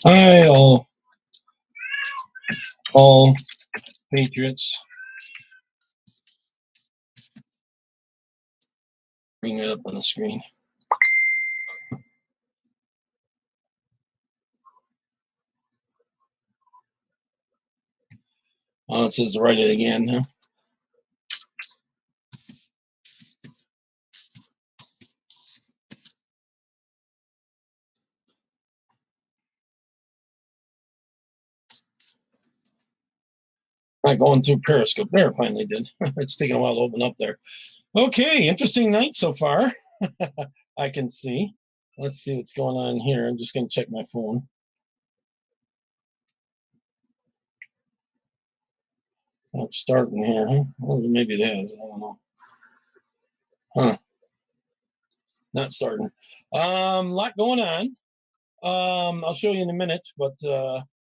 Hi, all Patriots. Bring it up on the screen. Oh, it says to write it again, huh? Not going through Periscope. There, finally did. It's taking a while to open up there. Okay, interesting night so far. I can see. Let's see what's going on here. I'm just going to check my phone. It's not starting here, huh? Well, maybe it is. I don't know. Huh. Not starting. Lot going on. I'll show you in a minute, but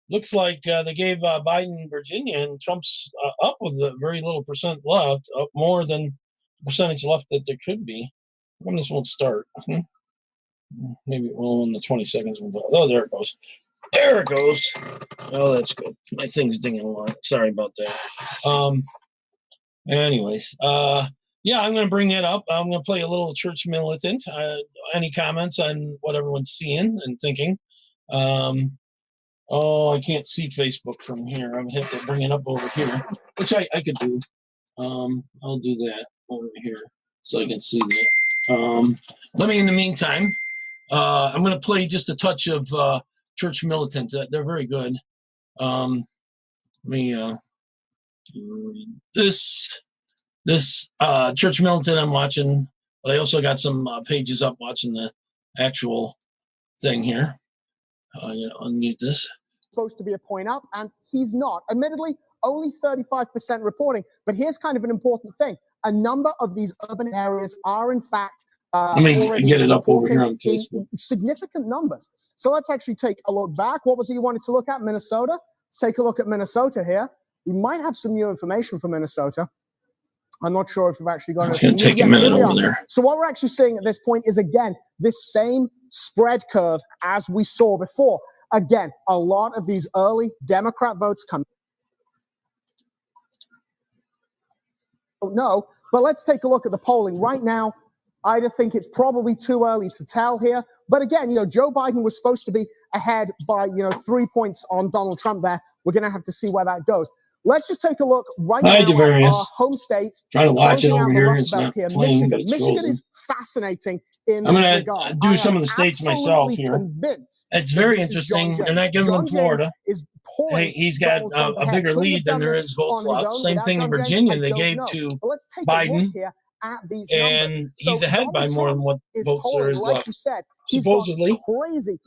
looks like they gave Biden Virginia, and Trump's up with a very little percent left, up more than the percentage left that there could be. How come this won't start? Maybe when the 20 seconds won't. Oh, there it goes. There it goes. Oh, that's good. My thing's dinging along. Sorry about that. Anyways, yeah, I'm going to bring that up. I'm going to play a little church militant. Any comments on what everyone's seeing and thinking? Oh, I can't see Facebook from here. I'm going to have to bring it up over here, which I could do. I'll do that over here so I can see that. Let me, in the meantime, I'm going to play just a touch of church militant. They're very good. Let me this church militant I'm watching, but I also got some pages up watching the actual thing here. Unmute this. Supposed to be a point up, and he's not. Admittedly, only 35% reporting, but here's kind of an important thing. A number of these urban areas are, in fact, let me get it up over here on Facebook. Significant numbers. So let's actually take a look back. What was it you wanted to look at? Minnesota. Let's take a look at Minnesota here. We might have some new information from Minnesota. I'm not sure if we've actually got. It's going to take a minute over there. So what we're actually seeing at this point is, again, this same spread curve as we saw before. Again, a lot of these early Democrat votes come. No, but let's take a look at the polling right now. I think it's probably too early to tell here. But again, Joe Biden was supposed to be ahead by, 3 points on Donald Trump there. We're going to have to see where that goes. Let's just take a look right now at our home state. Trying to watch it over here. It's not playing, but it's Michigan is fascinating in I'm this going regard. to do some of the states myself here. It's very interesting. They're not giving him Florida. He's got a bigger lead than there is votes left. Same thing in Virginia. They gave to Biden. And he's ahead by more than what votes there is left. Supposedly. Crazy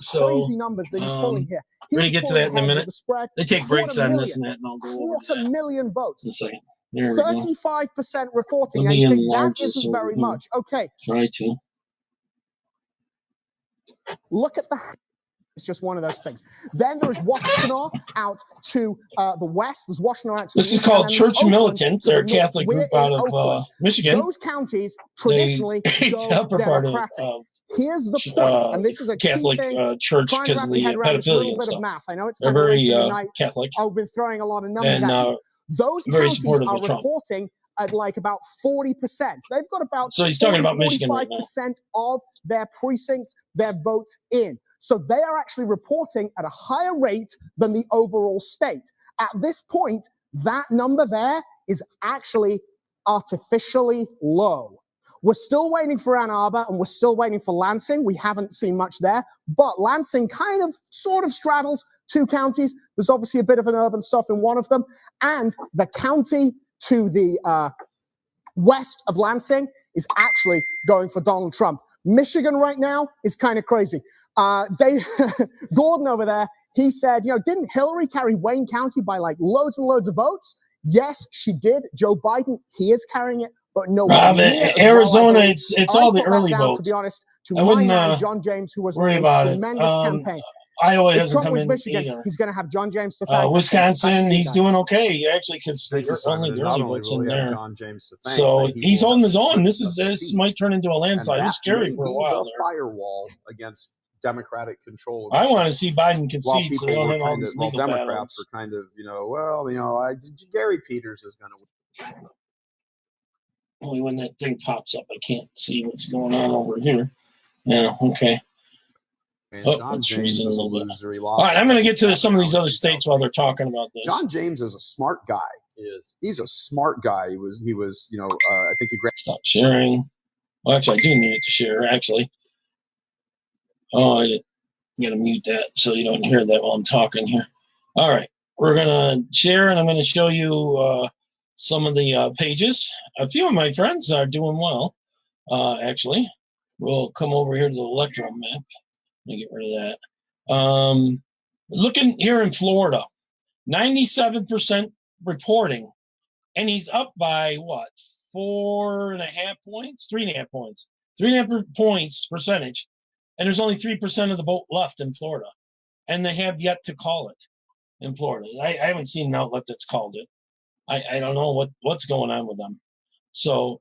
numbers that he's pulling here. We're going to get to that in a minute. They take breaks on this and that, and I'll go over that. 250,000 votes. In a second. 35% reporting. I think that isn't very much. Okay. Try to. Look at the... It's just one of those things. Then there is Washtenaw out to the west. There's Washtenaw out to this the is called Church Militant. They're a Catholic group out of Michigan. Those counties traditionally go Democratic. Here's the point, and this is a Catholic key thing. church because of the pedophilia and stuff. Math. I know it's they're very Catholic. I've been throwing a lot of numbers and, at you. Those counties are reporting at like about 40%. They've got about so he's talking about Michigan right now. 45% of their precincts, their votes in. So they are actually reporting at a higher rate than the overall state. At this point, that number there is actually artificially low. We're still waiting for Ann Arbor, and we're still waiting for Lansing. We haven't seen much there, but Lansing sort of straddles two counties. There's obviously a bit of an urban stuff in one of them, and the county to the west of Lansing is actually going for Donald Trump. Michigan right now is kind of crazy. Gordon over there, he said, didn't Hillary carry Wayne County by like loads and loads of votes? Yes, she did. Joe Biden, he is carrying it, but no. Arizona, it's all the early votes. To be honest, to my man, John James, who was worry a about tremendous campaign. Iowa hasn't come in Michigan, either. He's going to have John James to thank. Wisconsin, he's doing okay. Actually, because only the early votes in there. John James to thank, so he's holding his own. This might turn into a landslide. It's scary for a while. Firewall against Democratic control. I want to see Biden while concede so people they don't were have all kind of, these while legal Democrats battles. were kind of, well, Gary Peters is going to. Only when that thing pops up, I can't see what's going on over here. Yeah, okay. And Oh, John it's James freezing a is a little bit. loser. He All lost. right, I'm going to get to some of these other states while they're talking about this. John James is a smart guy. He's a smart guy. He was. I think he grabbed. Stop sharing. Well, actually, I do need it to share, actually. Oh, I got to mute that so you don't hear that while I'm talking here. All right, we're going to share, and I'm going to show you some of the pages. A few of my friends are doing well, actually. We'll come over here to the electron map. Let me get rid of that. Looking here in Florida, 97% reporting, and he's up by what? 4.5 points, 3.5 points, 3.5 points percentage, and there's only 3% of the vote left in Florida, and they have yet to call it in Florida. I haven't seen an outlet that's called it. I don't know what's going on with them. So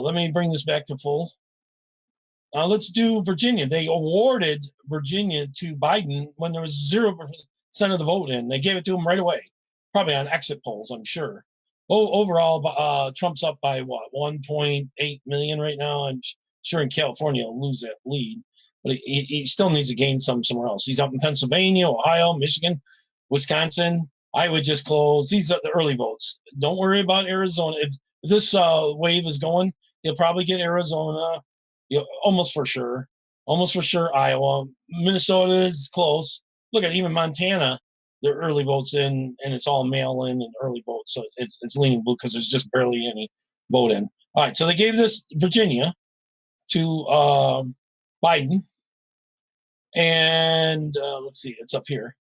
let me bring this back to full. Let's do Virginia. They awarded Virginia to Biden when there was 0% of the vote in. They gave it to him right away, probably on exit polls, I'm sure. Overall, Trump's up by what, 1.8 million right now. I'm sure in California he'll lose that lead, but he still needs to gain somewhere else. He's up in Pennsylvania, Ohio, Michigan, Wisconsin. I would just close. These are the early votes. Don't worry about Arizona. If this wave is going, he'll probably get Arizona. Almost for sure. Iowa. Minnesota is close. Look at even Montana. Their early votes in, and it's all mail-in and early votes, so it's leaning blue because there's just barely any vote in. All right, so they gave this Virginia to Biden, and let's see, it's up here.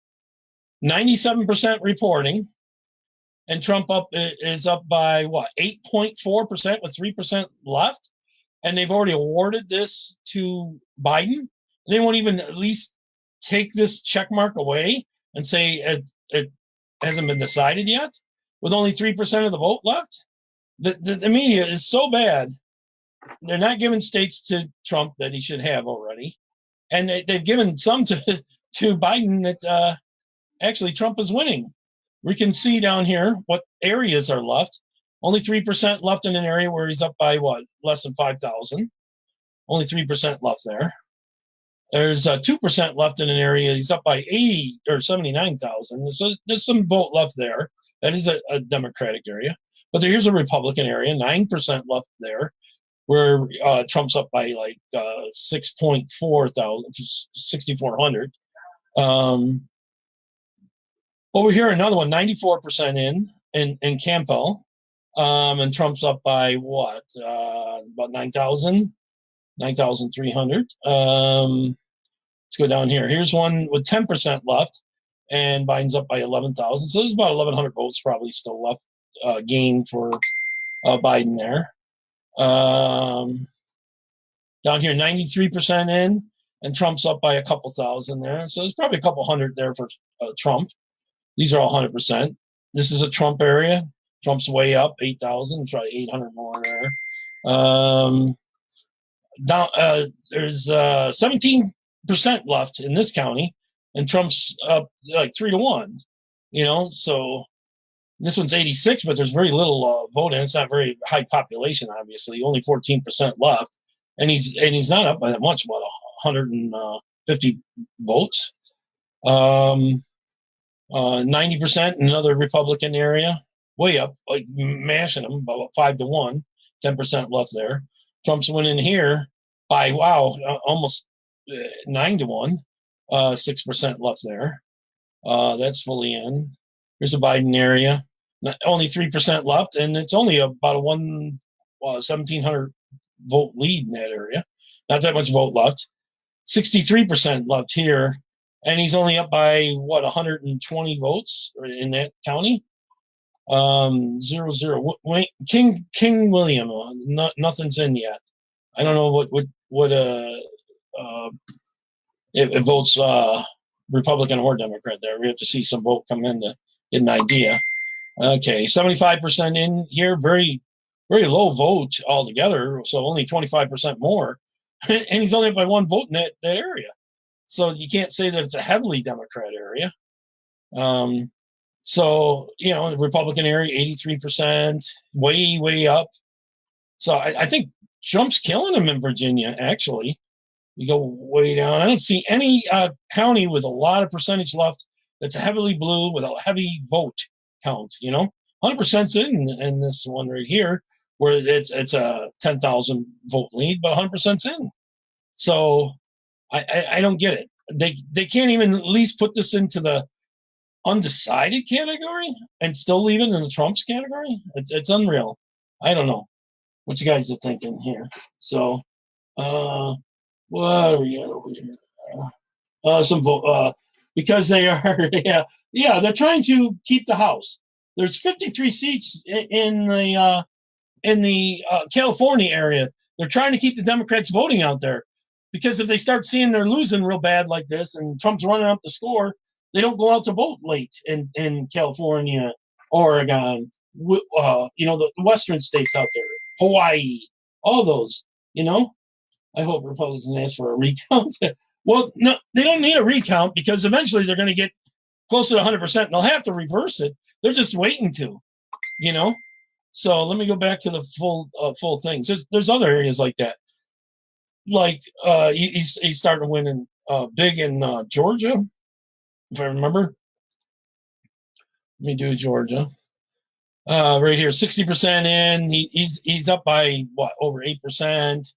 97% reporting, and Trump is up by what, 8.4% with 3% left. And they've already awarded this to Biden. They won't even at least take this check mark away and say it hasn't been decided yet, with only 3% of the vote left. The media is so bad. They're not giving states to Trump that he should have already. And they've given some to Biden that actually Trump is winning. We can see down here what areas are left. Only 3% left in an area where he's up by what? Less than 5,000. Only 3% left there. There's 2% left in an area. He's up by 80 or 79,000. So there's some vote left there. That is a Democratic area. But here's a Republican area, 9% left there, where Trump's up by like 6,400. Over here, another one, 94% in Campbell. And Trump's up by what? About 9,300. Let's go down here. Here's one with 10% left, and Biden's up by 11,000. So there's about 1,100 votes probably still left, gain for Biden there. Down here, 93% in, and Trump's up by a couple thousand there. So there's probably a couple hundred there for Trump. These are all 100%. This is a Trump area. Trump's way up, 8,000, try 800 more there. There's 17% left in this county, and Trump's up like 3-1. So this one's 86, but there's very little vote in. It's not very high population, obviously. Only 14% left, and he's not up by that much, about 150 votes. 90% in another Republican area. Way up, like mashing them, about 5-1, 10% left there. Trump's winning here by almost 9-1, 6% left there. That's fully in. Here's a Biden area, only 3% left, and it's only about a 1,700 vote lead in that area. Not that much vote left. 63% left here, and he's only up by 120 votes in that county. 0-0. King William. Nothing's in yet. I don't know what it votes Republican or Democrat there. We have to see some vote come in to get an idea. Okay, 75% in here. Very, very low vote altogether. So only 25% more, and he's only up by one vote in that area. so you can't say that it's a heavily Democrat area. So, you know, the Republican area, 83%, way up. So I think Trump's killing him in Virginia, actually. You go way down. I don't see any county with a lot of percentage left that's heavily blue with a heavy vote count, you know? 100%'s in this one right here, where it's a 10,000 vote lead, but 100%'s in. So I don't get it. They can't even at least put this into the undecided category and still leave it in the Trump's category. It's unreal. I don't know what you guys are thinking here. So, what are we at over here? Some vote because they are yeah they're trying to keep the House. There's 53 seats in the California area. They're trying to keep the Democrats voting out there because if they start seeing they're losing real bad like this and Trump's running up the score, they don't go out to vote late in California, Oregon, you know, the western states out there, Hawaii, all those, you know. I hope Republicans ask for a recount. Well, no, they don't need a recount because eventually they're going to get closer to 100% and they'll have to reverse it. They're just waiting to, you know. So let me go back to the full things. There's other areas like that. Like he's starting to win in big in Georgia, if I remember. Let me do Georgia. Right here, 60% in. He's up by what, over 8%.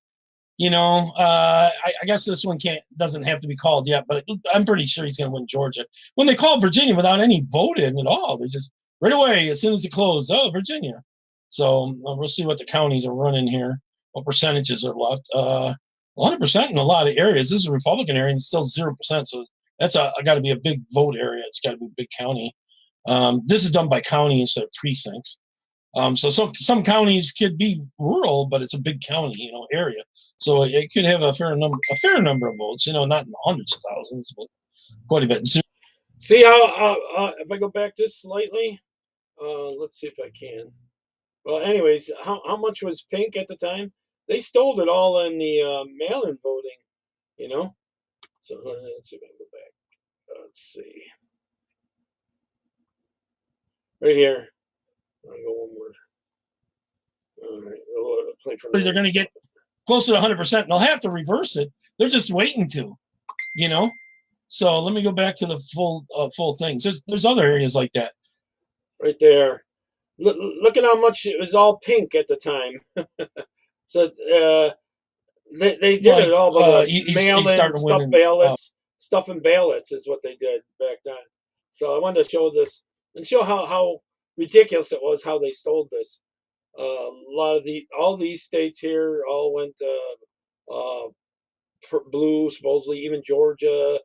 You know, I guess this one doesn't have to be called yet, but I'm pretty sure he's going to win Georgia. When they called Virginia without any vote in at all, they just right away as soon as it closed, oh, Virginia. So we'll see what the counties are running here, what percentages are left. 100% in a lot of areas. This is a Republican area and it's still 0%. So that's got to be a big vote area. It's got to be a big county. This is done by county instead of precincts. So some counties could be rural, but it's a big county, you know, area. So it could have a fair number of votes, you know, not in the hundreds of thousands, but quite a bit. See how if I go back just slightly, let's see if I can. Well, anyways, how much was pink at the time? They stole it all in the mail-in voting, you know. So let's see if I can go back. Let's see. Right here. I'll go one more. All right. They're going to get closer to 100%, and they'll have to reverse it. They're just waiting to, you know. So let me go back to the full things. There's other areas like that. Right there. Look at how much it was all pink at the time. So they did it all by mail-in stuffing ballots is what they did back then. So I wanted to show this and show how ridiculous it was how they stole this. A lot of all these states here all went blue, supposedly, even Georgia,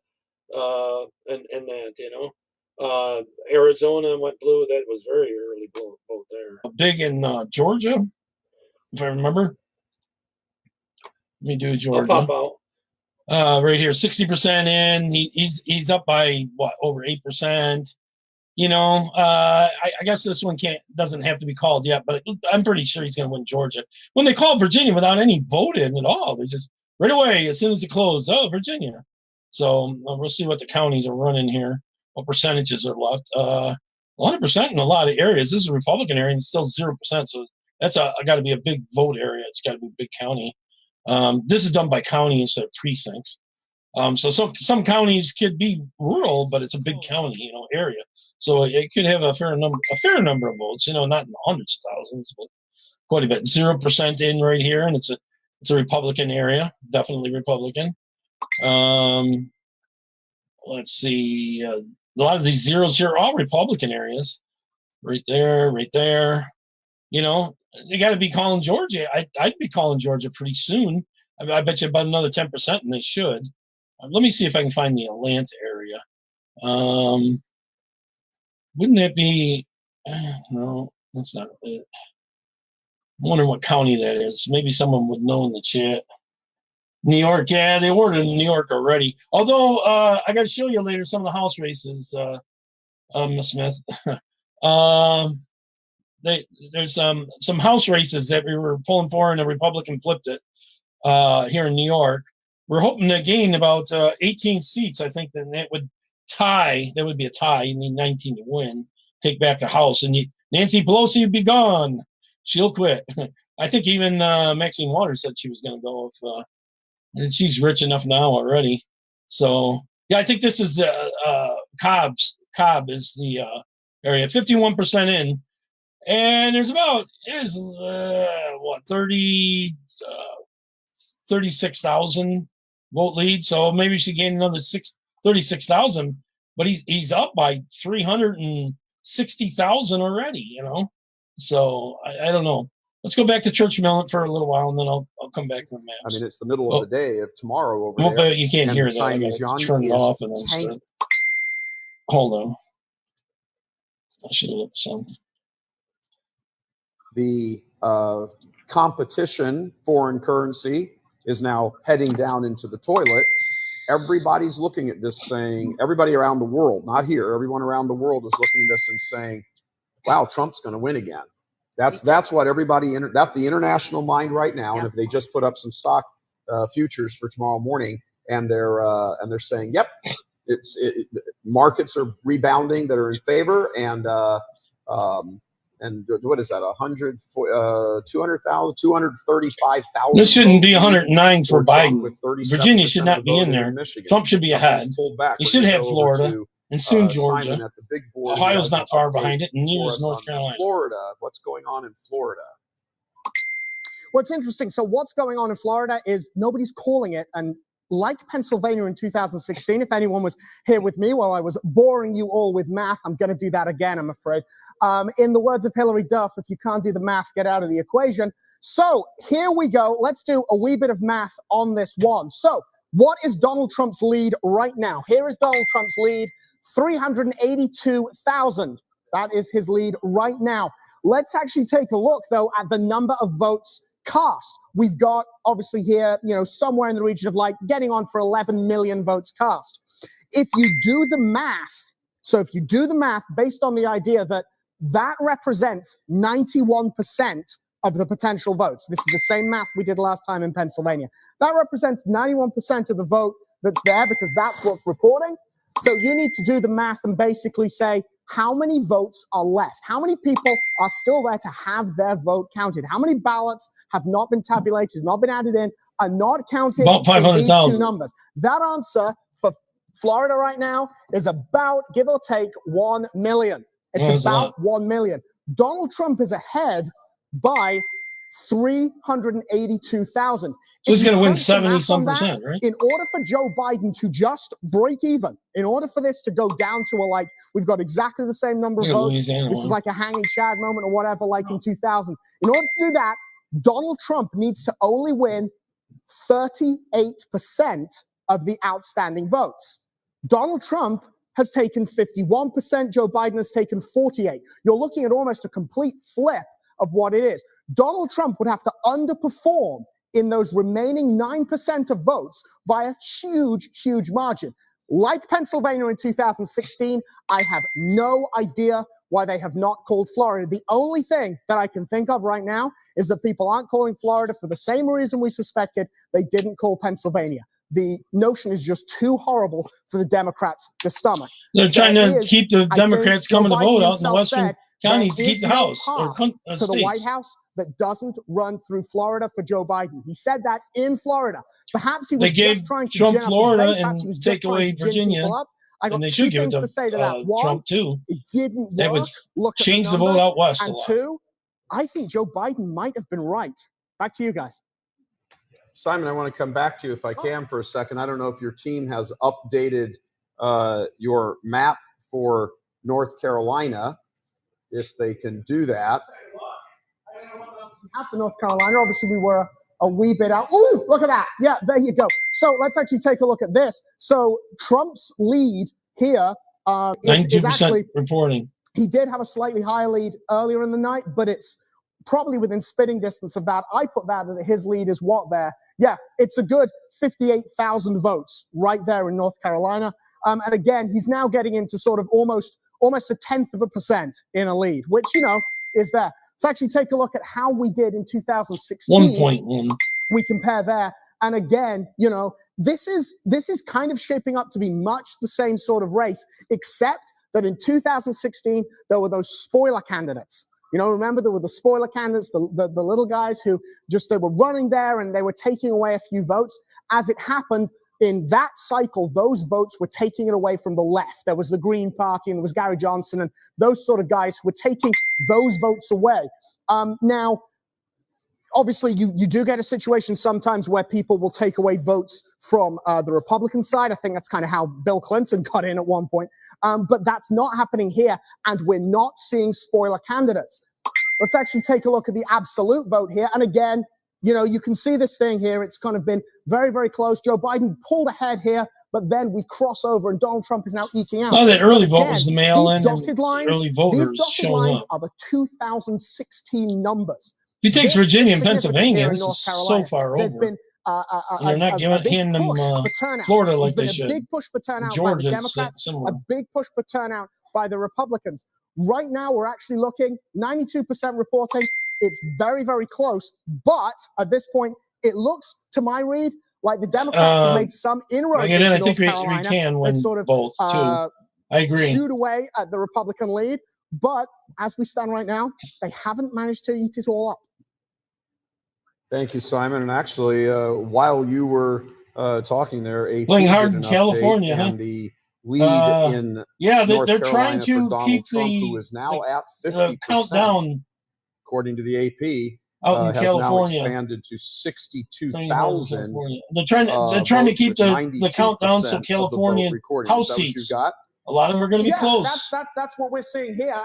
and that, you know. Arizona went blue. That was very early vote there. Big in Georgia, if I remember. Let me do Georgia. I'll pop out. Right here, 60% in. He's up by what, over 8%. You know, I guess this one doesn't have to be called yet, but I'm pretty sure he's going to win Georgia. When they called Virginia without any vote in at all, they just right away as soon as it closed, oh, Virginia. So we'll see what the counties are running here, what percentages are left. 100% in a lot of areas. This is a Republican area and it's still 0%. So that's got to be a big vote area. It's got to be a big county. This is done by county instead of precincts. So some counties could be rural, but it's a big county, you know, area. So it could have a fair number of votes, you know, not in the hundreds of thousands, but quite a bit. 0% in right here, and it's a Republican area, definitely Republican. Let's see, a lot of these zeros here are all Republican areas, right there, right there. You know, they got to be calling Georgia. I'd be calling Georgia pretty soon. I bet you about another 10%, and they should. Let me see if I can find the Atlanta area. Wouldn't that be? No, that's not it. I'm wondering what county that is. Maybe someone would know in the chat. New York, yeah, they ordered in New York already. Although I got to show you later some of the House races, Ms. Smith. There's some House races that we were pulling for, and a Republican flipped it here in New York. we're hoping to gain about 18 seats. I think then that would tie. That would be a tie. You need 19 to win. Take back the House, and Nancy Pelosi would be gone. She'll quit. I think even Maxine Waters said she was going to go. And she's rich enough now already. So yeah, I think this is the Cobb is the area. 51% in, and there's about 36,000 vote lead. So maybe she gained another 36,000. But he's up by 360,000 already. You know, so I don't know. Let's go back to Church Millet for a little while, and then I'll come back to the maps. I mean, it's the middle of the day of tomorrow over Well, there. but you can't and hear the that. I Chinese gotta yuan turn it is off and then tanking. start. Hold on. I should have let the sound. The competition, foreign currency, is now heading down into the toilet. Everybody's looking at this saying, everybody around the world, not here, everyone around the world is looking at this and saying, wow, Trump's going to win again. That's what everybody, that's the international mind right now. Yeah. And if they just put up some stock futures for tomorrow morning, and they're saying, yep, markets are rebounding that are in favor, and what is that? 200,000, 235,000. This shouldn't be 109 for Biden. With 37% Virginia should not be in there. Michigan. Trump should be ahead. Back. He should have Florida and soon Georgia. Simon at the big board. Ohio's not far behind it, and neither is North Carolina. Florida. What's going on in Florida? What's interesting, so what's going on in Florida is nobody's calling it, and like Pennsylvania in 2016, if anyone was here with me while I was boring you all with math, I'm going to do that again, I'm afraid. In the words of Hillary Duff, if you can't do the math, get out of the equation. So here we go. Let's do a wee bit of math on this one. So what is Donald Trump's lead right now? Here is Donald Trump's lead, 382,000. That is his lead right now. Let's actually take a look, though, at the number of votes cast. We've got, obviously here, somewhere in the region of like getting on for 11 million votes cast. If you do the math, so if you do the math based on the idea that that represents 91% of the potential votes. This is the same math we did last time in Pennsylvania. That represents 91% of the vote that's there because that's what's reporting. So you need to do the math and basically say, how many votes are left? How many people are still there to have their vote counted? How many ballots have not been tabulated, not been added in, are not counted about 500,000. in these two numbers? That answer for Florida right now is about, give or take, 1 million. It's about 1 million. Donald Trump is ahead by 382,000. So he's going to win 70-some%, right? In order for Joe Biden to just break even, in order for this to go down to we've got exactly the same number of votes. This is like a hanging Chad moment or whatever, like in 2000. In order to do that, Donald Trump needs to only win 38% of the outstanding votes. Donald Trump has taken 51%. Joe Biden has taken 48%. You're looking at almost a complete flip of what it is. Donald Trump would have to underperform in those remaining 9% of votes by a huge, huge margin. Like Pennsylvania in 2016, I have no idea why they have not called Florida. The only thing that I can think of right now is that people aren't calling Florida for the same reason we suspected they didn't call Pennsylvania. The notion is just too horrible for the Democrats to stomach. They're trying to keep the Democrats coming to vote out in the Western counties to keep the House or to states. The White House that doesn't run through Florida for Joe Biden. He said that in Florida. Perhaps he was just trying to Trump gin Florida up his base. and take away Virginia. I got and they two should give it things to say to that. One, Trump too. It didn't That work. would change the vote out west. And two, I think Joe Biden might have been right. Back to you guys. Simon, I want to come back to you if I can for a second. I don't know if your team has updated your map for North Carolina, if they can do that. After North Carolina, obviously we were a wee bit out. Ooh, look at that. Yeah, there you go. So let's actually take a look at this. So Trump's lead here is actually reporting. He did have a slightly higher lead earlier in the night, but it's probably within spitting distance of that. I put that his lead is what there? Yeah, it's a good 58,000 votes right there in North Carolina. And again, he's now getting into sort of almost a 0.1% in a lead, which, is there. Let's actually take a look at how we did in 2016. 1.1. We compare there And again, you know, this is kind of shaping up to be much the same sort of race, except that in 2016 there were those spoiler candidates. You know, remember there were the spoiler candidates, the little guys who just, they were running there and they were taking away a few votes. As it happened, in that cycle, those votes were taking it away from the left. There was the Green Party and there was Gary Johnson and those sort of guys who were taking those votes away. Now, obviously, you do get a situation sometimes where people will take away votes from the Republican side. I think that's kind of how Bill Clinton got in at one point. But that's not happening here, and we're not seeing spoiler candidates. Let's actually take a look at the absolute vote here. And again, you know, you can see this thing here. It's kind of been very, very close. Joe Biden pulled ahead here, but then we cross over and Donald Trump is now eking out. Oh, that early vote Again, was the mail-in. these dotted lines, Early voters these dotted showing lines up. are the 2016 numbers. If you take This Virginia is and significant Pennsylvania, here in this North is so Carolina. far There's over. been And they're not a giving big handing them push for turnout. Florida like There's they been a should. big push for turnout by the Georgia's Democrats, similar. a big push for turnout by the Republicans. Right now, we're actually looking 92% reporting. It's very, very close. But at this point, it looks, to my read, like the Democrats have made some inroads Again, into I North think we Carolina. can win They've sort of both, too. I agree. chewed away at the Republican lead. But as we stand right now, they haven't managed to eat it all up. Thank you, Simon. And actually, while you were talking there, AP Playing hard did in an California, update, huh? and the lead in Yeah, North they're Carolina trying to for Donald keep Trump, who is now at 50%, countdown according to the AP, out in has now California. expanded to Playing hard in 62,000. California. They're trying to keep the countdown so California House seats. What you got? A lot of them are going to be Yeah, close. that's what we're seeing here.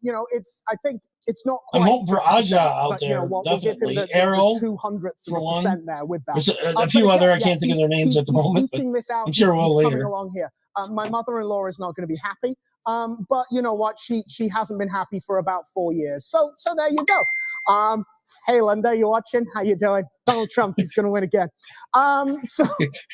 You know, I think it's not quite. I'm hoping for 50%, Aja out but, there, you know, we'll give him definitely. the Arrow, 200ths of for a one. percent there with that. There's a But few again, other, I yeah, can't think of their names at the moment, but eking this out. I'm sure we'll he's coming later. along here. My mother-in-law is not going to be happy. But you know what? She hasn't been happy for about 4 years. So there you go. Hey, Linda, you watching? How you doing? Donald Trump is going to win again. So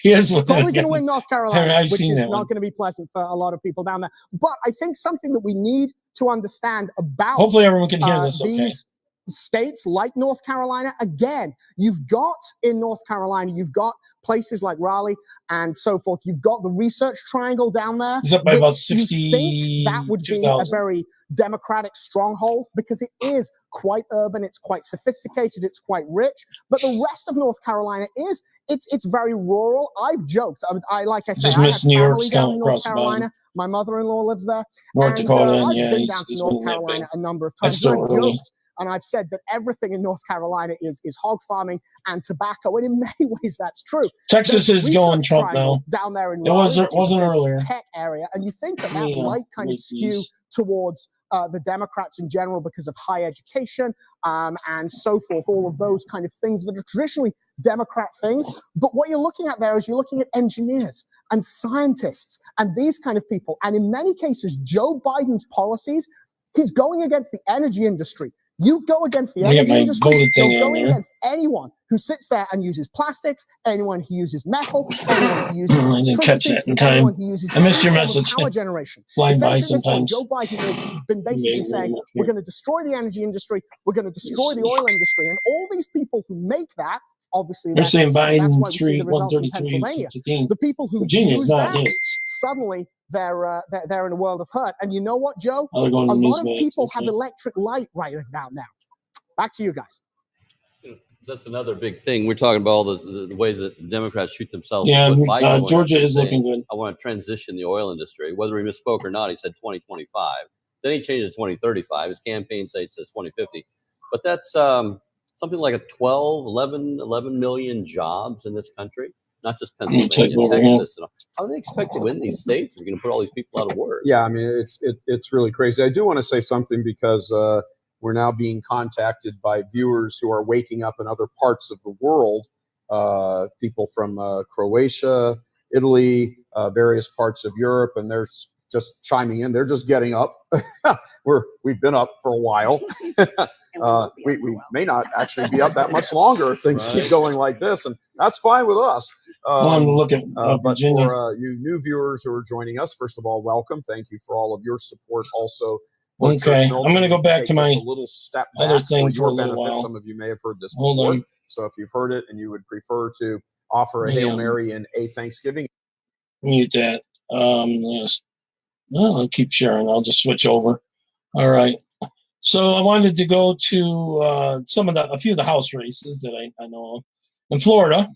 He is probably going to win North Carolina, I've which seen is that one. not going to be pleasant for a lot of people down there. But I think something that we need to understand about Hopefully everyone can hear this okay. these states like North Carolina, again, you've got in North Carolina, you've got places like Raleigh and so forth. You've got the Research Triangle down there. He's up by about You think that would be a 62,000. very Democratic stronghold because it is quite urban, it's quite sophisticated, it's quite rich. But the rest of North Carolina it's very rural. I've joked. I like I said, Just I have missed New family York's down count in across North the bottom. Carolina. My mother-in-law lives there. North Dakota, I've yeah, been he's down to just North winning that Carolina big. a number of That's times. still And I've early. joked, and I've said that everything in North Carolina is hog farming and tobacco, and in many ways that's true. Texas There's is going Research Trump Triangle now. down there in It Raleigh, wasn't which is a big earlier. tech area, and you think that Yeah, might kind of like skew these. towards the Democrats in general because of high education and so forth, all of those kind of things that are traditionally Democrat things. But what you're looking at there is you're looking at engineers and scientists and these kind of people. And in many cases, Joe Biden's policies, he's going against the energy industry. You go against the Let me get energy my industry, voted thing you're on going there. against anyone who sits there and uses plastics, anyone who uses metal, anyone who uses I didn't catch electricity, that in time. anyone who uses I missed your any form of message. power generation. Flying by Essentially, at this point, sometimes. Joe Biden has been basically Maybe saying, not we're here. going to destroy the energy industry, we're going to destroy the oil industry. And all these people who make that, obviously, They're that's saying why Biden we see Street the results in 133, Pennsylvania. 15. The people who Virginia's use not that, his. suddenly they're in a world of hurt. And you know what, Joe? Oh, they're going A to the lot of Newsmax, people have okay. electric light right about now. Back to you guys. That's another big thing. We're talking about all the ways that the Democrats shoot themselves. Yeah, in the foot. Biden going Georgia out there is saying, looking good. I want to transition the oil industry. Whether he misspoke or not, he said 2025. Then he changed it to 2035. His campaign site says 2050. But that's something like a 11 million jobs in this country, not just Pennsylvania, Texas. And how do they expect to win these states? We're going to put all these people out of work. Yeah, I mean, it's really crazy. I do want to say something because we're now being contacted by viewers who are waking up in other parts of the world, people from Croatia, Italy, various parts of Europe, and they're just chiming in. They're just getting up. We've been up for a while. We may not actually be up that much longer if things keep going like this, and that's fine with us. I'm looking at But Virginia. for you new viewers who are joining us, first of all, welcome. Thank you for all of your support. Also, for Okay, Church Milton, I'm going to go back take to just my a little step other back thing for for a your little benefit. while. Some of you may have heard this Hold before. on. So if you've heard it and you would prefer to offer a Hail Yeah. Mary and a Thanksgiving. Mute that. Yes. Well, I'll keep sharing. I'll just switch over. All right. So I wanted to go to a few of the house races that I know of. In Florida,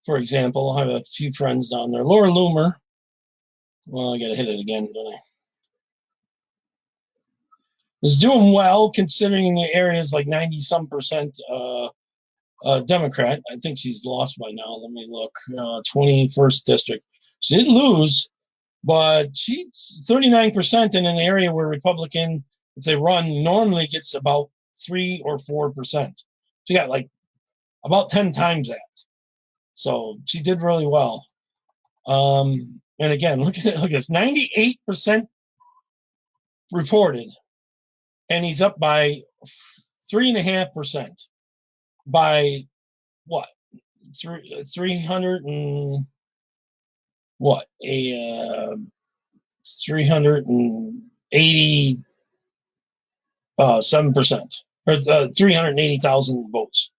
for example, I have a few friends down there. Laura Loomer. Well, I got to hit it again, don't I? Is doing well considering the area's like 90-some% Democrat. I think she's lost by now. Let me look. 21st district. She did lose, but she's 39% in an area where Republican, if they run, normally gets about 3 or 4%. She got like about 10 times that. So she did really well. And again, look at this, 98% reported, and he's up by 3.5% by what? 300 and what? 387% or 380,000 votes,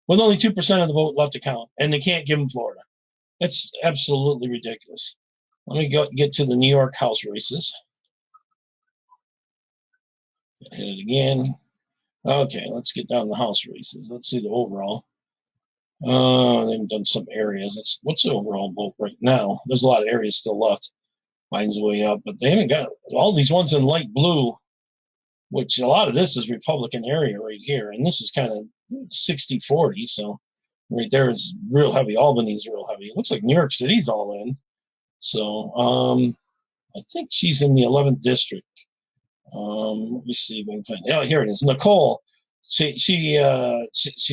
with only 2% of the vote left to count, and they can't give him Florida. That's absolutely ridiculous. Let me get to the New York House races. Hit it again. Okay, let's get down the House races. Let's see the overall. They haven't done some areas. What's the overall vote right now? There's a lot of areas still left. Mine's way up, but they haven't got all these ones in light blue, which a lot of this is Republican area right here. And this is kind of 60-40. So right there is real heavy. Albany's real heavy. It looks like New York City's all in. So I think she's in the 11th district. Let me see if I can find. Oh, here it is. Nicole. She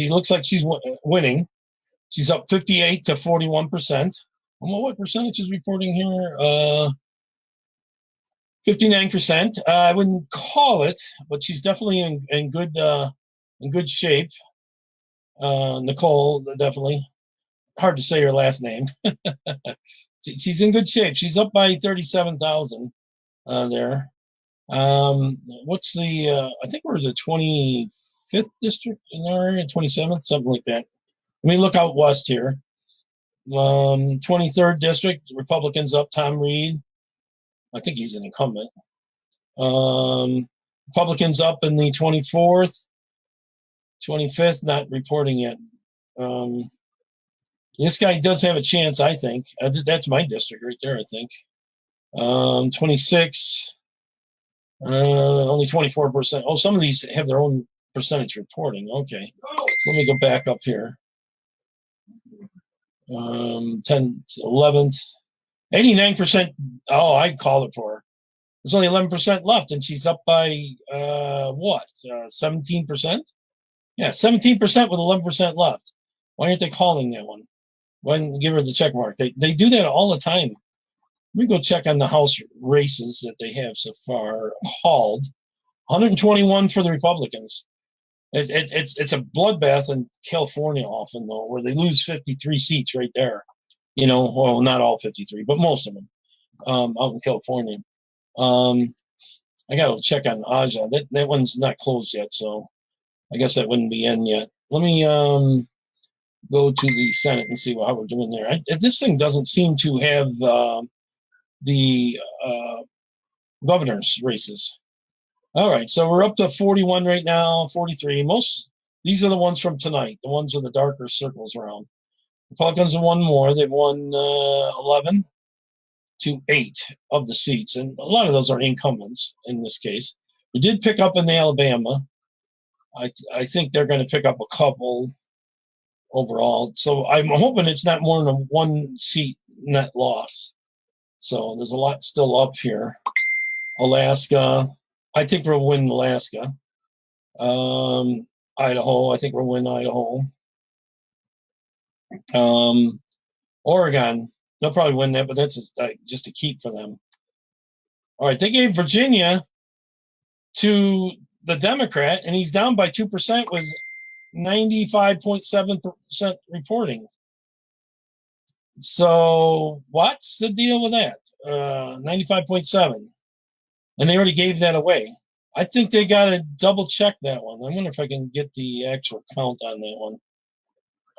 looks like she's winning. She's up 58 to 41%. Well, what percentage is reporting here? 59%. I wouldn't call it, but she's definitely in good shape. Nicole, definitely. Hard to say her last name. She's in good shape. She's up by 37,000 there. What's the? I think we're the 25th district in our area, 27th, something like that. Let me look out west here. 23rd district, Republicans up. Tom Reed, I think he's an incumbent. Republicans up in the 24th, 25th, not reporting yet. This guy does have a chance, I think. That's my district right there, I think. 26, only 24%. Oh, some of these have their own percentage reporting. Okay. So let me go back up here. 10th, 11th, 89%. Oh, I'd call it for her. There's only 11% left, and she's up by what? 17%? Yeah, 17% with 11% left. Why aren't they calling that one? Why didn't give her the check mark? They do that all the time. Let me go check on the House races that they have so far called. 121 for the Republicans. It's a bloodbath in California often, though, where they lose 53 seats right there. Well, not all 53, but most of them out in California. I got to check on Aja. That one's not closed yet, so I guess that wouldn't be in yet. Let me go to the Senate and see how we're doing there. This thing doesn't seem to have the governor's races. All right, so we're up to 41 right now, 43. These are the ones from tonight, the ones with the darker circles around. Republicans have won more. They've won 11 to 8 of the seats, and a lot of those are incumbents in this case. We did pick up in the Alabama. I think they're going to pick up a couple overall. So I'm hoping it's not more than a 1 seat net loss. So there's a lot still up here. Alaska, I think we'll win Alaska. Idaho, I think we'll win Idaho. Oregon, they'll probably win that, but that's just a keep for them. All right, they gave Virginia to the Democrat, and he's down by 2% with 95.7% reporting. So what's the deal with that? 95.7. And they already gave that away. I think they got to double check that one. I wonder if I can get the actual count on that one.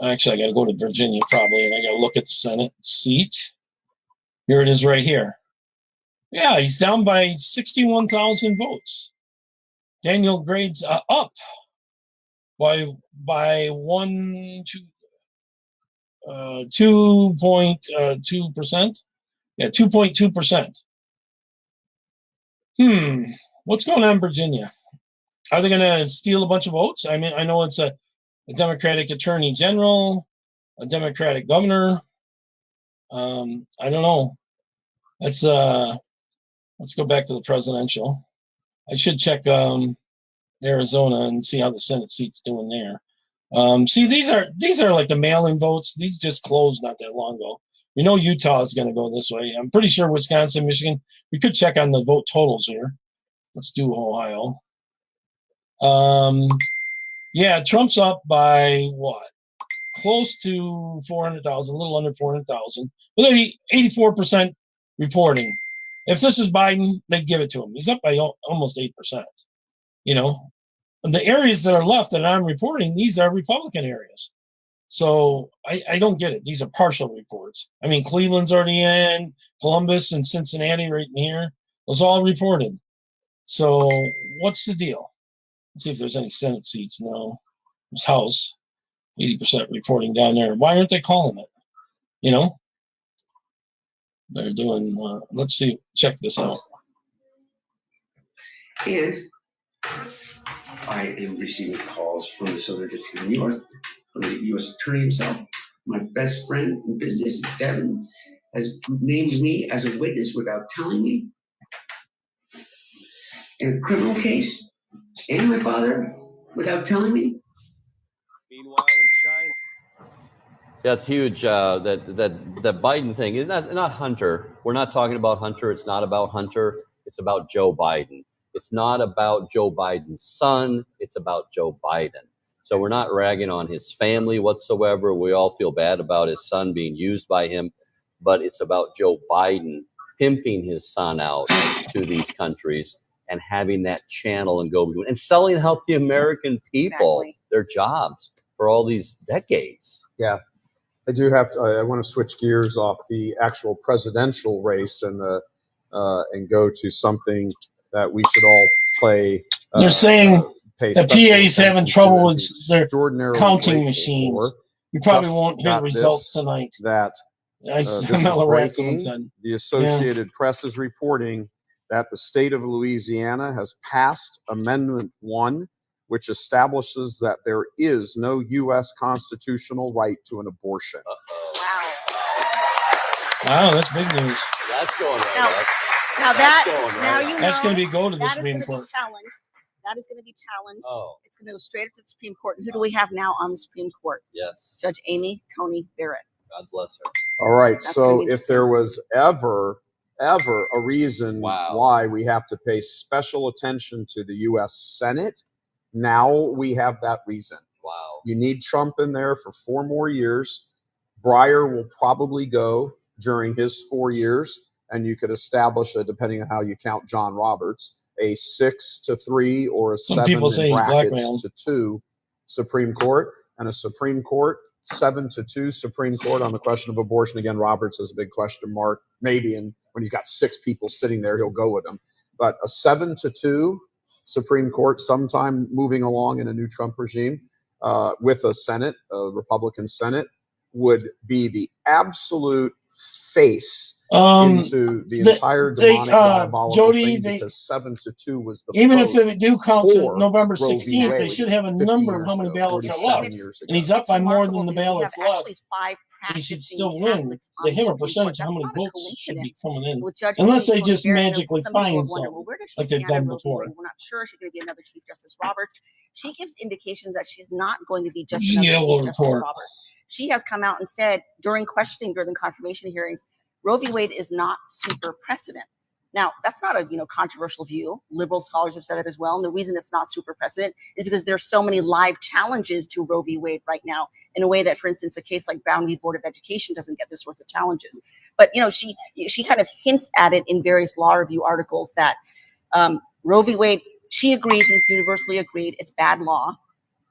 Actually, I got to go to Virginia probably, and I got to look at the Senate seat. Here it is right here. Yeah, he's down by 61,000 votes. Daniel Grade's up by 2.2%. Yeah, 2.2%. What's going on in Virginia? Are they going to steal a bunch of votes? I mean, I know it's a Democratic attorney general, a Democratic governor. I don't know. Let's go back to the presidential. I should check Arizona and see how the Senate seat's doing there. See, these are like the mail-in votes. These just closed not that long ago. We know Utah is going to go this way. I'm pretty sure Wisconsin, Michigan. We could check on the vote totals here. Let's do Ohio. Yeah, Trump's up by what? Close to 400,000, a little under 400,000. But 84% reporting. If this is Biden, they'd give it to him. He's up by almost 8%. You know, and the areas that are left that I'm reporting, these are Republican areas. So I don't get it. These are partial reports. I mean, Cleveland's already in, Columbus and Cincinnati right in here. Those all reported. So what's the deal? Let's see if there's any Senate seats. No. There's House. 80% reporting down there. Why aren't they calling it? You know? They're doing, let's see, check this out. And I am receiving calls from the Southern District of New York, from the U.S. Attorney himself. My best friend in business, Devin, has named me as a witness without telling me in a criminal case, and my father without telling me. Meanwhile, in China. Yeah, it's huge. That Biden thing is not Hunter. We're not talking about Hunter. It's not about Hunter. It's about Joe Biden. It's not about Joe Biden's son. It's about Joe Biden. So we're not ragging on his family whatsoever. We all feel bad about his son being used by him, but it's about Joe Biden pimping his son out to these countries and having that channel and go between and selling out the American people their jobs for all these decades. Yeah, I do have to. I want to switch gears off the actual presidential race and go to something that we should all play. They're saying pay the special PA's having attention to trouble and with be their extraordinarily counting grateful machines. for. You probably Just won't hear got the results this, tonight. That This is Miller breaking. said. The Associated Press is reporting that the state of Louisiana has passed Amendment 1, which establishes that there is no U.S. constitutional right to an abortion. Wow, that's big news. That's going right Now- up. Now That's that, going right now up. you know. That's going to go to the that is Supreme going to Court. be challenged. That is going to be challenged. Oh, It's going to go straight up to the Supreme Court. And who do we have now on the Supreme Court? yes. Judge Amy Coney Barrett. God bless her. All right. That's So gonna be if there was ever a reason Wow. why we have to pay special attention to the U.S. Senate, now we have that reason. Wow. You need Trump in there for 4 more years. Breyer will probably go during his 4 years, and you could establish a, depending on how you count John Roberts, a 6-3 or a Some 7 people say in he's brackets blackmailed. to 2 Supreme Court, and a Supreme Court 7-2 Supreme Court on the question of abortion. Again, Roberts is a big question mark, maybe, and when he's got 6 people sitting there, he'll go with them. But a 7-2 Supreme Court sometime moving along in a new Trump regime with a Senate, a Republican Senate, would be the absolute face into the entire demonic diabolical Jody, thing, because 7-2 was the even vote if they do count to for November Roe v. 16th, they Wade should have a 50 number of years how many ago, ballots are 47 left. years And he's ago. up by more remarkable than the because we ballots have left. actually 5 He should practicing still win. Catholics on The the him Supreme percentage Court. of how many That's not a votes should be coincidence. coming in. With Judge Unless Amy they just Coney Barrett, magically some people find have wondered, something well, where does she like they've stand on done Roe v. before. Wade? We're not sure she's going to be another Chief Justice Roberts. She gives indications that she's not going to be just another Yeah, Chief we'll Justice report. Roberts. She has come out and said during questioning during the confirmation hearings, Roe v. Wade is not super precedent. Now, that's not a controversial view. Liberal scholars have said that as well. And the reason it's not super precedent is because there's so many live challenges to Roe v. Wade right now in a way that, for instance, a case like Brown v. Board of Education doesn't get those sorts of challenges. But, she kind of hints at it in various law review articles that Roe v. Wade, she agrees, and it's universally agreed, it's bad law.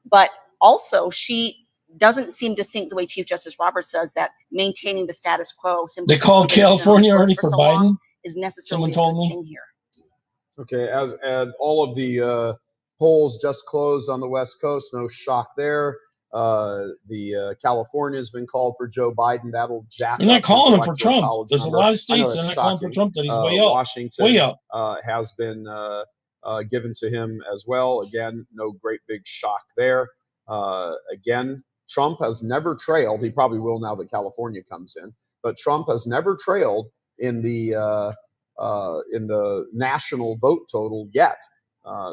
But also she doesn't seem to think the way Chief Justice Roberts does, that maintaining the status quo simply They called because it's been on California course already for for so long Biden. is necessarily Someone a told good me. thing here. Okay, as all of the polls just closed on the West Coast, no shock there. California has been called for Joe Biden. That'll jack They're not up his calling him for electoral Trump. college There's number. a lot of I know states that are that's not calling for shocking. Trump that he's way up. Washington Way up. has been given to him as well. Again, no great big shock there. Again, Trump has never trailed. He probably will now that California comes in, but Trump has never trailed in the national vote total yet.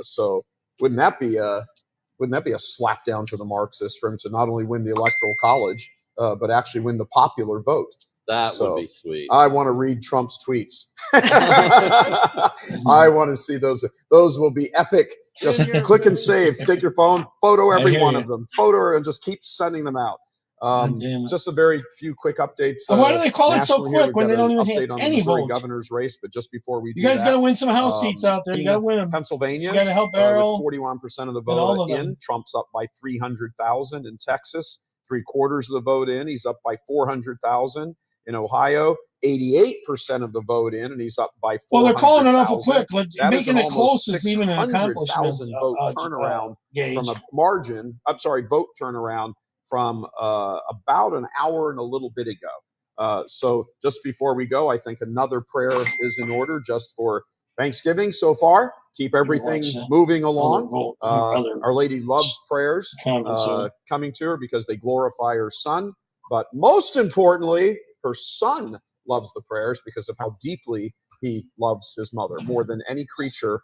So wouldn't that be a slap down to the Marxists for him to not only win the electoral college, but actually win the popular vote? That So, would be sweet. I want to read Trump's tweets. I want to see those. Those will be epic. Just click and save. Take your phone, photo I every hear one you. of them, photo, and just keep sending them out. God damn it. Just a very few quick updates. And why do they call it so nationally here, quick when we've they got don't an even have update on the any Missouri votes? governor's race, but just before we do You guys got to that, win some House seats out there. You got to win them. Pennsylvania, You got to help with Arrow. 41% of the and all vote of them. in. Trump's up by 300,000 in Texas. 3/4 of the vote in. He's up by 400,000 in Ohio. 88% of the vote in, and he's up by 400,000. Well, they're calling it awful quick. Like That is making an it close almost is even an accomplishment. 600,000 vote turnaround from a margin. I'm sorry, vote turnaround from about an hour and a little bit ago. So just before we go, I think another prayer is in order just for Thanksgiving so far. Keep everything moving along. Our Lady loves prayers coming to her because they glorify her son. But most importantly, her son loves the prayers because of how deeply he loves his mother more than any creature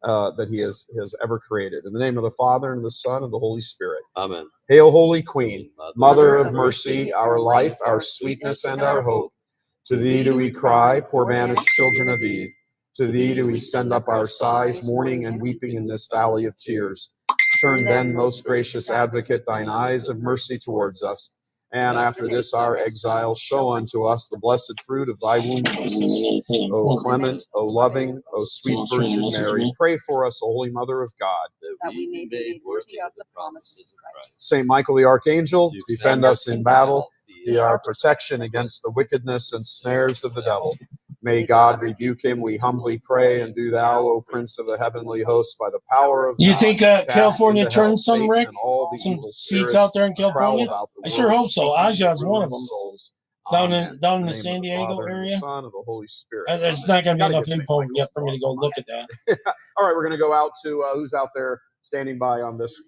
that he has ever created. In the name of the Father, and the Son, and the Holy Spirit. Amen. Hail, Holy Queen, Mother of mercy, our life, our sweetness, and our hope. To thee do we cry, poor banished children of Eve. To thee do we send up our sighs, mourning and weeping in this valley of tears. Turn then, most gracious Advocate, thine eyes of mercy towards us. And after this our exile, show unto us the blessed fruit of thy womb, Jesus. O clement, O loving, O sweet Virgin Mary, pray for us, O Holy Mother of God. That we may be made worthy of the promises of Christ. Saint Michael the Archangel, defend us in battle. Be our protection against the wickedness and snares of the devil. May God rebuke him, we humbly pray, and do thou, O Prince of the heavenly hosts, by the power of You God, think cast California into hell turned some, Satan Rick? and all the Some evil seats spirits out there in that prowl California? about the I sure world, hope so. seeking Aja's to one ruin of them. souls. Down Amen. in the name San of the Diego Father, and the area. Son, and the Holy Spirit. There's not going to be Gotta enough get St. info Michael's yet for me to go tomorrow. look at that. All right, we're going to go out to who's out there standing by on this.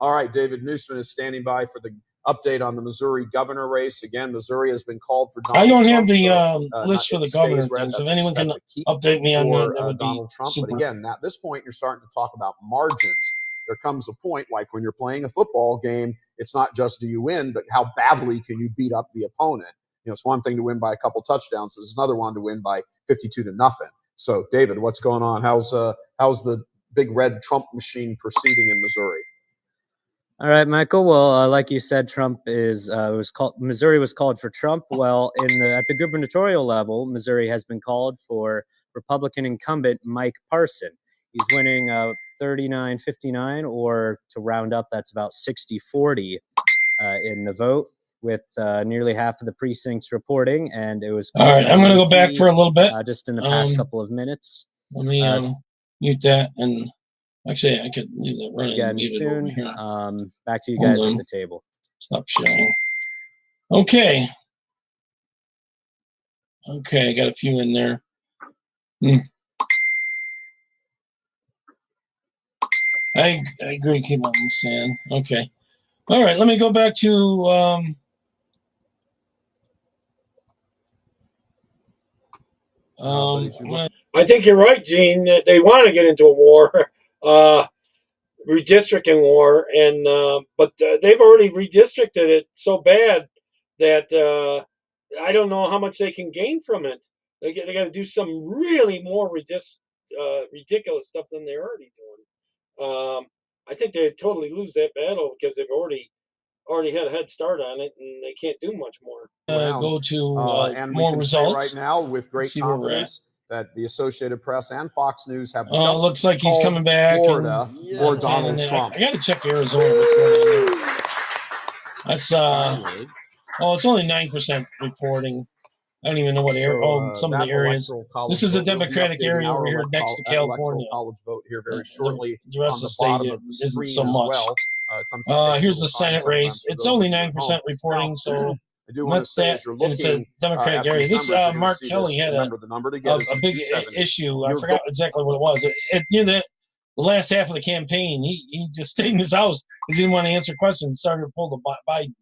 All right, David Newsman is standing by for the update on the Missouri governor race. Again, Missouri has been called for Donald I don't have Trump, the so, list for it the stays governor red. thing, so if That's anyone can that's a keep update me on that, for that would be Donald Trump. super. But again, at this point, you're starting to talk about margins. There comes a point, like when you're playing a football game, it's not just do you win, but how badly can you beat up the opponent? You know, it's one thing to win by a couple touchdowns. It's another one to win by 52-0. So, David, what's going on? How's the big red Trump machine proceeding in Missouri? All right, Michael. Well, like you said, Missouri was called for Trump. Well, at the gubernatorial level, Missouri has been called for Republican incumbent Mike Parson. He's winning 39-59, or to round up, that's about 60-40 in the vote, with nearly half of the precincts reporting. And it was All right, I'm going to go back for a little bit. Just in the past couple of minutes. Let me mute that, and actually I could leave that running Again muted soon. over here. Back to you Hold guys on. at the table. Stop sharing. Okay. Okay, I got a few in there. I agree. Keep on saying. Okay. All right. Let me go back to. I think you're right, Gene. That they want to get into a war, redistricting war, and but they've already redistricted it so bad that I don't know how much they can gain from it. They got to do some really more ridiculous stuff than they're already doing. I think they totally lose that battle because they've already had a head start on it, and they can't do much more. Go to and more we can results say right now with great see where we're confidence that the Associated Press and Fox News have Oh, just looks like he's called coming back. Florida and, for Donald Trump. I got to check Arizona. What's going on there? That's Finally. oh, it's only 9% reporting. I don't even know what area. So, Some of that the areas. electoral college This is a vote, we'll be Democratic updating area our over here next to that electoral California. college vote here very The- shortly. the rest On of the the state bottom of the isn't so screen as much. well. It sometimes takes a Here's little the time Senate race. sometimes for It's those only of you at 9% home. reporting, Now, so I do want not to say, that. as you're And it's a looking Democratic at area. these This numbers, you're going to Mark see Kelly this. had Remember, the number to get is a the big 270. issue. I You're forgot exactly what it was. Near the last half of the campaign, he just stayed in his house because he didn't want to answer questions. Started to pull the Biden.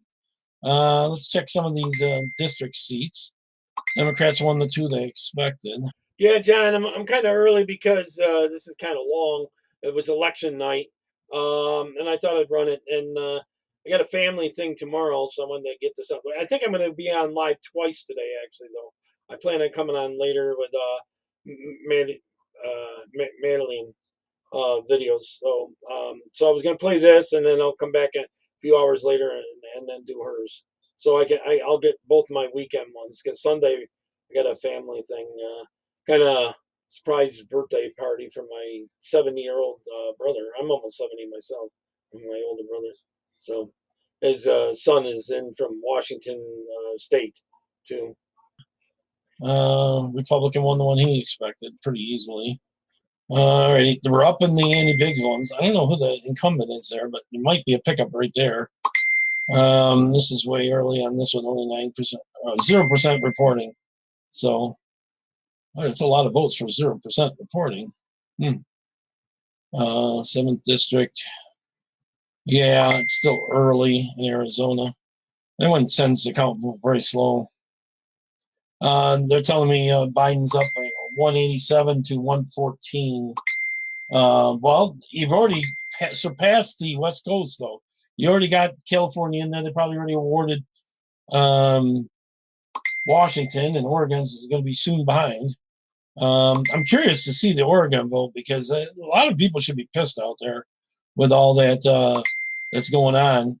Let's check some of these district seats. Democrats won the 2 they expected. Yeah, John, I'm kind of early because this is kind of long. It was election night, and I thought I'd run it. And I got a family thing tomorrow, so I wanted to get this up. I think I'm going to be on live twice today, actually, though. I plan on coming on later with Madeline videos. So so I was going to play this, and then I'll come back a few hours later and then do hers. So I'll get both my weekend ones because Sunday I got a family thing. Kind of surprise birthday party for my 70-year-old brother. I'm almost 70 myself. I'm my older brother. So his son is in from Washington State too. Republican won the one he expected pretty easily. All right, we're up in the anti-big ones. I don't know who the incumbent is there, but there might be a pickup right there. This is way early on this one, only 9%, 0% reporting. So it's a lot of votes for 0% reporting. 7th district. Yeah, it's still early in Arizona. That one tends to count very slow. They're telling me Biden's up by 187 to 114. Well, you've already surpassed the West Coast, though. You already got California in there. They probably already awarded Washington, and Oregon's going to be soon behind. I'm curious to see the Oregon vote because a lot of people should be pissed out there with all that that's going on,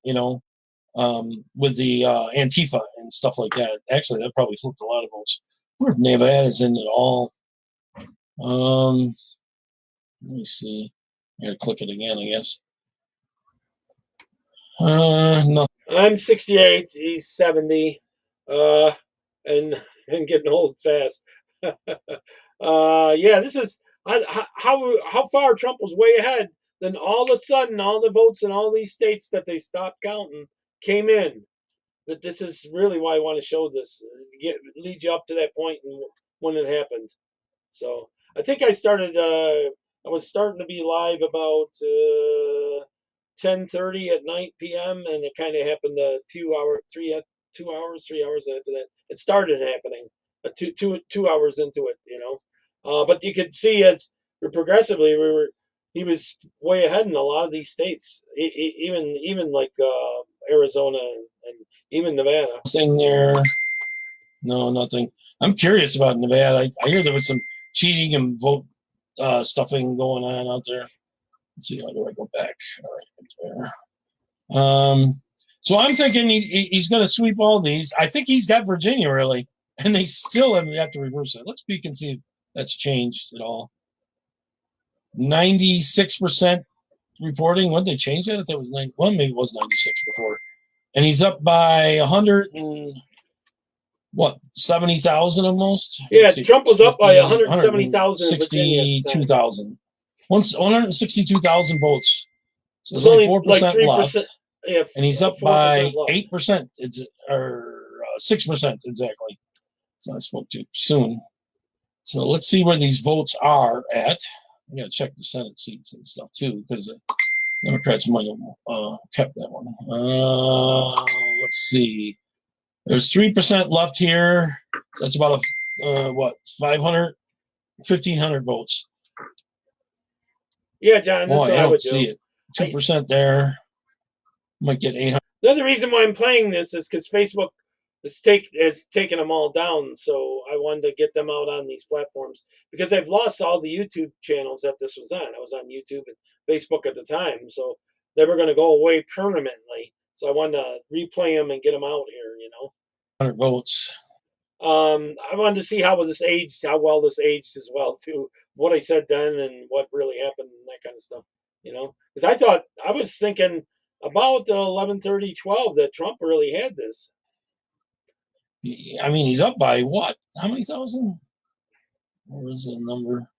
with the Antifa and stuff like that. Actually, that probably flipped a lot of votes. I wonder if Nevada's in it all. Let me see. I gotta click it again, I guess. No. I'm 68. He's 70, and getting old fast. Yeah, this is how far Trump was way ahead. Then all of a sudden, all the votes in all these states that they stopped counting came in. That this is really why I want to show this, lead you up to that point and when it happened. So I think I started. I was starting to be live about 10:30 at night p.m. and it kind of happened 2 hours, 3 hours after that. It started happening 2 hours into it, But you could see as progressively he was way ahead in a lot of these states, even like Arizona and even Nevada. Thing there. No, nothing. I'm curious about Nevada. I hear there was some cheating and vote stuffing going on out there. Let's see, how do I go back? All right, there. So I'm thinking he's going to sweep all these. I think he's got Virginia really, and they still have to reverse it. Let's peek and see if that's changed at all. 96% reporting. When they change that? If that was 9, well, maybe it was 96 before. And he's up by 100 and what, 70,000 almost? Yeah, Trump was up by 170,000. 62,000. 162,000 votes. So There's there's only only 4% like 3%. left. Yeah, And he's up 4% by left. 8%, or 6% exactly. So I spoke too soon. So let's see where these votes are at. I gotta check the Senate seats and stuff too, because the Democrats might have kept that one. Let's see. There's 3% left here. So that's about 500, 1,500 votes. Yeah, John, that's Boy, what I I don't would see do. it. 2% there. Might get 800. The other reason why I'm playing this is because Facebook has taken them all down. So I wanted to get them out on these platforms because I've lost all the YouTube channels that this was on. I was on YouTube and Facebook at the time. So they were going to go away permanently. So I wanted to replay them and get them out here, 100 votes. I wanted to see how well this aged as well, too. What I said then and what really happened and that kind of stuff, Because I was thinking about 11:30, 12 that Trump really had this. I mean, he's up by what? How many thousand? Where is the number?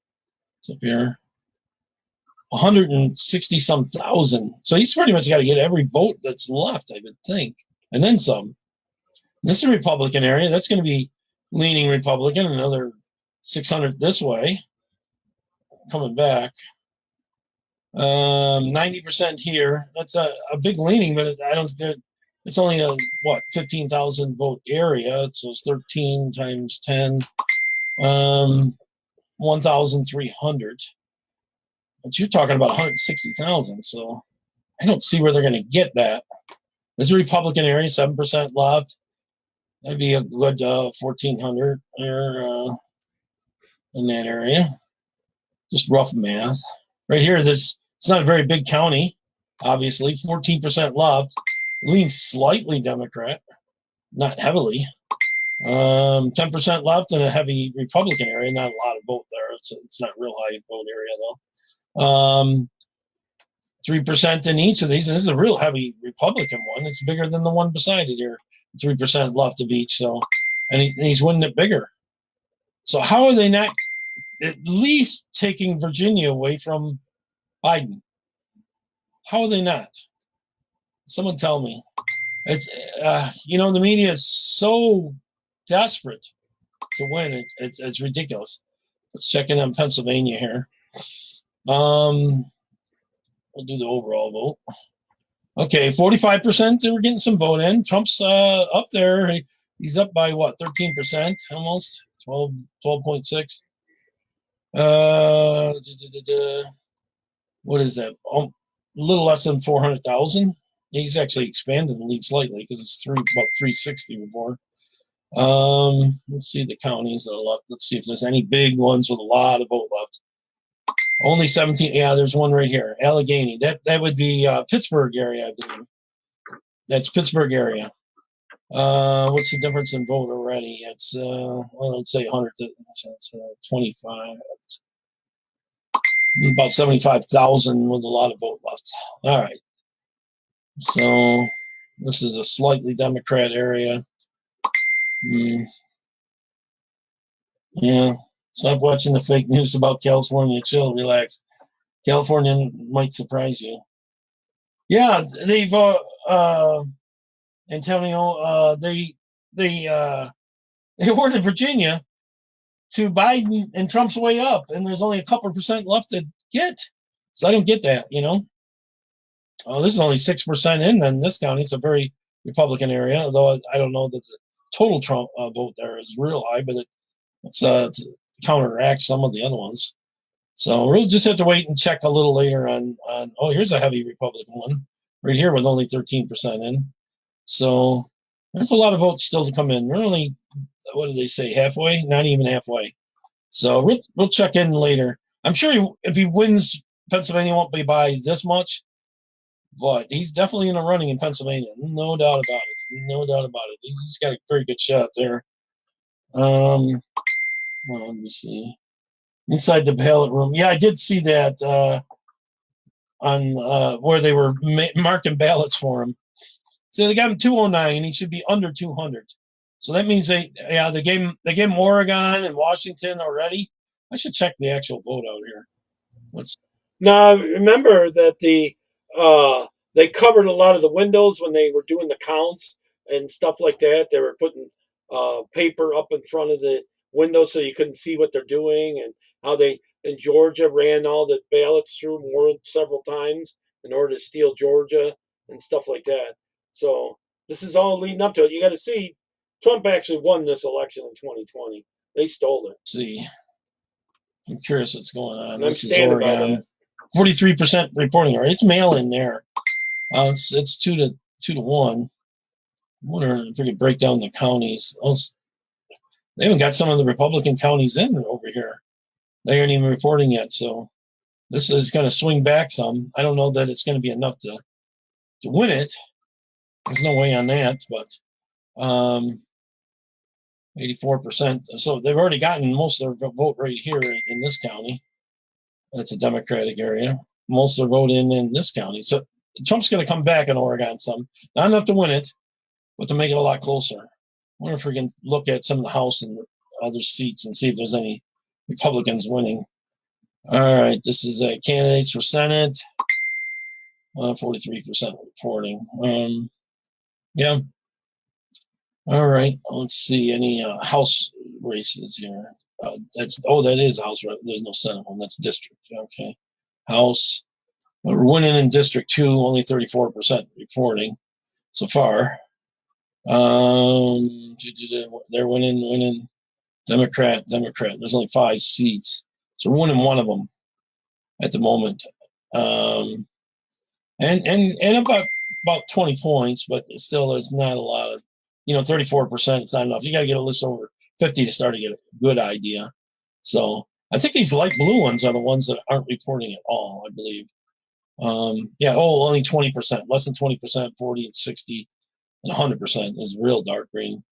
It's up here. 160 some thousand. So he's pretty much got to get every vote that's left, I would think, and then some. And this is a Republican area. That's going to be leaning Republican. Another 600 this way. Coming back. 90% here. That's a big leaning, but I don't. It's only a what 15,000 vote area. So it's 13 times 10. 1,300. But you're talking about 160,000. So I don't see where they're going to get that. There's a Republican area, 7% left. That'd be a good 1,400 there in that area. Just rough math. Right here, it's not a very big county, obviously. 14% left. Leans slightly Democrat, not heavily. 10% left in a heavy Republican area. Not a lot of vote there. It's not real high vote area though. 3% in each of these, and this is a real heavy Republican one. It's bigger than the one beside it here. 3% left of each. So, and he's winning it bigger. So how are they not at least taking Virginia away from Biden? How are they not? Someone tell me. It's the media is so desperate to win. It's ridiculous. Let's check in on Pennsylvania here. We'll do the overall vote. Okay, 45%. They were getting some vote in. Trump's up there. He's up by what? 13%, almost 12.6. What is that? A little less than 400,000. He's actually expanded the lead slightly because it's about 360 before. Let's see the counties that are left. Let's see if there's any big ones with a lot of vote left. Only 17. Yeah, there's one right here, Allegheny. That would be Pittsburgh area, I believe. That's Pittsburgh area. What's the difference in vote already? It's let's say 100. That's 25. About 75,000 with a lot of vote left. All right. So this is a slightly Democrat area. Yeah. Stop watching the fake news about California. Chill, relax. California might surprise you. Yeah, they've Antonio. They awarded Virginia to Biden, and Trump's way up, and there's only a couple % left to get. So I don't get that. Oh, this is only 6% in this county. It's a very Republican area, although I don't know that the total Trump vote there is real high, but it's to counteract some of the other ones. So we'll just have to wait and check a little later on. Oh, here's a heavy Republican one right here with only 13% in. So there's a lot of votes still to come in. We're only, what do they say, halfway? Not even halfway. So we'll check in later. I'm sure if he wins, Pennsylvania won't be by this much, but he's definitely in the running in Pennsylvania. No doubt about it. No doubt about it. He's got a very good shot there. Let me see. Inside the ballot room. Yeah, I did see that on where they were marking ballots for him. So they got him 209. He should be under 200. So that means they gave him Oregon and Washington already. I should check the actual vote out here. Now remember that they covered a lot of the windows when they were doing the counts and stuff like that. They were putting paper up in front of the window so you couldn't see what they're doing, and how they in Georgia ran all the ballots through several times in order to steal Georgia and stuff like that. So this is all leading up to it. You got to see Trump actually won this election in 2020. They stole it. Let's see. I'm curious what's going on. I'm This is standing by Oregon. 43% reporting rate. It's mail in there. It's 2 to 1. I wonder if we could break down the counties. They haven't got some of the Republican counties in over here. They aren't even reporting yet. So this is going to swing back some. I don't know that it's going to be enough to win it. There's no way on that, but 84%. So they've already gotten most of their vote right here in this county. That's a Democratic area. Most of their vote in this county. So Trump's going to come back in Oregon some. Not enough to win it, but to make it a lot closer. I wonder if we can look at some of the House and other seats and see if there's any Republicans winning. All right, this is candidates for Senate. 43% reporting. Yeah. All right, let's see any House races here. That is House. Right? There's no Senate one. That's district. Okay, House. We're winning in District 2. Only 34% reporting so far. They're winning. Democrat. There's only 5 seats, so we're winning one of them at the moment. And about 20 points, but still there's not a lot of, 34%. It's not enough. You got to get a list over 50 to start to get a good idea. So I think these light blue ones are the ones that aren't reporting at all, I believe. Only 20%, less than 20%, 40 and 60 and 100% is real dark green.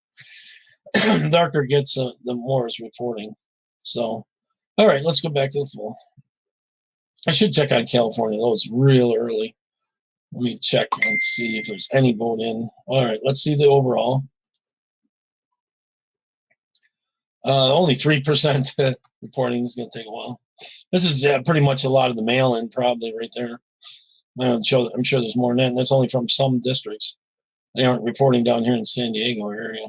Darker gets, the more is reporting. So, all right, let's go back to the full. I should check on California, though. It's real early. Let me check and see if there's any vote in. All right, let's see the overall. Only 3% reporting is going to take a while. This is pretty much a lot of the mail-in, probably right there. I'm sure there's more than that. And that's only from some districts. They aren't reporting down here in San Diego area.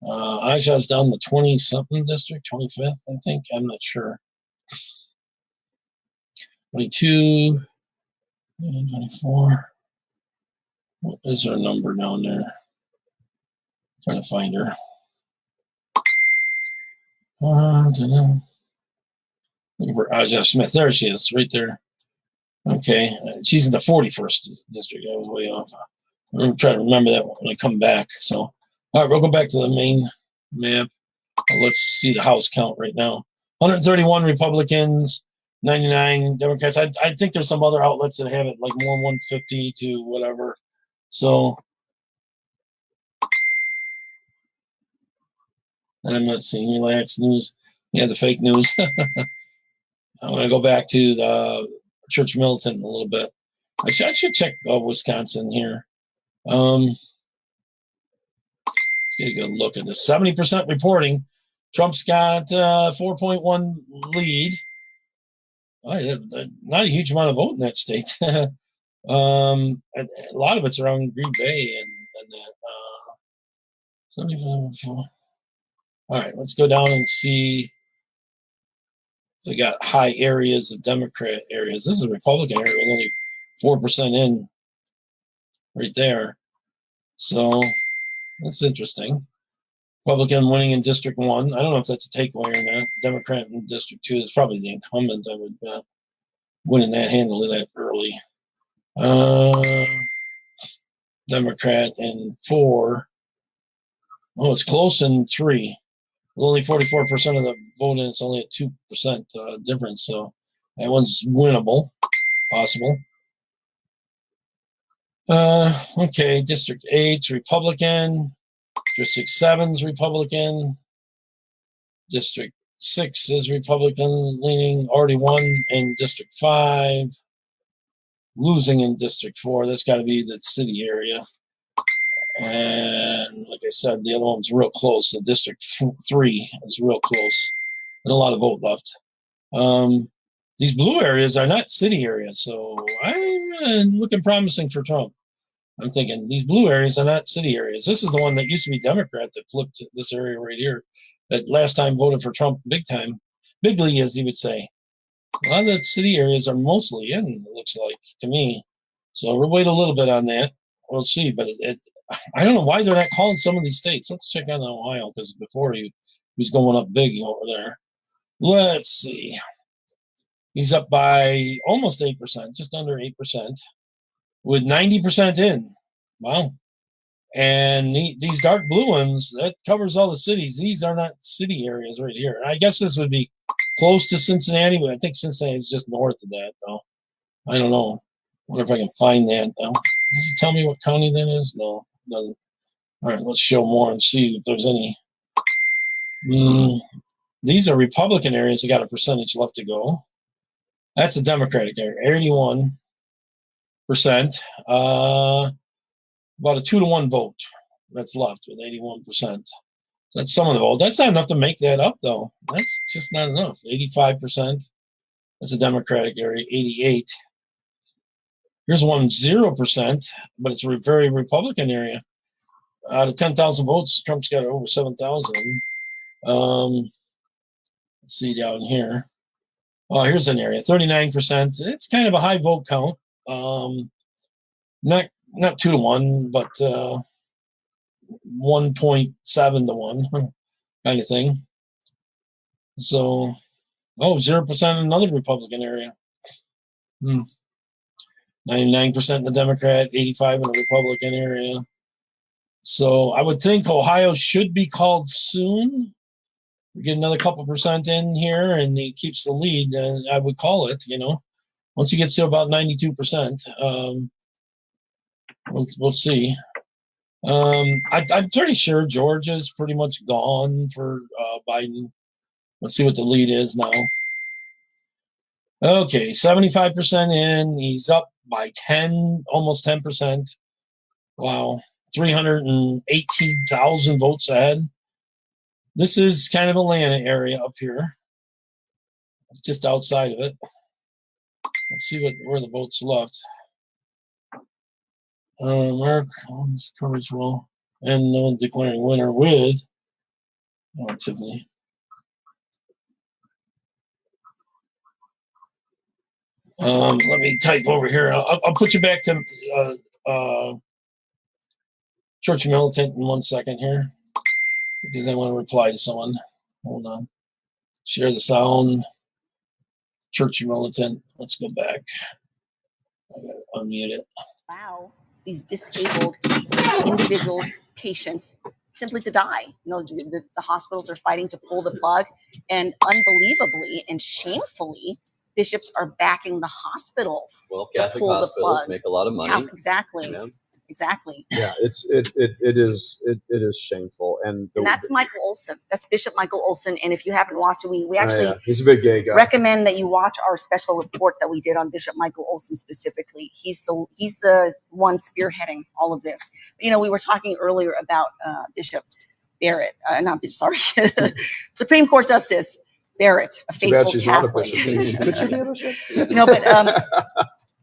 Aja's down the 20-something district, 25th, I think. I'm not sure. 22, 24. What is her number down there? Trying to find her. Looking for Aja Smith. There she is, right there. Okay, she's in the 41st district. I was way off. I'm going to try to remember that when I come back. So, all right, we'll go back to the main map. Let's see the House count right now. 131 Republicans, 99 Democrats. I think there's some other outlets that have it like more 150 to whatever. So, and I'm not seeing Relax News. Yeah, the fake news. I'm going to go back to the Church Militant a little bit. I should check Wisconsin here. Let's get a good look at this. 70% reporting. Trump's got 4.1 lead. Not a huge amount of vote in that state. A lot of it's around Green Bay and that. 75. All right, let's go down and see. They got high areas of Democrat areas. This is a Republican area with only 4% in right there. So that's interesting. Republican winning in District 1. I don't know if that's a takeaway or not. Democrat in District 2 is probably the incumbent, I would bet. Winning that handily that early. Democrat in 4. Oh, it's close in 3. Only 44% of the vote, and it's only a 2% difference. So that one's winnable, possible. Okay, District 8's Republican. District 7's Republican. District 6 is Republican leaning, already won in District 5. Losing in District 4. That's got to be the city area. And like I said, the other one's real close. The District 3 is real close. And a lot of vote left. These blue areas are not city areas, so I'm looking promising for Trump. I'm thinking these blue areas are not city areas. This is the one that used to be Democrat that flipped to this area right here. That last time voted for Trump big time. Bigly, as he would say. A lot of the city areas are mostly in, it looks like, to me. So we'll wait a little bit on that. We'll see. But I don't know why they're not calling some of these states. Let's check on Ohio, because before he was going up big over there. Let's see. He's up by almost 8%, just under 8%, with 90% in. Wow. And these dark blue ones, that covers all the cities. These are not city areas right here. I guess this would be close to Cincinnati, but I think Cincinnati is just north of that, though. I don't know. Wonder if I can find that, though. Does it tell me what county that is? No, it doesn't. All right, let's show more and see if there's any. These are Republican areas that got a percentage left to go. That's a Democratic area, 81. About a 2-to-1 vote that's left with 81%. That's some of the vote. That's not enough to make that up, though. That's just not enough. 85%. That's a Democratic area. 88. Here's one 0%, but it's a very Republican area. Out of 10,000 votes, Trump's got over 7,000. Let's see down here. Oh, here's an area. 39%. It's kind of a high vote count. Not 2-to-1, but 1.7 to 1 kind of thing. So, 0% in another Republican area. 99% in the Democrat, 85 in the Republican area. So I would think Ohio should be called soon. We get another couple percent in here, and he keeps the lead. And I would call it. Once he gets to about 92%, we'll see. I'm pretty sure Georgia's pretty much gone for Biden. Let's see what the lead is now. Okay, 75% in. He's up by 10, almost 10%. Wow, 318,000 votes ahead. This is kind of Atlanta area up here, just outside of it. Let's see where the votes left. Mark coverage will and no declaring winner with Tiffany. Let me type over here. I'll put you back to Church Militant in 1 second here, because I want to reply to someone. Hold on. Share the sound. Church Militant. Let's go back. I gotta unmute it. Allow these disabled individuals, patients, simply to die. The hospitals are fighting to pull the plug, and unbelievably and shamefully, bishops are backing the hospitals to Catholic pull the hospitals plug. make a lot of money. Exactly. Yeah. Exactly. Yeah, it is shameful, and that's Michael Olson. That's Bishop Michael Olson. And if you haven't watched it, we actually he's a big gay guy. recommend that you watch our special report that we did on Bishop Michael Olson specifically. He's the one spearheading all of this. We were talking earlier about Bishop Barrett, Supreme Court Justice Barrett, a faithful Catholic. Could she be a bishop? But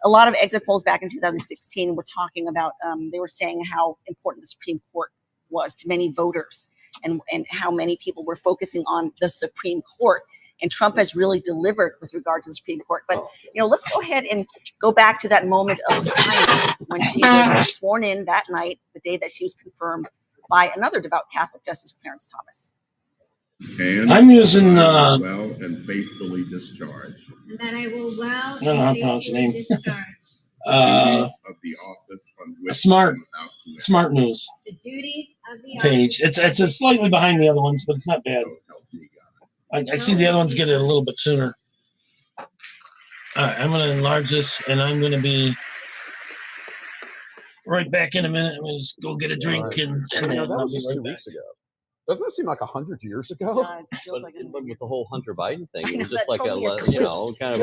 a lot of exit polls back in 2016 were talking about, they were saying how important the Supreme Court was to many voters, and how many people were focusing on the Supreme Court. And Trump has really delivered with regard to the Supreme Court. But, let's go ahead and go back to that moment of time when she was sworn in that night, the day that she was confirmed by another devout Catholic, Justice Clarence Thomas. And I'm using well and faithfully discharge. And that I will well I don't know how to pronounce your name. discharge Of the office from which Smart without to Smart News the duties of the page. It's slightly behind the other ones, but it's not bad. help me God. I see the other ones get it a little bit sooner. All right, I'm going to enlarge this, and I'm going to be right back in a minute. I'm going to just go get a drink, and then that I'll was be just right 2 back. weeks ago. Doesn't that seem like 100 years ago? It feels like But with the whole Hunter Biden thing, I it know, was just that like totally kind of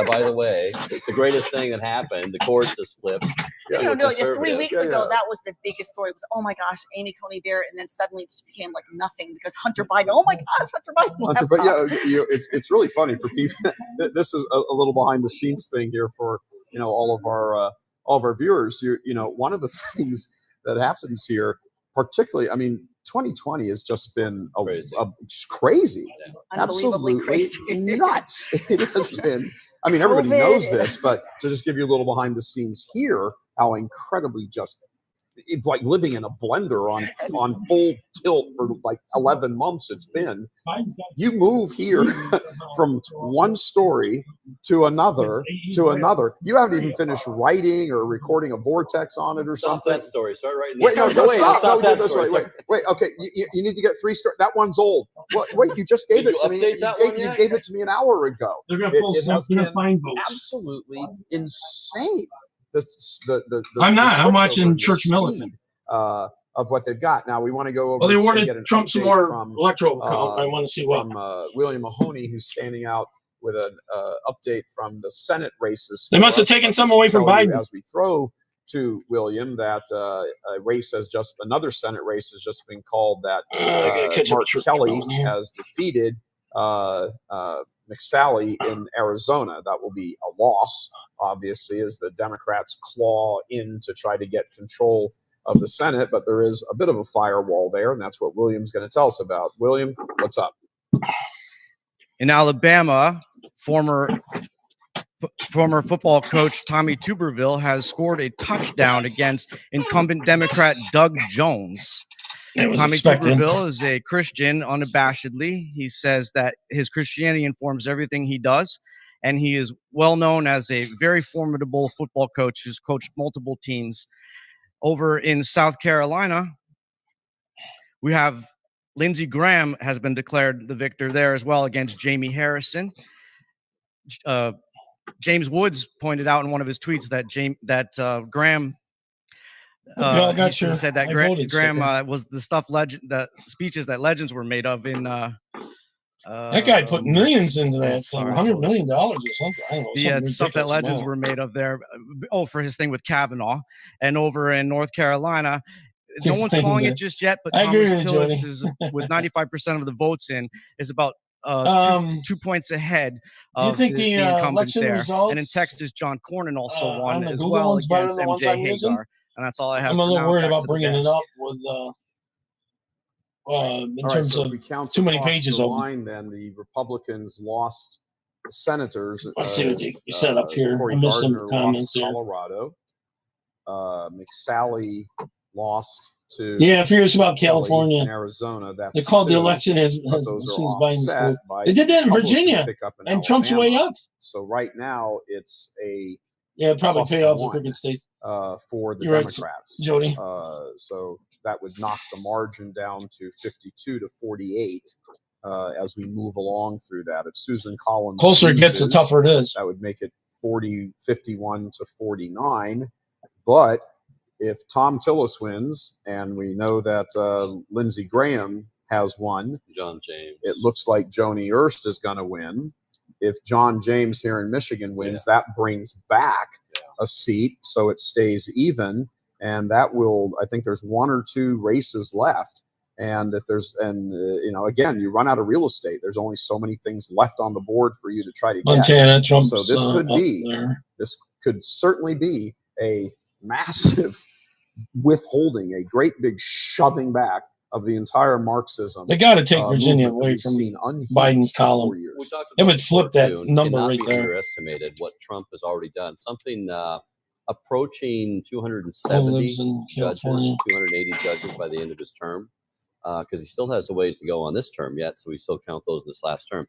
by the way, the greatest thing that happened, the course just flipped. No, The 3 conservative. weeks ago, that was the biggest story. It was, oh my gosh, Amy Coney Barrett, and then suddenly it just became like nothing because Hunter Biden. Oh my gosh, Hunter Biden. will have But talk. it's really funny for people. This is a little behind the scenes thing here for all of our viewers. One of the things that happens here, particularly, 2020 has just been just crazy. Unbelievably Absolutely crazy. nuts. It has been. Everybody COVID. knows this, but to just give you a little behind the scenes here, how incredibly it's like living in a blender on full tilt for like 11 months it's been. You move here from one story to another. You haven't even finished writing or recording a vortex on it or Stop something. that story. Start writing. Wait, no, wait, stop. stop No, that do this story. way. Wait. Okay, you need to get 3 stories. That one's old. Wait, you just gave Did it you to me. update that one You yet? gave it to me an hour ago. They're going to pull It has some. They're been going to find votes. Absolutely insane. I'm not. I'm switchover watching and the Church Militant. speed, of what they've got. Now we want to go over. Well, they and awarded get an Trump some update more from, electoral count. I want to see what. from William Mahoney, who's standing out with an update from the Senate races. They for must have us. taken I'll some just away from tell you Biden. as we throw to William that another Senate race has just been called that I gotta catch up Mark with Church Kelly Brown here. has defeated McSally in Arizona. That will be a loss, obviously, as the Democrats claw in to try to get control of the Senate. But there is a bit of a firewall there, and that's what William's going to tell us about. William, what's up? In Alabama, former football coach Tommy Tuberville has scored a touchdown against incumbent Democrat Doug Jones. Tommy Tuberville is a Christian unabashedly. He says that his Christianity informs everything he does, and he is well known as a very formidable football coach who's coached multiple teams. Over in South Carolina, we have Lindsey Graham has been declared the victor there as well against Jamie Harrison. James Woods pointed out in one of his tweets that Graham said that Graham was the the speeches that legends were made of in that guy put millions into that thing, $100 million or something. I don't know. Yeah, the stuff that legends were made of there. Oh, for his thing with Kavanaugh. And over in North Carolina, no one's calling it just yet, but Thomas Tillis is with 95% of the votes in is about 2 points ahead of the incumbent there. And in Texas, John Cornyn also won as well against MJ Hagar. And that's all I have. I'm a little worried about bringing it up with in terms of too many pages the open. line, then the Republicans lost senators. Let's see what you set up here. Cory I missed some Gardner comments lost here. Colorado. McSally lost to Yeah, furious about Kelly California. in Arizona. That's They called the 2, election as but those are since Biden's offset score. by They did that in Republican Virginia, pickup in and Trump's way Alabama. up. So right now it's a Yeah, probably pay off the +1 crooked states. for the You're right, Democrats. Jody. So that would knock the margin down to 52 to 48 as we move along through that. If Susan Collins Closer it gets, the loses, tougher it is. that would make it 51 to 49. But if Tom Tillis wins, and we know that Lindsey Graham has won, John James, it looks like Joni Ernst is going to win. If John James here in Michigan wins, that brings back a seat, so it stays even. And that will, I think there's 1 or 2 races left. And if there's, again, you run out of real estate. There's only so many things left on the board for you to try to get. Montana, Trump's So this could certainly be a massive withholding, a great big shoving back of the entire Marxism. They got to take Virginia movement that away we've from seen unheeded Biden's for column. 4 years. We talked It about would flip before, that too, and number cannot right be there. underestimated what Trump has already done. Something approaching Who 270 lives in judges, California? 280 judges by the end of his term, because he still has a ways to go on this term yet, so we still count those in this last term.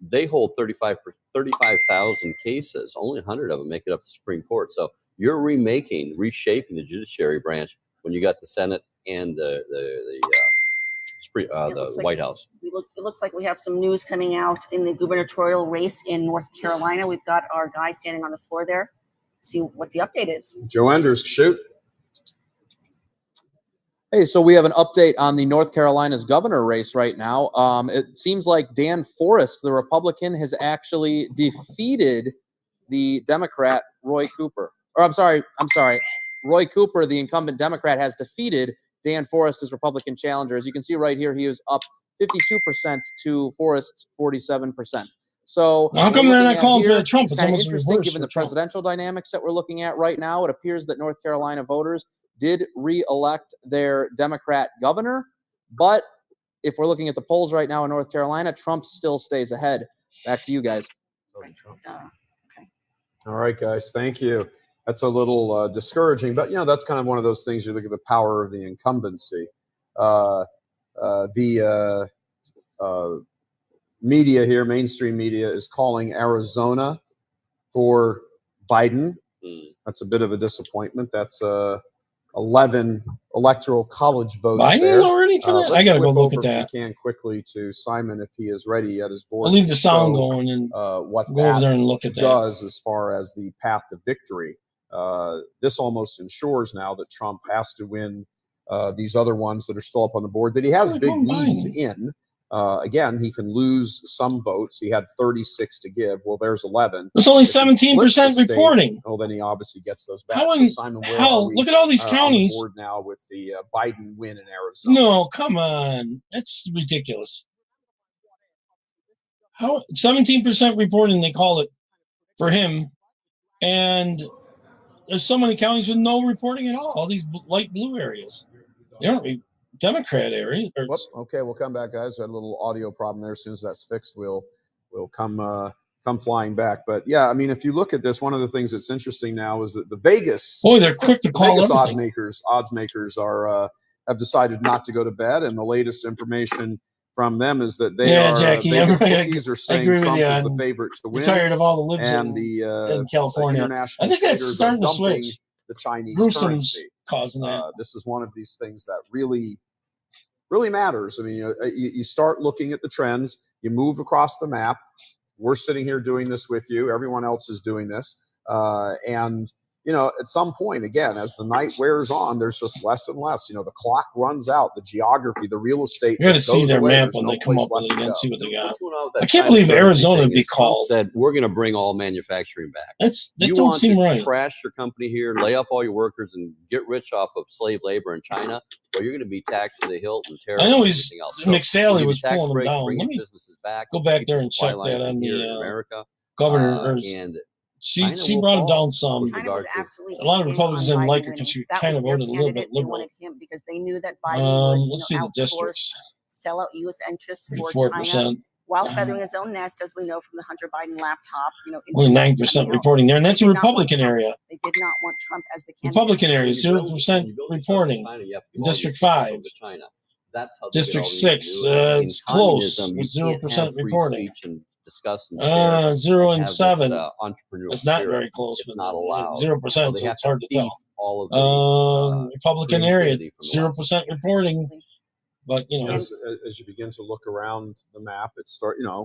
They hold 35,000 cases. Only 100 of them make it up to the Supreme Court. So you're reshaping the judiciary branch when you got the Senate and the White House. It looks like we have some news coming out in the gubernatorial race in North Carolina. We've got our guy standing on the floor there. Let's see what the update is. Joe Enders, shoot. Hey, so we have an update on the North Carolina's governor race right now. It seems like Dan Forrest, the Republican, has actually defeated the Democrat Roy Cooper. Or I'm sorry. Roy Cooper, the incumbent Democrat, has defeated Dan Forrest, his Republican challenger. As you can see right here, he was up 52% to Forrest's 47%. So how come they're not calling for the Trump? It's almost interesting reversed given for the Trump. presidential dynamics that we're looking at right now. It appears that North Carolina voters did re-elect their Democrat governor, but if we're looking at the polls right now in North Carolina, Trump still stays ahead. Back to you guys. All right, guys, thank you. That's a little discouraging, but that's kind of one of those things. You look at the power of the incumbency. The media here, mainstream media, is calling Arizona for Biden. That's a bit of a disappointment. That's 11 electoral college votes. Biden there. already for that? I Let's gotta go whip look over, at that. If we can, quickly to Simon if he is ready at his board. I'll leave to the sound show, going and what go over there and look at that. does as far as the path to victory. This almost ensures now that Trump has to win these other ones that are still up on the board that he has big leads in. Again, he can lose some votes. He had 36 to give. Well, there's 11. There's only If he flips 17% the state, reporting. well, then he obviously gets those back. How So in Simon, where are hell? we, Look at all these on the counties. board now with the Biden win in Arizona? No, come on. That's ridiculous. How 17% reporting, they call it for him. And there's so many counties with no reporting at all these light blue areas. They aren't Democrat areas. Whoop, okay, we'll come back, guys. We had a little audio problem there. As soon as that's fixed, we'll come flying back. But yeah, I mean, if you look at this, one of the things that's interesting now is that the Vegas, boy, they're quick to call Vegas everything. odds makers are have decided not to go to bed, and the latest information from them is that they are Jackie, Vegas I bookies are agree saying with Trump you. is the I'm favorite to win. tired of all the libs and in the California. international I think that's traders are starting to dumping switch. the Chinese Gruesom's currency. causing that. This is one of these things that really matters. I mean, you start looking at the trends, you move across the map. We're sitting here doing this with you. Everyone else is doing this. And, at some point, again, as the night wears on, there's just less and less. The clock runs out, the geography, the real estate. You got to just see goes their away. map There's when no they come place up with left it to again, go. see what they got. What's going on with that I can't China believe currency Arizona thing would be is Trump called. said we're going to bring all manufacturing back. That You don't want seem to right. trash your company here, lay off all your workers, and get rich off of slave labor in China? Well, you're going to be taxed to the hilt and I tariffs know and he's everything else. McSally we'll give was you tax pulling them breaks, down. bring Let your me businesses back, go back keep there the and supply check lines that on here in the America. governor. Or And she will brought him fall down some. with China regard was to absolutely A lot of in Republicans on didn't like Biden her because winning. she That kind was of their voted a little candidate. bit They liberal. wanted him because they knew that Biden would, Let's see the outsource, districts. sell out U.S. interests for 34%. China while feathering his own nest, as we know from the Hunter Biden laptop. Only information 9% coming out. reporting there, and that's They a did not want Republican Trump. area. They did not want Trump as the candidate. Republican area, When you build- 0% when you build yourself in reporting. China, you have to give all your District secrets 5. over to China. That's how they get District all the 6, ingenuity. In it's close communism, with you can't 0% have free reporting. speech and discuss and share 0 and have this, 7. entrepreneurial It's not spirit. very close, It's but not allowed. 0%, So so they have it's hard to thief tell. all of the Republican area, creativity from the left. 0% reporting. But as you begin to look around the map,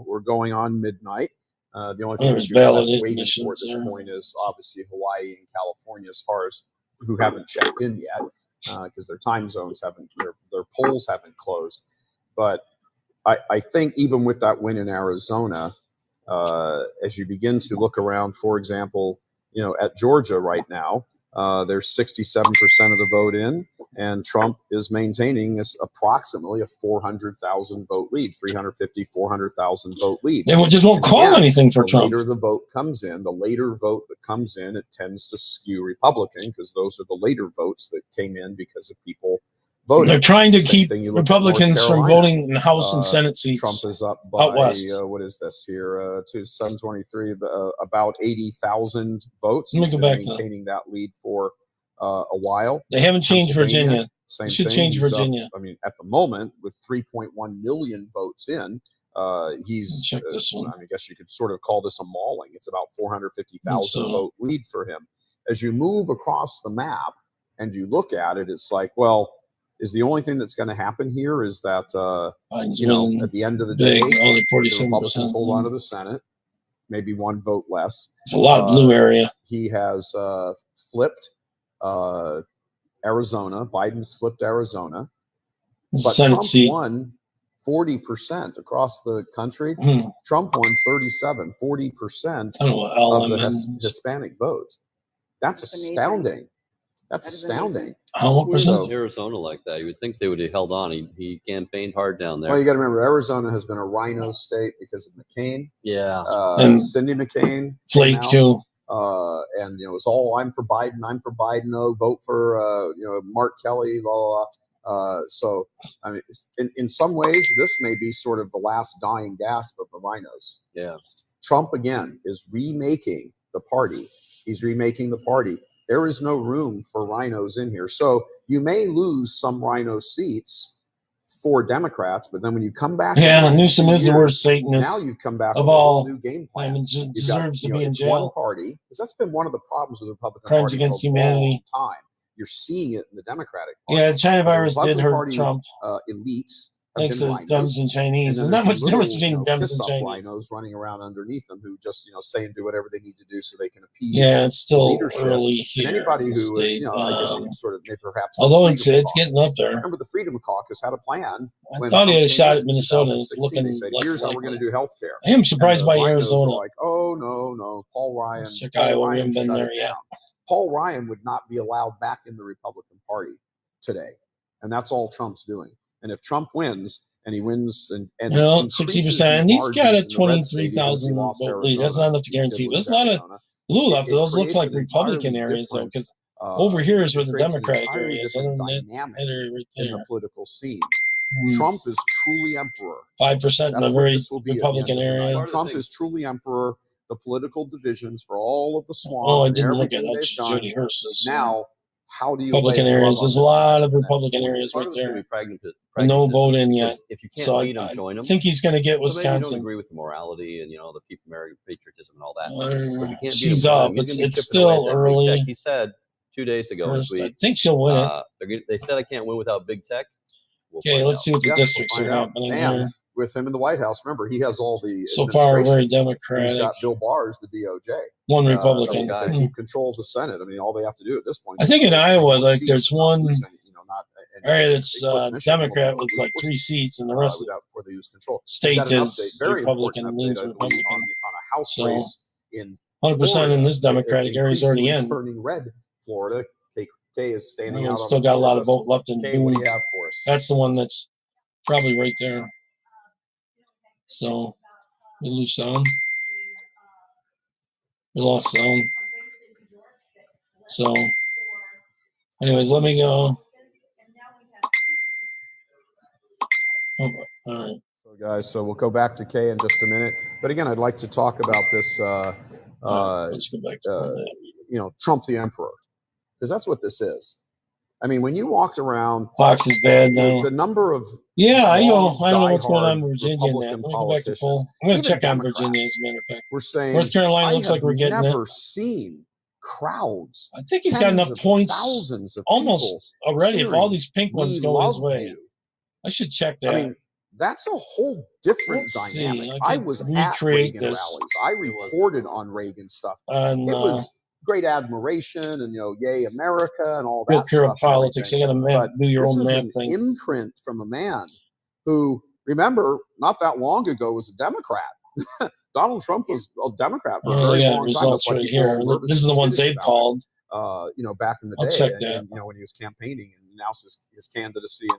we're going on midnight. The only thing There's that you're ballot waiting for at admissions this there. point is obviously Hawaii and California, as far as who haven't checked in yet, because their time zones their polls haven't closed. But I think even with that win in Arizona, as you begin to look around, for example, at Georgia right now, there's 67% of the vote in, and Trump is maintaining approximately a 400,000 vote lead, 350, 400,000 vote lead. They just won't call anything for Trump. The later the vote comes in, the later vote that comes in, it tends to skew Republican because those are the later votes that came in because of people voting. They're trying to Same keep thing you look at Republicans North by Carolina. voting in House and Senate seats. Trump is up by out west. What is this here? To 723, about 80,000 votes. Let me He's go been back to- maintaining that lead for a while. They haven't changed Pennsylvania, Virginia. Same They should thing. change He's up, Virginia. at the moment with 3.1 million votes in, he's. Check this one. I guess you could sort of call this a mauling. It's about 450,000 So- vote lead for him. As you move across the map and you look at it, it's like, well, is the only thing that's going to happen here is that Biden's at the end of the day, big, only the 47%. Republicans hold on to the Senate, maybe one vote less. It's a lot of blue area. He has flipped Arizona. Biden's flipped Arizona, but Senate Trump seat. won 40% across the country. Hmm. Trump won 40% I don't know what all of the that means. Hispanic vote. That's That's amazing. astounding. That's That is astounding. amazing. What percent? So- Arizona like that. You would think they would have held on. He campaigned hard down there. Well, you got to remember, Arizona has been a rhino state because of McCain. Yeah. And Cindy McCain. Flake came out, too. and it's all I'm for Biden. Oh, vote for Mark Kelly. Blah blah blah. So I mean, in some ways, this may be sort of the last dying gasp of the rhinos. Yeah. Trump again is remaking the party. He's remaking the party. There is no room for rhinos in here. So you may lose some rhino seats for Democrats, but then when you come back, Yeah, in Newsom is the years, worst Satanist now you've come back of with a whole all. new game I plan. mean, You've got, deserves to be in it's one jail. party, because that's been one of the problems with the Republican Crimes Party against for a long humanity. time. You're seeing it in the Democratic Party. Yeah, China The virus did Republican hurt Party, Trump. elites have Thanks been to rhinos. Dems and Chinese. And There's then not there's much difference little, between Dems and piss-up Chinese. rhinos running around underneath them who just, say and do whatever they need to do so they can appease Yeah, it's still leadership. early And here anybody in who the is, state. I guess you could sort of maybe perhaps. the Although it's Freedom getting Caucus. up there. Remember, the Freedom Caucus had a plan. I when thought he Trump had a came shot in at Minnesota. 2016. It's They looking said, less here's how we're going to likely. do healthcare. I am surprised by Rhinos Arizona. Are like, oh no, Paul Ryan. Check Paul Iowa, we Ryan haven't been shut there it yet. down. Paul Ryan would not be allowed back in the Republican Party today, and that's all Trump's doing. And if Trump wins, and he wins, and Well, increases 60%. these He's got a margins in the red state, even if he 23,000 lost vote lead. That's Arizona, not enough to he did guarantee. But lose there's a lot of Arizona. blue left. It Those look creates like an Republican entirely areas, though, different, because over here is where the creates an Democratic entirely area is. Other different than that, dynamic that area right in the there. political scene. Hmm. Trump is truly emperor. 5% in That's a what very this will be at the end Republican of the night. area. Trump is truly emperor. The political divisions for all of the swamp Oh, I and didn't look at everything that. they've done. Jody Hurst's Now, how do you Republican lay glove areas. on There's a this lot man of for the next Republican 4 areas Part right of it's going there. to be pragmatism. And no vote in yet. Because if you can't So lead them, I join them. think he's going to get So maybe you don't Wisconsin. agree with the morality and the people American patriotism and all that. But if you can't beat She's them, up. he's It's gonna be it's chipping away at still that big tech. early. He said 2 days ago in a First, I tweet, think she'll win it. they said I can't win without big tech. We'll Okay, find let's out. see what the Yeah, we'll districts are find out. happening And here. with him in the White House, remember, he has all the So far, very administration. He's Democratic. got Bill Barr's the DOJ. One So Republican. if they keep control of the Senate, I mean, all they have to do at this point. I is think in vote for Iowa, more like seats there's and not one lose any, not any- area that's they flip Michigan, Democrat we'll with lose like 3 seats, and the more, rest of without before they lose control. the We state got an is update, very Republican, important leans update, I believe, Republican. on a House So race in 100% in Florida. this Democratic area is already in. Turning red, Florida. Kay is standing Well, out. it's on still the got a floor lot with of us. vote left in Kay, what do Boone. you have for us? That's the one that's probably right there. So we lose sound. We lost sound. So, anyways, let me go. Oh, all right. So guys, so we'll go back to Kay in just a minute. But again, I'd like to talk about this, Let's go back to that. Trump the Emperor, because that's what this is. I mean, when you walked around, Fox is bad now. the number of Yeah, I know. long, I don't know what's going on in diehard Virginia. Now. Republican Let me go back to politicians, poll. I'm going to even check on Democrats, Virginia, as a matter of fact. we're saying North Carolina looks I like we're have getting it. never seen crowds. I think he's got enough tens of points thousands of almost already. If all cheering, these pink ones "We go his love way, you." I should check that. I mean, that's a whole different Let's see. dynamic. I I could was at recreate Reagan this. rallies. I reported on Reagan stuff. And, It was great admiration and yay America and all real that pure stuff. politics. They got to map, But do your this own is map an thing. imprint from a man who, remember, not that long ago was a Democrat. Donald Trump was a Democrat for a Oh, very yeah, long time. results That's why right people are here. nervous This is and the ones skittish they've about called. it, back in the I'll day. check and, that. and, when he was campaigning and announced his candidacy in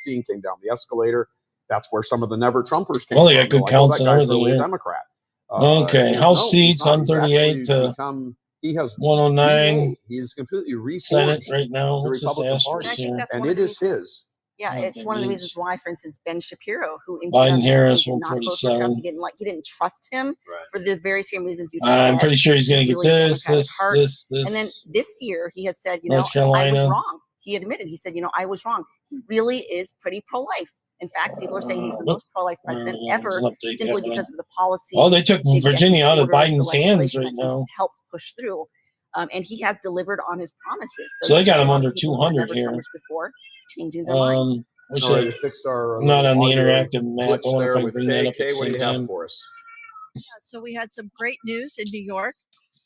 2015, came down the escalator. That's where some of the never Trumpers came Well, they from. got good They're like, counts that and guy's everything really a here. Democrat. Okay, and House no, he's seats not. He's 138 actually to become, he has 109. remade. He's completely Senate reforged right now. the Let's just Republican ask Party, I think that's and one of it the is reasons. his. Yeah, Okay, it's one of the means- reasons why, for instance, Ben Shapiro, who in Biden 2016 Harris did not vote for 147. Trump, he didn't trust him Right. for the very same reasons you just I'm said. pretty sure he's going to He's get really a this, Democratic this, heart. this, And then this. this year, he has said, North I was Carolina. wrong. He admitted, he said, I was wrong. He really is pretty pro-life. In fact, people are saying he's the Nope. most pro-life president There's ever, an update simply happening. because of the policy. Oh, they took the Virginia out of executive orders, Biden's the hands legislation right that he's now. helped push through. And he has delivered on his promises. So they got there's a him lot under of people who were 200 never here. Trumpers before, changing their mind. Wish All right, I, we fixed our I'm not on the audio interactive map. I glitch wonder if there I can with bring that Kay. up at Kay, the what do same you have time. for us? Yeah, so we had some great news in New York.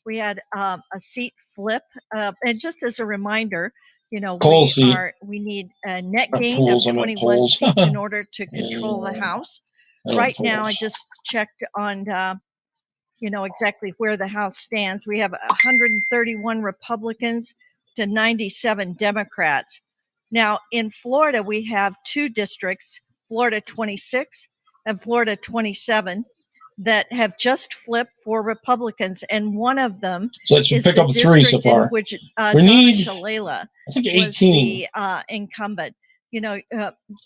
We had a seat flip, and just as a reminder, Poll seat. we need a net Not gain polls, of I meant 21 polls. seats in order to control the Yeah. House. I don't Right now, I polls. just checked on, exactly where the House stands. We have 131 Republicans to 97 Democrats. Now, in Florida, we have 2 districts, Florida 26 and Florida 27, that have just flipped for Republicans, and one of them So that should is pick the up 3 so district in far. which We Donna need, Shalala I think, was 18. the incumbent. Not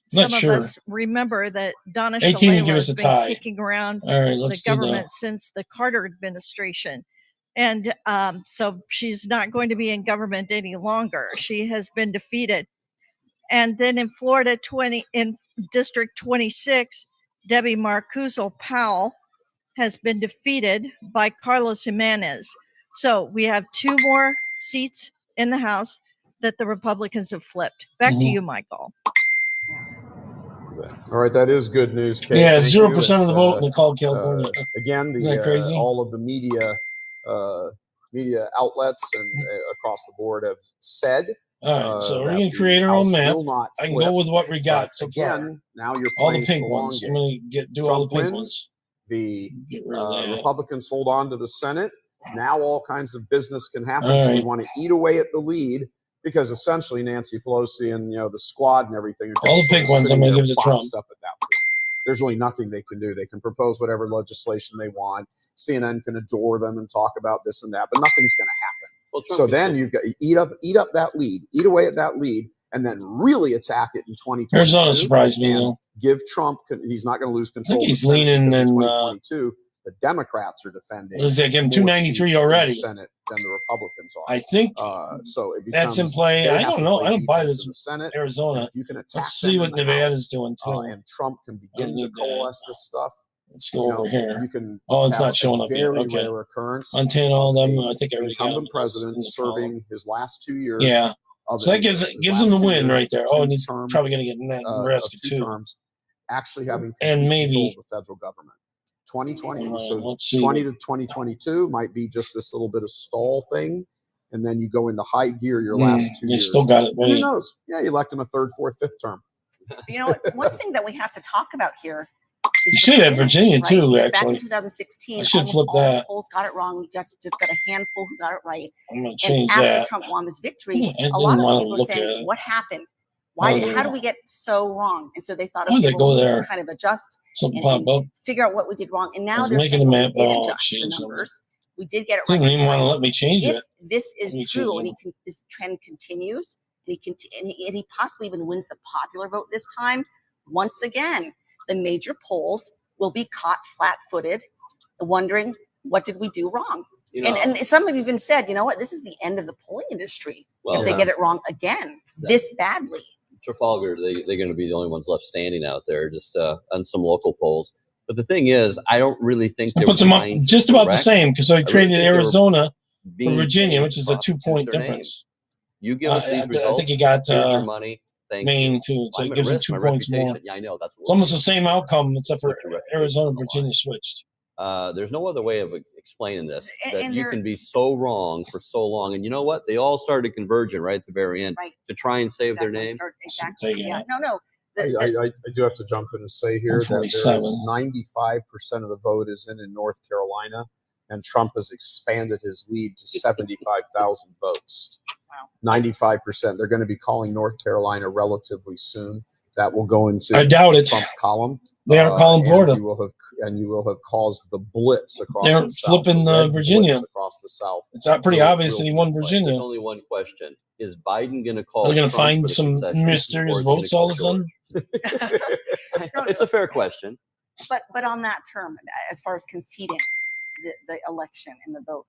Some sure. of us remember that Donna 18 to Shalala give us has a been tie. kicking around All right, the let's do that. government since the Carter administration. And so she's not going to be in government any longer. She has been defeated. And then in Florida in District 26, Debbie Marcuzzo Powell has been defeated by Carlos Jimenez. So we have 2 more seats in the House that the Republicans have flipped. Back to you, Michael. All right, that is good news, Kate. Yeah, Thank you. 0% of the It's, vote, and they called California. Again, Isn't that crazy? all of the media outlets and across the board have said. All right, so we're that going to the create our own House map. will not I can flip. go with what we got But so far. again, now you're All the playing pink for the long ones. game. I'm going to do all Trump the pink wins. ones. The Get rid of that. Republicans hold on to the Senate. Now all kinds of business can happen. All So right. you want to eat away at the lead because essentially Nancy Pelosi and the squad and everything are just All the sort pink of ones sitting I'm gonna there give to Trump. boxed up at that point. There's really nothing they can do. They can propose whatever legislation they want. CNN can adore them and talk about this and that, but nothing's going to happen. Well, Trump So can then still- you've got eat up that lead, eat away at that lead, and then really attack it in 2022. Arizona surprised me, and though. Give Trump. He's not going to lose control. think of the he's Senate leaning because in in, 2022. The Democrats are defending. What is that, give him more 293 seats in the already? Senate than the Republicans are. I think So it that's in becomes play. they I have don't to know. play I don't buy defense this in the Senate. Arizona. And if you can attack Let's see them what in the Nevada's House, doing, too. and Trump can begin to need that. coalesce this stuff. Let's go over here. You can. Oh, it's have not showing a up yet. very Okay. rare occurrence. Montana, all them. of I think I the already got them incumbent president in the column. serving his last 2 years. Yeah. of So that a- gives his gives last him the 2 win years, right there. Oh, and he's two-term, probably going to get Nebraska, of 2 too. terms, actually having And complete maybe- control of the federal government. 2020, so let's see. 20 to 2022 might be just this little bit of stall thing, and then you go into high gear your last 2 they years. still got it And who right. knows? Yeah, you elect him a third, fourth, fifth term. You know, it's one thing that we have to talk about here. is You the should have beginning, Virginia, right? too, Because Back actually. in 2016, I should almost flip all the that. polls got it wrong. We just got a handful who got it right. I'm going to And change after that. Trump won this victory, I a lot didn't of wanna people were look at saying, it. "What happened? Why? Oh, How did we get so wrong?" And so they thought, Why "Okay, did they well, go we need there? to kind of adjust Something and pop up. figure out what we did wrong." And I now was they're making saying, a well, map. we did Oh, adjust the jeez. numbers. We did get it right. Didn't the even want to final. let me change If it. this is Let me true, and change this trend continues, and he possibly even wins the popular vote this time, once again, the major polls will be caught flat-footed, wondering what did we do wrong. You know, And some have even said, you know what, this is the end of the polling industry Well, if they yeah. get it wrong again this badly. Trafalgar, they're going to be the only ones left standing out there, just on some local polls. But the thing is, I don't really think I they put were them up trying to just about the correct. same because I really traded think they were Arizona for being Virginia, paid which is a to 2-point their name. difference. You give us these I results. think you got here's your money. Thank Maine, you. too. So I'm it gonna gives them risk 2 my points more. reputation. Yeah, I know that's. It's almost the same outcome except for Put your reputation Arizona on and the Virginia switched. There's no other way of explaining this. And- That and you there- can be so wrong for so long, and you know what? They all started converging right at the very end Right. to try and save their Exactly. name. Exactly. Take it Yeah. out. No. The- I do have to jump in and say here that 147. there's 95% of the vote is in North Carolina, and Trump has expanded his lead to 75,000 votes. Wow. 95%. They're going to be calling North Carolina relatively soon. That will go into I doubt it. Trump column. They aren't calling and Florida. You will have caused the blitz across. They're the South, flipping the red Virginia. blitz across the South. It's not pretty Real- obvious real that he won quick. Virginia. There's only one question: is Biden going to call? Are they going to Trump find for the some concessions, mysterious or is he gonna votes all of a call sudden? George? It's a fair question. But on that term, as far as conceding the election and the vote,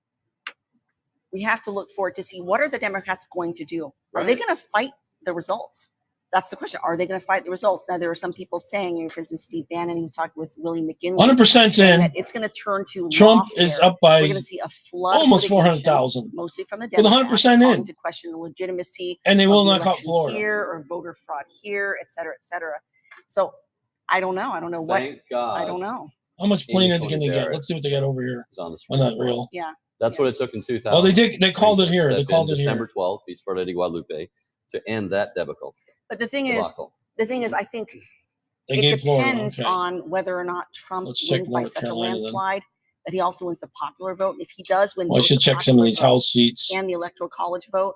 we have to look forward to see what are the Democrats going to do. Are they Right. going to fight the results? That's the question. Are they going to fight the results? Now, there are some people saying, for instance, Steve Bannon, he was talking with Willie McGinley. 100% saying in. that it's going to turn to Trump lawfare. is up We're by going to see a flood of almost litigation, 400,000. mostly from the With Democrats, 100% in. calling to question the legitimacy And they of will the knock out election Florida. here or voter fraud here, et cetera, et cetera. So I don't know. I don't know what. Thank God. I don't know. How much Amy planet Coney can they get? Barrett Let's see what they got over here. is on the Well, Supreme not Court. real. Yeah. That's what it took in 2000. Oh, they did. They called it here. They Stepped called in it here. December 12th, East Florida de Guadalupe, to end that debacle. But the thing is, I think They it gave Florida. depends Okay. on whether or not Trump Let's check wins by North such Carolina a then. landslide that he also wins the popular vote. And if he does win Well, I both should the check some of popular these vote House seats. and the electoral college vote,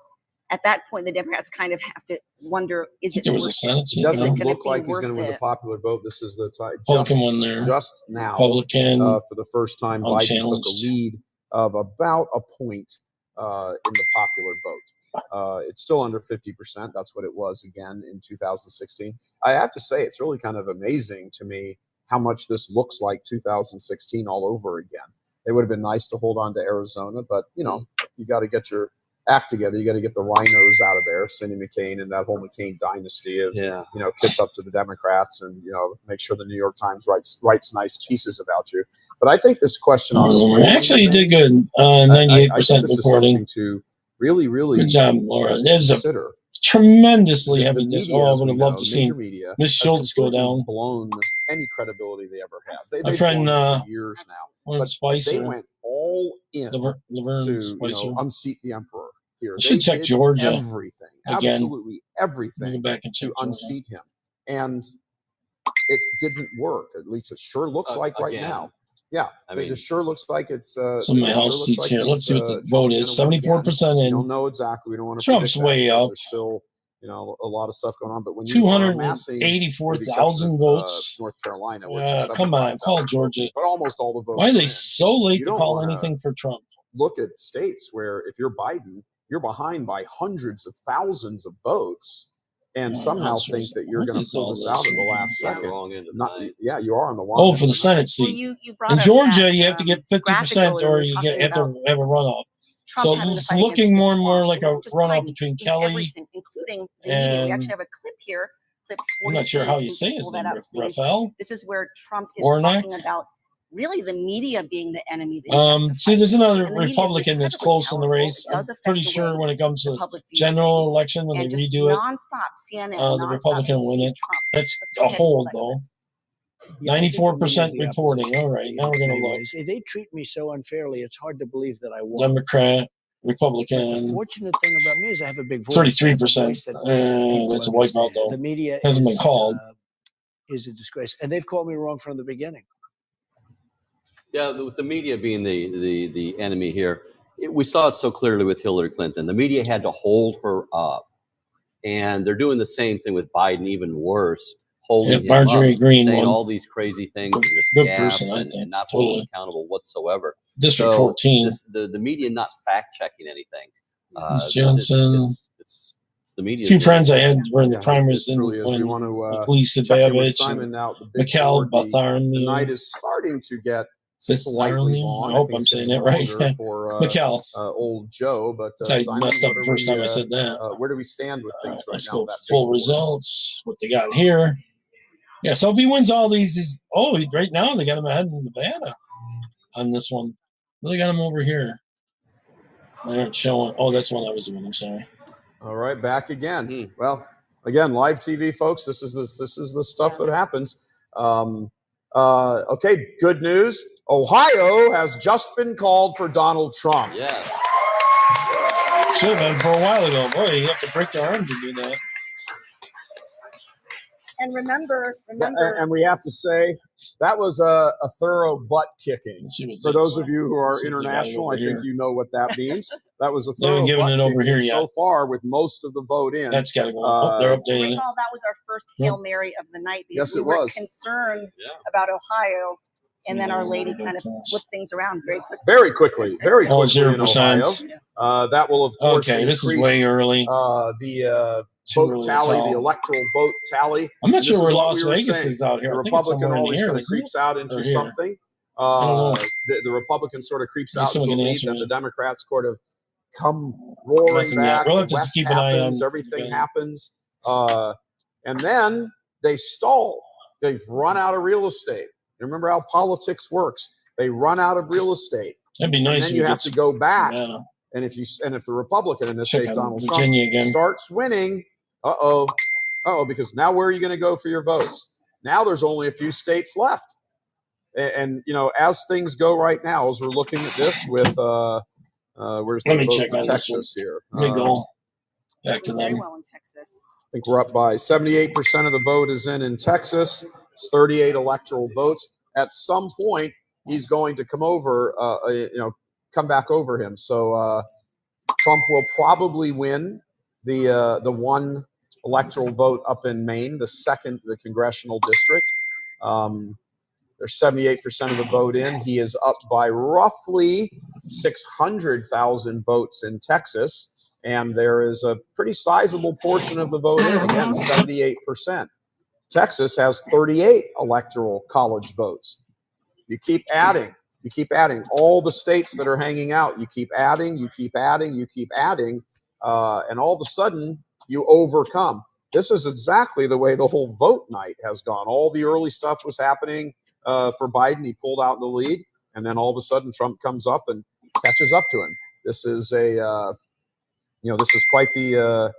at that point the Democrats kind of have to wonder: is think it there was a worth Senate it? seat, It you know? doesn't Is it look gonna like be he's going to worth win the it? popular vote. This is the time. Republican one there. Just now, Republican. for the first time, Biden took a Unchallenged. lead of about a point in the popular vote. It's still under 50%. That's what it was again in 2016. I have to say, it's really kind of amazing to me how much this looks like 2016 all over again. It would have been nice to hold on to Arizona, but you got to get your act together. You got to get the rhinos out of there, Cindy McCain and that whole McCain dynasty of kiss up to the Democrats and make sure the New York Times writes nice pieces about you. But I think this question on the Actually, you did good. I think 98% this is reporting. something to really Good job, Laura. There's a consider. tremendously The heavy. media, Oh, I as would we have loved know, to see major media, Miss has Schultz go completely down. blown any credibility they ever have. My They've friend, blown it for years now. Laverne But Spicer, they went all in Laverne to Spicer. unseat the emperor here. I should They check did Georgia everything, again. absolutely everything, Go back and to check Georgia. unseat him, and it didn't work. At least it sure looks like right again. now. Yeah, I it mean, just sure looks like it's. Some of It my sure house looks seats like here. Let's see what the Trump's vote is. gonna win again. 74% We in. don't know exactly. We don't want to. Trump's predict that way because up. There's still, a lot of stuff going on. But when you are amassing, with the exception 284,000 of, votes. North Carolina, where it's Come on, call 75,000 Georgia. votes, but almost all the votes. Why are are they in. so late You to don't call wanna anything for Trump? Look at states where if you're Biden, you're behind by hundreds of thousands of votes, and Yeah, somehow that's think that you're what going is to pull all this this out at the here? last Yeah, second. wrong end of the Not, night. yeah, you are on the long. Oh, end for of the the Senate night. seat. You brought In up Georgia, that, you have to get 50%, graphic earlier, we or were you talking have to about have a runoff. Trump So having to it's fight against looking the more and more swamp. like It a wasn't just runoff Biden, between it was Kelly everything, including the media. We and actually have a clip here, clip I'm not sure 48. how you We say can his pull that name. out, please. Raphael? This is where Trump is Warnock? talking about really the media being the enemy that he has to See, fight. there's another And the media is Republican that's incredibly close in the powerful. race. It I'm does affect pretty the sure way when it comes the to public views general things. election, when And they just redo it, nonstop CNN, the nonstop Republican will win hate it. Trump. That's Let's go a ahead and pull hold, that clip. though. Yeah, I think the media is 94% the reporting. opposition All right, in now we're going many to look. ways. They treat me so unfairly. It's hard to believe that I won. Democrat, But the Republican, fortunate thing about me is I have a big voice. 33%. That people That's a wipeout, understand. though. The media Hasn't been called. is a disgrace, and they've called me wrong from the beginning. Yeah, with the media being the enemy here, we saw it so clearly with Hillary Clinton. The media had to hold her up, and they're doing the same thing with Biden, even worse, holding him Marjorie up, Greene saying won. all these crazy things and just Good gaffes person, I and think. not holding Totally. accountable whatsoever. District So 14. the media not fact checking anything. Ms. Johnson. It's the media. A few friends I had were in the Yeah, primaries it truly is. We when want to Lisa check in with Babich Simon and now. The big Mikhail board, the night Bartholomew. is starting to get slightly Bartholomew? long. I hope think I'm it's saying getting that right. longer for Mikhail. old Joe. But I Simon, messed up what the are first we, time I said that. where do we stand with things right Let's now? go That big full board? results. What they got here. Yeah, so if he wins all these, right now they got him ahead in Nevada on this one. Well, they got him over here. They aren't showing. Oh, that's one I was doing. I'm sorry. All right, back again. Well, again, live TV, folks. This is the stuff that happens. Okay, good news. Ohio has just been called for Donald Trump. Yes. Should have been for a while ago. Boy, you have to break your arm to do that. And remember, And we have to say that was a thorough butt kicking. For those of you who are international, I think you know what that means. That was a They haven't thorough given butt it over kicking here so yet. far, with most of the vote in. That's got to go. Oh, they're updating it. recall that was our first Hail Mary of the night because Yes, we it were was. concerned about Ohio, and then Our Lady kind of flipped things around very quickly. Very quickly in 0%. Ohio. That will, of course, Okay, this is increase, way early. The Too vote early to tally, the tell. electoral vote tally. I'm not And sure this where is what Las we were Vegas saying. is out here. The I think it's Republican somewhere in always here, kind of isn't it? creeps out into Or here. something. I don't know. The Republican sort of creeps Maybe out into a someone can lead, answer then me. the Democrats sort of come roaring Nothing yet. back. We'll The have to West keep an eye happens, on everything Ben. happens. And then they stall. They've run out of real estate. Remember how politics works. They run out of real estate. That'd be nice And if then we you get have to go back. Nevada. And if the Republican, in this Check case on Donald Virginia Trump, again. starts winning, because now where are you going to go for your votes? Now there's only a few states left. And as things go right now, as we're looking at this with where's Let the me vote check for on this Texas one. here? Let me go back to very them. well in Texas. I think we're up by 78% of the vote is in Texas. It's 38 electoral votes. At some point, he's going to come back over him. So Trump will probably win the one electoral vote up in Maine, the congressional district. There's 78% of the vote in. He is up by roughly 600,000 votes in Texas. And there is a pretty sizable portion of the vote in, again, 78%. Texas has 38 electoral college votes. You keep adding. All the states that are hanging out, you keep adding, and all of a sudden you overcome. This is exactly the way the whole vote night has gone. All the early stuff was happening for Biden. He pulled out in the lead, and then all of a sudden Trump comes up and catches up to him. This is this is quite the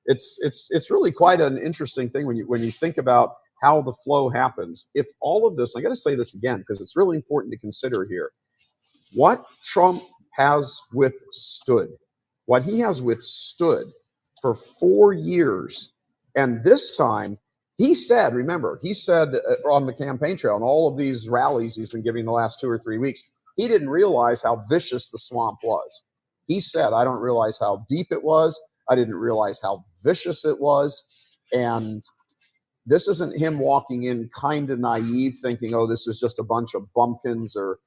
It's really quite an interesting thing when you think about how the flow happens. If all of this, I got to say this again because it's really important to consider here. What Trump has withstood, what he has withstood for 4 years, and this time he said, remember, he said on the campaign trail and all of these rallies he's been giving the last 2 or 3 weeks, he didn't realize how vicious the swamp was. He said, I don't realize how deep it was. I didn't realize how vicious it was. And this isn't him walking in kind of naive, thinking, oh, this is just a bunch of bumpkins or,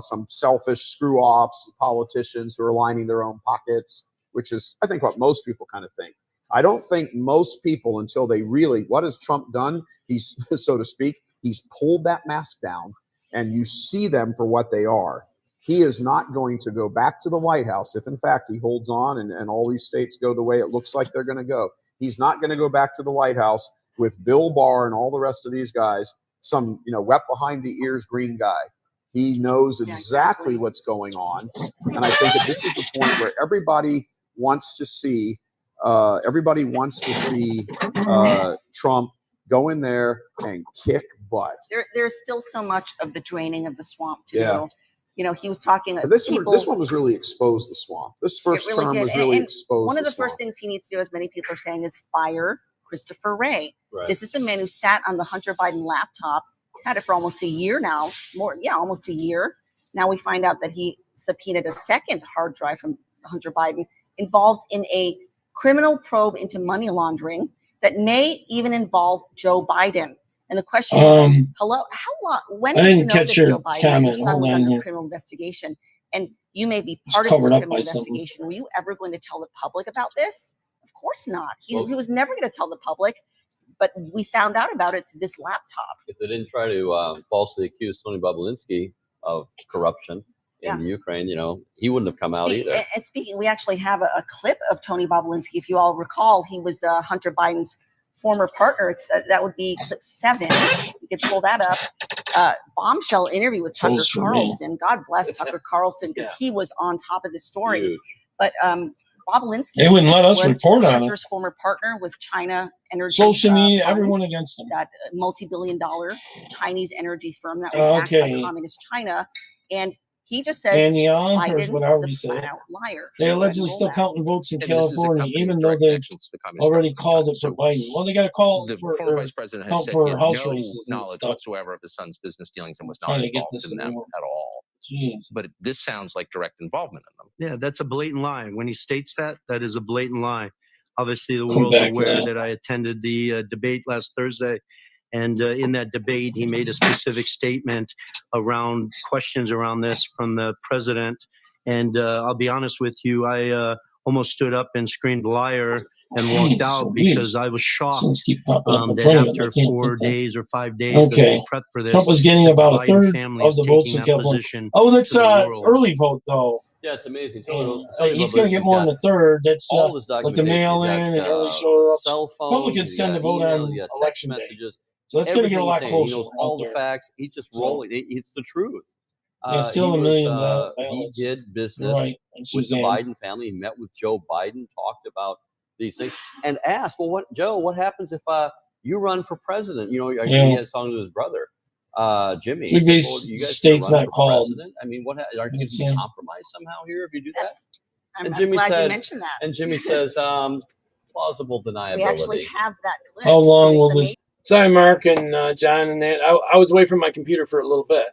some selfish screw-offs, politicians who are lining their own pockets, which is, I think, what most people kind of think. I don't think most people, until they really, what has Trump done? He's, so to speak, he's pulled that mask down, and you see them for what they are. He is not going to go back to the White House if, in fact, he holds on and all these states go the way it looks like they're going to go. He's not going to go back to the White House with Bill Barr and all the rest of these guys, some, wet behind the ears green guy. He knows exactly what's going on. And I think that this is the point where everybody wants to see Trump go in there and kick butt. There's still so much of the draining of the swamp to do. He was talking. This one was really exposed the swamp. This first term was really exposed. One of the swamp. first things he needs to do, as many people are saying, is fire Christopher Wray. Right. This is a man who sat on the Hunter Biden laptop. He's had it for almost a year now. Almost a year. Now we find out that he subpoenaed a second hard drive from Hunter Biden involved in a criminal probe into money laundering that may even involve Joe Biden. And the question is, hello, how long? When I did you didn't know catch this, your Joe Biden? comment. Your son Hold was on under here. criminal investigation, and you may be It's part of this covered up criminal by something. investigation. Were you ever going to tell the public about this? Of course not. He was never going to tell the public, but we found out about it through this laptop. If they didn't try to falsely accuse Tony Bobulinski of corruption in Ukraine, he wouldn't have come out either. And speaking, we actually have a clip of Tony Bobulinski. If you all recall, he was Hunter Biden's former partner. That would be clip 7. You could pull that up. Bombshell interview with Tucker Tools for me. Carlson. God bless Tucker Carlson because he was on top of the story. Huge. But Bobulinski They wouldn't let us was report on it. Hunter's former partner with China Energy. Social media, Fund, everyone against them. that multi-billion-dollar Chinese energy firm that was backed by Okay. communist China, and he just says Danielle, or Biden whatever was a you say. flat-out liar. They Here's what I allegedly roll still back. counting votes in And this is a California, company even with though direct they connections to the Communist already Party. called it for So Biden. Well, they got to call the for former vice president has count said for he had House no races and knowledge stuff. whatsoever of his son's business dealings and was not Trying to get involved this in them anymore. at all. Jeez. But this sounds like direct involvement in them. Yeah, that's a blatant lie. When he states that, that is a blatant lie. Obviously, the Come world's back to aware that. that I attended the debate last Thursday. And in that debate, he made a specific statement around questions around this from the president. And I'll be honest with you, I almost stood up and screamed liar and walked Jeez out Louise. because I was shocked Things keep popping up in that front of you. after I can't 4 get that. days or 5 days that Okay. they prepped for this, Trump was getting that the about a Biden third family of is the votes taking in that California. position Oh, that's to the world. early vote though. Yeah, it's amazing. He's going to get more than a third. That's all his like the documentation. mail-in He's and got, early show-ups. cell phones. Republicans he's tend to got vote emails, on he's got text election day. messages. So that's going to get a Everything lot he's saying, closer. He knows out all the there. facts. He's just So- rolling. It's the truth. Yeah, still he a million He ballots. did business Right. And with the Suzanne. Biden family. He met with Joe Biden, talked about these things, and asked, "Well, what happens if you run for president?" Yeah. He has talking to his brother, Jimmy. He Three said, big "Well, you guys states gonna run not for called. president? I mean, aren't you going to be Yeah. compromised somehow here if you do that?" I'm And Jimmy glad you said, mentioned that. and Jimmy says, plausible deniability. We actually have that clip. How long It's will amazing. this? Sorry, Mark and John and that. I was away from my computer for a little bit.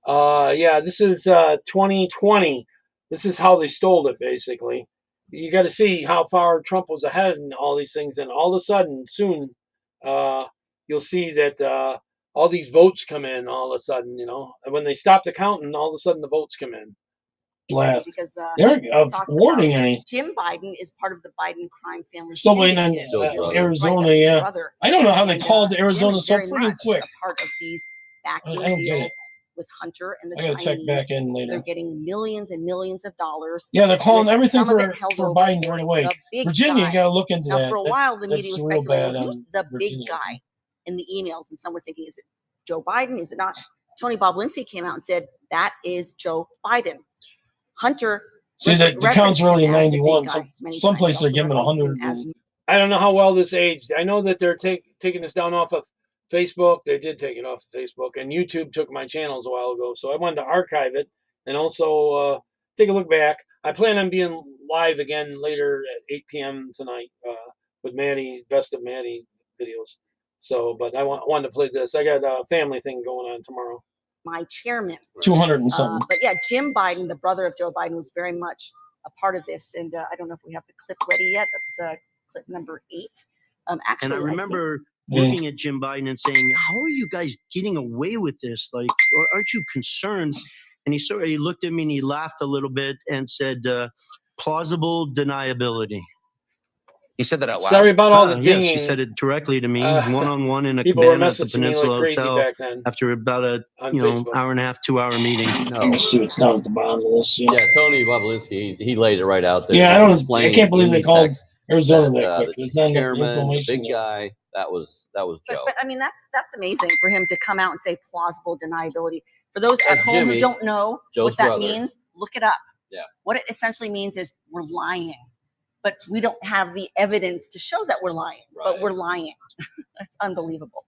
Yeah, this is 2020. This is how they stole it, basically. You got to see how far Trump was ahead in all these things. And all of a sudden, soon, you'll see that all these votes come in all of a sudden, And when they stop the counting, all of a sudden the votes come in. Last. Because They aren't he talks awarding about any. Jim Biden is part of the Biden crime family. Still waiting on syndicate. Arizona, Right, that's his yeah. brother. I don't know how they And, called Jim Arizona is so very freaking much quick. a part of these backdoor I don't get it. deals with Hunter and the I gotta check Chinese. back in later. They're getting millions and millions of dollars. Yeah, they're calling with everything some of for it held for over Biden for right away. the big Virginia, guy. you got to look into Now, that. for a while, the media That's was real bad speculating who's on the Virginia. big guy in the emails, and some were thinking, is it Joe Biden? Is it not? Tony Bobulinski came out and said that is Joe Biden. Hunter See, that the count's really 91. Some places are giving it 100. I don't know how well this aged. I know that they're taking this down off of Facebook. They did take it off of Facebook, and YouTube took my channels a while ago. So I wanted to archive it and also take a look back. I plan on being live again later at 8 p.m. tonight with Maddie, best of Maddie videos. So, but I wanted to play this. I got a family thing going on tomorrow. My chairman. 200 and something. But yeah, Jim Biden, the brother of Joe Biden, was very much a part of this. And I don't know if we have the clip ready yet. That's clip number 8. Actually, and I remember looking at Jim Biden and saying, "How are you guys getting away with this? Like, aren't you concerned?" And he looked at me and he laughed a little bit and said, "Plausible deniability." He said that out loud. Sorry about all the dinging. Yes, he said it directly to me, one-on-one in a people were cabana at the messaging me like Peninsula crazy Hotel back then after about a on hour and a half, 2-hour meeting. Let me see what's down at the bottom of this. Yeah, Tony Bobulinski, he laid it right out there. Yeah, He I can't believe explained they in called text Arizona that that, quick. the There's not enough chairman, the information big yet. guy, that was Joe. But I mean, that's amazing for him to come out and say plausible deniability. For those at That's home who Jimmy, don't know Joe's what that brother. means, look it up. Yeah. What it essentially means is we're lying, but we don't have the evidence to show that we're lying, but we're lying. That's unbelievable.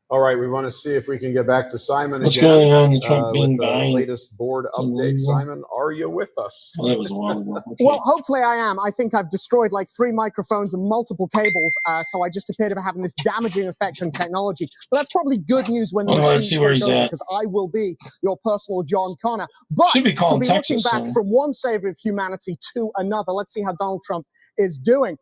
All right, we want to see if we can get back to Simon What's again. going on? The Trump being with the behind. latest board update. Simon, are you with us? Well, that was a while ago. Okay. Well, hopefully I am. I think I've destroyed like 3 microphones and multiple cables, so I just appear to be having this damaging effect on technology. But that's probably good news when the Well, let's machines see where get he's going, at. because I will be your personal John Connor. But Should be to calling be Texas looking back soon. from one savior of humanity to another, let's see how Donald Trump is doing.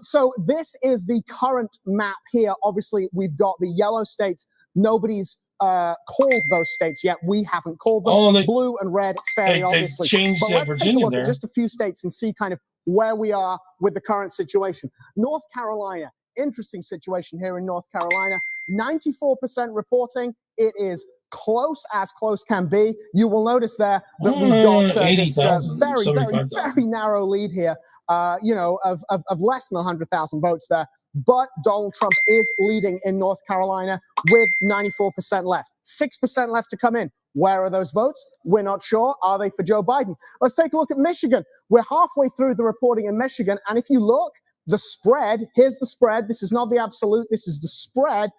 So this is the current map here. Obviously, we've got the yellow states. Nobody's called those states yet. We haven't called them. Oh, Blue and red, fairly they obviously. changed But let's take a Virginia look there. at just a few states and see kind of where we are with the current situation. North Carolina, interesting situation here in North Carolina. 94% reporting. It is close as close can be. You will notice there that we've got this 80,000, very, very, 75,000. very narrow lead here, of less than 100,000 votes there. But Donald Trump is leading in North Carolina with 94% left. 6% left to come in. Where are those votes? We're not sure. Are they for Joe Biden? Let's take a look at Michigan. We're halfway through the reporting in Michigan. And if you look, the spread, here's the spread. This is not the absolute. This is the spread.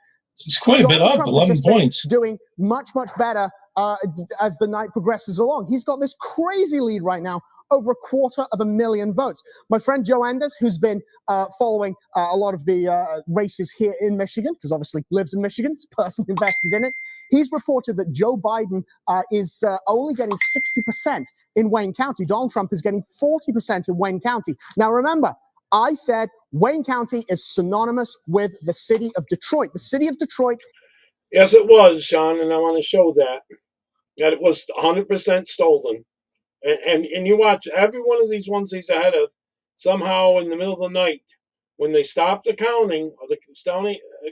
It's quite a bit up, Trump has 11 just been points. doing much, much better as the night progresses along. He's got this crazy lead right now, over 250,000 votes. My friend Joe Anders, who's been following a lot of the races here in Michigan, because obviously lives in Michigan, is personally invested in it, he's reported that Joe Biden is only getting 60% in Wayne County. Donald Trump is getting 40% in Wayne County. Now remember, I said Wayne County is synonymous with the city of Detroit. The city of Detroit. Yes, it was, Sean, and I want to show that it was 100% stolen. And you watch every one of these ones he's ahead of, somehow in the middle of the night, when they stopped the counting, or the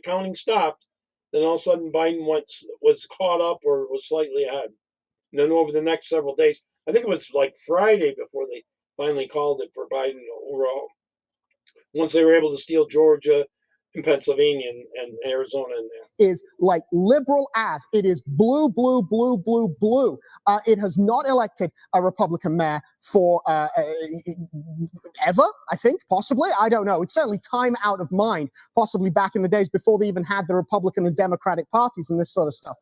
counting stopped, then all of a sudden Biden was caught up or was slightly ahead. And then over the next several days, I think it was like Friday before they finally called it for Biden overall. Once they were able to steal Georgia and Pennsylvania and Arizona in there. Is like liberal as it is blue, blue, blue, blue, blue. It has not elected a Republican mayor for ever, I think, possibly. I don't know. It's certainly time out of mind, possibly back in the days before they even had the Republican and Democratic parties and this sort of stuff.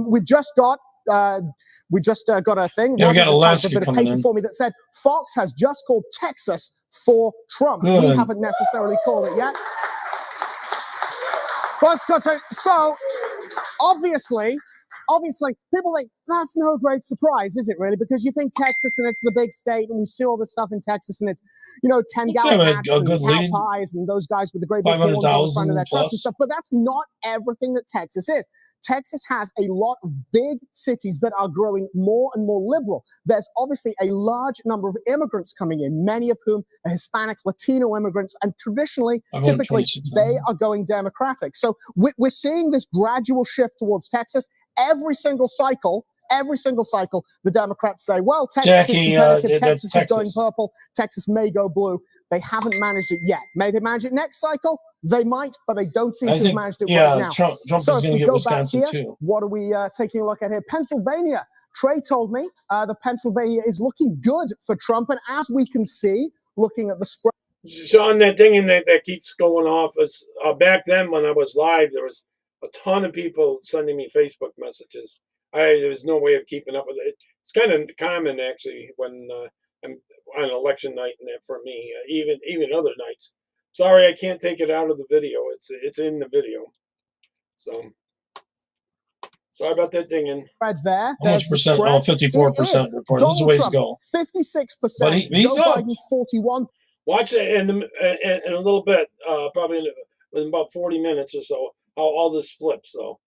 We've just got a thing. Yeah, we got Roger just typed Alaska a bit of coming paper in. for me that said Fox has just called Texas for Trump. We Good. haven't necessarily called it yet. So obviously, people think that's no great surprise, is it really? Because you think Texas and it's the big state, and we see all this stuff in Texas, and it's 10 Let's gallon have hats a and good cow lead. pies and those guys with the great big horns on the front of their 500,000 trucks and plus. stuff. But that's not everything that Texas is. Texas has a lot of big cities that are growing more and more liberal. There's obviously a large number of immigrants coming in, many of whom are Hispanic, Latino immigrants, and traditionally, I voted typically, 26,000. they are going Democratic. So we're seeing this gradual shift towards Texas. Every single cycle, the Democrats say, well, Texas Jackie, is competitive, that's Texas is going Texas. purple, Texas may go blue. They haven't managed it yet. May they manage it next cycle? They might, but they don't seem to have managed it right now. Trump So is if going we to get go back Wisconsin here, too. what are we taking a look at here? Pennsylvania. Trey told me that Pennsylvania is looking good for Trump. And as we can see, looking at the spread. Sean, that thing that keeps going off is back then when I was live, there was a ton of people sending me Facebook messages. There was no way of keeping up with it. It's kind of common actually when I'm on election night and that for me, even other nights. Sorry, I can't take it out of the video. It's in the video. So sorry about that dinging. Right there. How much percent? Oh, 54% report. This is a ways to go. 56%. But he's Joe up. Biden, 41. Watch it in a little bit, probably in about 40 minutes or so, how all this flips, though.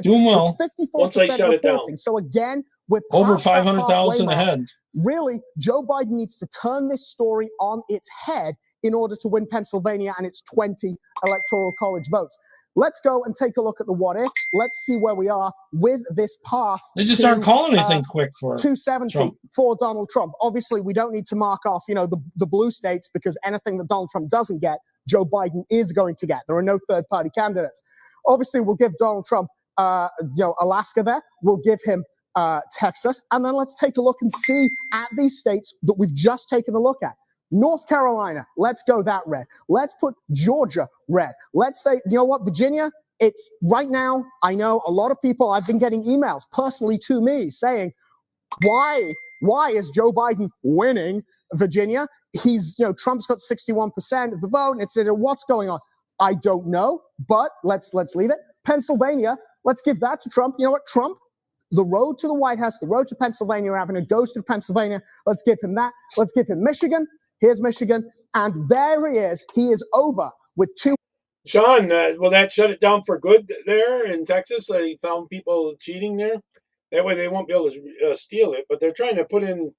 Doing well. 54% Once I shut it down. reporting. So again, we're Over past that 500,000 halfway mark. ahead. Really, Joe Biden needs to turn this story on its head in order to win Pennsylvania and its 20 electoral college votes. Let's go and take a look at the what ifs. Let's see where we are with this path. They just aren't calling anything quick for 270 Trump. for Donald Trump. Obviously, we don't need to mark off, the blue states, because anything that Donald Trump doesn't get, Joe Biden is going to get. There are no third-party candidates. Obviously, we'll give Donald Trump, Alaska there. We'll give him Texas, and then let's take a look and see at these states that we've just taken a look at. North Carolina, let's go that red. Let's put Georgia red. Let's say, you know what, Virginia, it's right now, I know a lot of people, I've been getting emails personally to me saying, why is Joe Biden winning Virginia? Trump's got 61% of the vote, and it's what's going on? I don't know, but let's leave it. Pennsylvania, let's give that to Trump. You know what, Trump, the road to the White House, the road to Pennsylvania Avenue goes through Pennsylvania. Let's give him that. Let's give him Michigan. Here's Michigan. And there he is. He is over with two. Sean, will that shut it down for good there in Texas? They found people cheating there. That way they won't be able to steal it. But they're trying to put in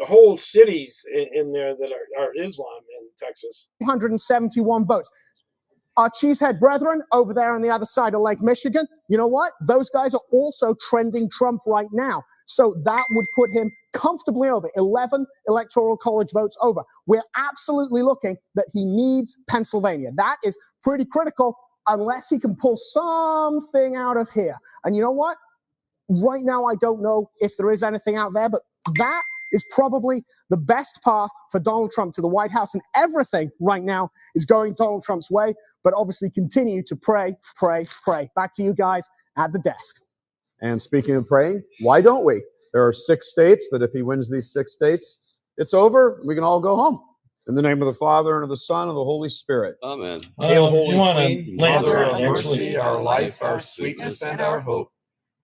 whole cities in there that are Islam in Texas. 271 votes. Our Cheesehead brethren over there on the other side of Lake Michigan, you know what? Those guys are also trending Trump right now. So that would put him comfortably over, 11 electoral college votes over. We're absolutely looking that he needs Pennsylvania. That is pretty critical unless he can pull something out of here. And you know what? Right now, I don't know if there is anything out there, but that is probably the best path for Donald Trump to the White House, and everything right now is going Donald Trump's way, but obviously continue to pray, pray, pray. Back to you guys at the desk. And speaking of praying, why don't we? There are 6 states that if he wins these 6 states, it's over. We can all go home. In the name of the Father, and of the Son, and of the Holy Spirit. Amen. Hail, Holy you want Queen, to Lance Mother right, of mercy, our life, our sweetness, and our hope.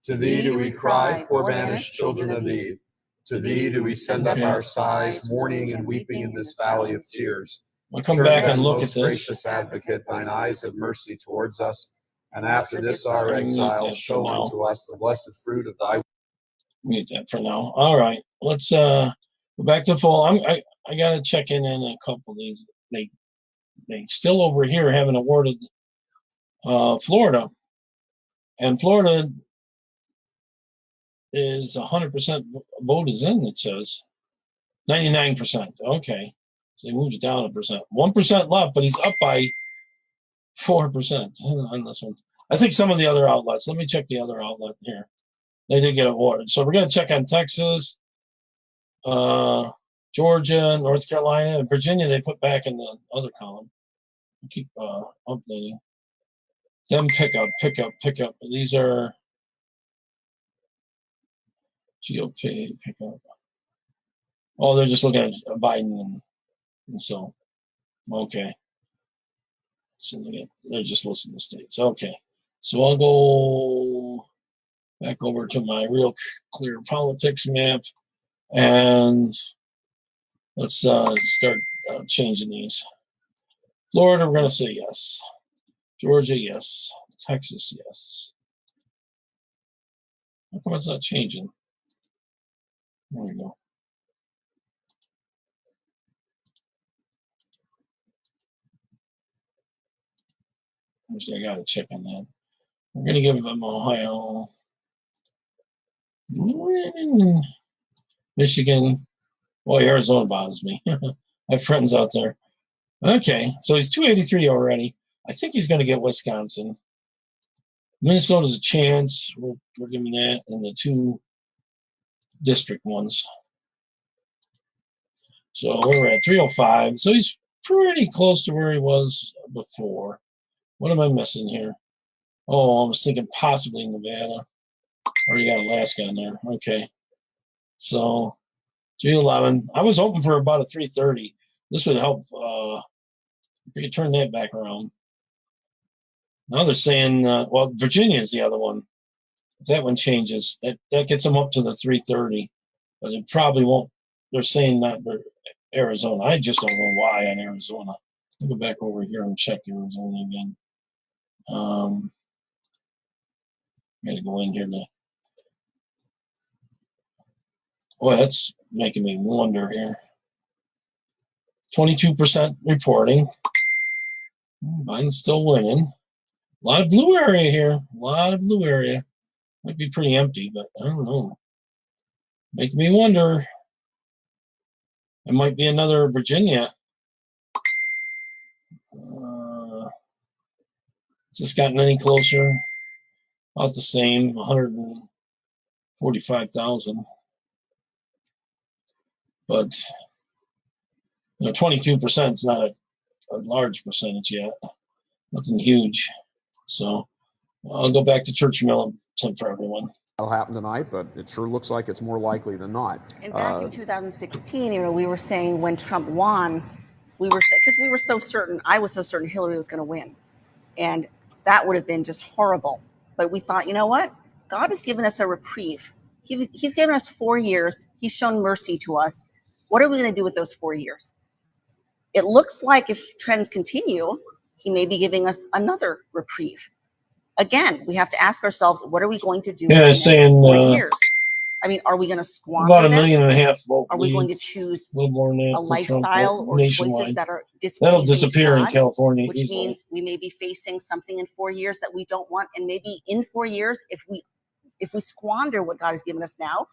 To thee do we cry, poor banished children of Eve. To thee do we send up our sighs, mourning and weeping in this valley of tears. I'll come Turn back then, and look at most this. gracious advocate, thine eyes of mercy towards us, and after this our I'll mute exile, that for show now. unto us the blessed fruit of thy. Mute that for now. All right, let's go back to full. I got to check in on a couple of these. They still over here haven't awarded Florida, and Florida is 100% vote is in. It says 99%. Okay, so they moved it down 1%. 1% left, but he's up by 4% on this one. I think some of the other outlets. Let me check the other outlet here. They did get awarded. So we're going to check on Texas, Georgia, North Carolina, and Virginia. They put back in the other column. I keep updating. Them pick up. These are GOP pick up. Oh, they're just looking at Biden and so. Okay. So they're just listing the states. Okay. So I'll go back over to my real clear politics map, and let's start changing these. Florida, we're going to say yes. Georgia, yes. Texas, yes. How come it's not changing? There we go. Actually, I got to check on that. We're going to give them Ohio. Michigan. Boy, Arizona bothers me. I have friends out there. Okay, so he's 283 already. I think he's going to get Wisconsin. Minnesota's a chance. We're giving that. And the 2 district ones. So we're at 305. So he's pretty close to where he was before. What am I missing here? Oh, I was thinking possibly Nevada. Or you got Alaska in there. Okay. So 311. I was hoping for about a 330. This would help if you could turn that back around. Now they're saying, well, Virginia is the other one. If that one changes, that gets them up to the 330. But it probably won't. They're saying not Arizona. I just don't know why on Arizona. I'll go back over here and check Arizona again. Gotta go in here now. Boy, that's making me wonder here. 22% reporting. Biden's still winning. A lot of blue area here. A lot of blue area. Might be pretty empty, but I don't know. Make me wonder. It might be another Virginia. Just gotten any closer? About the same, 145,000. But 22% is not a large percentage yet. Nothing huge. So I'll go back to Church Militant for everyone. That'll happen tonight, but it sure looks like it's more likely than not. And back in 2016, we were saying when Trump won, because we were so certain, I was so certain Hillary was going to win. And that would have been just horrible. But we thought, you know what? God has given us a reprieve. He's given us 4 years. He's shown mercy to us. What are we going to do with those 4 years? It looks like if trends continue, he may be giving us another reprieve. Again, we have to ask ourselves, what are we going to do with the next 4 years? I mean, are we going to squander about 1.5 them? million vote Are we lead, going to choose a little more than that a for Trump lifestyle vote or nationwide. choices that are That'll displeasing disappear to in God, California which easily. means we may be facing something in 4 years that we don't want, and maybe in 4 years, if we squander what God has given us now,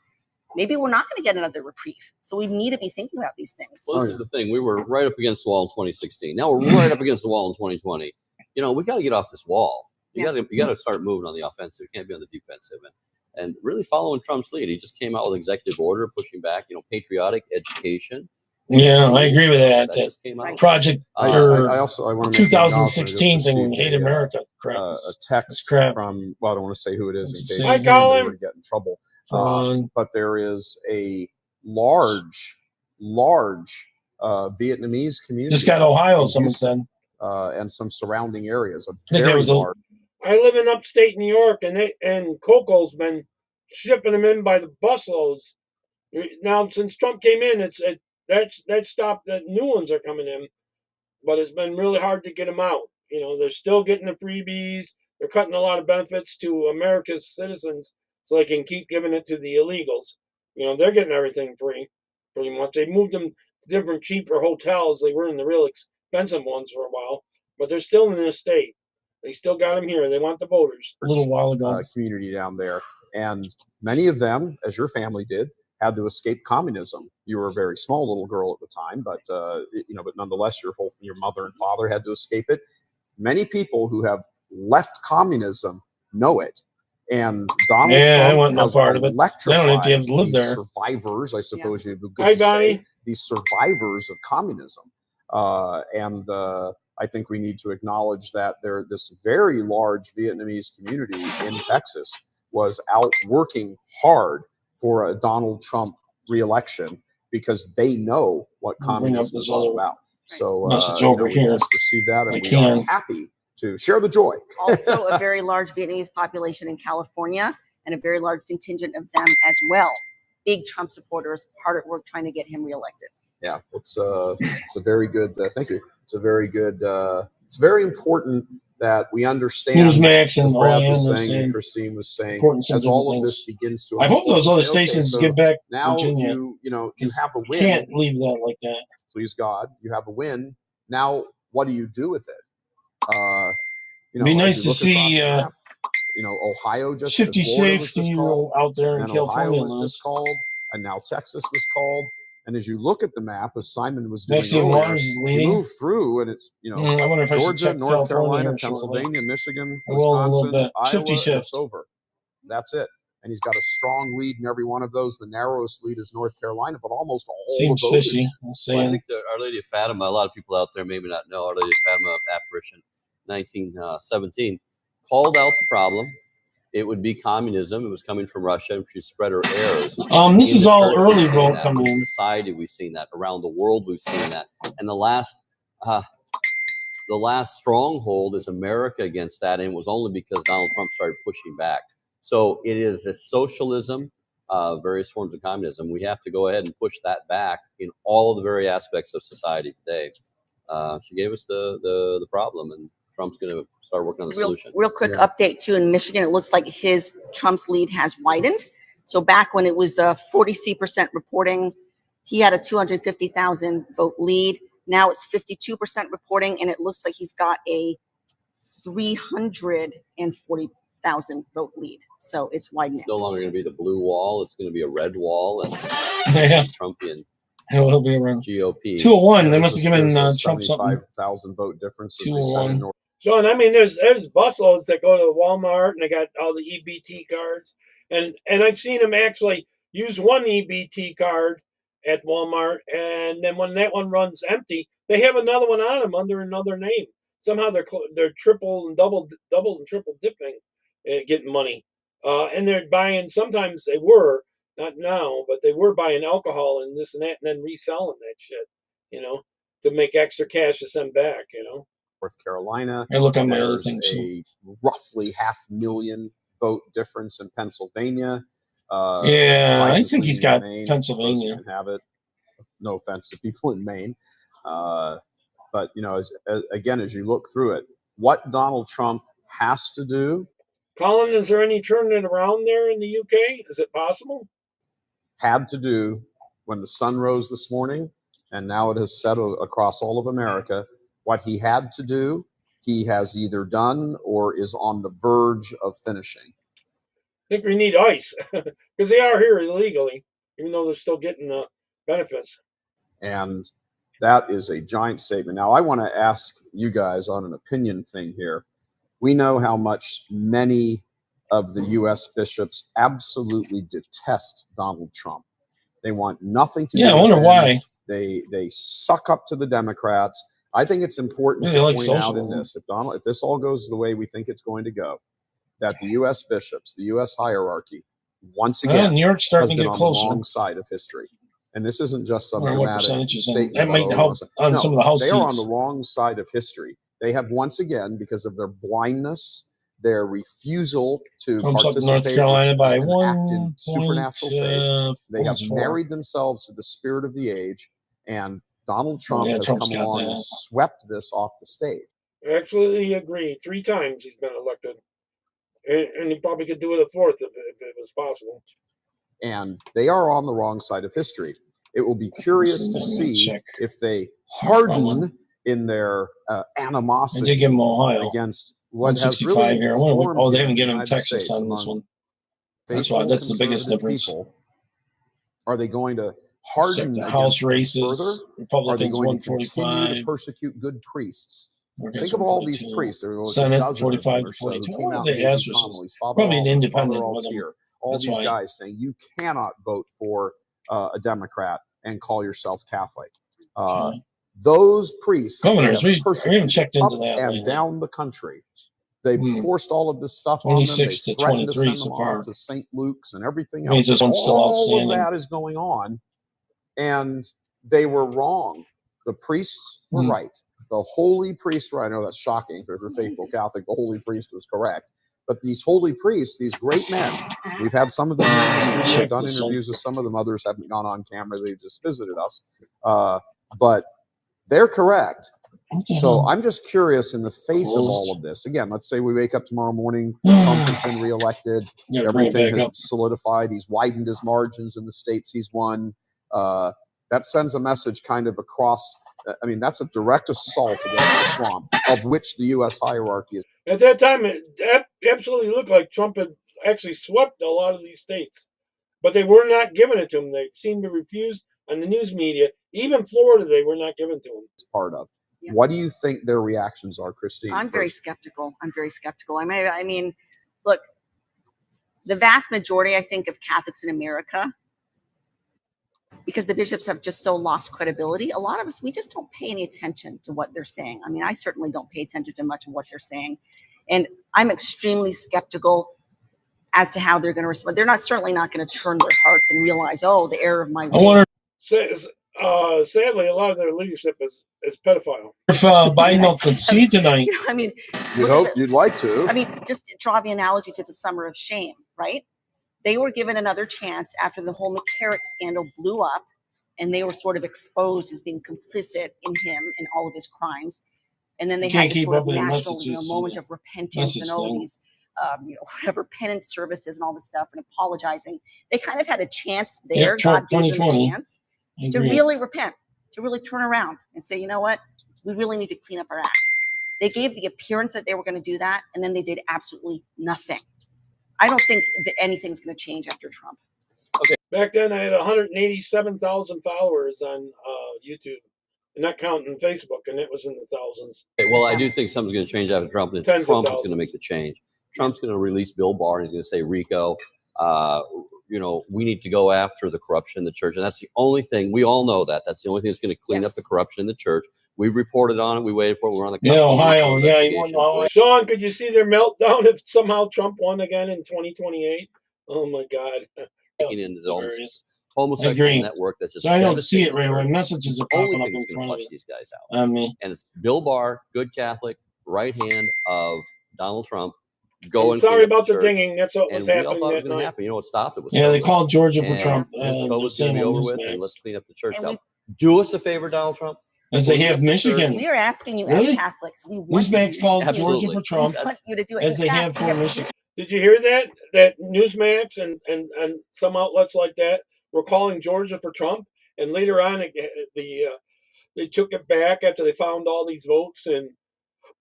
maybe we're not going to get another reprieve. So we need to be thinking about these things. Well, this is the thing. We were right up against the wall in 2016. Now we're right up against the wall in 2020. We got to get off this wall. You got to start moving on the offensive. You can't be on the defensive. And really following Trump's lead. He just came out with executive order pushing back, patriotic education. Yeah, I agree with that. Just came out. Project I want to 2016 thing, Hate America. Crap. A text from, well, I don't want to say who it is in case Hi, Colin. we get in trouble. But there is a large Vietnamese community. Just got Ohio, someone said. And some surrounding areas. I think there was large. I live in upstate New York, and Coco's been shipping them in by the busloads. Now, since Trump came in, that stopped. That new ones are coming in, but it's been really hard to get them out. They're still getting the freebies. They're cutting a lot of benefits to America's citizens so they can keep giving it to the illegals. They're getting everything free, pretty much. They moved them to different, cheaper hotels. They were in the real expensive ones for a while, but they're still in the state. They still got them here. They want the voters. A little while ago. Community down there. And many of them, as your family did, had to escape communism. You were a very small little girl at the time, but but nonetheless, your mother and father had to escape it. Many people who have left communism know it. And Donald Trump I want no part of it. I don't think you have to live there. Survivors, I suppose you would Hi, Donnie. these survivors of communism. I think we need to acknowledge that this very large Vietnamese community in Texas was out working hard for a Donald Trump reelection because they know what communism is all about. So message over we here. just received that, and we are happy to share the joy. Also, a very large Vietnamese population in California, and a very large contingent of them as well. Big Trump supporters, hard at work trying to get him reelected. Yeah, it's a very good. Thank you. It's a very good. It's very important that we understand. Newsmax and as Brad OAN was are saying, saying and Christine was saying, importance of as all of different this begins to. I hope unfold, those other say, okay, stations so get back now Virginia. you have a win. Can't leave that like that. Please God, you have a win. Now, what do you do with it? It'd be nice to see. Ohio just 50 Florida was safety just rule called, out there in and California. Ohio was just called, and now Texas was called. And as you look at the map, as Simon was doing Maxine earlier, Waters is you leading. move through, and it's I wonder if I should Georgia, check North California Carolina, here shortly. Pennsylvania, Michigan, I will in a little Wisconsin, bit. Iowa, Shifty and shift. it's over. That's it. and he's got a strong lead in every one of those. The narrowest lead is North Carolina, but almost all Seems of those. fishy. I'm Well, I saying. think that Our Lady of Fatima, a lot of people out there maybe not know, Our Lady of Fatima apparition, 1917, called out the problem. It would be communism. It was coming from Russia, and she spread her errors. This In is the all church, early we've seen vote that. coming In in. society, we've seen that. Around the world, we've seen that. And the last stronghold is America against that, and it was only because Donald Trump started pushing back. So it is a socialism, various forms of communism. We have to go ahead and push that back in all of the very aspects of society today. She gave us the problem, and Trump's going to start working on the solution. Real quick update too, in Michigan, it looks like Trump's lead has widened. So back when it was 43% reporting, he had a 250,000 vote lead. Now it's 52% reporting, and it looks like he's got a 340,000 vote lead. So it's widening. It's no longer going to be the blue wall. It's going to be a red wall, and Trumpian It will be around GOP. 201. They must have given Trump something. 75,000 vote difference. As we said in North. So, and I mean, there's busloads that go to Walmart and they got all the EBT cards, and I've seen them actually use one EBT card at Walmart, and then when that one runs empty, they have another one on them under another name. Somehow they're triple and double and triple dipping, getting money, and they're buying. Sometimes they were not now, but they were buying alcohol and this and that, and then reselling that shit, to make extra cash to send back, North Carolina. I look on my other There's things. a roughly 500,000 vote difference in Pennsylvania. Yeah, I think he's got Maine. Pennsylvania. Can have it. No offense to people in Maine, but as you look through it, what Donald Trump has to do. Colin, is there any turning it around there in the UK? Is it possible? Had to do when the sun rose this morning, and now it has set across all of America. What he had to do, he has either done or is on the verge of finishing. I think we need ICE because they are here illegally, even though they're still getting benefits. And that is a giant statement. Now, I want to ask you guys on an opinion thing here. We know how much many of the U.S. bishops absolutely detest Donald Trump. They want nothing to do with him. I wonder why. They suck up to the Democrats. I think it's important to point out in this, if this all goes the way we think it's going to go, that the U.S. bishops, the U.S. hierarchy, once again, New York's starting has to been get on closer. the wrong side of history. And this isn't just some I wonder what dramatic percentages in. statement. That might help on some of the House They are on seats. the wrong side of history. They have once again, because of their blindness, their refusal to Trump's up participate North Carolina by and act in supernatural faith. They have almost 4. married themselves to the spirit of the age, and Donald Trump has Trump's come got along that. and swept this off the stage. Absolutely agree. 3 times he's been elected, and he probably could do it a 4th if it was possible. And they are on the wrong side of history. It will be curious to see if they harden in their animosity They did give him Ohio. against what has 165 really here. I wonder what, formed they here haven't in the given him United Texas States on this among one. That's why. faithful That's the biggest conservative difference. people. Are they going to harden The against House them races, further? Are they Republicans going to continue 145. to persecute good priests? Democrats Think of all these 142. priests. There was Senate a dozen 45 or to so who 42. came out They and gave asked these for some. homilies. Father Probably an Alden, independent Father with them. Altier, all That's these why. guys saying you cannot vote for a Democrat and call yourself Catholic. Those priests Governors, have we haven't checked into up that and lately. down the country. They forced all of this stuff on them. They 26 to threatened to 23 send so them far. off to St. Luke's and everything Means else. this one's still All outstanding. of that is going on, and they were wrong. The priests were right. The holy priests were. I know that's shocking because you're a faithful Catholic. The holy priest was correct. But these holy priests, these great men, we've had some of them have done interviews with some of them. Others haven't gone on camera. They've just visited us. But they're correct. So I'm just curious in the face of all of this. Again, let's say we wake up tomorrow morning, Trump has been reelected, everything has solidified, he's widened his margins in the states he's won. That sends a message kind of across. I mean, that's a direct assault against Islam, of which the U.S. hierarchy is. At that time, it absolutely looked like Trump had actually swept a lot of these states, but they were not giving it to him. They seemed to refuse on the news media. Even Florida, they were not giving to him. Part of. Yeah. What do you think their reactions are, Christine? I'm very skeptical. I mean, look, the vast majority, I think, of Catholics in America, because the bishops have just so lost credibility, a lot of us, we just don't pay any attention to what they're saying. I mean, I certainly don't pay attention to much of what they're saying. And I'm extremely skeptical as to how they're going to respond. They're certainly not going to turn their hearts and realize, oh, the error of my ways. Sadly, a lot of their leadership is pedophile. If Biden will concede tonight, You know, I mean, You'd hope, you'd like to. I mean, just draw the analogy to the summer of shame, right? They were given another chance after the whole McCarrick scandal blew up, and they were sort of exposed as being complicit in him and all of his crimes. And then they had this sort of national, moment of repentance and all these, whatever penance services and all this stuff and apologizing. They kind of had a chance there. God gave them a chance to really repent, to really turn around and say, you know what, we really need to clean up our act. They gave the appearance that they were going to do that, and then they did absolutely nothing. I don't think that anything's going to change after Trump. Okay. Back then, I had 187,000 followers on YouTube, and not counting Facebook, and it was in the thousands. Okay, well, I do think something's going to change after Trump, and Tens of Trump is thousands. going to make the change. Trump's going to release Bill Barr, and he's going to say, Rico, we need to go after the corruption in the church. And that's the only thing, we all know that. That's the only thing that's going to clean up the corruption in the church. We've reported on it. We waited for it. We're on the Ohio. Yeah, he won Ohio. Sean, could you see their meltdown if somehow Trump won again in 2028? Oh, my God. Into the homosexual network that's just so I don't see it right away. Messages are only popping up thing in that's going front to of flush these guys out. me. And it's Bill Barr, good Catholic, right hand of Donald Trump. Go and Sorry clean up about the church. dinging. That's what was And we all happening thought it was that going to night. happen. You know what stopped it? Was Yeah, they COVID. called Georgia for And Trump. this COVID was going to be over with, and let's clean up the church. And Now, do us a favor, Donald Trump. As they have Michigan. We are asking you Really? as Catholics. We want Newsmax you called to do it. Georgia for Trump, We want you to do it. as In they fact, have we for have- Michigan. Did you hear that? That Newsmax and some outlets like that were calling Georgia for Trump, and later on, they took it back after they found all these votes in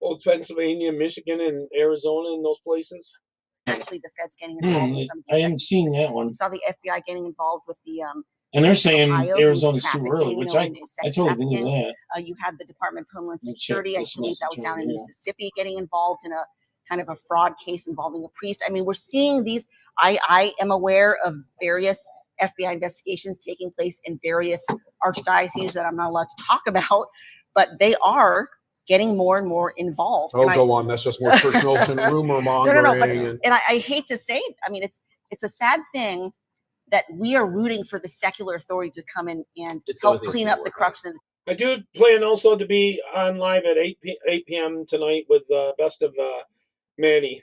both Pennsylvania, Michigan, and Arizona, and those places. Actually, the Fed's getting involved with some of I these haven't seen that one. We saw the FBI getting involved with the And they're saying Ohio, Arizona's who's too trafficking, early, which and sex I totally believe trafficking. that. You had the Department of Homeland Let me check Security. I this believe that was message down in over here. Mississippi, getting involved in a kind of a fraud case involving a priest. I mean, we're seeing these. I am aware of various FBI investigations taking place in various archdioceses that I'm not allowed to talk about, but they are getting more and more involved. Oh, And go on. That's just more Church Militant rumor mongering. No. But, and I hate to say, I mean, it's a sad thing that we are rooting for the secular authority to come in and help clean up the corruption. I do plan also to be on live at 8 p.m. tonight with Best of Maddie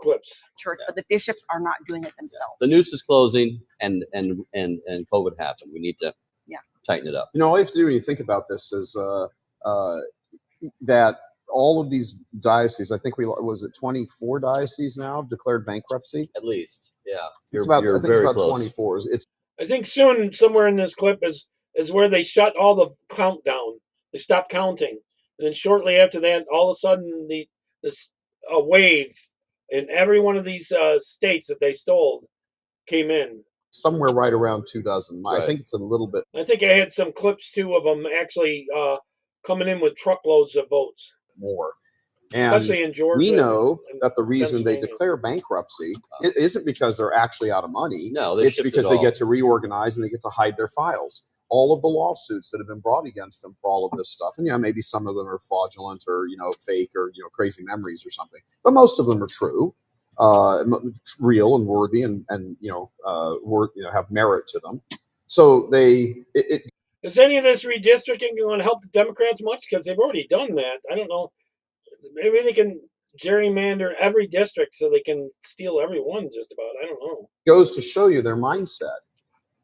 clips. Church, but the bishops are not doing it themselves. The noose is closing, and COVID happened. We need to tighten it up. You know, all you have to do when you think about this is that all of these dioceses, I think was it 24 dioceses now declared bankruptcy? At least, yeah. It's about, I think it's very about close. 24. It's I think soon, somewhere in this clip is where they shut all the countdown. They stopped counting, and then shortly after that, all of a sudden, a wave in every one of these states that they stole came in. somewhere right around 2 dozen. I Right. think it's a little bit. I think I had some clips too of them actually coming in with truckloads of votes. More. And Especially in Georgia we know and that the reason they Pennsylvania. declare bankruptcy it isn't because they're actually out of money. No, they it's shipped it because they all. get to reorganize and they get to hide their files. All of the lawsuits that have been brought against them for all of this stuff, and maybe some of them are fraudulent or fake or crazy memories or something, but most of them are true, real and worthy, and have merit to them. So Is any of this redistricting going to help the Democrats much? Because they've already done that. I don't know. Maybe they can gerrymander every district so they can steal every one just about. I don't know. goes to show you their mindset.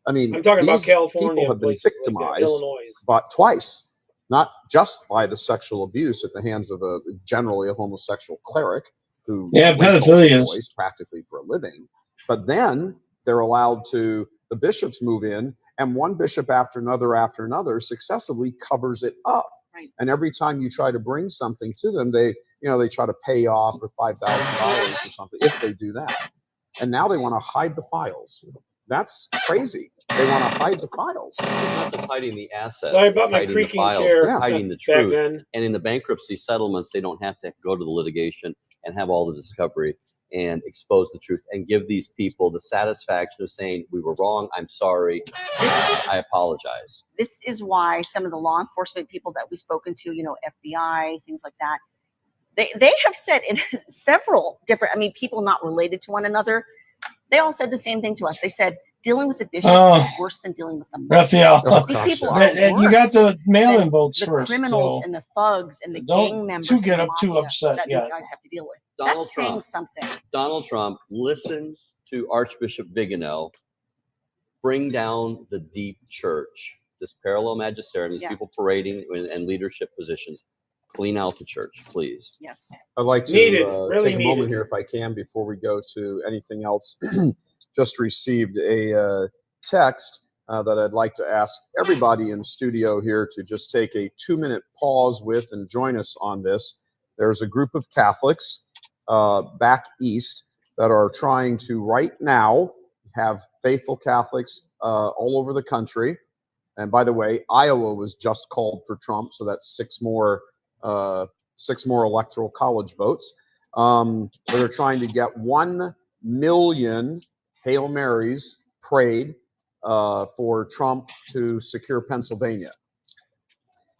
I mean, I'm talking about these California people have been places like that, victimized, Illinois. but twice, not just by the sexual abuse at the hands of generally a homosexual cleric who raped pedophilia. boys practically for a living, but then they're allowed to. The bishops move in, and one bishop after another successively covers it up. Right. And every time you try to bring something to them, they try to pay off with $5,000 or something if they do that. And now they want to hide the files. That's crazy. They want to hide the files. It's not just hiding the assets. Sorry it's about my hiding the creaking files, chair it's hiding the back truth. then. And in the bankruptcy settlements, they don't have to go to the litigation and have all the discovery and expose the truth and give these people the satisfaction of saying, we were wrong, I'm sorry, I apologize. This is why some of the law enforcement people that we've spoken to, FBI, things like that, they have said in several different, people not related to one another, they all said the same thing to us. They said, dealing with a bishop is worse than dealing with a Raphael, These people are you got the mail-in votes the first. criminals so and the thugs and the don't gang members too get and the up too mafia upset that yet. these guys have to deal with. Donald That's saying Trump. something. Donald Trump, listen to Archbishop Vigano, bring down the deep church, this parallel magisterium, these people parading and leadership positions. Clean out the church, please. Yes. I'd like to Really take a moment here, if I can, before we go to anything else. Just received a text that I'd like to ask everybody in studio here to just take a 2-minute pause with and join us on this. There's a group of Catholics back east that are trying to right now have faithful Catholics all over the country. And by the way, Iowa was just called for Trump, so that's 6 more electoral college votes. They're trying to get 1 million Hail Marys prayed for Trump to secure Pennsylvania.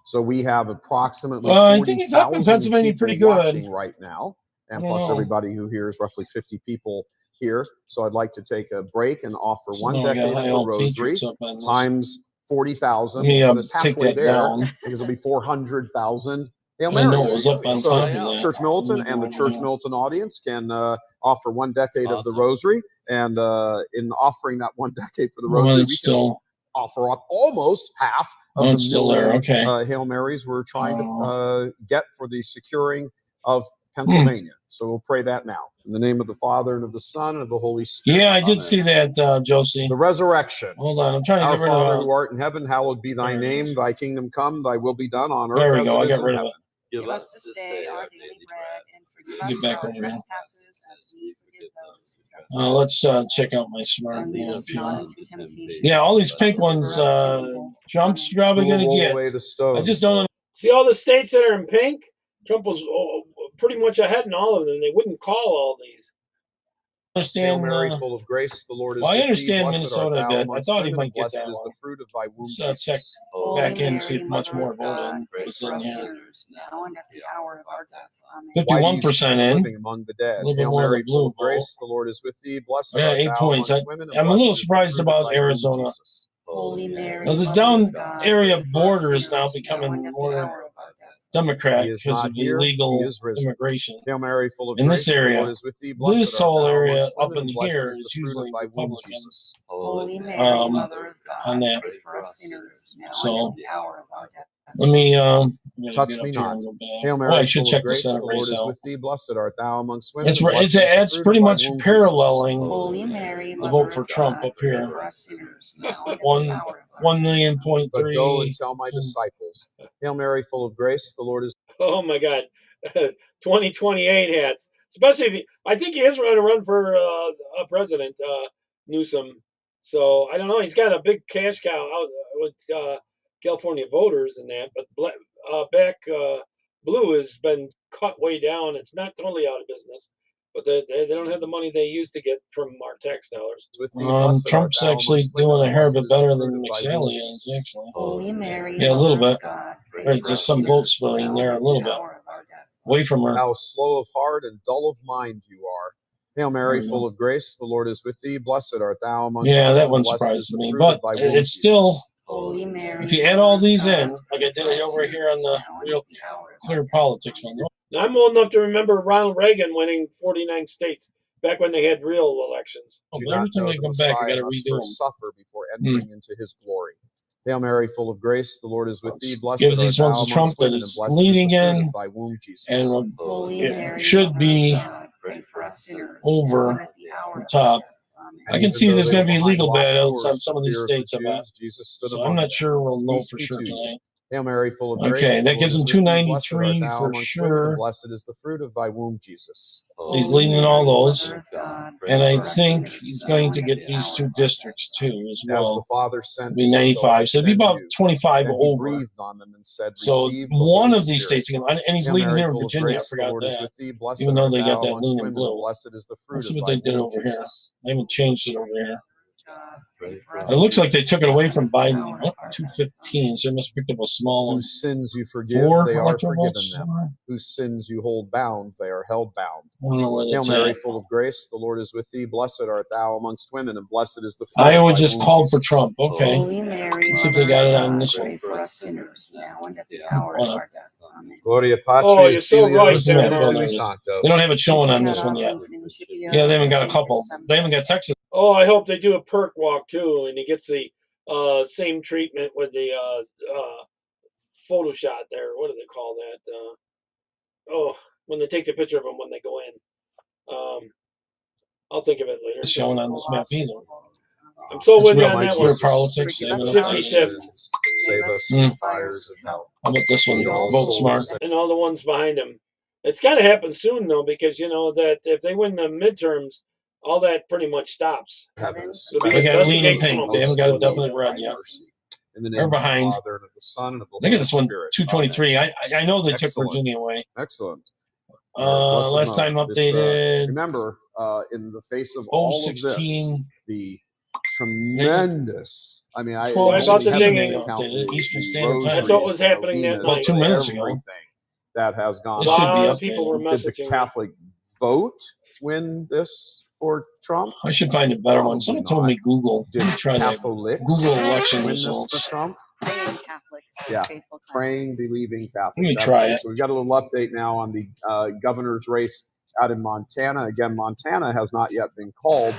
So we have approximately I think he's up in 40,000 Pennsylvania people pretty good. watching right now, and plus everybody who hears, roughly 50 people here. So I'd like to take a break and offer So one now I got decade of high the old rosary Patriots up on this. times 40,000. Let me, Put us take halfway that there down. because it'll be 400,000 Hail I know Marys. it was up on So top of that. Church Militant Let me and the go Church now. Militant audience can offer 1 decade of the Awesome. rosary, and in offering that 1 decade for the Well, rosary, it's we can still offer up almost half of Oh, the it's still there. million Okay. Hail Marys we're trying Oh. to get for the securing of Pennsylvania. So we'll pray that now. In the name of the Father, and of the Son, and of the Holy Spirit. Yeah, I did Amen. see that, Josie. The resurrection. Hold on, I'm trying to Our get rid Father of who art in heaven, hallowed be thy There it name. is. Thy kingdom come, thy will be done on earth There we as go. it I is got in rid of heaven. it. Give us this day our daily bread, and forgive Get us back our over here. trespasses as we forgive those who trespass Let's against us. check out my smart And lead one us if you not want. into temptation, Yeah, all these but pink deliver ones, us from evil. Trump's Amen. probably Who will gonna roll get. away the I stone? just don't See all the states that are in pink? Trump was pretty much ahead in all of them. They wouldn't call all these. Hail understand. Mary, full of grace, the Lord is Well, I with thee. understand Blessed art Minnesota a thou bit. I amongst thought he women, might and get blessed that is the one. fruit of thy womb, Let's check Jesus. back Holy in, see if Mary, much Mother more of God, voted pray was for in us here. sinners, now and at the hour of our death. Amen. Why do you 51% seek the in. living among the dead? A little bit Hail more of Mary, the full blue of vote. grace, the Lord is with thee. Blessed Yeah, art 8 thou points. amongst women, and I'm a blessed little is the surprised fruit of about thy womb, Arizona. Jesus. Holy Mary, Now, this Mother down of God, area pray for us border is now sinners, now becoming and at the more hour of our death. Democrat He is because not of here, he illegal is risen. immigration. Hail Mary, full of In this grace, the Lord area, is with thee. Blessed this art whole thou area amongst up women, in and blessed here is the is fruit of usually thy womb, Republican. Jesus. Holy Mary, Mother of God, on that. pray for us sinners, now and So at the hour of our death. let me I'm gonna Touch get me up here not. and go back. Hail Oh, Mary, I should full of check the grace, Senate the Lord race is out. with thee. Blessed art thou amongst women, It's and blessed is the it's fruit pretty of thy much womb, Jesus. paralleling Holy Mary, the Mother vote for of Trump God, up pray here. for us sinners, now and at the 1 hour of our 1 death. million point But go and 3. tell my disciples. Hail Mary, full of grace, the Lord is. Oh my God, 2028 hats. Especially if I think he is going to run for president, Newsom. So I don't know. He's got a big cash cow out with California voters and that. But blue has been cut way down. It's not totally out of business, but they don't have the money they used to get from our tax dollars. Trump's actually doing a hair bit better than McSally is, actually. Holy Mary, Yeah, a little Mother of bit. God, pray Right, for just us some vote sinners, splitting now there and a at little the bit. hour of our death. Away from her. How slow of heart and dull of mind you are. Hail Mary, There you full go. of grace, the Lord is with thee. Blessed art thou amongst Yeah, women, that and one blessed is surprised the me. fruit But of thy womb, it's still, Jesus. Holy Mary, if you add Mother all of these God, in, like I pray did for us over here on sinners, the now and real at the hour of our clear death. politics one. Now, I'm old enough to remember Ronald Reagan winning 49 states back when they had real elections. Oh, Do but not every time know they the come back, I Messiah gotta must redo first them. suffer before entering into his glory. Hail Mary, full of grace, the Lord is with thee. Let's Blessed give art these thou ones to Trump amongst that women, and it's blessed is the leading fruit in, of thy womb, Jesus. and Holy it Mary, should Mother be of God, pray for us sinners, now over and at the hour the of our top. death. Amen. I And can even see though there's they going were to be behind legal locked battles on doors some for of these fear of the states, I bet. Jews, Jesus stood So I'm among not them. sure we'll know Peace for be sure to you. tonight. Hail Mary, full of Okay, grace. the that Lord gives is him with thee. Blessed art 293 thou for amongst women, and sure. blessed is the fruit of thy womb, Jesus. He's leading in all those. And I think he's going to get these 2 districts too as As the well. Father sent Be me, so I 95. So it'd be send about you. 25 Then he over. breathed on them and said, So receive the one Holy of these Spirit. states, again, and he's Hail leading Mary, here in full of Virginia. I grace, the forgot Lord is that. with thee. Blessed Even though art they thou got that amongst lean women, and and blue. blessed is the fruit Let's see of what thy they did womb, over here. Jesus. They haven't changed it over here. It looks like they took it away from Biden. Oh, 215. So they must have picked up a small one. Whose sins you forgive, 4 they are electoral forgiven votes. them. Whose sins you hold bound, they are held bound. I don't know where Hail that's Mary, at. full of grace, the Lord is with thee. Blessed art thou amongst women, and blessed is the fruit Iowa of thy just womb, called for Jesus. Trump. Okay. Holy Mary, Let's see if they got it on this pray one. for us sinners now and at the hour of our death. Amen. Gloria Oh, Patri, you're so Filio, right Where's the there, map? Oh, Mark. there it Spiritus is. Sancto. They don't have it showing on this one yet. Yeah, they haven't got a couple. They haven't got Texas. Oh, I hope they do a perk walk too, and he gets the same treatment with the Photoshop there. What do they call that? When they take the picture of them when they go in. I'll think of it later. It's showing on this map either. I'm so It's with you real on that Jesus, one. pure politics. forgive us Saving our 57. sins, save us Hmm. from fires of hell. How about this one? Lead all Vote souls smart. to And all the ones behind him. It's got to happen soon though, because you know that if they win the midterms, all that pretty much stops. heaven. It'll be They got a lean in investigation pink. from They haven't got a most of definite them. red yet. In the They're name of the behind. Father, and of the Son, and of the Look at Holy this one, Spirit. 223. Amen. I know they took Excellent. Virginia away. Excellent. Blessed Last time moment. updated. Remember, in the face of all of this, 016. the tremendous. I mean, I 12, Sorry about the haven't even dinging. count Updated. the Eastern Standard Time. That's what rosaries, was the happening that novenas, About night. 2 minutes ago. everything that has gone. It should be Lot of updated. people were Did the messaging me. Catholic vote win this for Trump? I should find a better one. Probably Someone told me not. Google. Did Let me try that. Catholics Google election win this results. for Trump? Praying Catholics, Yeah. faithful Praying, Catholics. believing Let me Catholics. try Absolutely. it. So we've got a little update now on the governor's race out in Montana. Again, Montana has not yet been called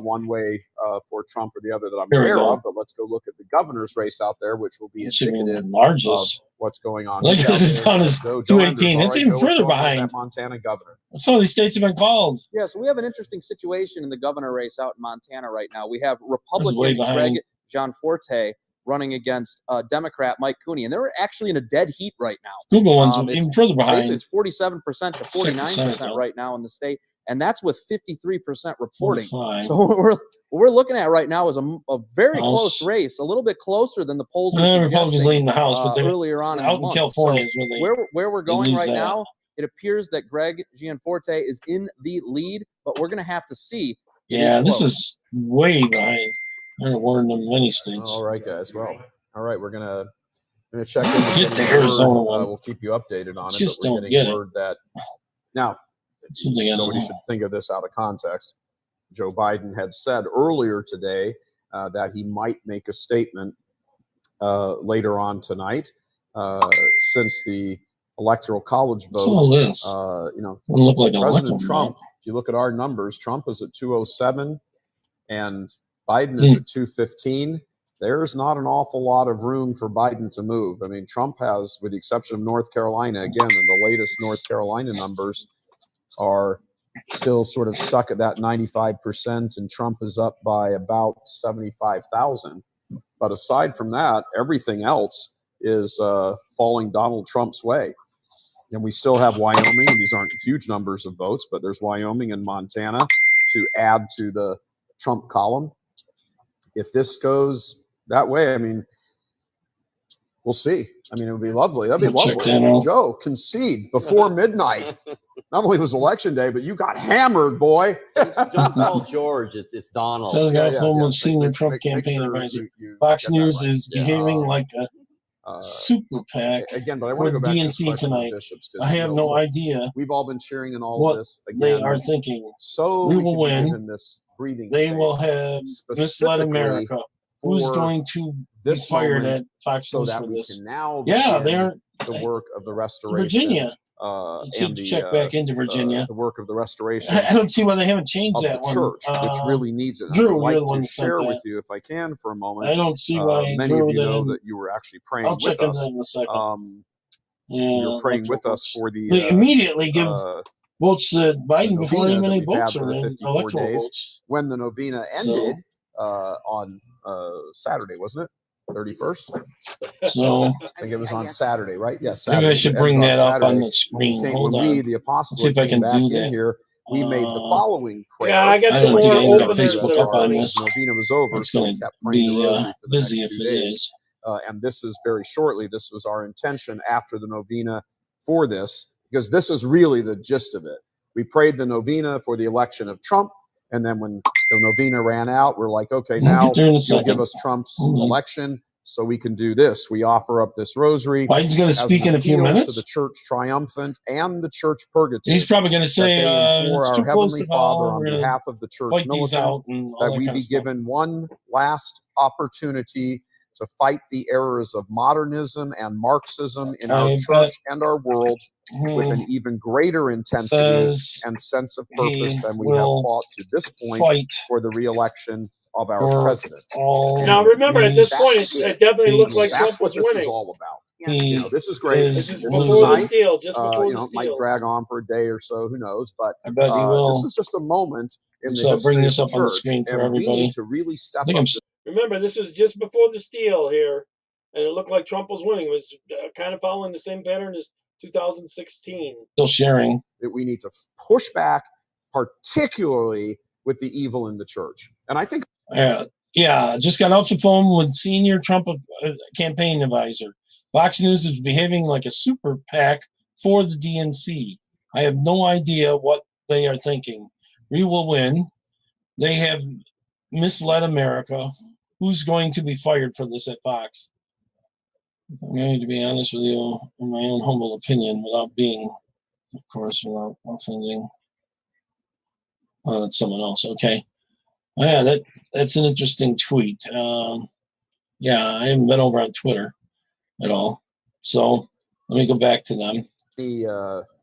one way for Trump or the other that I'm Here we aware go. of. But let's go look at the governor's race out there, which will be It should be indicative enlarge of this. what's going on. Look Who's at out this there? on his Joe 218. Anders. It's All right, even Joe, what's further going on with behind. that Montana governor? Some of these states have been called. Yeah, so we have an interesting situation in the governor race out in Montana right now. We have way Republican behind. Greg Gianforte running against Democrat Mike Cooney, and they're actually in a dead heat right now. Google ones are It's even further behind. It's 47% to 49% though. right now in the state, and that's with 53% reporting. 45. So what we're looking at right now is a very House. close race, a little bit closer than the polls were Republicans suggesting leading the House, but they're earlier on in out the in month. California So is where they where we're going lose right that. now, it appears that Greg Gianforte is in the lead, but we're going to have to see. It Yeah, this close. is way behind. They're warning them in many states. All right, guys. Well, all right, we're gonna check in. We're Get the getting Arizona word, one. we'll keep you updated on it. Just But we're don't getting get it. word that now Something I don't nobody know. should think of this out of context. Joe Biden had said earlier today that he might make a statement later on tonight, since the electoral college What's all vote. this? You know, Doesn't look like an President electoral Trump. map. If you look at our numbers, Trump is at 207, and Biden is at 215. There's not an awful lot of room for Biden to move. I mean, Trump has, with the exception of North Carolina, again, and the latest North Carolina numbers are still sort of stuck at that 95%, and Trump is up by about 75,000. But aside from that, everything else is falling Donald Trump's way. And we still have Wyoming, and these aren't huge numbers of votes, but there's Wyoming and Montana to add to the Trump column. If this goes that way, I mean, we'll see. I mean, it would be lovely. That'd be Check lovely. that out. Joe, concede before midnight. Not only was election day, but you got hammered, boy. Don't call George. It's Donald. Says Yeah, guy yeah, from yeah. a senior Make- Trump make- make campaign sure advisor. you Fox get that News right. is Yeah. behaving like a Uh, super PAC again, but I for want to the go back to DNC the question of tonight. bishops. 'cause, I you have know, no look, idea we've all been cheering in all what of this. they Again, are thinking. so We we will can win. be given this breathing They space will have misled specifically America. Who's for going to be this fired moment, at Fox so News that for we this? can now Yeah, begin they're the work of the restoration. Virginia. And Should the check back into Virginia. the work of the restoration I don't see why they haven't changed of that the one. church, which really needs it. Drew, I'd you're like the one to that sent share that. with you, if I can, for a moment. I don't see why Many Drew of you know didn't. that you were actually praying I'll check with into that us. in a second. You Yeah, were praying with electoral us votes. for the They immediately give uh, votes to Biden before novena even that any we've had votes for are the in 54 electoral days. votes. When the novena So ended on Saturday, wasn't it? 31st. So I think it was on Saturday, right? Yes. maybe I should It bring ended that up on Saturday. the screen. When Hold we, on. the apostles, See if I came can back do in that. here, we made the following prayer. Yeah, I got I some don't more think I can get openers Facebook that up are on coming. this. Novena was over, It's so going we to kept praying the be rosary for the busy next if 2 it days. is. And this is very shortly. This was our intention after the novena for this, because this is really the gist of it. We prayed the novena for the election of Trump, and then when the novena ran out, we're like, okay, We'll now get there in a you'll second. give us Trump's Hold on. election so we can do this. We offer up this rosary. Biden's going to as speak an in a few appeal minutes. to the church triumphant and the church purgative. He's probably going to that say, they implore it's our too close Heavenly to Father call. on We're going to behalf of the church fight these militant out and all that that we kind be of stuff. given one last opportunity to fight the errors of modernism and Marxism in our I church bet and our world with an even greater intensity says and sense of purpose he than we have will fought to this point fight for the reelection of our for president. all Now, remember, at this these point, it definitely looked like That's Trump what was this is winning. all about. He You know, this is great. This This is is before the nice. steal, just before You the know, it might steal. drag on for a day or so, who knows? But I bet he this will. is just a moment in the So I'll bring history this of up the on the church, screen for and we everybody. need to really I step think up. I'm Remember, this was just before the steal here, and it looked like Trump was winning. It was kind of following the same pattern as 2016. still sharing. That we need to push back, particularly with the evil in the church. And I think Yeah, just got off the phone with senior Trump campaign advisor. Fox News is behaving like a super PAC for the DNC. I have no idea what they are thinking. We will win. They have misled America. Who's going to be fired for this at Fox? I'm going to be honest with you, in my own humble opinion, without being, of course, without offending. Oh, that's someone else. Okay. Oh, yeah, that's an interesting tweet. Yeah, I haven't been over on Twitter at all. So let me go back to them.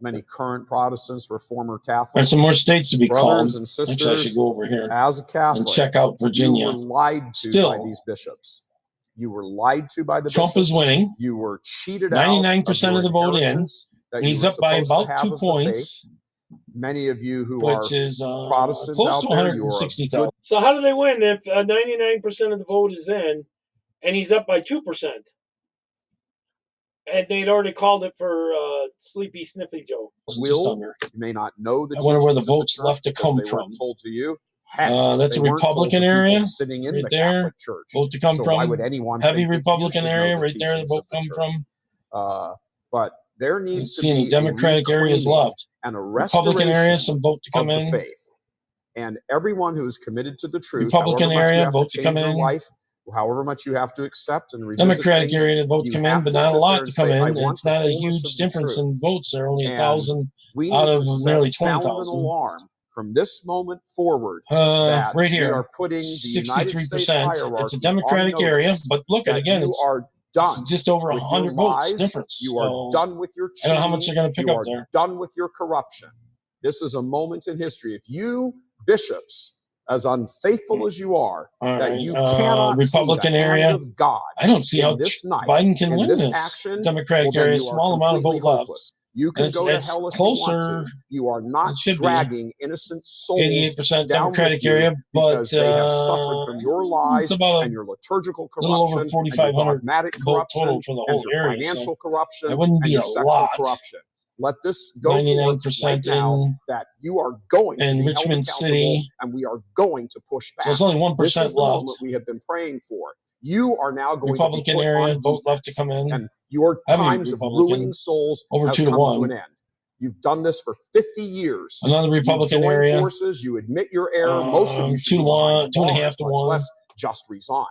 many current Protestants were former Catholics. There's some more states to be brothers called. and sisters. Actually, I should go over here as a Catholic and check out Virginia. You were lied to Still, by these bishops. You were lied to by the Trump bishops. is winning. You were cheated 99% of the vote in. that And you he's were up by supposed to about have 2 of the points, faith. Many of you who which are is Protestants close out to there, you are 160,000. So how do they win if 99% of the vote is in, and he's up by 2%? And they'd already called it for Sleepy Sniffy Joe. You may not know the I wonder where the teachings of votes church left to because come they weren't from. told to you. Heck, That's they a weren't told Republican to people area sitting in right the there. Catholic Church. Vote to come So from. why would anyone Heavy think that you Republican should know area the right there. The teachings vote of the come church? from. But there I don't needs to see any be Democratic a areas reclaiming left. and a Republican area, restoration some vote to come of the in. faith. And everyone who is committed to the truth, Republican however much you area, have vote to to change come your in. life, however much you have to accept and revisit Democratic things, area to vote to you come have in, but to not a sit there lot and to come say, "I in. want It's the not a fullness huge of the difference truth." in votes. There are only And 1,000 we out need of to nearly sound an 20,000. alarm from this moment forward that Right we here, are putting the United States 63%. hierarchy It's a on Democratic area, notice but look at that again, you it's are done just over with your 100 votes lies, difference. you are So done with your I don't know how much cheating, they're going to pick you up are there. done with your corruption. This is a moment in history. If you bishops, as unfaithful as you are, All that right, you cannot Republican see the hand area. of God I don't see in how this night, Biden can in win this this action, Democratic well, then area. you are Small amount of vote completely left. hopeless. You And can it's, go to it's hell if you want closer. to. You are not It should be dragging innocent souls 88% down Democratic with you area, but because they have suffered from your it's lies about and your liturgical a little over corruption and your 4,500 dogmatic vote total corruption for the and whole your area. financial So corruption that wouldn't and be your a sexual lot. corruption. Let this go forth 99% right now in that you are going to in be Richmond held accountable City. and we are going to push back. So it's only 1% This is the left. moment we have been praying for. You are now going Republican to be put area, on vote left to defense, come in. and your Heavy times of Republican, ruining souls over has 2 to come to 1. an end. You've done this for 50 years. Another Republican you join area. forces, you admit your error. Most of you should 2 be to 1, behind 2.5 bars, to much 1. less just resign.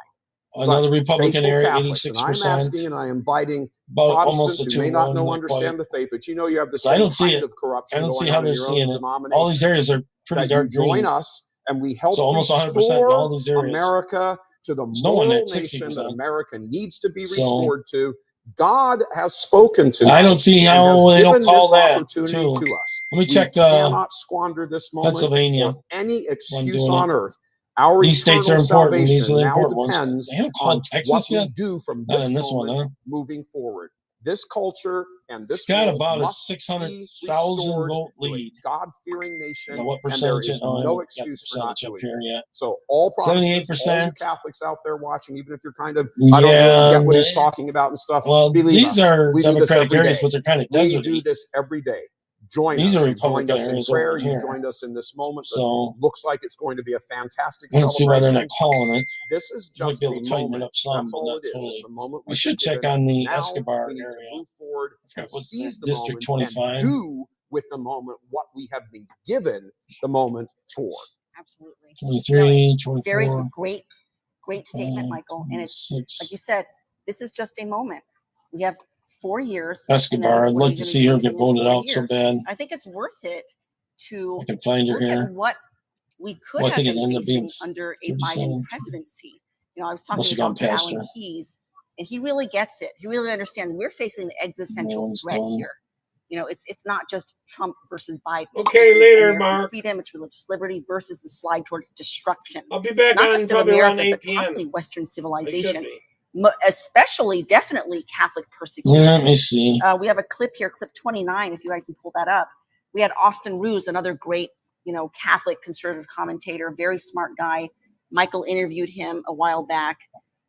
Another But Republican faithful area, Catholics, and I'm 86%. asking and I am inviting About almost Protestants a who may not 2-1, know not understand quite. the faith, but you know you have the So I same don't see kind it. of I corruption don't see going how on in they're your seeing own it. All these denominations. areas are pretty That dark you join green. us and we help So almost 100% in all restore these areas. America to the There's no one moral at nation that 60%. America needs to be So restored to. God has spoken to I don't see and how has they don't given call this that opportunity too. to us. Let me We check cannot squander this moment Pennsylvania. for any I'm excuse doing on it. earth. Our These states are eternal important. These are salvation the now important ones. depends They haven't on called what Texas we yet. do from Not this in this one, moment huh? moving forward. This culture and this It's got world about a must be 600,000 restored vote to a lead. God-fearing nation, Now, what and there percentage? is Oh, I no haven't got the excuse for not percentage up doing here it. yet. So all Protestants, all you 78%. Catholics out there watching, even if you're kind of, I don't really Yeah, get what he's talking about and stuff, well, believe these us, are we do this Democratic every areas, day. but they're kind of We do deserty. this every day. Join These us. are You joined Republican us in areas prayer. over You here. joined us in this moment. That So looks like it's going to be a fantastic I don't see why they're celebration. not calling it. This is Might just be a able to tighten it moment. up some, That's but all not it is. totally. It's a moment I we've should been check given. on the Now Escobar we need area. to move forward and What's seize that, the District moment 25? and do with the moment what we have been given the moment for. Absolutely. 23, Very 24. great statement, Michael. And it's like 26. you said, this is just a moment. We have 4 years. and then Escobar. I'd what are like we to gonna see be her facing get in voted 4 out so years? bad. I think it's worth it to I can find her look here. at what we could Well, I have think it been ended up being facing under a 37. Biden presidency. You know, I was Must talking have to gone Dr. past Alan her. Keyes, and he really gets it. He really understands we're facing an existential One's threat done. here. You know, it's not just Trump versus Biden. Okay, This is later, American Mark. freedom, it's religious liberty versus the slide towards destruction. I'll be back Not on just of probably around America, 8 but p.m. possibly Western I should civilization, be. especially, definitely Catholic persecution. Let me see. We have a clip here, clip 29, if you guys can pull that up. We had Austin Ruse, another great, Catholic conservative commentator, very smart guy. Michael interviewed him a while back,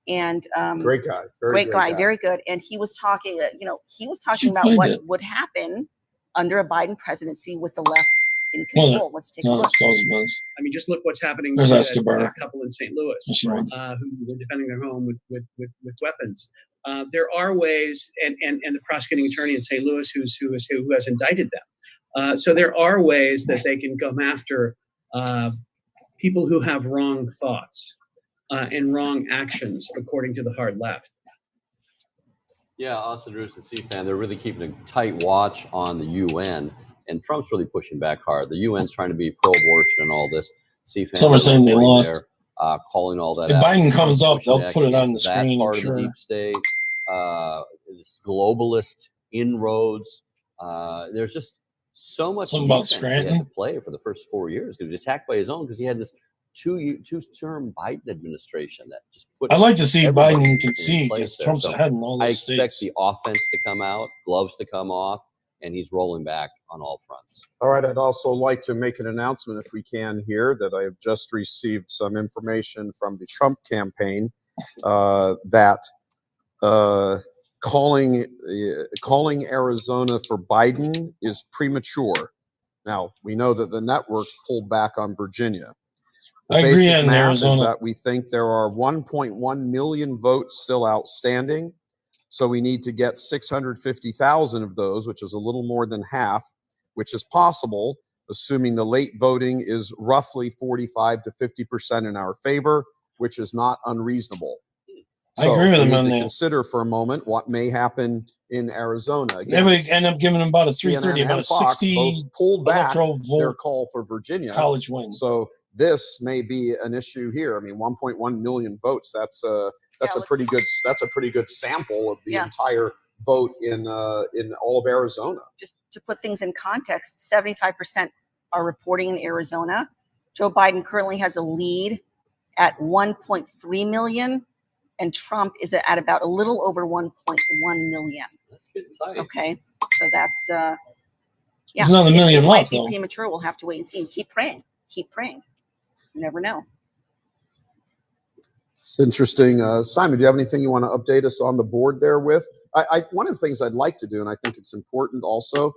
and Great guy. great guy, very good. And he was talking, about find what it. would happen under a Biden presidency with the left in Well, control. Let's take a no, look. it's Cosmos. I mean, just look what's happening There's to Escobar. that couple in St. Louis Yes, you are. who were defending their home with weapons. There are ways, and the prosecuting attorney in St. Louis who has indicted them. So there are ways that they can come after people who have wrong thoughts and wrong actions, according to the hard left. Yeah, Austin Ruse and CFAN, they're really keeping a tight watch on the UN, and Trump's really pushing back hard. The UN's trying to be pro-abortion and all this. CFAN, Some are saying they lost. there, calling all that If out. Biden comes up, Pushing they'll back put it on the against that screen, I'm part of the sure. deep state, this globalist inroads. There's just so much Something about defense he had to Scranton? play for the first 4 years because he was attacked by his own because he had this two-term Biden administration that just put. I'd like to see everybody Biden in concede place because there. Trump's So ahead in all I those expect states. the offense to come out, gloves to come off, and he's rolling back on all fronts. All right, I'd also like to make an announcement, if we can, here that I have just received some information from the Trump campaign that calling Arizona for Biden is premature. Now, we know that the networks pulled back on Virginia. The I agree basic on math is Arizona. that we think there are 1.1 million votes still outstanding. So we need to get 650,000 of those, which is a little more than half, which is possible, assuming the late voting is roughly 45 to 50% in our favor, which is not unreasonable. I agree with we him need on to that. Consider for a moment what may happen in Arizona. They would end up giving them about a CNN 330, about a and Fox 60 both pulled back electoral their vote call for Virginia. college win. So this may be an issue here. I mean, 1.1 million votes. That's a pretty good sample of the entire vote in all of Arizona. Just to put things in context, 75% are reporting in Arizona. Joe Biden currently has a lead at 1.3 million, and Trump is at about a little over 1.1 million. That's good tight. Okay, so that's There's another million it left, might be though. premature. We'll have to wait and see. And keep praying. Keep praying. You never know. It's interesting. Simon, do you have anything you want to update us on the board there with? One of the things I'd like to do, and I think it's important also,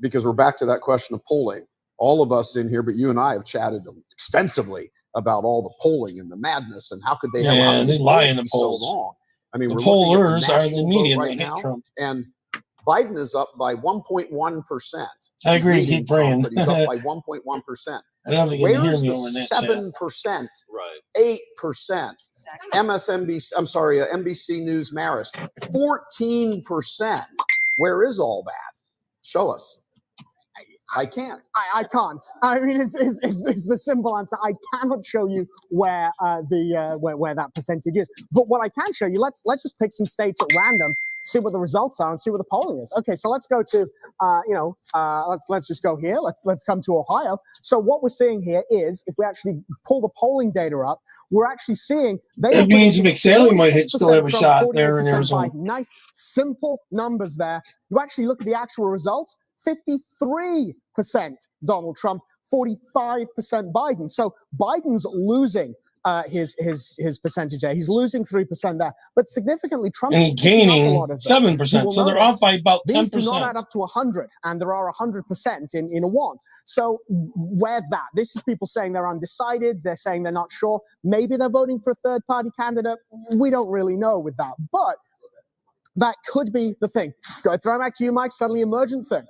because we're back to that question of polling. All of us in here, but you and I have chatted extensively about all the polling and the madness and how could they Yeah, allow they these lie polls in to the be so polls. long? I mean, The we're looking at pollers are the national media vote that right hate now, Trump. and Biden is up by 1.1%. I agree, He's leading keep praying. Trump, but he's up by 1.1%. I don't think you can hear Where's me the over in that chat. 7%, Right. 8%, MSNBC, I'm sorry, NBC News Marist, 14%. Where is all that? Show us. I can't. I can't. I mean, it's the simple answer. I cannot show you where where that percentage is. But what I can show you, let's just pick some states at random see what the results are and see what the polling is. Okay, so let's go to, let's just go here. Let's come to Ohio. So what we're seeing here is, if we actually pull the polling data up, we're actually seeing That means McSally might still have a 46% shot Trump, there in 48% Arizona. Biden. Nice, simple numbers there. You actually look at the actual results, 53% Donald Trump, 45% Biden. So Biden's losing his percentage there. He's losing 3% there, but significantly Trump And is he's picking up a gaining lot of this. 7%. You will So they're notice off by about these do 10%. not add up to 100, and there are 100% in a one. So where's that? This is people saying they're undecided. They're saying they're not sure. Maybe they're voting for a third-party candidate. We don't really know with that, but that could be the thing. Go throw it back to you, Mike. Suddenly emergent thing.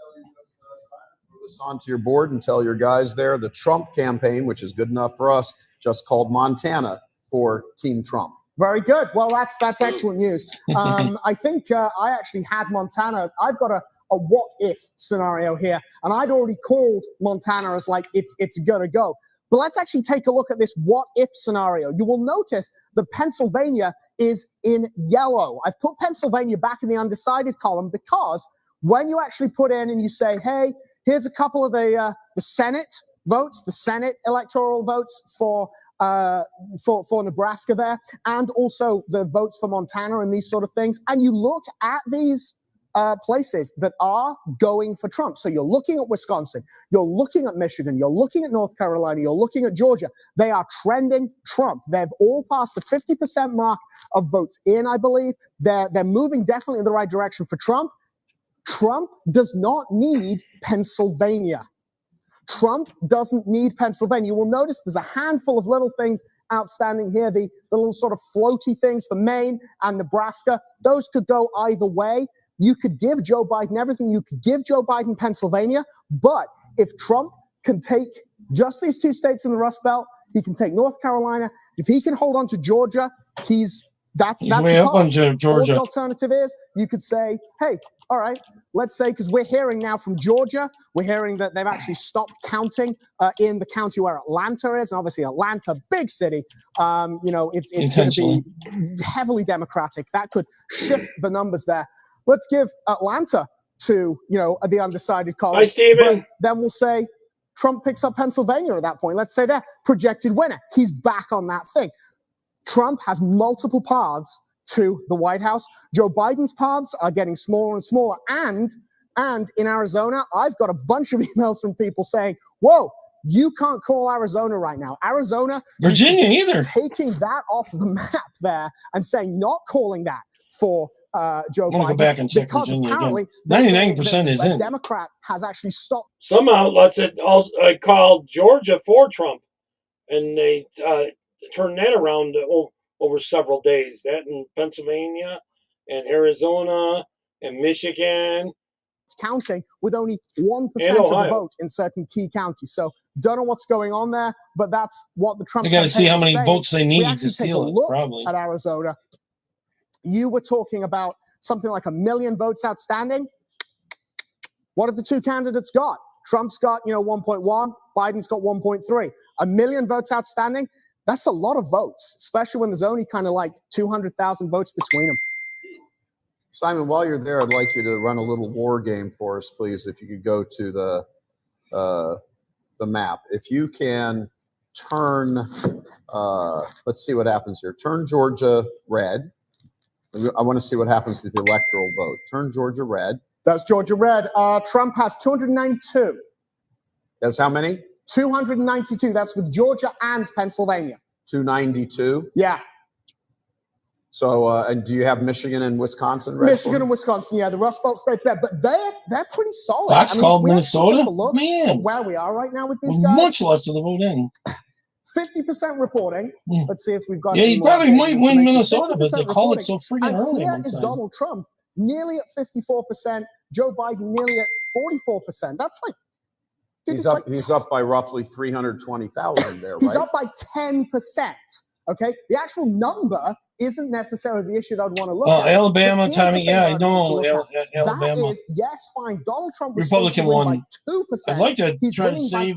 This onto your board and tell your guys there the Trump campaign, which is good enough for us, just called Montana for Team Trump. Very good. Well, that's excellent news. I think I actually had Montana. I've got a what if scenario here, and I'd already called Montana as like it's gonna go. But let's actually take a look at this what if scenario. You will notice that Pennsylvania is in yellow. I've put Pennsylvania back in the undecided column because when you actually put in and you say, hey, here's a couple of the Senate votes, the Senate electoral votes for Nebraska there, and also the votes for Montana and these sort of things. And you look at these places that are going for Trump. So you're looking at Wisconsin, you're looking at Michigan, you're looking at North Carolina, you're looking at Georgia. They are trending Trump. They've all passed the 50% mark of votes in, I believe. They're moving definitely in the right direction for Trump. Trump does not need Pennsylvania. Trump doesn't need Pennsylvania. You will notice there's a handful of little things outstanding here, the little sort of floaty things for Maine and Nebraska. Those could go either way. You could give Joe Biden everything. You could give Joe Biden Pennsylvania, but if Trump can take just these two states in the Rust Belt, he can take North Carolina. If he can hold on to Georgia, that's way up on Georgia. Or the alternative is you could say, hey, all right, let's say, because we're hearing now from Georgia, we're hearing that they've actually stopped counting in the county where Atlanta is. And obviously Atlanta, big city, it's going to be heavily Democratic. That could shift the numbers there. Let's give Atlanta to, the undecided column. Hi, Stephen. Then we'll say Trump picks up Pennsylvania at that point. Let's say they're projected winner. He's back on that thing. Trump has multiple paths to the White House. Joe Biden's paths are getting smaller and smaller. And in Arizona, I've got a bunch of emails from people saying, whoa, you can't call Arizona right now. Arizona, Virginia either. Taking that off the map there and saying not calling that for Joe Biden. Go back and check because Virginia apparently again. 99% is in. Democrat has actually stopped. Some outlets had also called Georgia for Trump, and they turned that around over several days. That in Pennsylvania and Arizona and Michigan. Counting with only 1% of the vote in certain key counties. So don't know what's going on there, but that's what the Trump. They got to see how many saying. votes they need to take steal a it. look Probably at Arizona. You were talking about something like 1 million votes outstanding. What have the two candidates got? Trump's got 1.1. Biden's got 1.3. 1 million votes outstanding. That's a lot of votes, especially when there's only kind of like 200,000 votes between them. Simon, while you're there, I'd like you to run a little war game for us, please. If you could go to the map. If you can turn, let's see what happens here. Turn Georgia red. I want to see what happens with the electoral vote. Turn Georgia red. That's Georgia red. Trump has 292. That's how many? 292. That's with Georgia and Pennsylvania. 292? Yeah. So, and do you have Michigan and Wisconsin red? Michigan and Wisconsin, yeah, the Rust Belt states there, but they're pretty solid. Fox called Minnesota. Man, where we are right now with these guys, guys, much less of the vote in. 50% reporting. Let's see if we've got. Yeah, he probably might win Minnesota, but they call it so freaking early. Here is Donald Trump nearly at 54%. Joe Biden nearly at 44%. That's like. Dude, he's up by roughly 320,000 there, right? He's up by 10%. Okay, the actual number isn't necessarily the issue that I'd want to look at. Alabama, Tommy. Yeah, I know. Alabama. That is, yes, fine. Donald Trump was Republican won by 2%. I'd like to He's try to save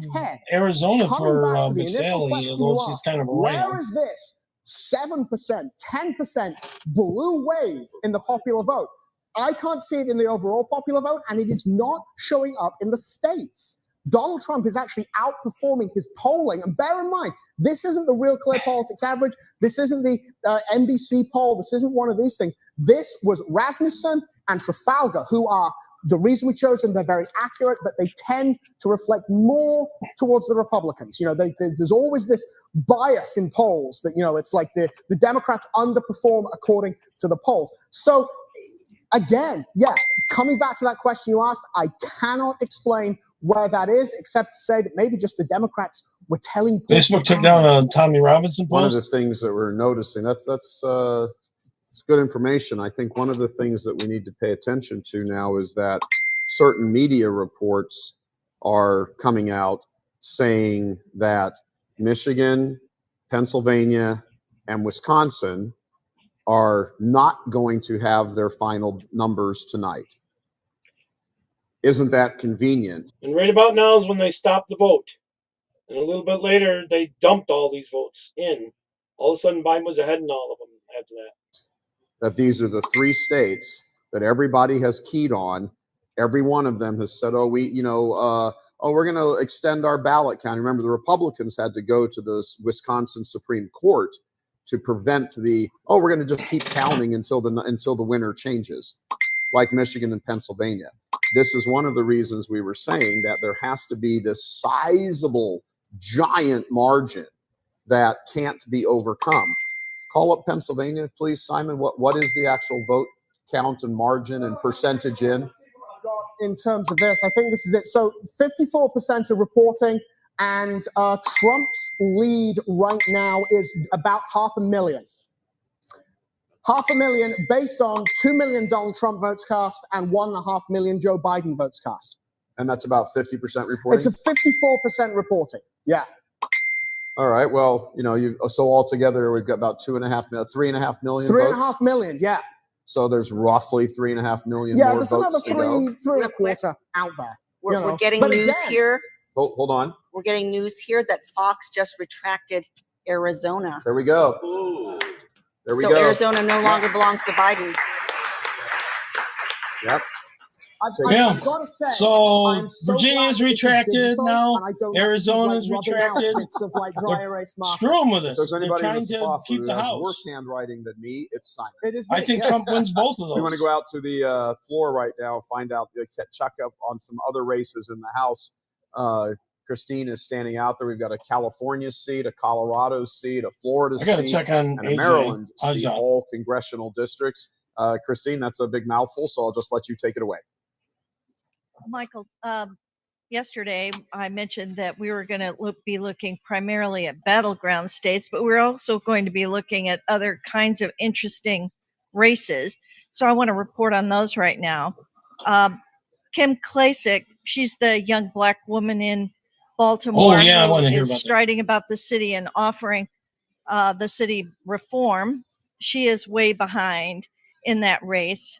Arizona for McSally, although she's kind of a where is this 7%, 10% blue wave in the popular vote? I can't see it in the overall popular vote, and it is not showing up in the states. Donald Trump is actually outperforming his polling. And bear in mind, this isn't the Real Clear Politics average. This isn't the NBC poll. This isn't one of these things. This was Rasmussen and Trafalgar, who are the reason we chose them. They're very accurate, but they tend to reflect more towards the Republicans. You know, there's always this bias in polls that, you know, it's like the Democrats underperform according to the polls. So again, yeah, coming back to that question you asked, I cannot explain where that is, except to say that maybe just the Democrats were telling people. Facebook took down a Tommy Robinson post. One of the things that we're noticing, that's good information. I think one of the things that we need to pay attention to now is that certain media reports are coming out saying that Michigan, Pennsylvania, and Wisconsin are not going to have their final numbers tonight. Isn't that convenient? And right about now is when they stopped the vote. And a little bit later, they dumped all these votes in. All of a sudden, Biden was ahead in all of them after that. That these are the three states that everybody has keyed on. Every one of them has said, oh, we're going to extend our ballot count. Remember, the Republicans had to go to the Wisconsin Supreme Court to prevent we're going to just keep counting until the winner changes, like Michigan and Pennsylvania. This is one of the reasons we were saying that there has to be this sizable, giant margin that can't be overcome. Call up Pennsylvania, please, Simon. What is the actual vote count and margin and percentage in terms of this? I think this is it. So 54% are reporting, and Trump's lead right now is about 500,000. 500,000 based on 2 million Donald Trump votes cast and 1.5 million Joe Biden votes cast. And that's about 50% reporting? It's a 54% reporting, yeah. All right, well, so altogether we've got about 3.5 million votes? 3.5 million, yeah. So there's roughly 3.5 million more votes there's to another go. three and a quarter out there. We're getting news here. Hold on. We're getting news here that Fox just retracted Arizona. There we go. There we so go. Arizona no longer belongs to Biden. Yep. I've got to say, so Virginia's retracted now. Arizona's retracted. Dry erase Screw them with If this. there's anybody They're in trying this to boss keep who the has house. worse handwriting than me, it's Simon. It is I think Trump wins both of those. We want to go out to the floor right now, find out, check up on some other races in the House. Christine is standing out there. We've got a California seat, a Colorado seat, a Florida I got to seat, check on and a AJ. Maryland How's seat, that? all congressional districts. Christine, that's a big mouthful, so I'll just let you take it away. Michael, yesterday I mentioned that we were going to be looking primarily at battleground states, but we're also going to be looking at other kinds of interesting races. So I want to report on those right now. Kim Klacik, she's the young Black woman in Baltimore I want to hear who is about striding about the city and offering the city reform. She is way behind in that race.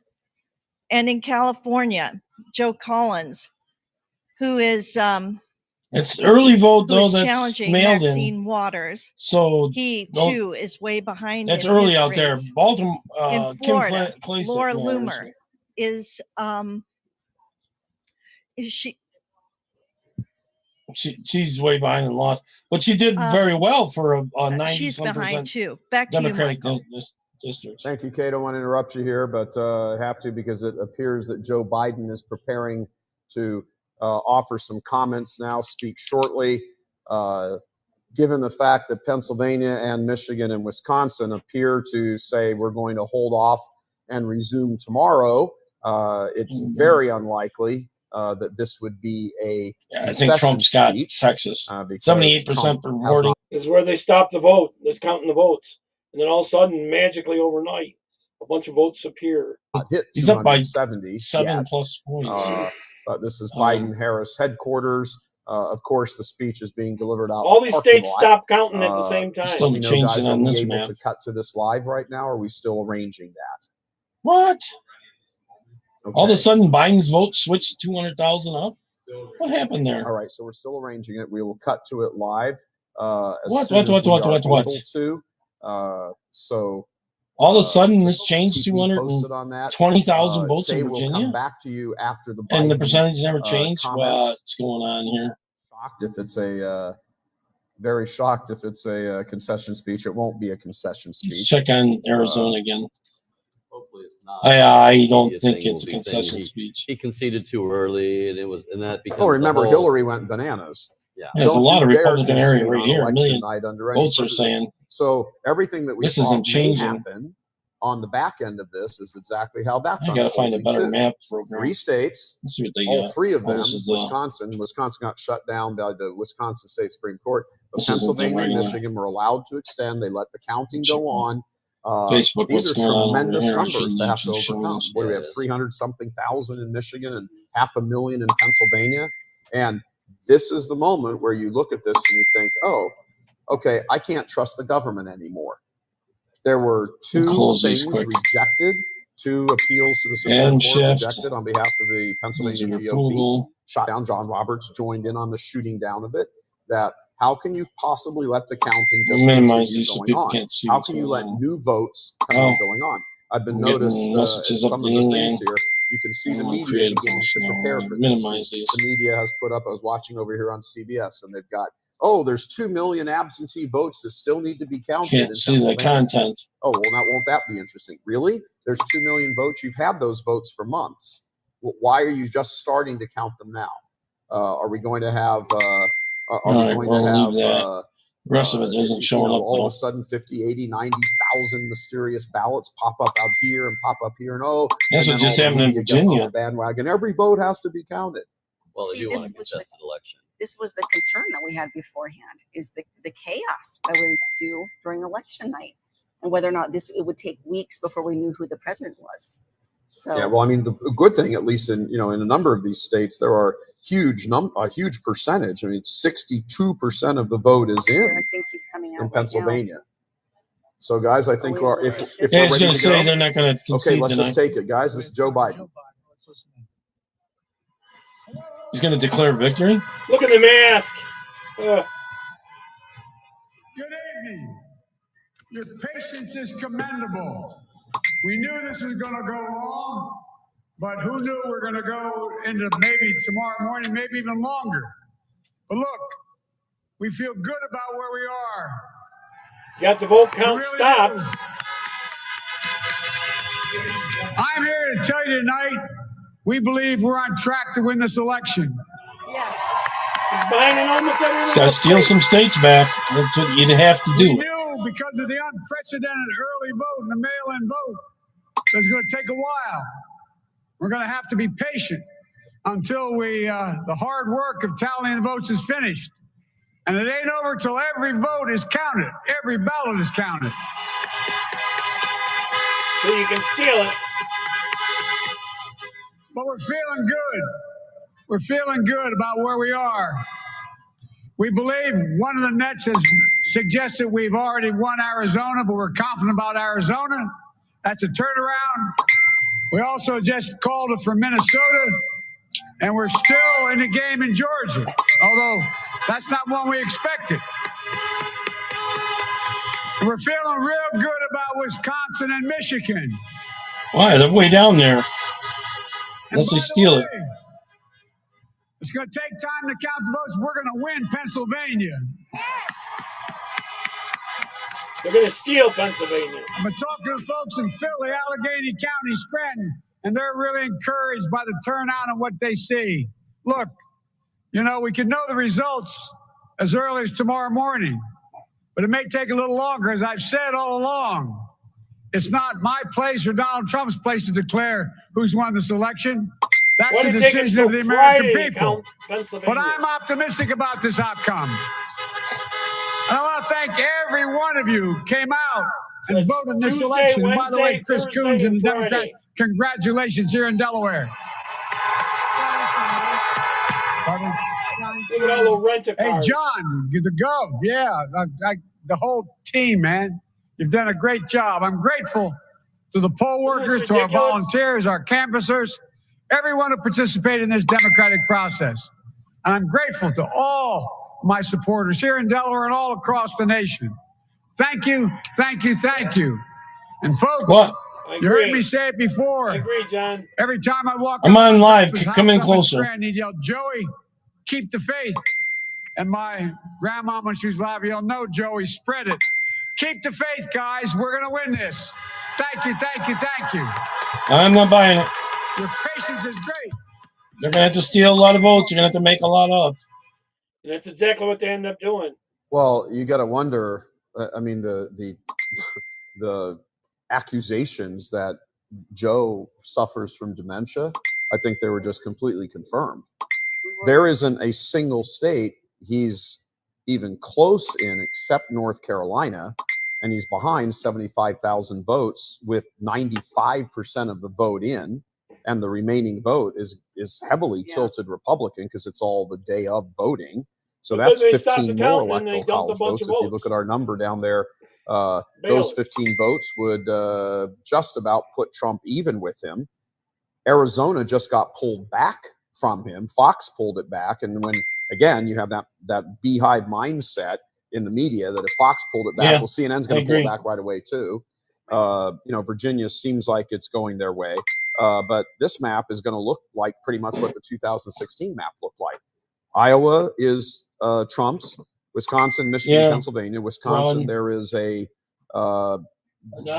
And in California, Joe Collins, who is it's early vote though. That's challenging mailed Maxine in. Waters. So he too is way behind. That's in early his out there. race. Baltimore, in Kim Florida, Klacik Laura matters. Loomer is she's way behind and lost, but she did very well for a 90 she's some behind percent too. Back to Democratic you, Michael. district. Thank you, Kate. I don't want to interrupt you here, but I have to because it appears that Joe Biden is preparing to offer some comments now, speak shortly. Given the fact that Pennsylvania and Michigan and Wisconsin appear to say we're going to hold off and resume tomorrow, it's very unlikely that this would be a I think Trump's got Texas. 78% reporting. Is where they stopped the vote. They're counting the votes. And then all of a sudden, magically overnight, a bunch of votes appear. He's up by 70 7+ points. But this is Biden-Harris headquarters. Of course, the speech is being delivered out. All these states stopped counting at the same time. Still changing on this able map. to cut to this live right now? Or are we still arranging that? What? Okay. All of a sudden, Biden's vote switched 200,000 up. What happened there? All right, so we're still arranging it. We will cut to it live. What? All of a sudden, this changed keep me posted on that. 220,000 votes Kay in will Virginia, come back to you after the and the Biden, percentage never changed. comments. What's going on here? Shocked if it's a very shocked if it's a concession speech. It won't be a concession Let's speech. check on Arizona again. Hopefully it's not. I don't Media think thing it's a will be saying concession he- speech. He conceded too early, and that becomes. Oh, remember the whole, Hillary went bananas. Yeah. There's a Don't lot you of dare Republican area concede right on here. A election million night under any votes are provision. saying So everything that we this thought isn't may changing. happen on the back end of this is exactly how that's I got to find a unfolding, better too. map program. 3 states, Let's see what they all got. 3 of Oh, them, this is the Wisconsin got shut down by the Wisconsin State Supreme Court. But This isn't the Pennsylvania and regular Michigan were allowed to extend. They let the counting go on. Facebook. These What's are going on over tremendous here? numbers Shouldn't to have to YouTube show overcome. us? What do we have? Yes. 300-something thousand in Michigan and 500,000 in Pennsylvania. And this is the moment where you look at this and you think, oh, okay, I can't trust the government anymore. There were 2 close these things quick. rejected, 2 appeals to the Supreme And Court shift. rejected on behalf of the Pennsylvania These are GOP. approval. Shot down. John Roberts joined in on the shooting down of it. That how can you possibly let the counting just Minimize continue these so going people on? can't see How what's can you going let on. new votes come Oh. on going on? I've been I'm getting noticed in messages up some of the the yin things yang. here. You can see the I'm on media creative beginning function to now. prepare I'm for gonna this. minimize these. The media has put up. I was watching over here on CBS, and they've got, oh, there's 2 million absentee votes that still need to be counted. Can't in see the Pennsylvania. content. Oh, well, now won't that be interesting? Really? There's 2 million votes. You've had those votes for months. Why are you just starting to count them now? Are we going to have? Are All we right, going we'll to have? leave that. The rest of it isn't showing up All though. of a sudden 50, 80, 90,000 mysterious ballots pop up out here and pop up here, and oh, That's and what then just all the happened in media gets on Virginia. the bandwagon. Every vote has to be counted. Well, they See, do want a this was contested election. This was the concern that we had beforehand, is the chaos that would ensue during election night, and whether or not it would take weeks before we knew who the president was. So Yeah, well, I mean, the good thing, at least in in a number of these states, there are a huge percentage. I mean, 62% of the vote is I in think he's coming out in right Pennsylvania. So, guys, I think wait, we're, wait, if wait. if Yeah, we're I was ready going to to say go, they're not going to okay, concede let's just tonight. take it, guys. This is Joe Biden. He's going to declare victory. Look at the mask. Good evening. Your patience is commendable. We knew this was going to go wrong, but who knew we're going to go into maybe tomorrow morning, maybe even longer. But look, we feel good about where we are. Got the vote We count really stopped. do. I'm here to tell you tonight, we believe we're on track to win this election. He's behind in almost every He's got to steal some states back. That's what you'd have to We do. knew because of the unprecedented early vote and the mail-in vote, it was going to take a while. We're going to have to be patient until the hard work of tallying the votes is finished. And it ain't over till every vote is counted. Every ballot is counted. So you can steal it. But we're feeling good. We're feeling good about where we are. We believe one of the nets has suggested we've already won Arizona, but we're confident about Arizona. That's a turnaround. We also just called it for Minnesota, and we're still in the game in Georgia, although that's not one we expected. And we're feeling real good about Wisconsin and Michigan. Why? They're way down there. Unless they steal it. It's going to take time to count the votes. We're going to win Pennsylvania. They're going to steal Pennsylvania. I've been talking to folks in Philly, Allegheny County, Scranton, and they're really encouraged by the turnout and what they see. Look, we can know the results as early as tomorrow morning, but it may take a little longer. As I've said all along, it's not my place or Donald Trump's place to declare who's won this election. That's Why the did it take decision until of the American Friday to people. count Pennsylvania? But I'm optimistic about this outcome. And I want to thank every one of you who came out and it's voted in this Tuesday, election. And by the way, Wednesday, Chris Thursday, Coons and and the Democrats, Friday. congratulations here in Delaware. Pardon? Look at all the rent-a-cars. Hey, John, the Gov, yeah, the whole team, man. You've done a great job. I'm grateful to the poll workers, to our ridiculous? volunteers, our canvassers, everyone who participated in this democratic process. And I'm grateful to all my supporters here in Delaware and all across the nation. Thank you, thank you, thank you. And folks, What? I you heard agree. me say it before. I agree, John. Every time I walk I'm up on to live. his Come in house, I'm his closer. friend, he'd yell, Joey, keep the faith. And my grandma, when she was alive, yelled, no, Joey, spread it. Keep the faith, guys. We're going to win this. Thank you, thank you, thank you. I'm not buying it. Your patience is great. They're gonna have to steal a lot of votes. You're gonna have to make a lot up. And that's exactly what they end up doing. Well, you got to wonder. I mean, the the accusations that Joe suffers from dementia, I think they were just completely confirmed. There isn't a single state he's even close in except North Carolina, and he's behind 75,000 votes with 95% of the vote in, and the remaining vote is heavily tilted Republican because it's all the day of voting. So But that's then they stop 15 the more counting and they electoral dumped a college bunch votes. of If you look votes. at our number down there, those Bayless. 15 votes would just about put Trump even with him. Arizona just got pulled back from him. Fox pulled it back, and when again you have that beehive mindset in the media that if Fox pulled it back, Yeah, well, CNN's I going to pull it agree. back right away too. Virginia seems like it's going their way, but this map is going to look like pretty much what the 2016 map looked like. Iowa is Trump's. Wisconsin, Michigan, Yeah. Pennsylvania. Wisconsin, Well, there is a I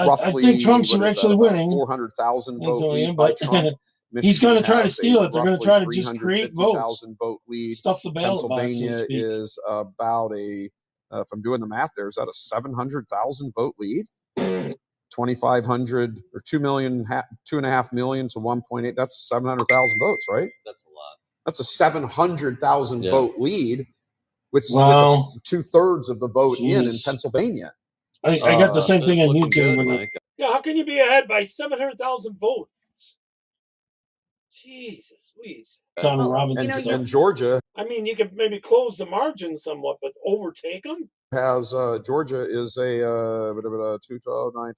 roughly think Trump's what is that, actually about winning, 400,000 vote Antonio, lead by but Trump. he's Michigan going to try to has steal a it. They're going to roughly try to just create votes, 350,000 vote lead. stuff the ballot box, so to Pennsylvania speak. is about a, if I'm doing the math there, is that a 700,000 vote lead? 2,500 or 2.5 million to 1.8. That's 700,000 votes, right? That's a lot. That's a 700,000 Yeah. vote lead with Wow. 2/3 of the vote in Jeez. Pennsylvania. I got the same But thing it's on looking YouTube. good, and Mike. Yeah, how can you be ahead by 700,000 votes? Jesus, please. Tommy Well, Robinson you know, stuff. And Georgia I mean, you could maybe close the margin somewhat, but overtake them? has Georgia is a 212 ninth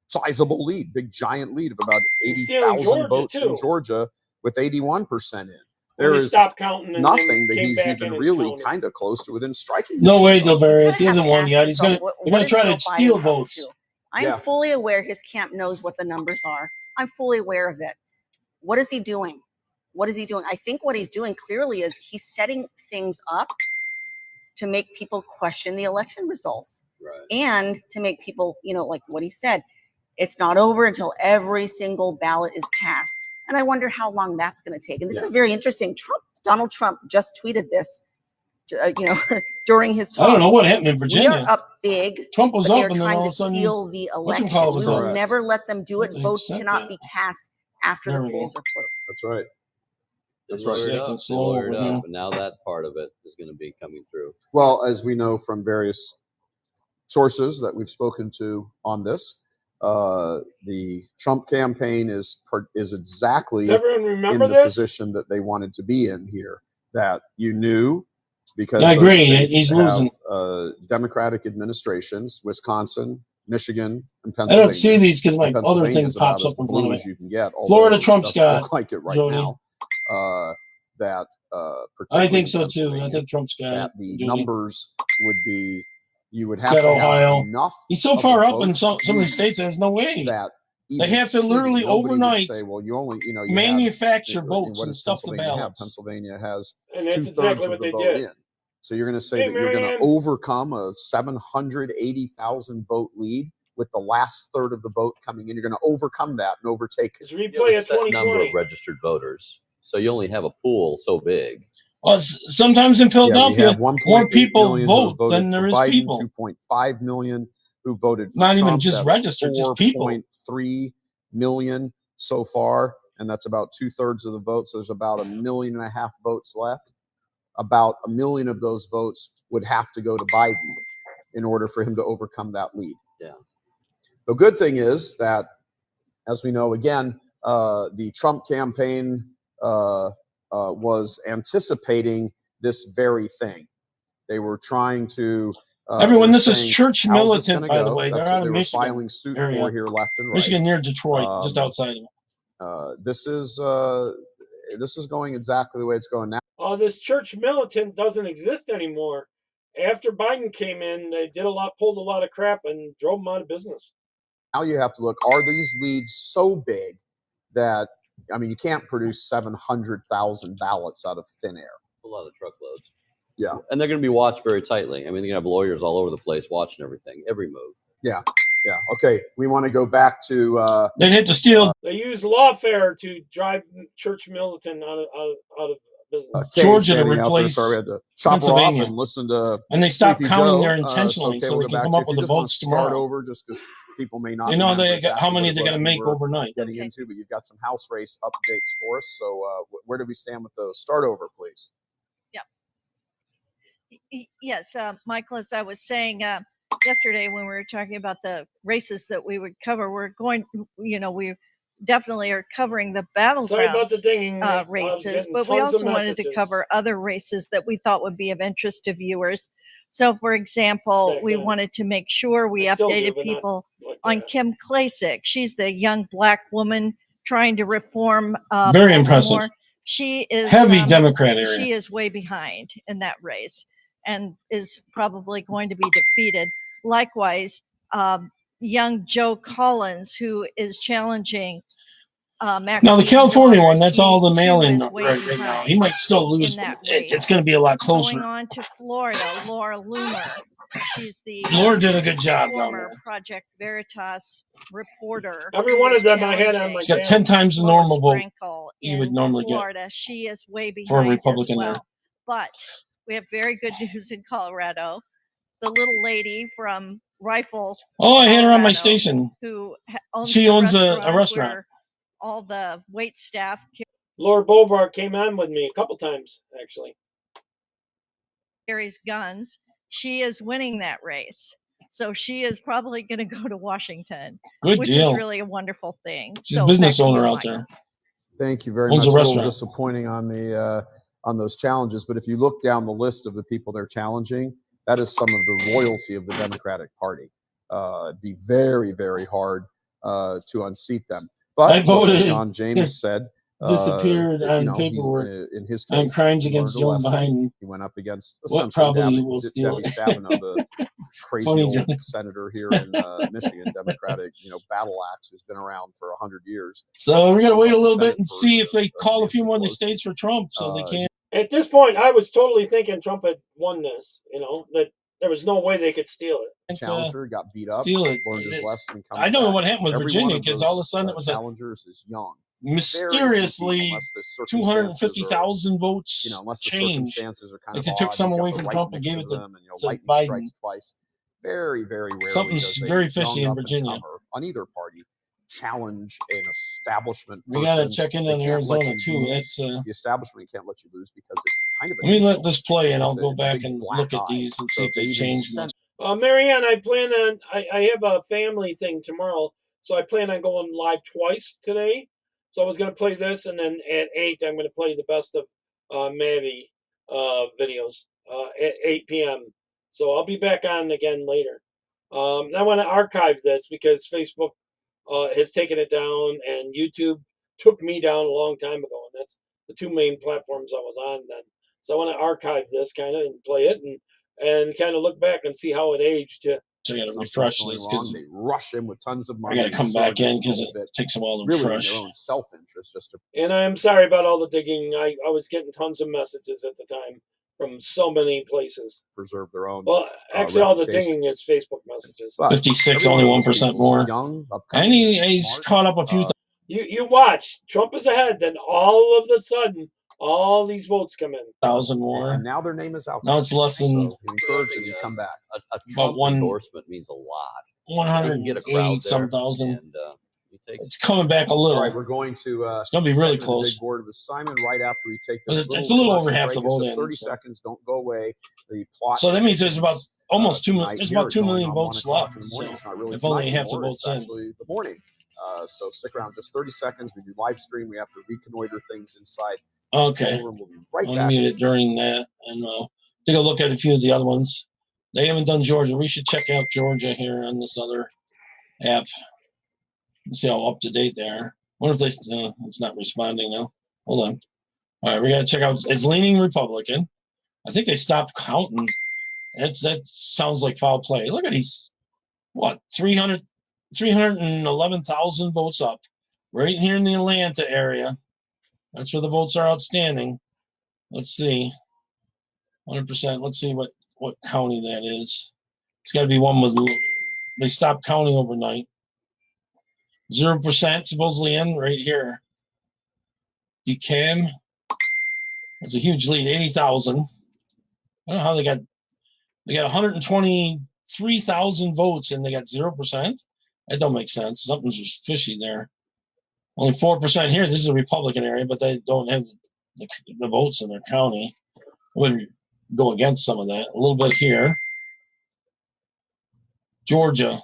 sizable lead, big giant lead of about He's stealing 80,000 Georgia, votes in too. Georgia with 81% in. When There he is stopped counting and nothing then that came he's back even in and really counted. kind of close to within striking No way, distance of. Delvarius. You He kind of hasn't have to won ask yet. He's yourself, they're what gonna is try Joe to steal Biden up votes. to? I'm Yeah. fully aware his camp knows what the numbers are. I'm fully aware of it. What is he doing? What is he doing? I think what he's doing clearly is he's setting things up to make people question the election results Right. and to make people, like what he said, it's not over until every single ballot is cast. And I wonder how long that's going to take. And this Yeah. is very interesting. Donald Trump just tweeted this, during his I don't know talk. what happened in We Virginia. are up big, Trump was but they up, are and then trying all to of a sudden, steal the election. whatchamacallit was We will up. Correct. never let them do it. They Votes sent cannot that. be cast after There the we go. polls are closed. That's right. That's They right. lawyered Acting up. They slow lawyered over here. up, and now that part of it is going to be coming through. Well, as we know from various sources that we've spoken to on this, the Trump campaign is exactly Does everyone in remember the this? position that they wanted to be in here. That you knew because I those agree. states He's have losing. Democratic administrations, Wisconsin, Michigan, and I Pennsylvania. don't see these because my And other Pennsylvania thing is about pops as up in front blue of as me. you can get. Florida, Although it Trump's doesn't got look like it right Jody. now. I Particularly think in so too. I Pennsylvania, think Trump's got that it. the Jody. numbers would be, you would He's have got to have Ohio. enough He's so of far the up in votes some of these lead states. There's no way. that They even have to cheating, literally nobody would overnight say, well, you only, you had, manufacture what votes and does stuff the Pennsylvania have? ballots. Pennsylvania has And that's 2/3 exactly of what the they vote did. in. So you're going to say Hey, that you're going to Marianne. overcome a 780,000 vote lead with the last third of the vote coming in. You're going to overcome that and overtake it. It's You have replay a of set number 2020. of registered voters, so you only have a pool so big. Well, sometimes in Yeah, we Philadelphia, have 1.8 more people million who vote voted than for there is Biden, people. 2.5 million who voted for Not even Trump. just That's registered, just people. 4.3 million so far, and that's about 2/3 of the vote. So there's about 1.5 million votes left. About 1 million of those votes would have to go to Biden in order for him to overcome that lead. Yeah. The good thing is that, as we know, again, the Trump campaign was anticipating this very thing. They were trying to. Everyone, they were this is saying, Church "How's this Militant, gonna by the go?" way. They're That's out what of they were Michigan filing suit area. for here, left and right. Michigan near Detroit, just outside of it. This is going exactly the way it's going now. This church militant doesn't exist anymore. After Biden came in, they pulled a lot of crap and drove them out of business. Now you have to look, are these leads so big that, I mean, you can't produce 700,000 ballots out of thin air. A lot of truckloads. Yeah. And they're going to be watched very tightly. I mean, they're going to have lawyers all over the place watching everything, every move. Yeah. Yeah. Okay. We want to go back to. They hit the steel. They use lawfare to drive Church Militant out of business. Georgia to replace Sorry, we had to chop her off Pennsylvania. and listen to. And they stopped Sleepy counting Joe. there intentionally, so we'll they go can come back up to- with if the you just wanna votes start tomorrow. over, just because people may not. You know, remember they got exactly how what many it they're was going to we make were overnight. Getting into, but you've got some House race updates for us. So, where do we stand with those? Start over, please. Yes, Michael, as I was saying yesterday when we were talking about the races that we would cover, we're going, we definitely are covering the Sorry about the battlegrounds dinging. I was races, getting but we tons of also wanted to messages. cover other races that we thought would be of interest to viewers. So, for example, Back we then. wanted to make sure we I still do, updated but not people like on that. Kim Klacik. She's the young black woman trying to reform Very impressive. Baltimore. She is Heavy Democrat area. She is way behind in that race and is probably going to be defeated. Likewise, young Joe Collins, who is challenging Now the Maxine California one, Waters, that's he all the too mail-in is right, way right now. behind He might still lose, in that but it's race. going to be a lot Going closer. on to Florida, Laura Loomer. She's the Laura did a good job down former there. Project Veritas reporter. Every who one is of them I had on challenging my She's got channel. 10 times the Lois normal vote Frankel you would in normally get Florida. She is way behind for a Republican as there. well. But we have very good news in Colorado. The little lady from Rifle, Oh, I had her on my Colorado, station. who owns She the owns a restaurant. where all the wait staff Lord Bobart came on with me a couple times, actually. carries guns. She is winning that race. So she is probably going to go to Washington, Good which deal. is really a wonderful thing. She's So a business back to you, owner out Mike. there. Thank you very Owns much. a A little restaurant. disappointing on those challenges, but if you look down the list of the people they're challenging, that is some of the royalty of the Democratic Party. It'd be very, very hard to unseat them. But I look, voted. as John James said, Disappeared on he, paperwork in his on case, crimes he against learned a Joe lesson. Biden. He went up against What essentially probably will steal Debbie it. Stabenow, the crazy Funny, old John. senator here in Michigan, Democratic, battle axe who's been around for 100 years. So we got to wait a She's on the little bit Senate and for, see if they call a few Nancy more of the Pelosi. states for Trump, so they can't. At this point, I was totally thinking Trump had won this, that there was no way they could steal it. Challenger got beat up, steal it. learned his lesson, and comes I don't know back. what happened with Every Virginia, one of 'cause all of a those, sudden it was a challengers is young. Mysteriously, Very few people, unless the circumstances 250,000 votes unless the changed. circumstances are kind Like of they took odd, some you've got away the from right Trump and mix gave of it them, and, to lightning Biden. strikes twice. Very, very rarely Something's does a very fishy young in Virginia. up-and-comer on either party challenge an establishment We got to person. check in They on can't let Arizona you too. lose. That's The establishment can't let you lose because it's kind of a let me let insult. this play and I'll It's a- go it's a back big and black look at eye. these and So see if if they they even changed send much. Marianne, I have a family thing tomorrow, so I plan on going live twice today. So I was going to play this, and then at 8, I'm going to play the best of Maddie videos at 8 p.m. So I'll be back on again later. I want to archive this because Facebook has taken it down, and YouTube took me down a long time ago, and that's the two main platforms I was on then. So I want to archive this kind of and play it and kind of look back and see how it aged. So I got to something's refresh going this wrong, because they rush in with tons of I money. got to and come back in surges a because it little bit, takes a while to really in refresh. their own self-interest, just to And I'm sorry about all the digging. I was getting tons of messages at the time from so many places. preserve their own. Well, actually, all the reputation. digging is Facebook messages. But 56, every only one of those 1% people is more. young, And upcoming, he's smart. caught up a few. You watch. Trump is ahead. Then all of a sudden, all these votes come in. 1,000 more. And now their name is out. Now it's less than So we encourage them to come back. A Trump one- endorsement means a lot. 180 some thousand. And, he takes It's coming back a little. All right, we're going to. It's going to be really check into the close. big board with Simon right after we take But this. it's a little over commercial half break. the It's vote just in, 30 so. seconds. Don't go away. The plot. So that means there's about almost 2 million. tonight There's here about at 2 million Going on votes 1 o'clock left. in the morning. So It's not really if only tonight half the anymore, votes it's in. actually the morning. So stick around just 30 seconds. We do live stream. We have to reconnoiter things inside. Okay. We'll be right I'll back. mute it during that and take a look at a few of the other ones. They haven't done Georgia. We should check out Georgia here on this other app. Let's see how up to date they are. What if they? It's not responding now. Hold on. All right, we got to check out. It's leaning Republican. I think they stopped counting. That sounds like foul play. Look at these. What 300? 311,000 votes up, right here in the Atlanta area. That's where the votes are outstanding. Let's see, 100%. Let's see what county that is. It's got to be one with, they stopped counting overnight. 0% supposedly in right here. DeKalb. That's a huge lead, 80,000. I don't know how they got 123,000 votes and they got 0%. That don't make sense. Something's just fishy there. Only 4% here. This is a Republican area, but they don't have the votes in their county. I would go against some of that. A little bit here. Georgia.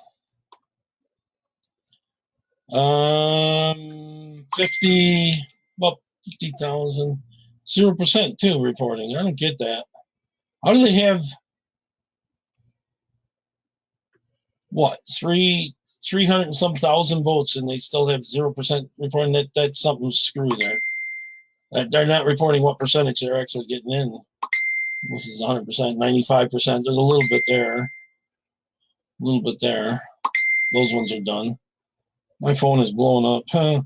50, about 50,000. 0% too reporting. I don't get that. How do they have what 300 and some thousand votes and they still have 0% reporting? That's something screwy there. They're not reporting what percentage they're actually getting in. This is 100%, 95%. There's a little bit there. A little bit there. Those ones are done. My phone is blowing up. Huh.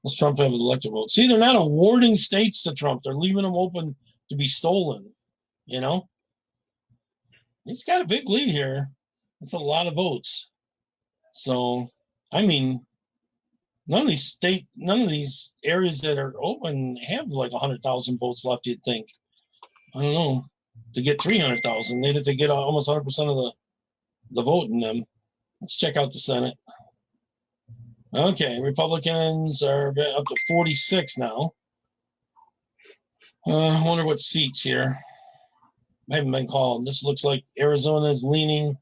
Does Trump have electoral votes? See, they're not awarding states to Trump. They're leaving them open to be stolen. You know? He's got a big lead here. That's a lot of votes. So, I mean, none of these areas that are open have like 100,000 votes left, you'd think. I don't know. To get 300,000, they'd have to get almost 100% of the vote in them. Let's check out the Senate. Okay, Republicans are up to 46 now. I wonder what seats here. I haven't been called. This looks like Arizona is leaning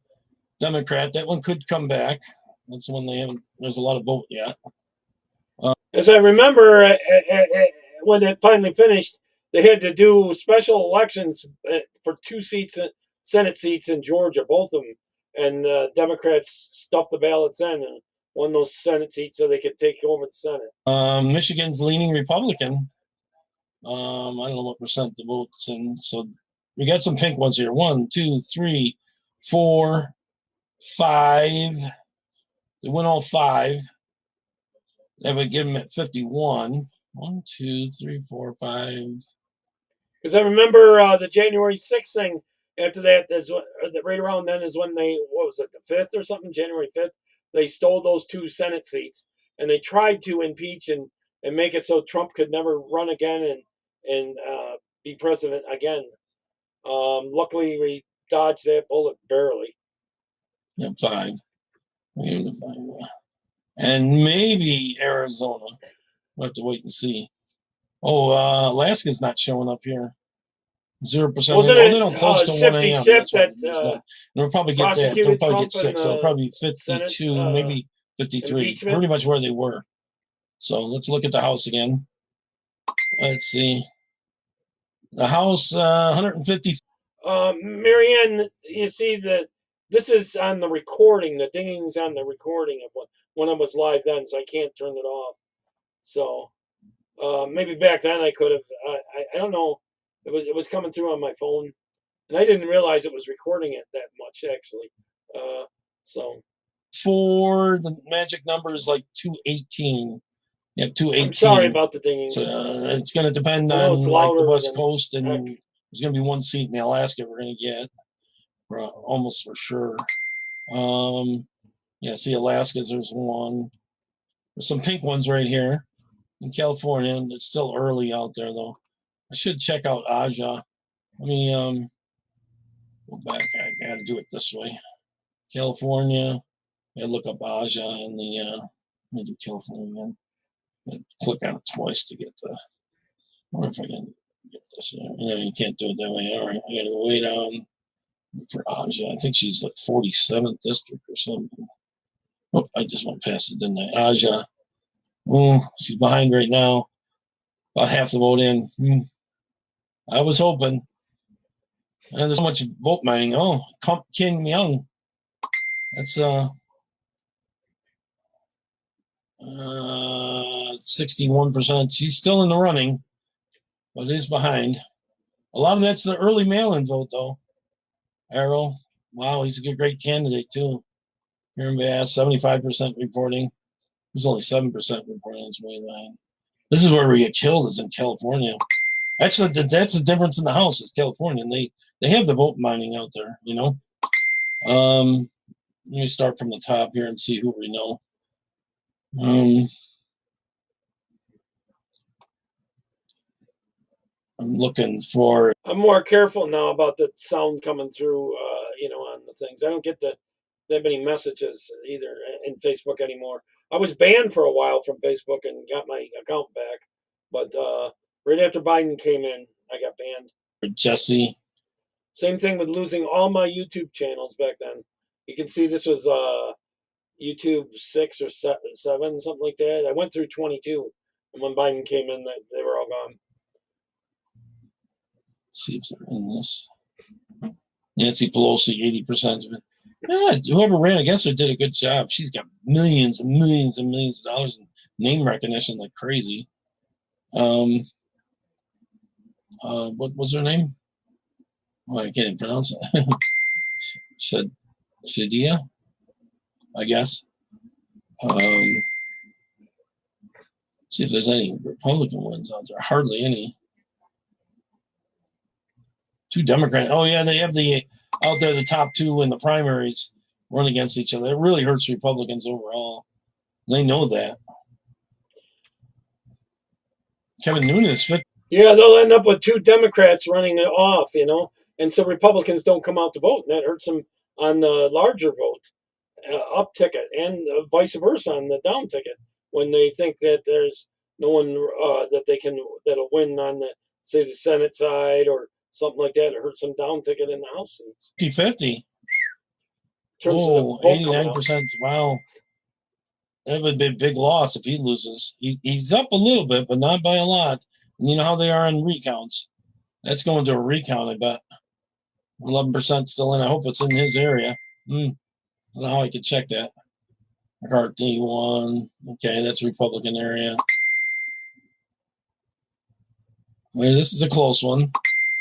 Democrat. That one could come back. That's the one they haven't. There's a lot of vote yet. As I remember, when it finally finished, they had to do special elections for 2 seats, Senate seats in Georgia, both of them. And Democrats stuffed the ballots in and won those Senate seats so they could take over the Senate. Michigan's leaning Republican. I don't know what percent the votes in. So we got some pink ones here. 1, 2, 3, 4, 5. They win all 5. That would give them at 51. 1, 2, 3, 4, 5. Because I remember the January 6th thing. After that, right around then is when they, what was it, the 5th or something, January 5th, they stole those 2 Senate seats. And they tried to impeach and make it so Trump could never run again and be president again. Luckily, we dodged that bullet barely. Yeah, 5. And maybe Arizona. We'll have to wait and see. Oh, Alaska's not showing up here. 0%. They don't close to 1 a.m. And we'll probably get that. They'll probably get 6. So probably 52, Senate, maybe 53. Pretty much where they were. So let's look at the House again. Let's see. The House, 150. Marianne, you see that this is on the recording. The dinging's on the recording of when I was live then, so I can't turn it off. So maybe back then I could have. I don't know. It was coming through on my phone, and I didn't realize it was recording it that much actually. So for the magic number is like 218. Yeah, 218. I'm sorry about the dinging. So, it's going to depend on like the West Coast, and there's going to be 1 seat in Alaska we're going to get, almost for sure. Yeah, see Alaska's, there's 1. There's some pink ones right here in California, and it's still early out there though. I should check out Aja. Let me go back. I got to do it this way. California. I look up Aja and the. Let me do California again. Click on it twice to get the. I wonder if I can get this. Yeah, you can't do it that way. All right, I got to go way down for Aja. I think she's like 47th district or something. Oh, I just went past it, didn't I? Aja. Oh, she's behind right now. About half the vote in. I was hoping. And there's so much vote mining. Oh, Kim Young. That's 61%. She's still in the running, but is behind. A lot of that's the early mail-in vote, though. Arrow. Wow, he's a great candidate, too. Karen Bass, 75% reporting. There's only 7% reporting. It's way behind. This is where we get killed, is in California. That's the difference in the House, is California. And they have the vote mining out there, you know. Let me start from the top here and see who we know. I'm looking for. I'm more careful now about the sound coming through, you know, on the things. I don't get that many messages either in Facebook anymore. I was banned for a while from Facebook and got my account back, but right after Biden came in, I got banned. Jesse. Same thing with losing all my YouTube channels back then. You can see this was YouTube 6 or 7, something like that. I went through 22, and when Biden came in, they were all gone. See if they're in this. Nancy Pelosi, 80%. Yeah, whoever ran against her did a good job. She's got millions and millions and millions of dollars in name recognition like crazy. What was her name? Oh, I can't even pronounce it. Shadia, I guess. See if there's any Republican ones out there. Hardly any. 2 Democrats. Oh yeah, they have out there the top 2 in the primaries run against each other. It really hurts Republicans overall. They know that. Kevin Nunes. Yeah, they'll end up with 2 Democrats running it off, you know, and so Republicans don't come out to vote, and that hurts them on the larger vote, up ticket, and vice versa on the down ticket when they think that there's no one that'll win on the, say, the Senate side or something like that. It hurts them down ticket in the House seats. 50-50. Oh, 89%. Wow. That would be a big loss if he loses. He's up a little bit, but not by a lot. And you know how they are on recounts. That's going to a recount, I bet. 11% still in. I hope it's in his area. I don't know how I could check that. McCarthy won. Okay, that's Republican area. Well, this is a close one.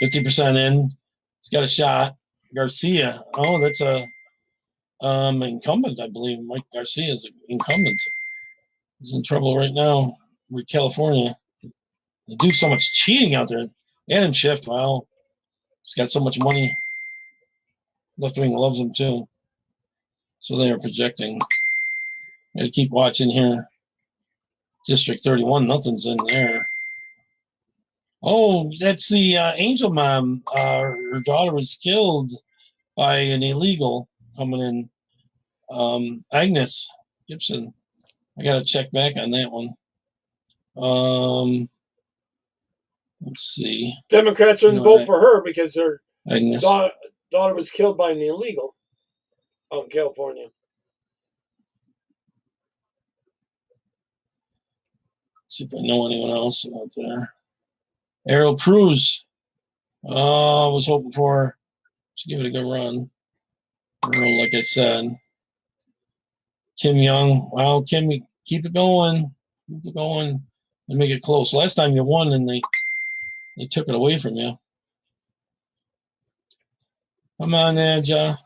50% in. It's got a shot. Garcia. Oh, that's a incumbent, I believe. Mike Garcia is an incumbent. He's in trouble right now with California. They do so much cheating out there. Adam Schiff, wow. He's got so much money. Left wing loves him too. So they are projecting. Gotta keep watching here. District 31, nothing's in there. Oh, that's the Angel Mom. Her daughter was killed by an illegal coming in. Agnes Gibson. I gotta check back on that one. Let's see. Democrats wouldn't vote for her because her Agnes. daughter was killed by an illegal out in California. Let's see if I know anyone else out there. Errol Cruz. I was hoping for to give it a good run. Earl, like I said. Kim Young. Wow, Kim, keep it going. Keep it going and make it close. Last time you won and they took it away from you. Come on, Aja.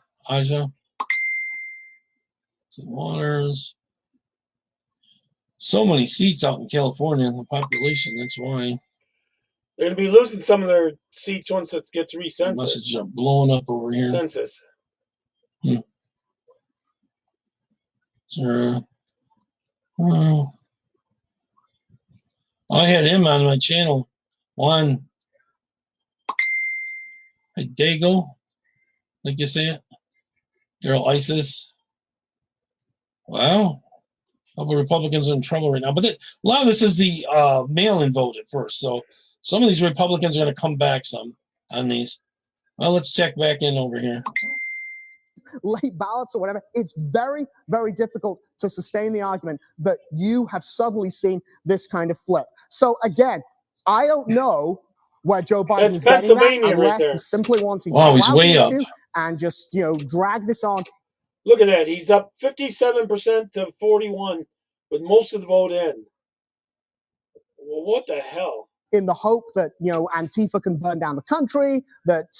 St. Waters. So many seats out in California, the population, that's why. They're going to be losing some of their seats once it gets recensored. Messages are blowing up over here. Census. I had him on my channel. Juan Dago, like you say it. Daryl Isis. Wow. A couple Republicans are in trouble right now. But a lot of this is the mail-in vote at first. So some of these Republicans are going to come back some on these. Well, let's check back in over here. Late ballots or whatever, it's very, very difficult to sustain the argument that you have suddenly seen this kind of flip. So again, I don't know where Joe Biden is getting that unless he's simply wanting to allow the issue and just, drag this on. Look at that. He's up 57% to 41 with most of the vote in. Well, what the hell? in the hope that, Antifa can burn down the country, that,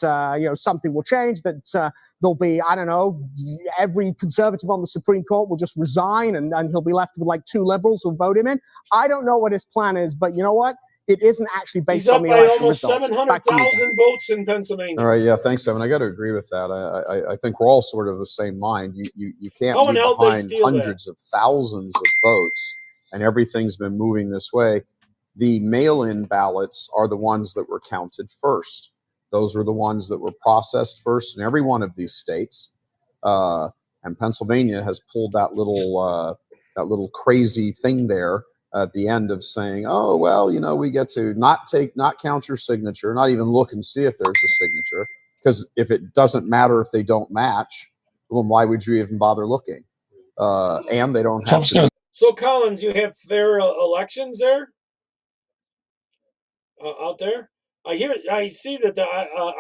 something will change, that there'll be, I don't know, every conservative on the Supreme Court will just resign and he'll be left with like 2 liberals who'll vote him in. I don't know what his plan is, but you know what? It isn't actually based He's up on the by election almost results. Back to you, 700,000 votes in Pennsylvania. All right, yeah, thanks, Evan. I got to agree with that. I think we're all sort of the same mind. You can't How be in hell they behind steal that? hundreds of thousands of votes, and everything's been moving this way. The mail-in ballots are the ones that were counted first. Those were the ones that were processed first in every one of these states. And Pennsylvania has pulled that little crazy thing there at the end of saying, oh, well, we get to not count your signature, not even look and see if there's a signature, because if it doesn't matter if they don't match, well, why would you even bother looking? And they don't have to. So, Colin, do you have fair elections there? Out there? I see that the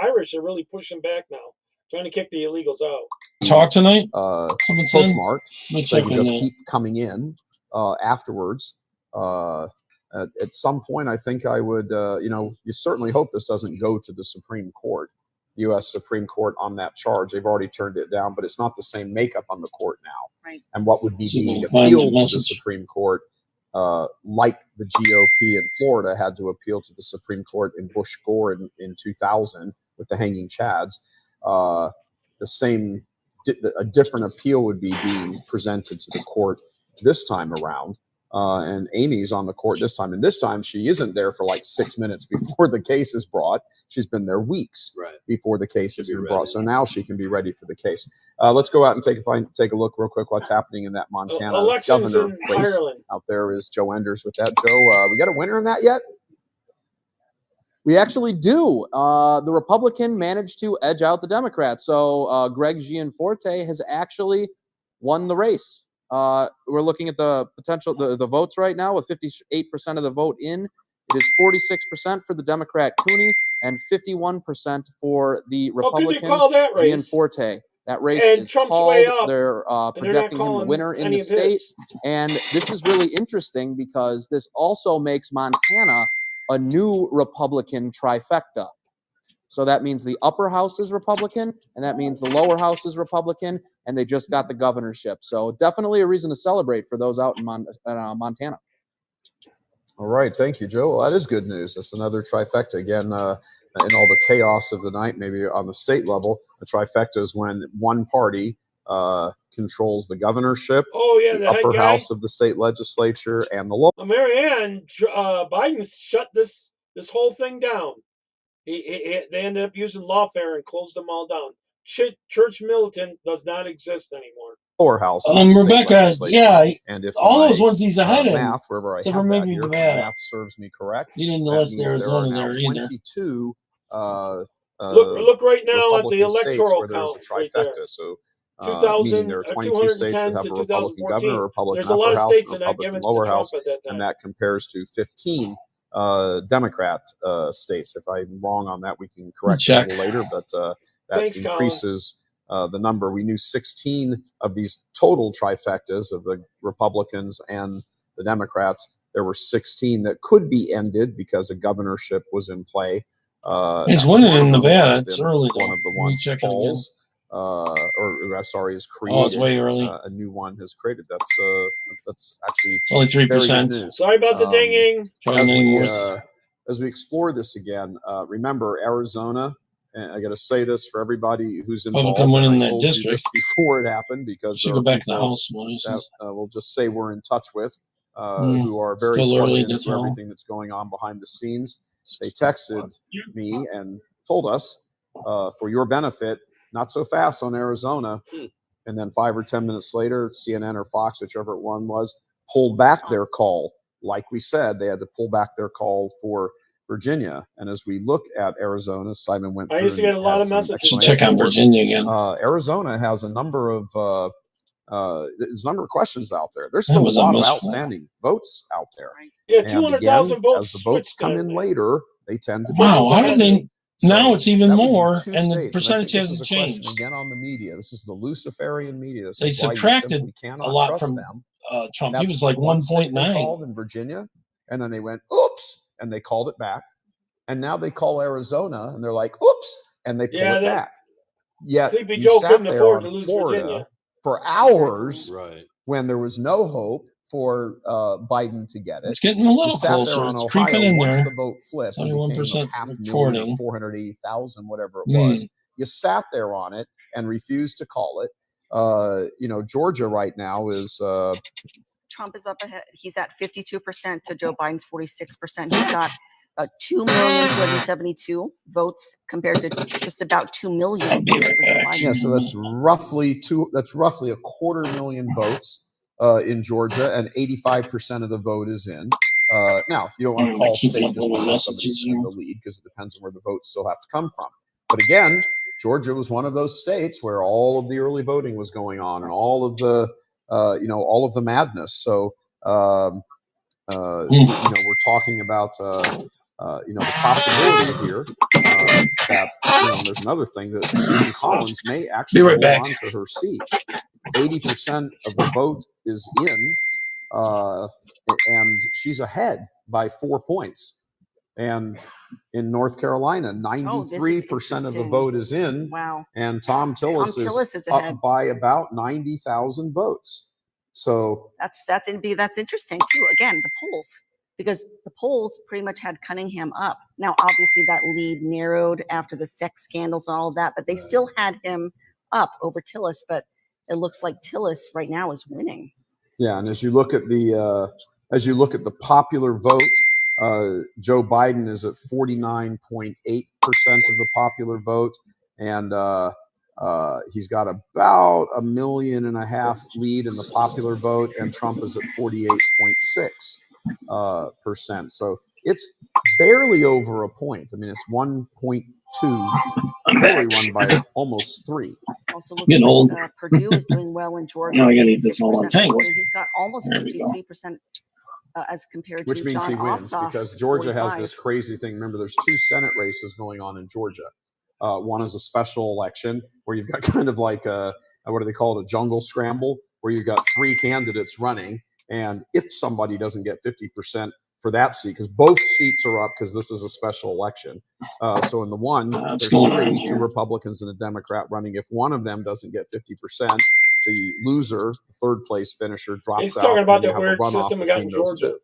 Irish are really pushing back now, trying to kick the illegals out. Talk tonight? Someone said? Postmarked. Let me They check can on just that. keep coming in afterwards. At some point, I think I would, you certainly hope this doesn't go to the Supreme Court, U.S. Supreme Court on that charge. They've already turned it down, but it's not the same makeup on the court now. Right. And what would be See if I being can find the appealed to the message. Supreme Court, like the GOP in Florida had to appeal to the Supreme Court in Bush Gore in 2000 with the hanging chads, a different appeal would be being presented to the court this time around. And Amy's on the court this time. And this time she isn't there for like 6 minutes before the case is brought. She's been there weeks before the case has been brought. So now she can be ready for the case. Let's go out and take a look real quick what's happening in that Montana Elections governor in race. Ireland. Out there is Joe Enders with that. Joe, we got a winner in that yet? We actually do. The Republican managed to edge out the Democrat. So Greg Gianforte has actually won the race. We're looking at the potential, the votes right now with 58% of the vote in. It is 46% for the Democrat Cooney and 51% for the Republican call that race? Gianforte. That race And is Trump's called. way up, They're and they're not projecting him the calling winner in any the of state. his. And this is really interesting because this also makes Montana a new Republican trifecta. So that means the upper house is Republican, and that means the lower house is Republican, and they just got the governorship. So definitely a reason to celebrate for those out in Montana. All right, thank you, Joe. Well, that is good news. That's another trifecta. Again, in all the chaos of the night, maybe on the state level, the trifecta is when one party controls the governorship, the head upper guy. house of the state legislature, and the lower. Marianne, Biden shut this whole thing down. They ended up using lawfare and closed them all down. Church militant does not exist anymore. Lower house. Of the state Rebecca, legislature. yeah, And if all my, those ones he's ahead of. math, wherever I Except have for that maybe here, if my Nevada. math serves me correct. You didn't that list means Arizona there are there now either. 22 Look right now at the Republican states electoral where there's count. a Right trifecta. there. So 2000, meaning there are 22 states that 210 have to a Republican 2014. governor, a Republican There's a lot upper of house, states and a that not Republican given to lower Trump house, at that time. and that compares to 15 Democrat states. If I'm wrong on that, we can correct it a Check. little later, but that Thanks, Colin. increases the number. We knew 16 of these total trifectas of the Republicans and the Democrats. There were 16 that could be ended because a governorship was in play. It's and winning one in of them Nevada. would have It's been early. One of the Let me ones check it again. falls, is created. Oh, it's way early. A new one has created. That's actually It's only 3%. Sorry about the dinging. As we explore this again, remember Arizona. And I got to say this for everybody who's involved. Republican winning and I that told you district. this before it happened because Should there go are back to the people House one. that we'll just say we're in touch with, who are very Still plugged early, into that's all. everything that's going on behind the scenes. They texted me and told us, for your benefit, not so fast on Arizona. And then 5 or 10 minutes later, CNN or Fox, whichever one was, pulled back their call. Like we said, they had to pull back their call for Virginia. And as we look at Arizona, Simon went through. I used to get a lot of some messages. Should check on Virginia again. Arizona has a number of there's a number of questions out there. There's still a was a lot of mess. outstanding votes out there. Yeah, And 200,000 again, votes. as the votes switched come there. in later, they tend to Wow, how did they? Now it's even that would be more, 2 and the states. percentage I think this hasn't is a question changed. again on the media. This is the Luciferian media. This They is why you subtracted simply cannot a lot trust from them. Trump. He That's was like one state they 1.9. called in Virginia, and then they went, "Oops, and they called it back. And now they call Arizona and they're like, oops, and they pull it back. Yet Sleepy you Joe sat couldn't there afford on to lose Florida Virginia. for hours Right. when there was no hope for Biden to get it. It's getting a little You sat there closer. on It's Ohio creeping in once there. the vote flipped. It became 21% 500,000 reporting. or 480,000, whatever it was. You sat there on it and refused to call it. Georgia right now is Trump is up ahead. He's at 52% to Joe Biden's 46%. He's got 2,272,000 votes compared to just about 2 million votes for Joe Biden. yeah. So that's roughly 250,000 votes in Georgia, and 85% of the vote is in. Now you don't want to call state just because somebody's in the lead, because it depends on where the votes still have to come from. But again, Georgia was one of those states where all of the early voting was going on and all of the all of the madness. So we're talking about the possibility here that there's another thing that Susan Collins may actually hold on to her seat. 80% of the vote is in, and she's ahead by 4 points. And in North Carolina, 93% of the vote is in. Wow. And Tom Tillis is ahead up by about 90,000 votes. So that's interesting too. Again, the polls, because the polls pretty much had Cunningham up. Now, obviously, that lead narrowed after the sex scandals and all of that, but they still had him up over Tillis. But it looks like Tillis right now is winning. yeah, and as you look at the popular vote, Joe Biden is at 49.8% of the popular vote, and he's got about 1.5 million lead in the popular vote, and Trump is at 48.6%. So it's barely over a point. I mean, it's 1.2. Hillary won by almost 3. Also, Getting old. Purdue is doing well in Georgia. Now I gotta eat this all on tank. He's got almost 53%. As compared Which to means John he wins Ossoff, because Georgia has 45. this crazy thing. Remember, there's 2 Senate races going on in Georgia. One is a special election where you've got kind of like what do they call it, a jungle scramble, where you've got 3 candidates running, and if somebody doesn't get 50% for that seat, because both seats are up because this is a special election. So in the one, there's 3, 2 Republicans and a Democrat running. If one of them doesn't get 50%, the loser, third place finisher, drops He's out. talking about and that you have a weird runoff system we got in between those Georgia.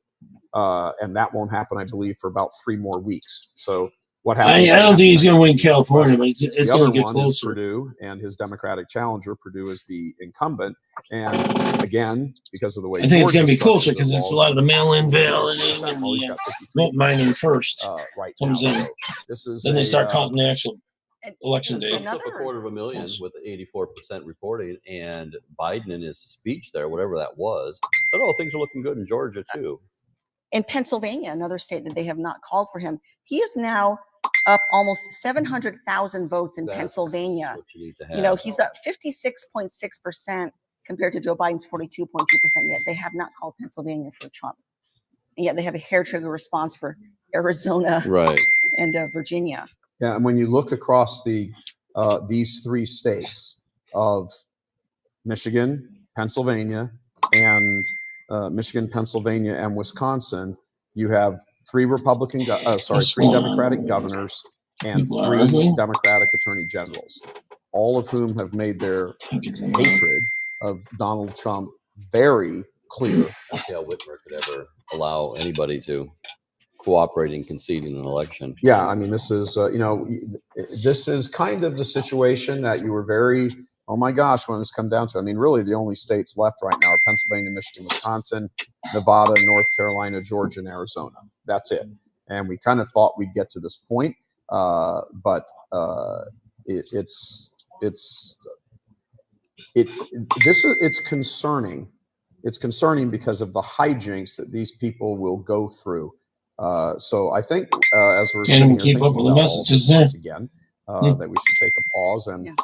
2. And that won't happen, I believe, for about 3 more weeks. So what happens? I don't think he's going to win California, but it's the going other to get one is closer. Purdue and his Democratic challenger. Purdue is the incumbent, and again, because of the way I think it's going to be Georgia closer structures because their it's a laws, lot of the mail-in balloting well, and he's the got 53 vote mining first. right now. Comes in. So this is Then they start a, counting the actual election day. Trump's up 250,000 with 84% reporting, and Biden in his speech there, whatever that was, said, "Oh, things are looking good in Georgia too." In Pennsylvania, another state that they have not called for him, he is now up almost 700,000 votes in Pennsylvania. What you need to have. He's at 56.6% compared to Joe Biden's 42.2%. Yet they have not called Pennsylvania for Trump, and yet they have a hair trigger response for Arizona, Right, and Virginia. yeah, and when you look across these 3 states of Michigan, Pennsylvania, and Pennsylvania, and Wisconsin, you have 3 3 Democratic governors and 3 Democratic attorney generals, all of whom have made their hatred of Donald Trump very clear. I don't see how Whitmer could ever allow anybody to cooperate in conceding an election. Yeah, I mean, this is this is kind of the situation that you were very, oh my gosh, when it's come down to. I mean, really, the only states left right now are Pennsylvania, Michigan, Wisconsin, Nevada, North Carolina, Georgia, and Arizona. That's it. And we kind of thought we'd get to this point, but it's concerning. It's concerning because of the hijinks that these people will go through. So I think as we're sitting here keep up thinking with the about all messages this there. once again, that we should take a pause and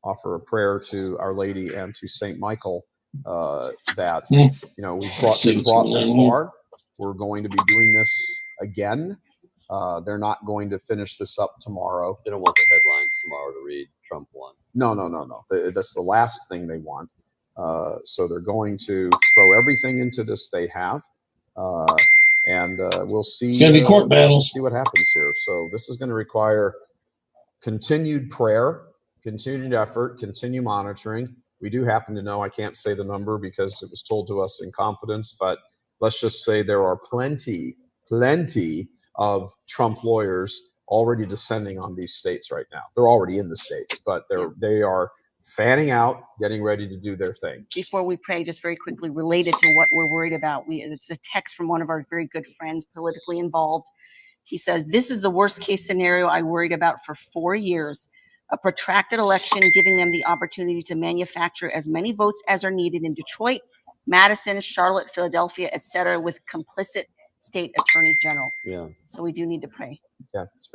offer a prayer to Our Lady and to Saint Michael that we've been brought this far. We're going to be doing this again. They're not going to finish this up tomorrow. They don't want the headlines tomorrow to read Trump won. No. That's the last thing they want. So they're going to throw everything into this they have. And we'll see. It's going to be court we'll battles. see what happens here. So this is going to require continued prayer, continued effort, continue monitoring. We do happen to know, I can't say the number because it was told to us in confidence, but let's just say there are plenty of Trump lawyers already descending on these states right now. They're already in the states, but they are fanning out, getting ready to do their thing. Before we pray, just very quickly, related to what we're worried about, it's a text from one of our very good friends, politically involved. He says, "This is the worst case scenario I worried about for 4 years. A protracted election, giving them the opportunity to manufacture as many votes as are needed in Detroit, Madison, Charlotte, Philadelphia, etc., with complicit state attorneys general." Yeah. So we do need to pray. Yeah, it's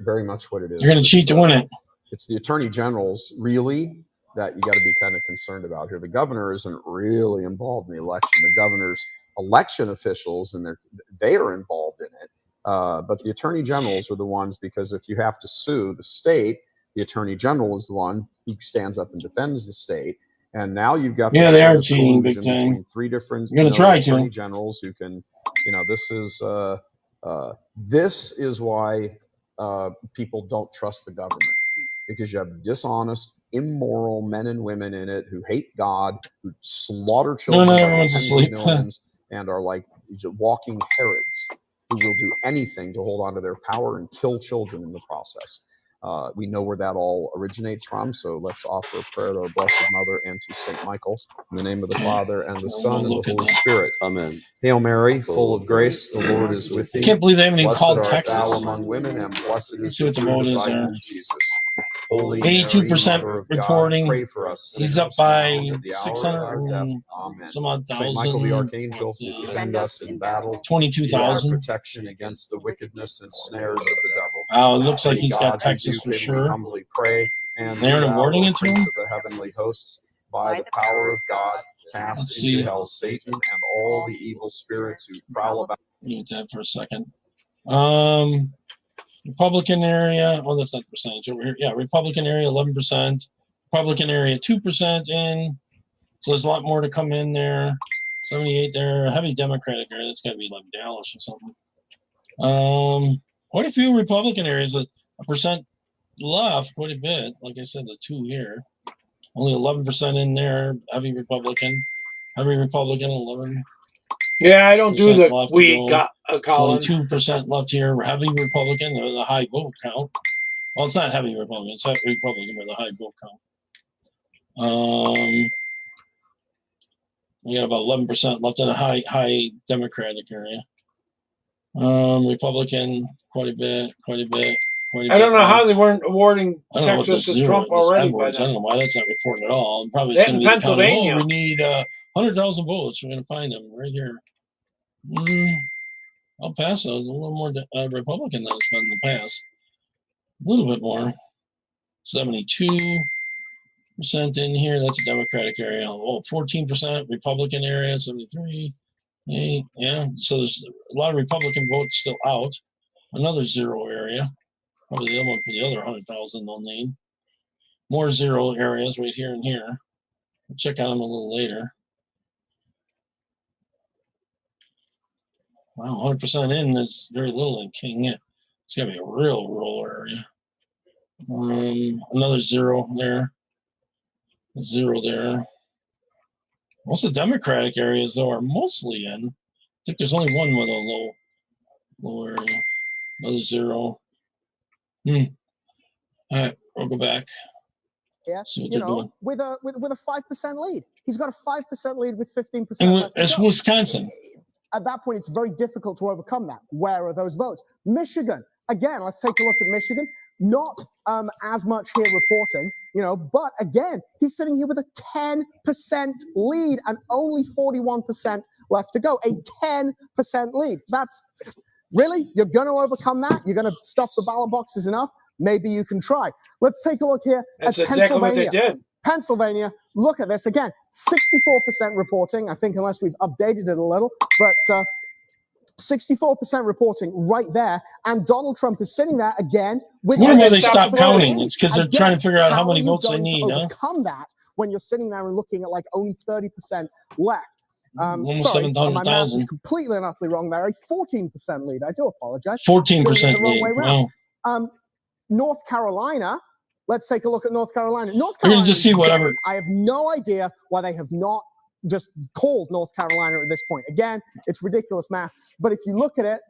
very much what it is. You're going to cheat to win it. It's the attorney generals really that you got to be kind of concerned about here. The governor isn't really involved in the election. The governor's election officials, and they are involved in it. But the attorney generals are the ones, because if you have to sue the state, the attorney general is the one who stands up and defends the state. And now you've got Yeah, this they sort are of cheating big collusion time. between three different You're going to try to. attorney generals who can, this is why people don't trust the government, because you have dishonest, immoral men and women in it who hate God, who slaughter children by everyone's tens of asleep. millions, and are like walking Herods who will do anything to hold on to their power and kill children in the process. We know where that all originates from, so let's offer a prayer to our Blessed Mother and to Saint Michael. In the name of the Father, and the Son, and the Holy Spirit. Amen. Hail Mary, full of grace, the Lord is with thee. I can't believe they haven't even Blessed called art Texas. thou among women, and blessed Let's is see the what the fruit vote of is thy there. womb, Jesus. Holy Mary, 82% Mother of God, reporting. pray for us He's sinners up by now and at the hour of 600 our death. and Amen. some odd Saint Michael the thousand. Archangel, defend us in battle. Be our 22,000. protection against the wickedness and snares of the devil. Oh, it looks like May he's God got Texas rebuke for him, we sure. humbly pray. And They aren't thou, awarding O it to Prince him? of the heavenly hosts, by the power of God, cast Let's into see. hell Satan and all the evil spirits who prowl about. Mute that for a second. Republican area. Oh, that's not the percentage over here. Yeah, Republican area 11%. Republican area 2% in. So there's a lot more to come in there. 78 there. Heavy Democratic area. That's got to be like Dallas or something. Quite a few Republican areas. A percent left. Quite a bit. Like I said, the 2 here. Only 11% in there. Heavy Republican. Heavy Republican 11. Yeah, I don't do the left to we go. got Colin. 2% left here. Heavy Republican. There's a high vote count. Well, it's not heavy Republican. It's heavy Republican with a high vote count. We got about 11% left in a high Democratic area. Republican, quite a bit. I don't know how they weren't awarding I don't know what the Texas to zero Trump is. already Edwards. by I then. don't know why that's not reporting at all. Probably That it's going in to be the county. Pennsylvania. Oh, we need 100,000 votes. We're going to find them right here. El Paso is a little more Republican than it's been in the past. A little bit more. 72% in here. That's a Democratic area. Oh, 14% Republican area. 73. 8. Yeah. So there's a lot of Republican votes still out. Another zero area. Probably the other one for the other 100,000 they'll name. More zero areas right here and here. We'll check on them a little later. Wow, 100% in. There's very little in King. Yeah. It's got to be a real rural area. Another zero there. A zero there. Most of the Democratic areas, though, are mostly in. I think there's only one with a low area. Another zero. All right, we'll go back. Yeah, See what you they're know, doing. with a 5% lead. He's got a 5% lead with 15% And left to it's go. Wisconsin. At that point, it's very difficult to overcome that. Where are those votes? Michigan. Again, let's take a look at Michigan. Not as much here reporting, you know, but again, he's sitting here with a 10% lead and only 41% left to go. A 10% lead. That's really, you're going to overcome that? You're going to stuff the ballot boxes enough? Maybe you can try. Let's take a look here That's at exactly what they Pennsylvania. did. Pennsylvania, look at this again, 64% reporting, I think, unless we've updated it a little, but 64% reporting right there, and Donald Trump is sitting there again with. I wonder why they a stopped 6% counting. lead. It's because they're Again, trying to figure out how are many you votes they going to need, huh? overcome that when you're sitting there and looking at like only 30% left? Almost Sorry, my math is 700,000. completely and utterly wrong there. A 14% lead. I do apologize. 14% Doing it the wrong lead. way round. Wow. North Carolina. Let's take a look at North Carolina. North You're Carolina. gonna just see whatever. I have no idea why they have not just called North Carolina at this point. Again, it's ridiculous math. But if you look at it,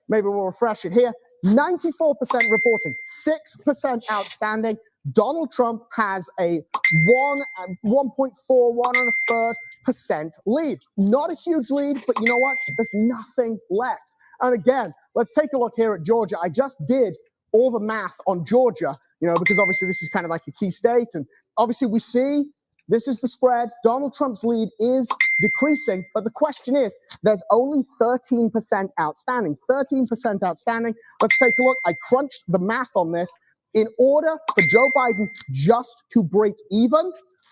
maybe we'll refresh it here. 94% reporting, 6% outstanding. Donald Trump has a 1.41% lead. Not a huge lead, but you know what? There's nothing left. And again, let's take a look here at Georgia. I just did all the math on Georgia, because obviously this is kind of like a key state. And obviously we see this is the spread. Donald Trump's lead is decreasing, but the question is, there's only 13% outstanding. 13% outstanding. Let's take a look. I crunched the math on this. In order for Joe Biden just to break even,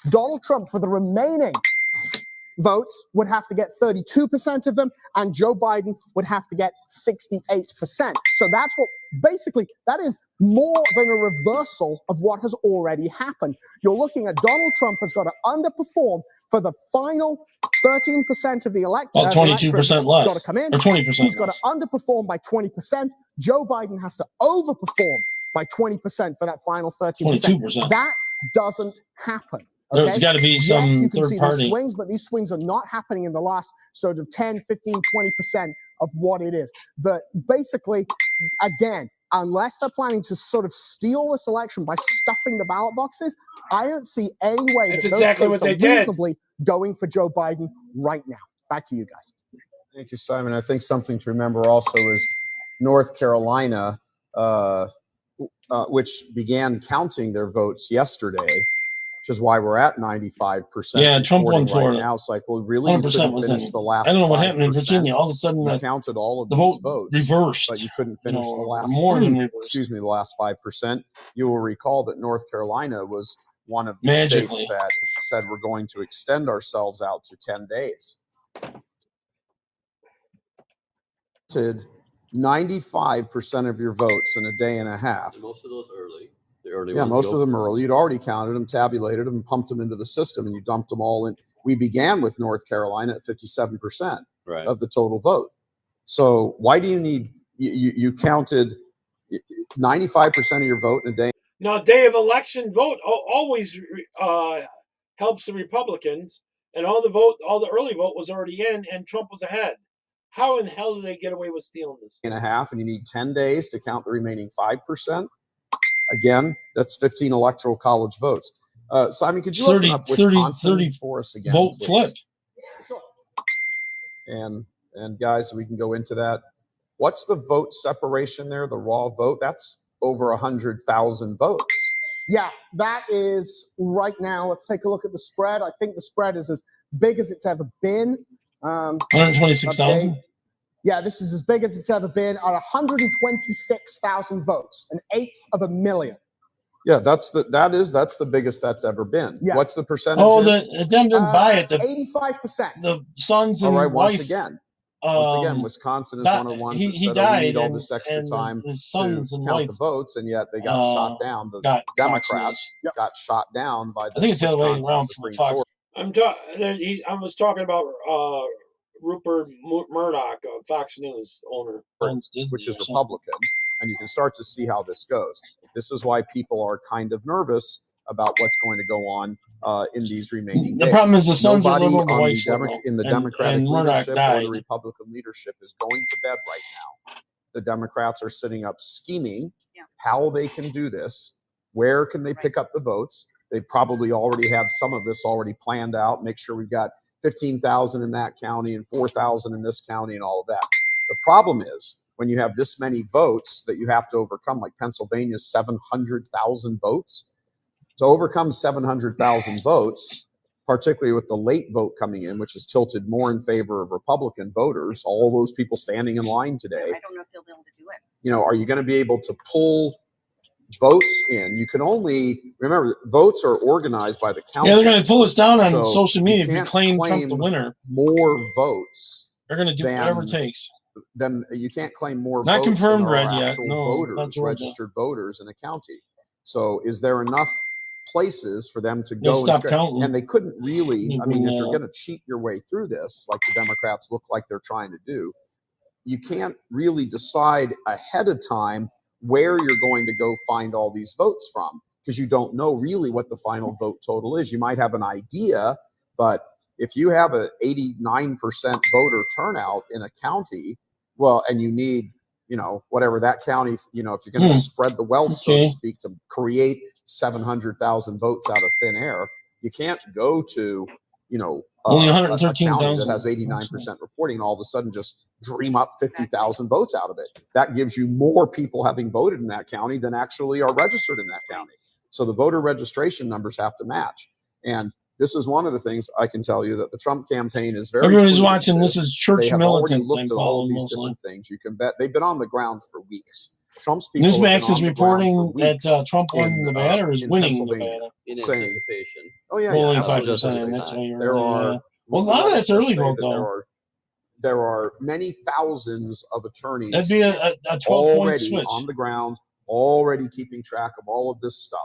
Donald Trump, for the remaining votes, would have to get 32% of them, and Joe Biden would have to get 68%. So that's what, basically, that is more than a reversal of what has already happened. You're looking at Donald Trump has got to underperform for the final 13% of the electorate. About 22% less. Got to come in. Or 20% He's got to less. underperform by 20%. Joe Biden has to overperform by 20% for that final 13%. 22%. That doesn't happen. There's got to be some yes, you can third see party. these swings, but these swings are not happening in the last sort of 10, 15, 20% of what it is. But basically, again, unless they're planning to sort of steal this election by stuffing the ballot boxes, I don't see any way That's that those exactly states what they are did. reasonably going for Joe Biden right now. Back to you guys. Thank you, Simon. I think something to remember also is North Carolina, which began counting their votes yesterday, which is why we're at 95%. Yeah, Trump won reporting Florida. Right now, it's like, well, really, you 100% couldn't was finish in. the last. I don't know what happened in 5%. Virginia. All of a sudden, You the counted all of the these vote votes, reversed. but you couldn't finish the last. more than reversed. Excuse me, the last 5%. You will recall that North Carolina was one of the Magically. states that said we're going to extend ourselves out to 10 days. 95% of your votes in a day and a half. Most of those early. The early Yeah, ones most go of them for- early. You'd already counted them, tabulated them, pumped them into the system, and you dumped them all in. We began with North Carolina at 57% Right. of the total vote. So why do you need, you counted 95% of your vote in a day. Now, day of election vote always helps the Republicans, and all the early vote was already in, and Trump was ahead. How in hell did they get away with stealing this? And a half, and you need 10 days to count the remaining 5%. Again, that's 15 electoral college votes. Simon, could you open up Wisconsin for us again, vote please? flipped. And guys, we can go into that. What's the vote separation there? The raw vote? That's over 100,000 votes. Yeah, that is right now. Let's take a look at the spread. I think the spread is as big as it's ever been. 126,000. Yeah, this is as big as it's ever been at 126,000 votes, an eighth of a million. Yeah, that's the biggest that's ever been. Yeah. What's the percentage? Oh, there? them didn't buy it. 85%. The sons and All right, wife. once again, Wisconsin is one of the ones that he said, died we need all and- this extra and time his to sons and count wife, the votes, and yet they got shot down. The got Democrats got shot down by the I think it's the other way Wisconsin around for Supreme Fox. Court. I was talking about Rupert Murdoch, Fox News owner. Which is Republican, and you can start to see how this goes. This is why people are kind of nervous about what's going to go on in these remaining The days. problem is the sons are Nobody liberal, the on wife's the liberal, in the and- Democratic and Murdoch leadership or died. the Republican leadership is going to bed right now. The Democrats are sitting up scheming how they can do this. Where can they pick up the votes? They probably already have some of this already planned out. Make sure we've got 15,000 in that county and 4,000 in this county and all of that. The problem is when you have this many votes that you have to overcome, like Pennsylvania's 700,000 votes. To overcome 700,000 votes, particularly with the late vote coming in, which is tilted more in favor of Republican voters, all those people standing in line today, I don't know if they'll be able to do it. are you going to be able to pull votes in? You can only, remember, votes are organized by the county. Yeah, they're going to pull us down on So social media if you can't claim Trump the winner. More votes. They're going to do whatever it takes. Then you can't claim more Not votes confirmed than there are red yet. actual No, not voters, Georgia. registered voters in a county. So is there enough places for them to They'll go stop counting. and they couldn't really. I mean, if you're When, going to cheat your way through this, like the Democrats look like they're trying to do, you can't really decide ahead of time where you're going to go find all these votes from, because you don't know really what the final vote total is. You might have an idea, but if you have an 89% voter turnout in a county, well, and you need, you know, whatever that county, you know, if you're going to spread the wealth, so to speak, to create 700,000 votes out of thin air, you can't go to, you know, only a county that 113,000. has 89% reporting and all of a sudden just dream up 50,000 votes out of it. That gives you more people having voted in that county than actually are registered in that county. So the voter registration numbers have to match. And this is one of the things I can tell you that the Trump campaign is very. Everybody's watching. This is church They have already militant. looked I'm at all calling of these mostly. different things. You can bet they've been on the ground for weeks. Trump's people. have Newsmax been is on the ground reporting for that weeks Trump won in, Nevada or is in winning Pennsylvania, Nevada. In saying, anticipation. "Oh yeah, Only yeah, 5%. absolutely. That's why you're There really, are. well, a lot of that's let's early say vote that though. there are many thousands of attorneys That'd be a 12-point already switch. on the ground, already keeping track of all of this stuff.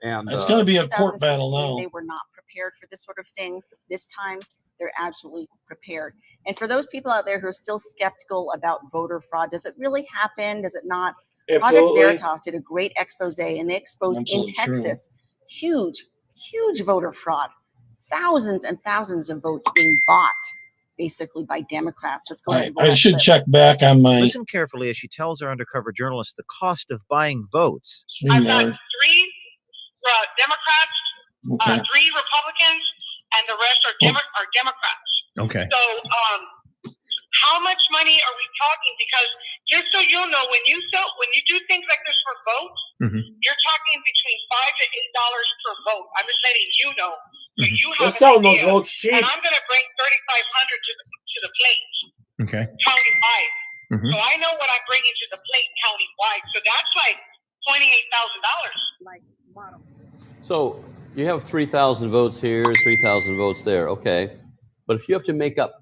And It's going to be a court battle 2016, now. They were not prepared for this sort of thing. This time, they're absolutely prepared. And for those people out there who are still skeptical about voter fraud, does it really happen? Does it not? Project Absolutely. Veritas did a great expose, and they exposed Absolutely in Texas huge voter fraud. Thousands and thousands of votes being bought, basically, by Democrats. Let's go ahead and roll I that should clip. check back on my Listen carefully as she tells our undercover journalist the cost of buying votes. stream yard. 3 Democrats, Okay. 3 Republicans, and the rest are Democrats. Okay. So, how much money are we talking? Because just so you'll know, when you do things like this for votes, you're talking between $5 to $8 per vote. I'm just letting you know. So you have They're an selling those idea. votes cheap. And I'm going to bring 3,500 to the plate Okay. countywide. Mhm. So I know what I'm bringing to the plate countywide. So that's like $28,000. So you have 3,000 votes here, 3,000 votes there. Okay. But if you have to make up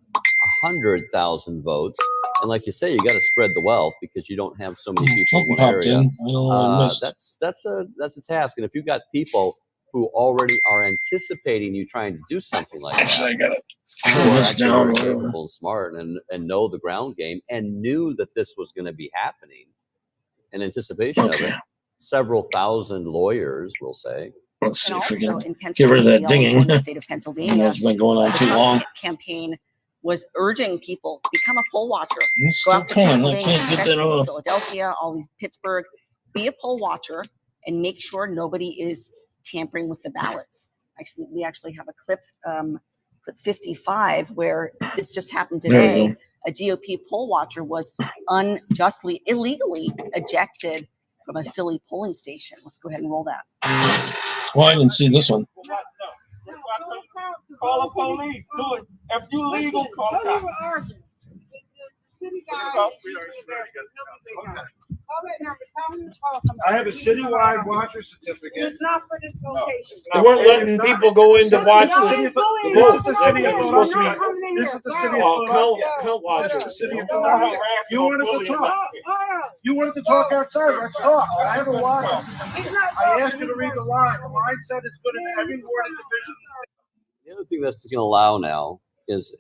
100,000 votes, and like you say, you got to spread the wealth because you don't have so many people in Something one popped area. in. I don't know what I missed. That's a task. And if you've got people who already are anticipating you trying to do something like Actually, I that, got it. who are This actually down. very capable and smart and know the ground game and knew that this was going to be happening in anticipation of it. Several thousand lawyers will say. Let's see And if we also can in give her that Pennsylvania, dinging. in the state of Pennsylvania, It's been going on the too Trump long. campaign was urging people become a poll watcher. It's Go still out to coming. I Pennsylvania, can't get that especially off. Philadelphia, all these Pittsburgh. Be a poll watcher and make sure nobody is tampering with the ballots. Actually, we actually have a clip 55 where this just happened There we today. go. A GOP poll watcher was unjustly, illegally ejected from a Philly polling station. Let's go ahead and roll that. Well, I didn't see this one. Call the police. Do it. If you legal, call the cops. I have a citywide watcher certificate. It's not for this location. They weren't letting people go in to watch This is the the vote. city of It's supposed to be Philadelphia. This is the city of count Philadelphia. watchers. This is the city of They're not Philadelphia. harassing You wanted bullying to talk. us. You wanted to talk outside. Let's talk. I have a line. I asked you to read the line. The line said it's good in every ward and division. The other thing that's going to allow now is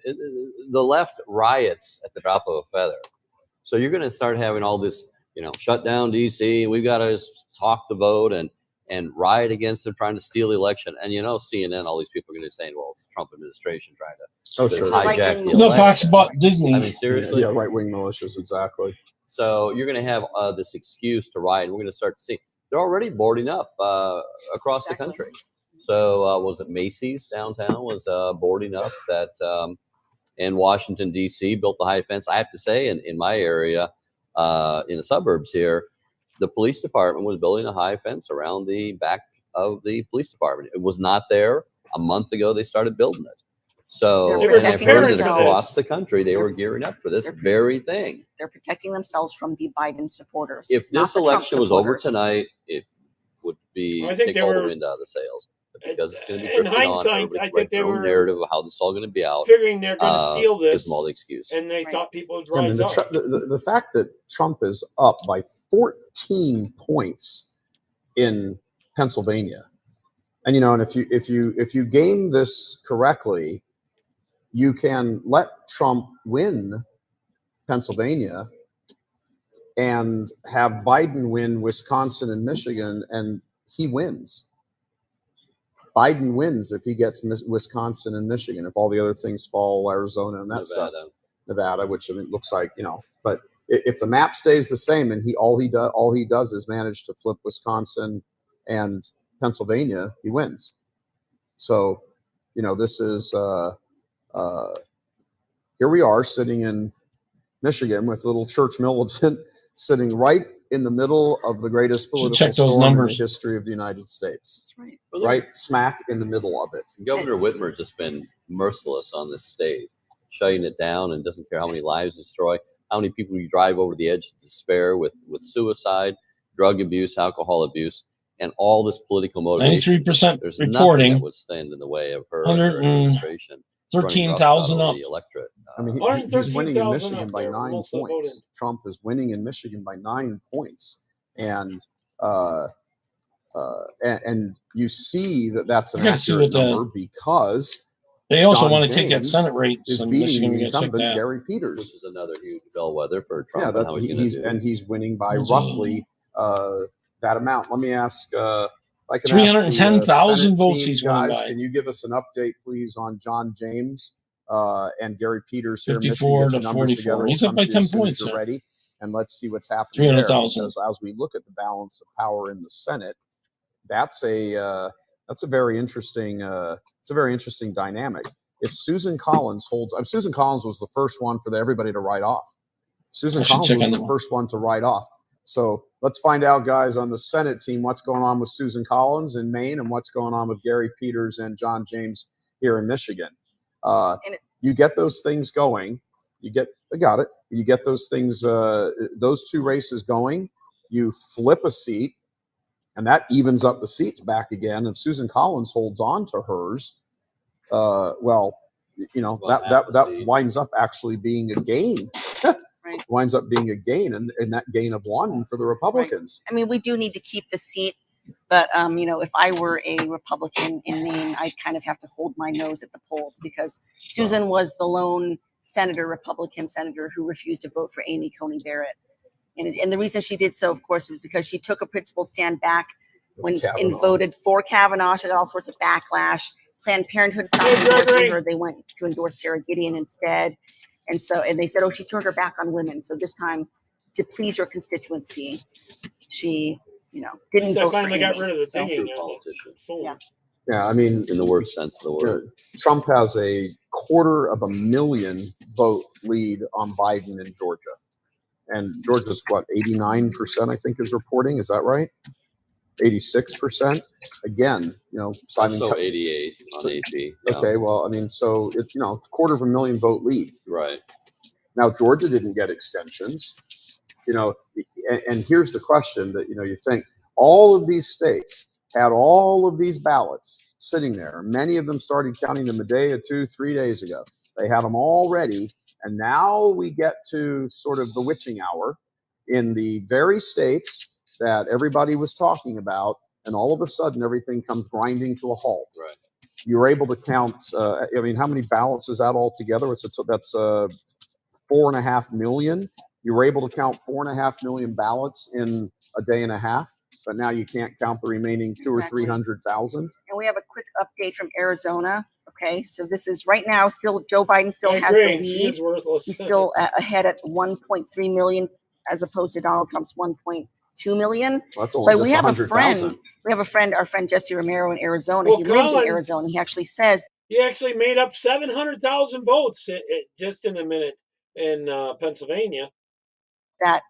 the left riots at the drop of a feather. So you're going to start having all this, shut down DC. We've got to talk the vote and riot against them trying to steal the election. And CNN, all these people are going to be saying, well, it's the Trump administration trying to hijack the election. The Fox bought Disney. I mean, seriously. Yeah, right-wing militias, exactly. So you're going to have this excuse to riot. We're going to start to see they're already boarding up across the country. So was it Macy's downtown was boarding up that in Washington, D.C. built the high fence. I have to say in my area, in the suburbs here, the police department was building a high fence around the back of the police department. It was not there. A month ago, they started building it. So They're and I've protecting heard that themselves. across the country, they were gearing up for this very thing. They're protecting themselves from the Biden supporters. If not this the Trump election was over supporters. tonight, it would be I think take they all were- the wind out of the sails. But because it's going to be in drifting on, hindsight, everybody's I think writing they their own were narrative of how this is all going to be out. Figuring they're going to steal gives this, them all the excuse. and they thought people would I mean, rise up. the fact that Trump is up by 14 points in Pennsylvania And and if you game this correctly, you can let Trump win Pennsylvania and have Biden win Wisconsin and Michigan, and he wins. Biden wins if he gets Wisconsin and Michigan. If all the other things fall, Arizona and that stuff, Nevada, which I mean looks like But if the map stays the same and all he does is manage to flip Wisconsin and Pennsylvania, he wins. So, this is here we are sitting in Michigan with little Church Militant sitting right in the middle of the greatest political check those storm in numbers. the history of the United States. That's right. Right smack in the middle of it. Governor Whitmer's just been merciless on this state, shutting it down, and doesn't care how many lives destroy, how many people you drive over the edge of despair with suicide, drug abuse, alcohol abuse, and all this political motivation. 93% There's reporting. nothing that would stand in the way of her administration. 13,000 up. The electorate. I mean, he's winning in Michigan by 9 points. Trump is winning in Michigan by 9 points, and you see that that's an I gotta see accurate what the- number because They also John want to take that James Senate race is in beating Michigan. the We gotta check incumbent that. Gary Peters. Which is another huge bellwether for Trump. Yeah, and how he's going to do. he's winning by Mhm. roughly that amount. Let me ask. I can 310,000 Senate votes team he's winning guys, by. Can you give us an update, please, on John James and Gary Peters here? in Michigan? 54 Get to your numbers 44. together. He's We'll up come by to you 10 as soon as points you're there. ready, and let's see what's happening there. 300,000. Because as we look at the balance of power in the Senate, that's a very interesting dynamic. If Susan Collins holds, Susan Collins was the first one for everybody to write off. Susan I should Collins check was on the that one. first one to write off. So let's find out, guys, on the Senate team, what's going on with Susan Collins in Maine and what's going on with Gary Peters and John James here in Michigan. You get those things going. You get those things, those two races going. You flip a seat, and that evens up the seats back again. And Susan Collins holds on to hers. That winds up actually being a gain. Right. Winds up being a gain, and that gain of 1 for the Republicans. I mean, we do need to keep the seat, but if I were a Republican in Maine, I'd kind of have to hold my nose at the polls because Susan was the lone Republican senator who refused to vote for Amy Coney Barrett. And the reason she did so, of course, was because she took a principled stand back and voted for Kavanaugh. She got all sorts of backlash. Planned Parenthood stopped endorsing her. They went to endorse Sarah Gideon instead. And they said, she turned her back on women. So this time, to please her constituency, she, didn't vote for finally got Amy. rid of the So- thing. Yeah. Yeah, I mean, in the worst sense of the word. Trump has a 250,000 vote lead on Biden in Georgia. And Georgia's what, 89%, I think, is reporting. Is that right? 86%. Again, Simon. Also 88 on AP. Yeah. Okay, well, I mean, so it's 250,000 vote lead. Right. Now Georgia didn't get extensions. And here's the question that you think all of these states had all of these ballots sitting there. Many of them started counting them a day or 2, 3 days ago. They had them all ready. And now we get to sort of the witching hour in the very states that everybody was talking about. And all of a sudden, everything comes grinding to a halt. Right. You were able to count, how many ballots is that all together? That's 4.5 million. You were able to count 4.5 million ballots in a day and a half. But now you can't count the remaining 200,000 or 300,000. And we have a quick update from Arizona. Okay, so this is right now still Joe Biden still I has agree. the She lead. is worthless. He's still ahead at 1.3 million as opposed to Donald Trump's 1.2 million. Well, that's only But we have a 100,000. friend. We have a friend, our friend Jesse Romero in Arizona. Well, He lives in Colin- Arizona. He actually says He actually made up 700,000 votes just in a minute in Pennsylvania. that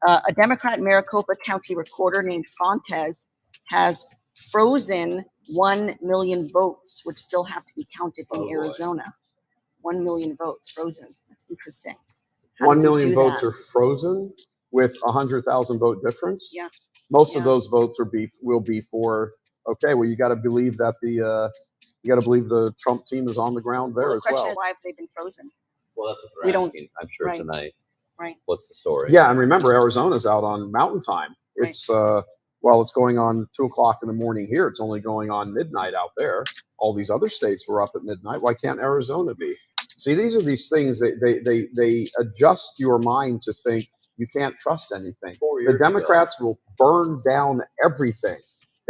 a Democrat in Maricopa County recorder named Fontes has frozen 1 million votes, which still have to be counted in Oh, boy. Arizona. 1 million votes frozen. That's interesting. How 1 did they million do votes that? are frozen with 100,000 vote difference. Yeah. Most of those votes will be for. Okay, well, you got to believe that the Trump team is on the ground there Well, the as question well. is, why have they been frozen? Well, that's what We they're don't- asking, I'm sure, right. tonight. Right. What's the story? Yeah, and remember, Arizona's out on Mountain Time. It's Well, it's going on 2 o'clock in the morning here. It's only going on midnight out there. All these other states were up at midnight. Why can't Arizona be? See, these are these things they adjust your mind to think you can't trust anything. The Democrats will burn down everything.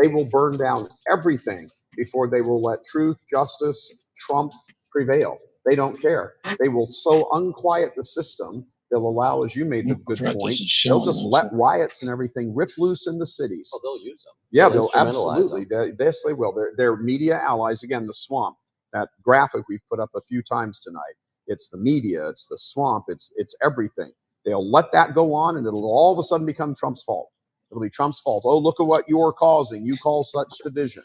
They will burn down everything before they will let truth, justice, Trump prevail. They don't care. They will so unquiet the system. They'll allow, as you made the good point, they'll just let riots and everything rip loose in the cities. Oh, they'll use them. Yeah, They'll they'll instrumentalize absolutely. Yes, they will. They're media allies. Again, the swamp. That graphic we've put up a few times tonight. It's the media. It's the swamp. It's everything. They'll let that go on, and it'll all of a sudden become Trump's fault. It'll be Trump's fault. Oh, look at what you're causing. You cause such division.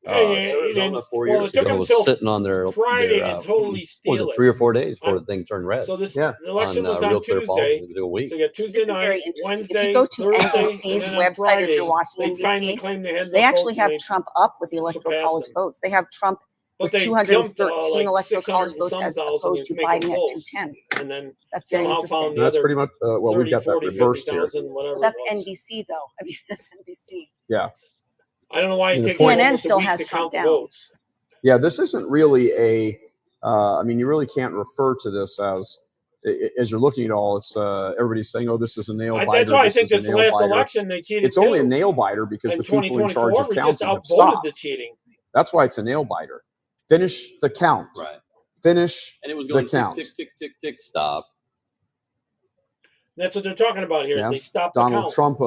Arizona 4 years ago was sitting on their Friday their, to totally what was steal it 3 or 4 days before the thing turned red? So this the election was on Real Clear Politics. Tuesday. They do a week. So you got Tuesday This is night, very interesting. Wednesday, If you go to Thursday, NBC's and then on website, Friday, if you're watching they finally NBC, claimed they had they enough actually votes have and Trump up with the electoral surpassed college him. votes. They have Trump But with they jumped 213 like electoral 600 college and votes some as thousand opposed to to make it Biden at close. 210. And then That's very somehow interesting. found the That's other pretty much well, 30, we've got that 40, reversed here. 50,000, whatever That's it was. NBC though. I mean, that's NBC. Yeah. I don't know why it The takes point- like CNN almost a still week has to Trump count the down. votes. Yeah, this isn't really a. I mean, you really can't refer to this as you're looking at all. It's everybody's saying, "Oh, this is a nail biter." That's why I think is a this nail last biter. election they cheated It's only a too. nail biter because In the people in charge 2024, of we just counting have outvoted stopped. the cheating. That's why it's a nail biter. Finish the count. Right. Finish And it was the going tick, count. tick, tick, tick, tick, stop. That's what they're talking about here. Yeah. They stopped the Donald count. Trump,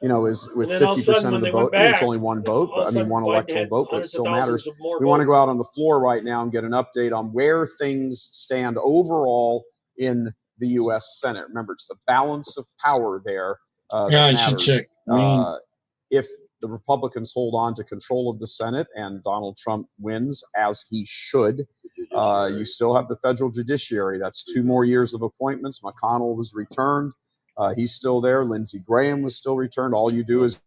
is with And then all of a 50% sudden, of when the they vote. went I mean, it's back, only one vote, all of but a I mean, sudden one Biden electoral had vote, but it hundreds of still matters. thousands of more We want to go votes. out on the floor right now and get an update on where things stand overall in the U.S. Senate. Remember, it's the balance of power there Yeah, that I should matters. check. I mean, If the Republicans hold on to control of the Senate and Donald Trump wins, as he should, you still have the federal judiciary. That's 2 more years of appointments. McConnell was returned. He's still there. Lindsey Graham was still returned. All you do is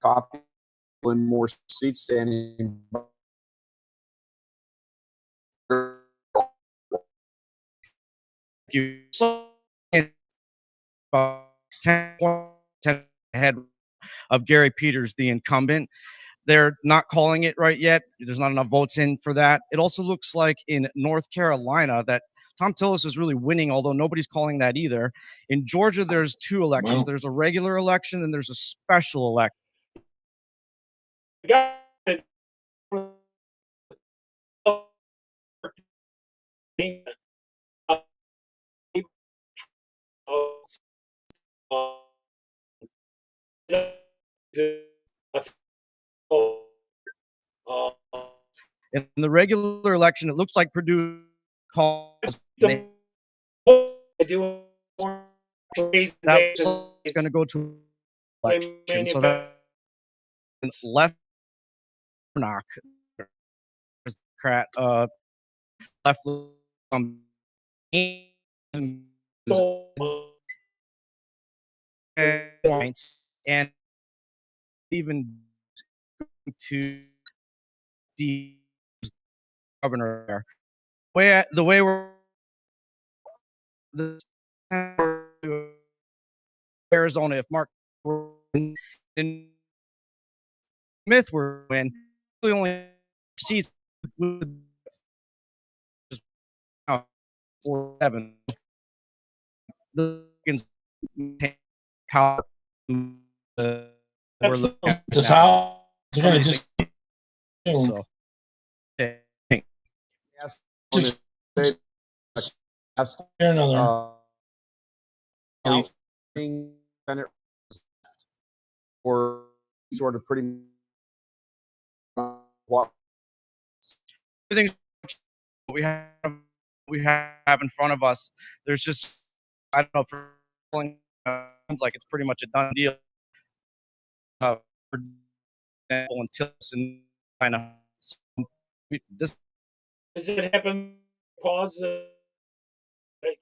copy and more seats standing. You saw 10 ahead of Gary Peters, the incumbent. They're not calling it right yet. There's not enough votes in for that. It also looks like in North Carolina that Tom Tillis is really winning, although nobody's calling that either. In Georgia, there's 2 elections. Well. There's a regular election and there's a special election. In the regular election, it looks like Purdue calls that's going to go to election. So that left knock Democrat left points and even to the governor there. The way we're the Arizona, if Mark were in Smith were in, we only seats with 4-7. The power we're looking at Just now. how it's going to just. So, Another. Senate or sort of pretty what everything we have in front of us. There's just, I don't know, for like it's pretty much a done deal. For example, until kind of this. Does it happen? Pause.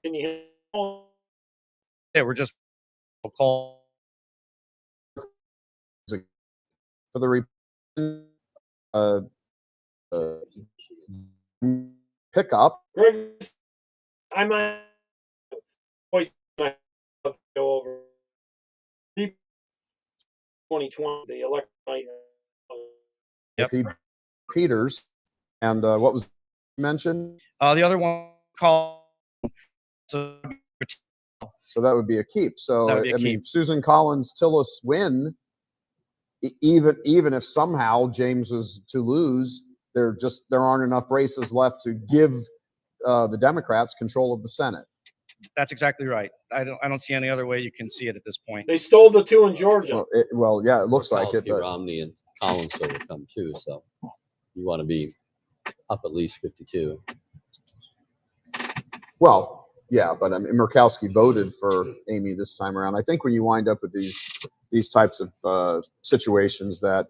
Can you hear? Yeah, we're just call for the pickup. I'm voice I go over 2020, the election night. Peters, and what was mentioned? The other one called. So that would be a keep. So That would be a I mean, keep. Susan Collins, Tillis win. Even if somehow James was to lose, there aren't enough races left to give the Democrats control of the Senate. That's exactly right. I don't see any other way you can see it at this point. They stole the two in Georgia. Well, yeah, it looks like it. Murkowski, But Romney and Collins still will come too. So you want to be up at least 52. well, yeah, but I mean, Murkowski voted for Amy this time around. I think when you wind up with these types of situations, that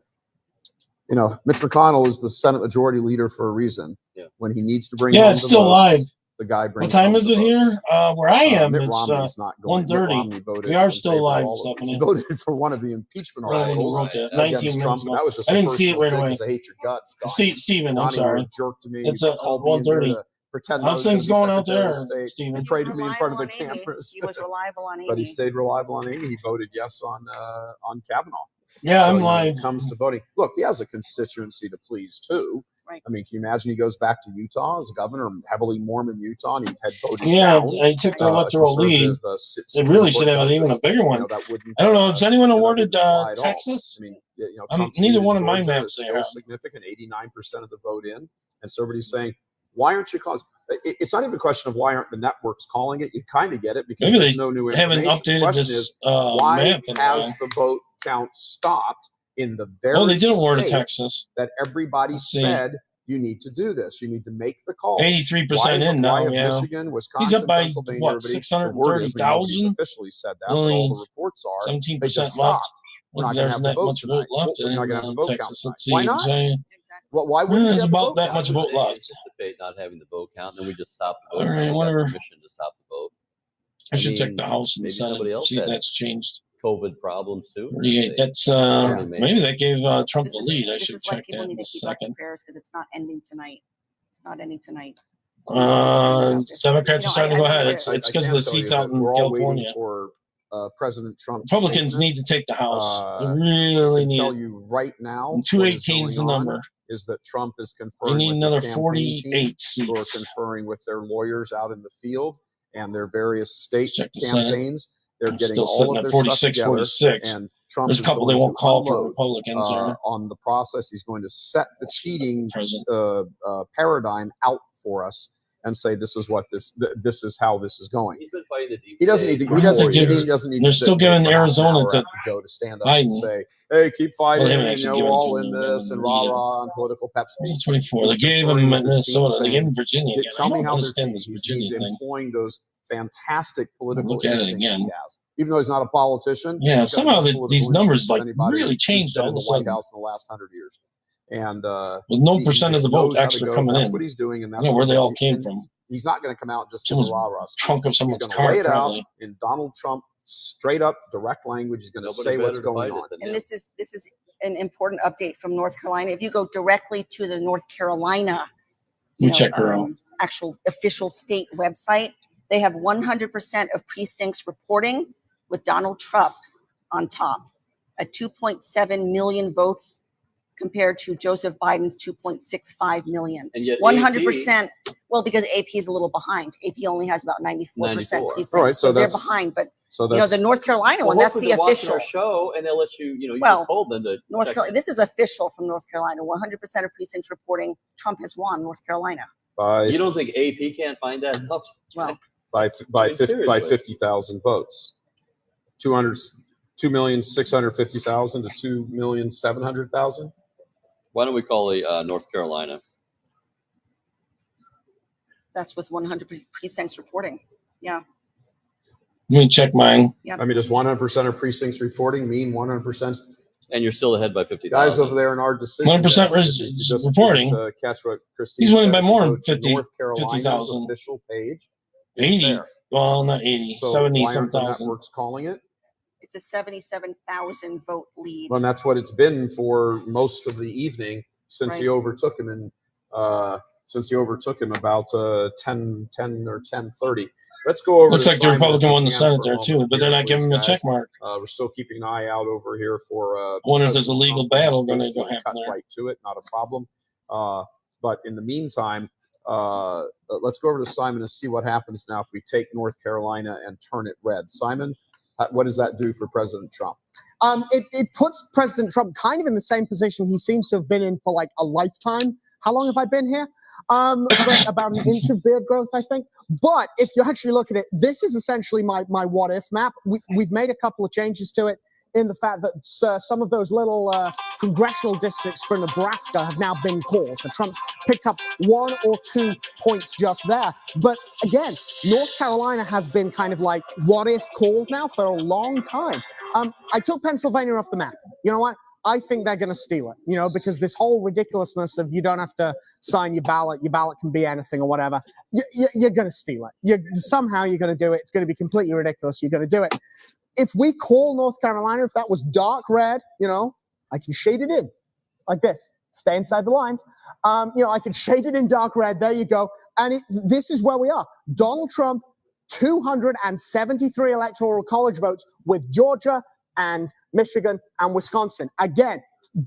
Mitch McConnell is the Senate Majority Leader for a reason. Yeah. When he needs to bring Yeah, home it's the still votes, live. the guy brings. What time home is the it votes. here? Where I am, Mitt it's Romney's not going. Mitt 1:30. Romney voted We are in still favor of live, all of this. He Stephanie. voted for one of the impeachment Rather than articles wrote that against 19 minutes Trump. ago. That was just I a didn't see it personal right thing away. because I hate your guts. Steven, I'm Donnie, sorry. you're a jerk to me. It's You at called me in here 1:30. to pretend I How's was gonna things be going out Secretary there, of State. Steven? He traded me in front of the Reliable on Amy. cameras. He was reliable on Amy. But he stayed reliable on Amy. He voted yes on Kavanaugh. Yeah, So, I'm when live. it comes to voting, look, he has a constituency to please too. Right. I mean, can you imagine he goes back to Utah as governor, heavily Mormon Utah, and he had voted Yeah, down I took the a electoral lead. conservative, They really should have even a bigger one. That wouldn't, I don't know. Has anyone awarded wouldn't fly at all. Texas? I mean, Trump's Neither lead in one of my Georgia maps is they still have. significant, 89% of the vote in, and so everybody's saying, "Why aren't you calling?" It's not even a question of why aren't the networks calling it. You kind of get it because Maybe there's they no new haven't information. The updated question this is, why map in a has while. the vote count stopped in the very Oh, they did award to states Texas. that everybody Let's see. said you need to do this? You need to make the call. 83% in Why now, have yeah. Michigan, Wisconsin, He's up by, Pennsylvania, what, everybody, the word is, nobody's 630,000? officially said that, but Only all the reports are, they 17% just left. stopped. We're not going to There's have the not vote much tonight. vote left We're not going to have the in vote count Texas. tonight. Let's see. Why not? Well, why wouldn't you There's have the about vote that count much tonight? vote left. Anticipate not having the vote count, and then we just stop the vote. All right, We got wonder- permission to stop the vote. I should check mean, the House and the maybe Senate somebody and else see if had that's changed. COVID problems too. 38. That's maybe that gave Trump the lead. I This should is why check people that need in to a keep up the second. prayers because it's not ending tonight. It's not ending tonight. Democrats are starting to go ahead. It's I because of can the tell you seats that out in we're all waiting California. for President Trump's Republicans statement. need to take the House. They I really can need tell it. you right now, And what is 218 is the going on number. is that Trump is They conferring need with another his campaign 48 team, who are seats. conferring with their lawyers out in the field and their various state Check the Senate. campaigns. They're I'm getting still all sitting of at their 46, stuff together, 46. and Trump There's a is couple they going won't to call for unload, Republicans there. on the process. He's going to set the cheating President. paradigm out for us and say this is what this is how this is going. He's been fighting the deep He doesn't state need to. for He doesn't. 4 He years. doesn't need. They're to sit still there giving for half an Arizona hour to after Joe to stand up and Biden. say, "Hey, keep fighting," Well, they haven't actually given all it to in him. this and rah rah on political pep speech. 24. They He's gave conferring him with in his team Minnesota. They gave saying, him Virginia again. I Tell me don't how they're understand this Virginia he's thing. employing those fantastic political Look at it instincts he again. has. Even though he's not a politician, Yeah, he's got somehow the best these political numbers instincts of like anybody really who's changed been all in of a the White sudden. House in the last 100 years. And With no he percent of just the vote knows how to extra go. coming That's in. what he's doing, and I that's know where what they all he- came and from. He's not going to come out and just give a Someone's rah-rah speech. trunk of He's someone's going to car, lay it out probably. in Donald Trump straight up, direct language. He's going to Nobody say what's better to going fight it on. than And him. this is an important update from North Carolina. If you go directly to the North Carolina, Let me check her out. actual official state website, they have 100% of precincts reporting with Donald Trump on top at 2.7 million votes compared to Joseph Biden's 2.65 million. And yet 100%. Well, because AP is a little behind. AP only has about 94% 94. precincts. All right, so so they're that's- behind. But So the that's North Carolina one, Well, that's hopefully the they're watching official. our show, and they'll let you. You Well, just told them to. North check Carolina. This is official from North Carolina. 100% of precincts reporting Trump has won North Carolina. by You don't think AP can't find that out? Well, by I mean, seriously. 50,000 votes. 2,650,000 to 2,700,000. Why don't we call the North Carolina? that's with 100 precincts reporting. Yeah. Let me check mine. Yeah. I mean, does 100% of precincts reporting mean 100%? And you're still ahead by 50,000. Guys over there in our decision. 100% desk, if you just reporting. didn't, catch what Christine He's winning said, by if you more go than to 50 North Carolina's 50,000. official page. it's 80. there. Well, not 80. So 70 why some aren't the thousand. networks calling it? It's a 77,000 vote lead. Well, and that's what it's been for most of the evening since he Right. overtook him in about 10 or 10:30. Let's go over. Looks to like the Simon if Republican we won the can Senate for a there too, moment but they're here, not giving please, him a check guys. mark. We're still keeping an eye out over here for. I wonder if there's a legal battle going to go We'll happen cut there. right to it, not a problem. But in the meantime, let's go over to Simon and see what happens now if we take North Carolina and turn it red. Simon, what does that do for President Trump? It puts President Trump kind of in the same position he seems to have been in for like a lifetime. How long have I been here? About an inch of beard growth, I think. But if you actually look at it, this is essentially my what if map. We've made a couple of changes to it in the fact that some of those little congressional districts for Nebraska have now been called. So Trump's picked up 1 or 2 points just there. But again, North Carolina has been kind of like what if called now for a long time. I took Pennsylvania off the map. You know what? I think they're going to steal it, you know, because this whole ridiculousness of you don't have to sign your ballot can be anything or whatever. You're going to steal it. Somehow you're going to do it. It's going to be completely ridiculous. You're going to do it. If we call North Carolina, if that was dark red, you know, I can shade it in like this. Stay inside the lines. You know, I can shade it in dark red. There you go. And this is where we are. Donald Trump, 273 electoral college votes with Georgia and Michigan and Wisconsin. Again,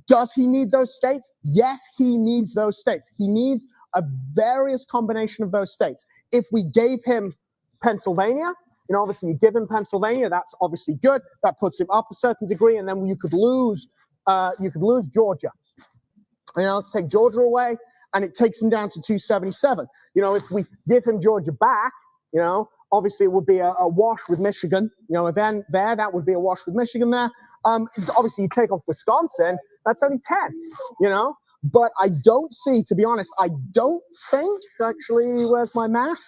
does he need those states? Yes, he needs those states. He needs a various combination of those states. If we gave him Pennsylvania, you know, obviously you give him Pennsylvania, that's obviously good. That puts him up a certain degree, and then you could lose Georgia. You know, let's take Georgia away, and it takes him down to 277. You know, if we give him Georgia back, you know, obviously it would be a wash with Michigan. You know, then that would be a wash with Michigan there. Obviously you take off Wisconsin, that's only 10, you know. But I don't see, to be honest, I don't think, actually, where's my math?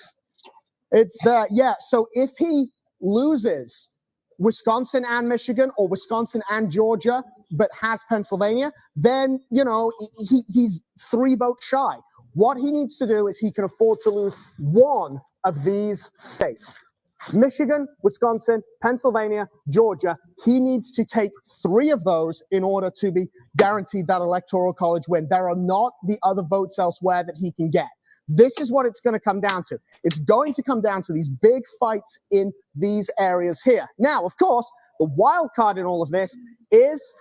It's there, yeah. So if he loses Wisconsin and Michigan, or Wisconsin and Georgia, but has Pennsylvania, then, you know, he's 3 votes shy. What he needs to do is he can afford to lose one of these states. Michigan, Wisconsin, Pennsylvania, Georgia. He needs to take 3 of those in order to be guaranteed that electoral college win. There are not the other votes elsewhere that he can get. This is what it's going to come down to. It's going to come down to these big fights in these areas here. Now, of course, the wild card in all of this is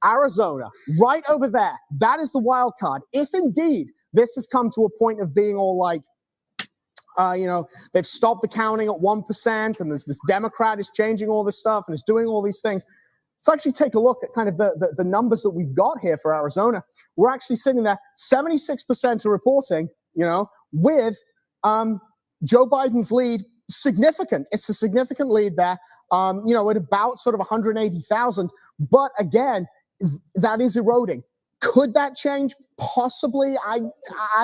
Arizona, right over there. That is the wild card. If indeed this has come to a point of being all like, you know, they've stopped the counting at 1%, and this Democrat is changing all this stuff and is doing all these things. Let's actually take a look at kind of the numbers that we've got here for Arizona. We're actually sitting there, 76% are reporting, you know, with Joe Biden's lead significant. It's a significant lead there, you know, at about sort of 180,000. But again, that is eroding. Could that change? Possibly. I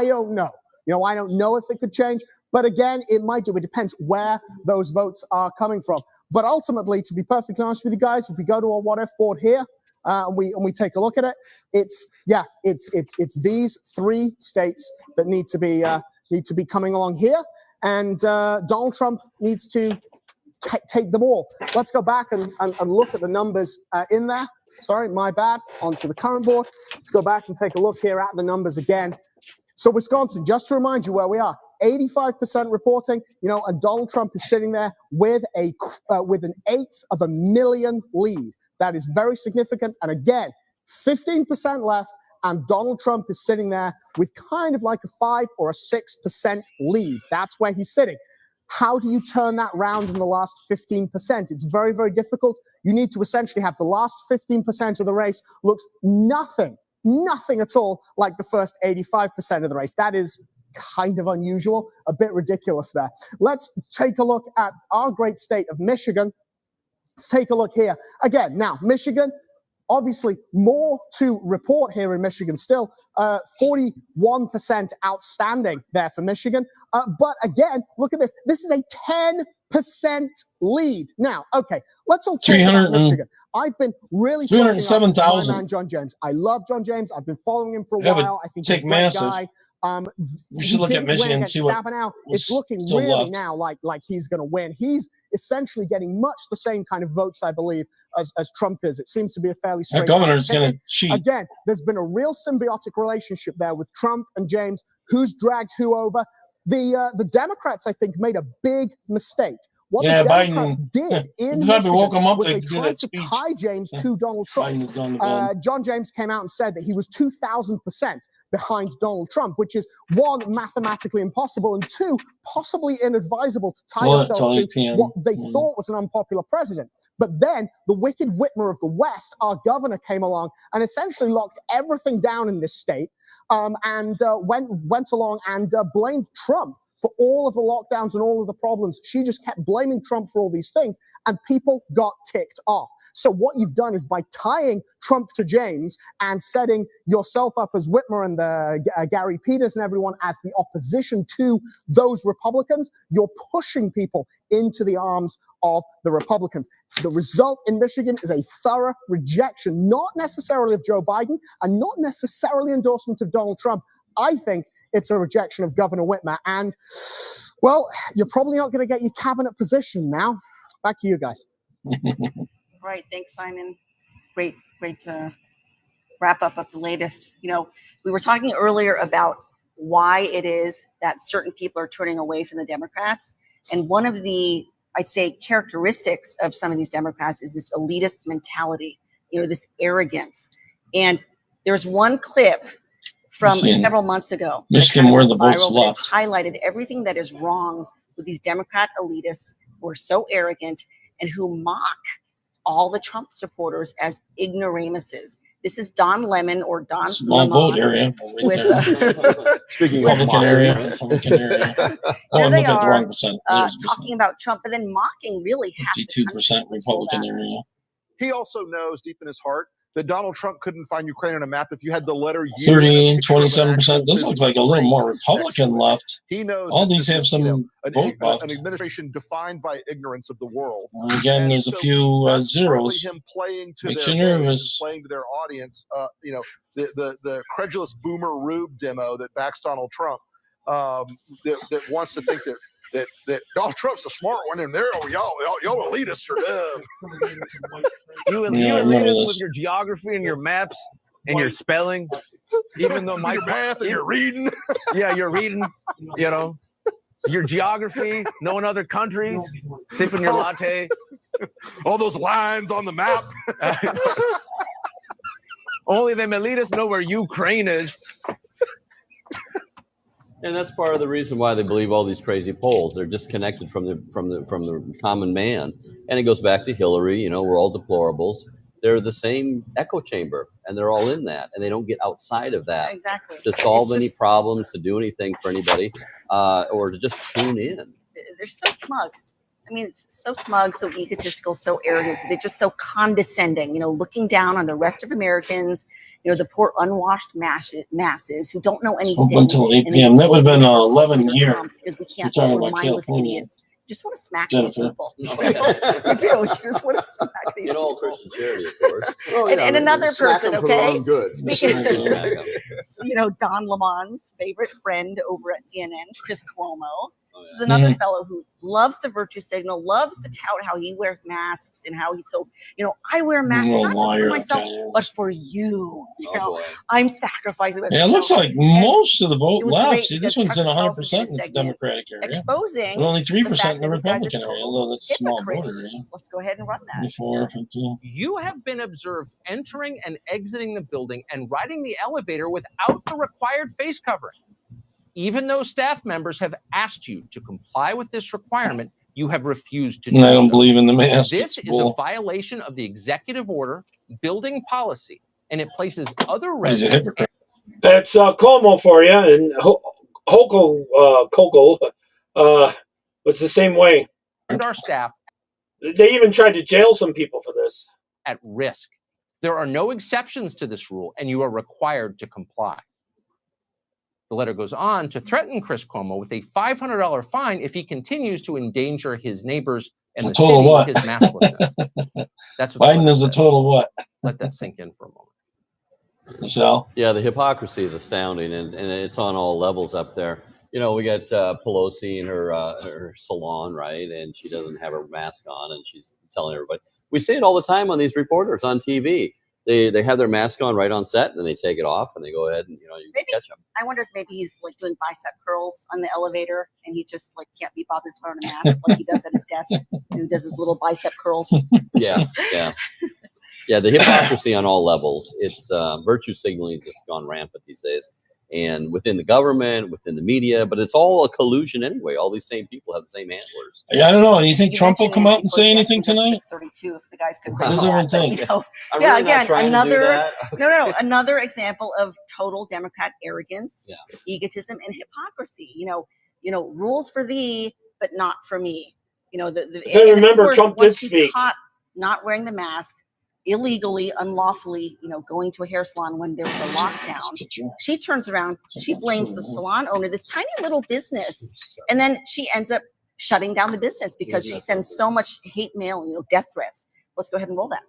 don't know. You know, I don't know if it could change. But again, it might do. It depends where those votes are coming from. But ultimately, to be perfectly honest with you guys, if we go to our what if board here and we take a look at it, it's these 3 states that need to be coming along here, and Donald Trump needs to take them all. Let's go back and look at the numbers in there. Sorry, my bad. Onto the current board. Let's go back and take a look here at the numbers again. So Wisconsin, just to remind you where we are, 85% reporting, you know, and Donald Trump is sitting there with an 1/8 of a million lead. That is very significant. And again, 15% left, and Donald Trump is sitting there with kind of like a 5 or a 6% lead. That's where he's sitting. How do you turn that round in the last 15%? It's very, very difficult. You need to essentially have the last 15% of the race looks nothing at all like the first 85% of the race. That is kind of unusual, a bit ridiculous there. Let's take a look at our great state of Michigan. Let's take a look here. Again, now, Michigan, obviously more to report here in Michigan still. 41% outstanding there for Michigan. But again, look at this. This is a 10% lead. Now, okay, let's all talk about Michigan. I've been really 307,000. my man John James. I love John James. I've been following him for a Yeah, but while. I think take he's a great massive. guy. We should look at Michigan and see what Stabenow. was It's looking still really left. now like he's going to win. He's essentially getting much the same kind of votes, I believe, as Trump is. It seems to be a fairly straight. That governor's going to cheat. Again, there's been a real symbiotic relationship there with Trump and James. Who's dragged who over? The Democrats, I think, made a big mistake. What Yeah, the Democrats Biden- did in They probably woke Michigan him up was to they do tried that to speech. tie James to Donald Trump. Biden has gone to bed. John James came out and said that he was 2,000% behind Donald Trump, which is one, mathematically impossible, and two, possibly inadvisable to tie Till yourself 8 to p.m. what they thought was an unpopular president. But then the wicked Whitmer of the West, our governor, came along and essentially locked everything down in this state, and went along and blamed Trump for all of the lockdowns and all of the problems. She just kept blaming Trump for all these things, and people got ticked off. So what you've done is by tying Trump to James and setting yourself up as Whitmer and Gary Peters and everyone as the opposition to those Republicans, you're pushing people into the arms of the Republicans. The result in Michigan is a thorough rejection, not necessarily of Joe Biden and not necessarily endorsement of Donald Trump. I think it's a rejection of Governor Whitmer. And, well, you're probably not going to get your cabinet position now. Back to you guys. Right. Thanks, Simon. Great wrap up of the latest. You know, we were talking earlier about why it is that certain people are turning away from the Democrats. And one of the, I'd say, characteristics of some of these Democrats is this elitist mentality, you know, this arrogance. And there's one clip from Michigan- several months ago. Michigan, that where kind the of went votes viral, but it left. highlighted everything that is wrong with these Democrat elitists who are so arrogant and who mock all the Trump supporters as ignoramuses. This is Don Lemon or Don Small vote Lemon area. with Speaking of Republican area. Republican area. Oh, Here I'm they looking at the are, wrong percent. talking about Trump, but then mocking really half the 52% Republican area. He also knows deep in his heart that Donald Trump couldn't find Ukraine on a map if you had the letter U. 30, 27%. This looks like a little more Republican left. He knows All that these this have is, some vote an left. administration defined by ignorance of the world. Again, there's a few zeros. Him playing to Makes their you base and nervous. playing to their audience. You know, the credulous boomer Rube demo that backs Donald Trump, that wants to think that Donald Trump's a smart one, and y'all elitists are dumb. You Yeah, I remember elitists this. with your geography and your maps and your spelling, even though my Your math and your reading. Yeah, you're reading. You know, your geography, knowing other countries, sipping your latte. All those lines on the map. Only them elitists know where Ukraine is. And that's part of the reason why they believe all these crazy polls. They're disconnected from the common man. And it goes back to Hillary. You know, we're all deplorables. They're the same echo chamber, and they're all in that, and they don't get outside of that Exactly. to solve It's any just- problems, to do anything for anybody, or to just tune in. They're so smug. I mean, it's so smug, so egotistical, so arrogant. They're just so condescending, you know, looking down on the rest of Americans, you know, the poor unwashed masses who don't know anything. Up until 8 and they p.m. just That would have been hate Trump 11 years. because we can't, You're talking we're about mindless California. idiots. You just want to smack these Jennifer. people. You do. You just want to smack these In all people. Christian charity, of course. And another person, okay? Speaking of, Smack 'em. you know, Don Lemon's favorite friend over at CNN, Chris Cuomo. This is another fellow who loves to virtue signal, loves to tout how he wears masks and how he's so, you know, I wear masks You're a not just liar, for myself, okay, yes. but for you. You Oh, know, boy. I'm sacrificing. Yeah, it looks like most of the vote It was left. great See, this because one's in Tucker 100% Carlson in did a the segment Democratic area. exposing But only 3% the fact in the that these guys are Republican area, although that's a small vote hypocrites. area. Let's go ahead and run that. 24, 15. You have been observed entering and exiting the building and riding the elevator without the required face covering. Even though staff members have asked you to comply with this requirement, you have refused to do And I don't so. believe in the mask. This It's is a bull. violation of the executive order, building policy, and it places other He's a residents hypocrite. That's Cuomo for you, and Hochul was the same way. and our staff They even tried to jail some people for this. at risk. There are no exceptions to this rule, and you are required to comply. The letter goes on to threaten Chris Cuomo with a $500 fine if he continues to endanger his neighbors and A the total city what? with his masklessness. That's what the Biden letter is a says. total what? Let that sink in for a moment. Michelle? Yeah, the hypocrisy is astounding, and it's on all levels up there. You know, we got Pelosi in her salon, right? And she doesn't have her mask on, and she's telling everybody. We see it all the time on these reporters on TV. They have their mask on right on set, and then they take it off, and they go ahead and you Maybe catch them. I wonder if maybe he's like doing bicep curls on the elevator, and he just like can't be bothered to put on a mask like he does at his desk, and he does his little bicep curls. Yeah. The hypocrisy on all levels. It's virtue signaling has just gone rampant these days, and within the government, within the media, but it's all a collusion anyway. All these same people have the same antlers. Yeah, I don't know. Do you think Trump will come out and say anything tonight? 32, if the guys could. What does everyone think? I'm Yeah, really not again, trying to do another that. no, another example of total Democrat arrogance, Yeah. egotism, and hypocrisy. Rules for thee, but not for me. So and of remember, course, Trump once did he's speak. caught not wearing the mask, illegally, unlawfully, going to a hair salon when there was a lockdown. She turns around, she blames the salon owner, this tiny little business, and then she ends up shutting down the business because she sends so much hate mail, death threats. Let's go ahead and roll that.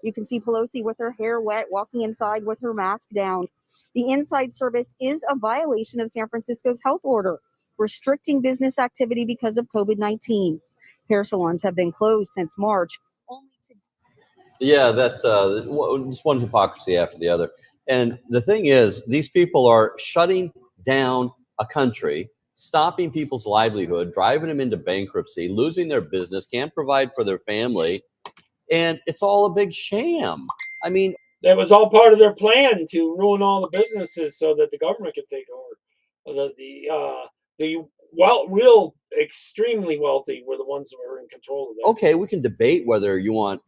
You can see Pelosi with her hair wet, walking inside with her mask down. The inside service is a violation of San Francisco's health order, restricting business activity because of COVID-19. Hair salons have been closed since March. Yeah, that's just one hypocrisy after the other. And the thing is, these people are shutting down a country, stopping people's livelihood, driving them into bankruptcy, losing their business, can't provide for their family, and it's all a big sham. I mean, that was all part of their plan to ruin all the businesses so that the government could take over. Real extremely wealthy were the ones that were in control of that. okay, we can debate whether you want,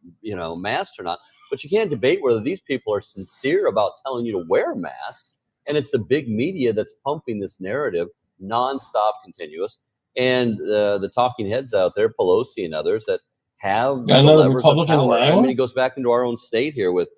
masks or not, but you can't debate whether these people are sincere about telling you to wear masks. And it's the big media that's pumping this narrative nonstop, continuous. And the talking heads out there, Pelosi and others that have Got another Republican in I Iowa? mean, it goes back into our own state here with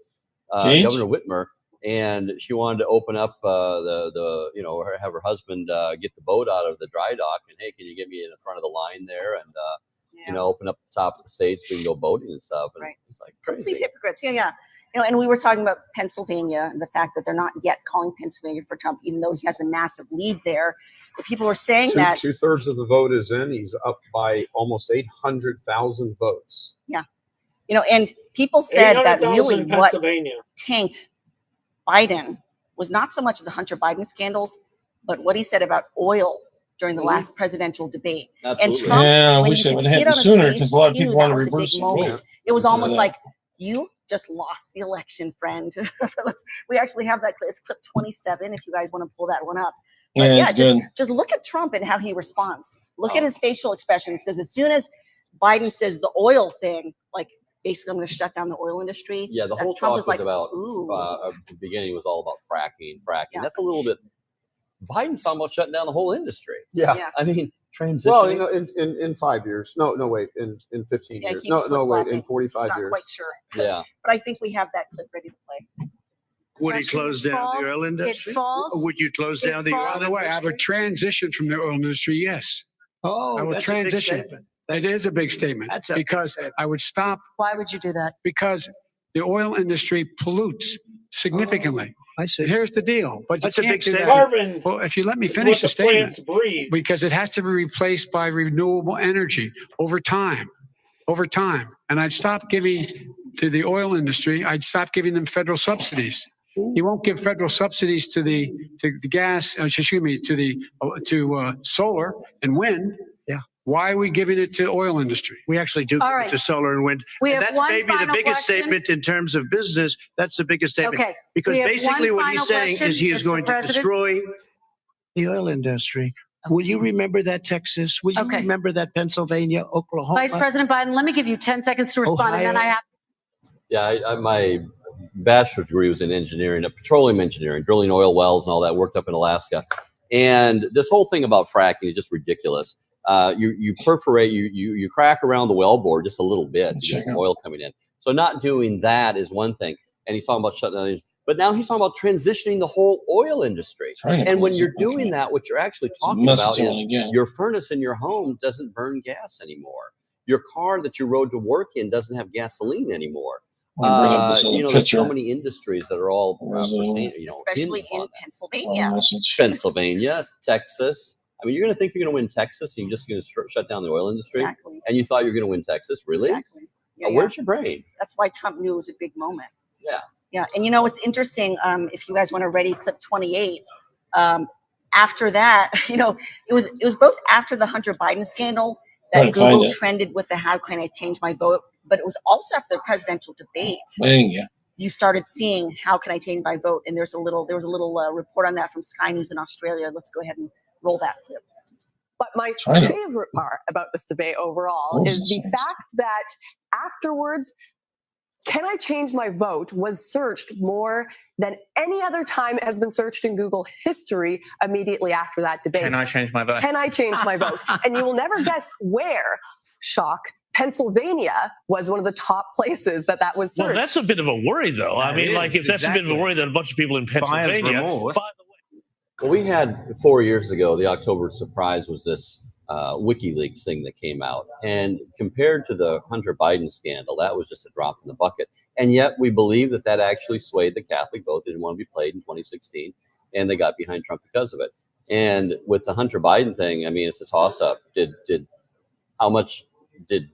Gage? Governor Whitmer, and she wanted to open up have her husband get the boat out of the dry dock, and hey, can you get me in the front of the line there, and open up the top of the stage so we can go boating and stuff. And Right. it's like Complete crazy. hypocrites. Yeah. And we were talking about Pennsylvania and the fact that they're not yet calling Pennsylvania for Trump, even though he has a massive lead there. But people are saying that. 2/3 of the vote is in. He's up by almost 800,000 votes. Yeah. And people said that 800,000 really in what Pennsylvania. tanked Biden was not so much the Hunter Biden scandals, but what he said about oil during the last presidential debate. And Absolutely. Trump, Yeah, I when wish you it could would see it happen on his sooner, face, 'cause a lot of he people knew want that to was a reverse big the vote moment. It was because of almost that. like you just lost the election, friend. We actually have that. It's clip 27 if you guys want to pull that one up. But Yeah, it's good. just look at Trump and how he responds. Look at his facial expressions, because as soon as Biden says the oil thing, like basically I'm going to shut down the oil industry. Yeah, the that whole Trump talk was about ooh. the beginning was all about fracking. That's a little bit. Biden's talking about shutting down the whole industry. Yeah. I mean, transitioning. Well, in 5 years. No, wait, in 15 Yeah, he years. keeps No, wait, in flip-flopping. 45 He's not years. quite sure. Yeah. But I think we have that clip ready to play. Would he Especially close it down falls- the oil it industry? falls- Or would you close it down the falls- oil By industry? the way, I would transition from the oil industry, yes. Oh, I would that's a big transition. statement. It is a big statement. That's a big because statement. I would stop. Why would you do that? Because the oil industry pollutes significantly. I see. Here's the deal. But That's you a can't big do that. statement. Carbon Well, if you let me is finish what the the statement, plants breathe. because it has to be replaced by renewable energy over time. And I'd stop giving to the oil industry. I'd stop giving them federal subsidies. You won't give federal subsidies to the gas. To solar and wind. Yeah. Why are we giving it to oil industry? We actually do All give it right. to solar and wind. We And have that's one maybe the final biggest question. statement in terms of business. That's the biggest statement. Okay. Because We have basically one what he's final saying question, is he is Mr. going to President. destroy the oil industry. Will you remember that, Texas? Will you Okay. remember that, Pennsylvania, Oklahoma? Vice President Biden, let me give you 10 seconds to respond, and then I Ohio. have. Yeah, my bachelor's degree was in engineering, petroleum engineering, drilling oil wells and all that. Worked up in Alaska, and this whole thing about fracking is just ridiculous. You perforate, you crack around the wellbore just a little bit to get some oil coming in. So not doing that is one thing. And he's talking about shutting down. But now he's talking about transitioning the whole oil industry. Right. And when you're doing that, what you're actually talking message about I is wanna get. your furnace in your home doesn't burn gas anymore. Your car that you rode to work in doesn't have gasoline anymore. I wanna bring up this other There's picture. so many industries that are all Resident. Especially in Pennsylvania. Pennsylvania, Texas. I mean, you're going to think you're going to win Texas, and you're just going to shut down the oil industry. Exactly. And you thought you were going to win Texas, really? Exactly. Yeah, Where's your brain? That's why Trump knew it was a big moment. Yeah. Yeah, and you know what's interesting? If you guys want to ready clip 28, after that, you know, it was both after the Hunter Biden scandal that Google trended with the "How can I change my vote?" But it was also after the presidential debate. You started seeing "How can I change my vote?" And there was a little report on that from Sky News in Australia. Let's go ahead and roll that clip. But my favorite part about this debate overall is the fact that afterwards, "Can I change my vote?" was searched more than any other time it has been searched in Google history immediately after that debate. Can I change my vote? Can I change my vote? And you will never guess where, shock, Pennsylvania was one of the top places that was searched. Well, that's a bit of a worry, though. I mean, like, if that's a bit of a worry that a bunch of people in Pennsylvania. Well, we had 4 years ago, the October surprise was this WikiLeaks thing that came out. And compared to the Hunter Biden scandal, that was just a drop in the bucket. And yet we believe that actually swayed the Catholic vote. They didn't want to be played in 2016, and they got behind Trump because of it. And with the Hunter Biden thing, I mean, it's a toss-up. How much did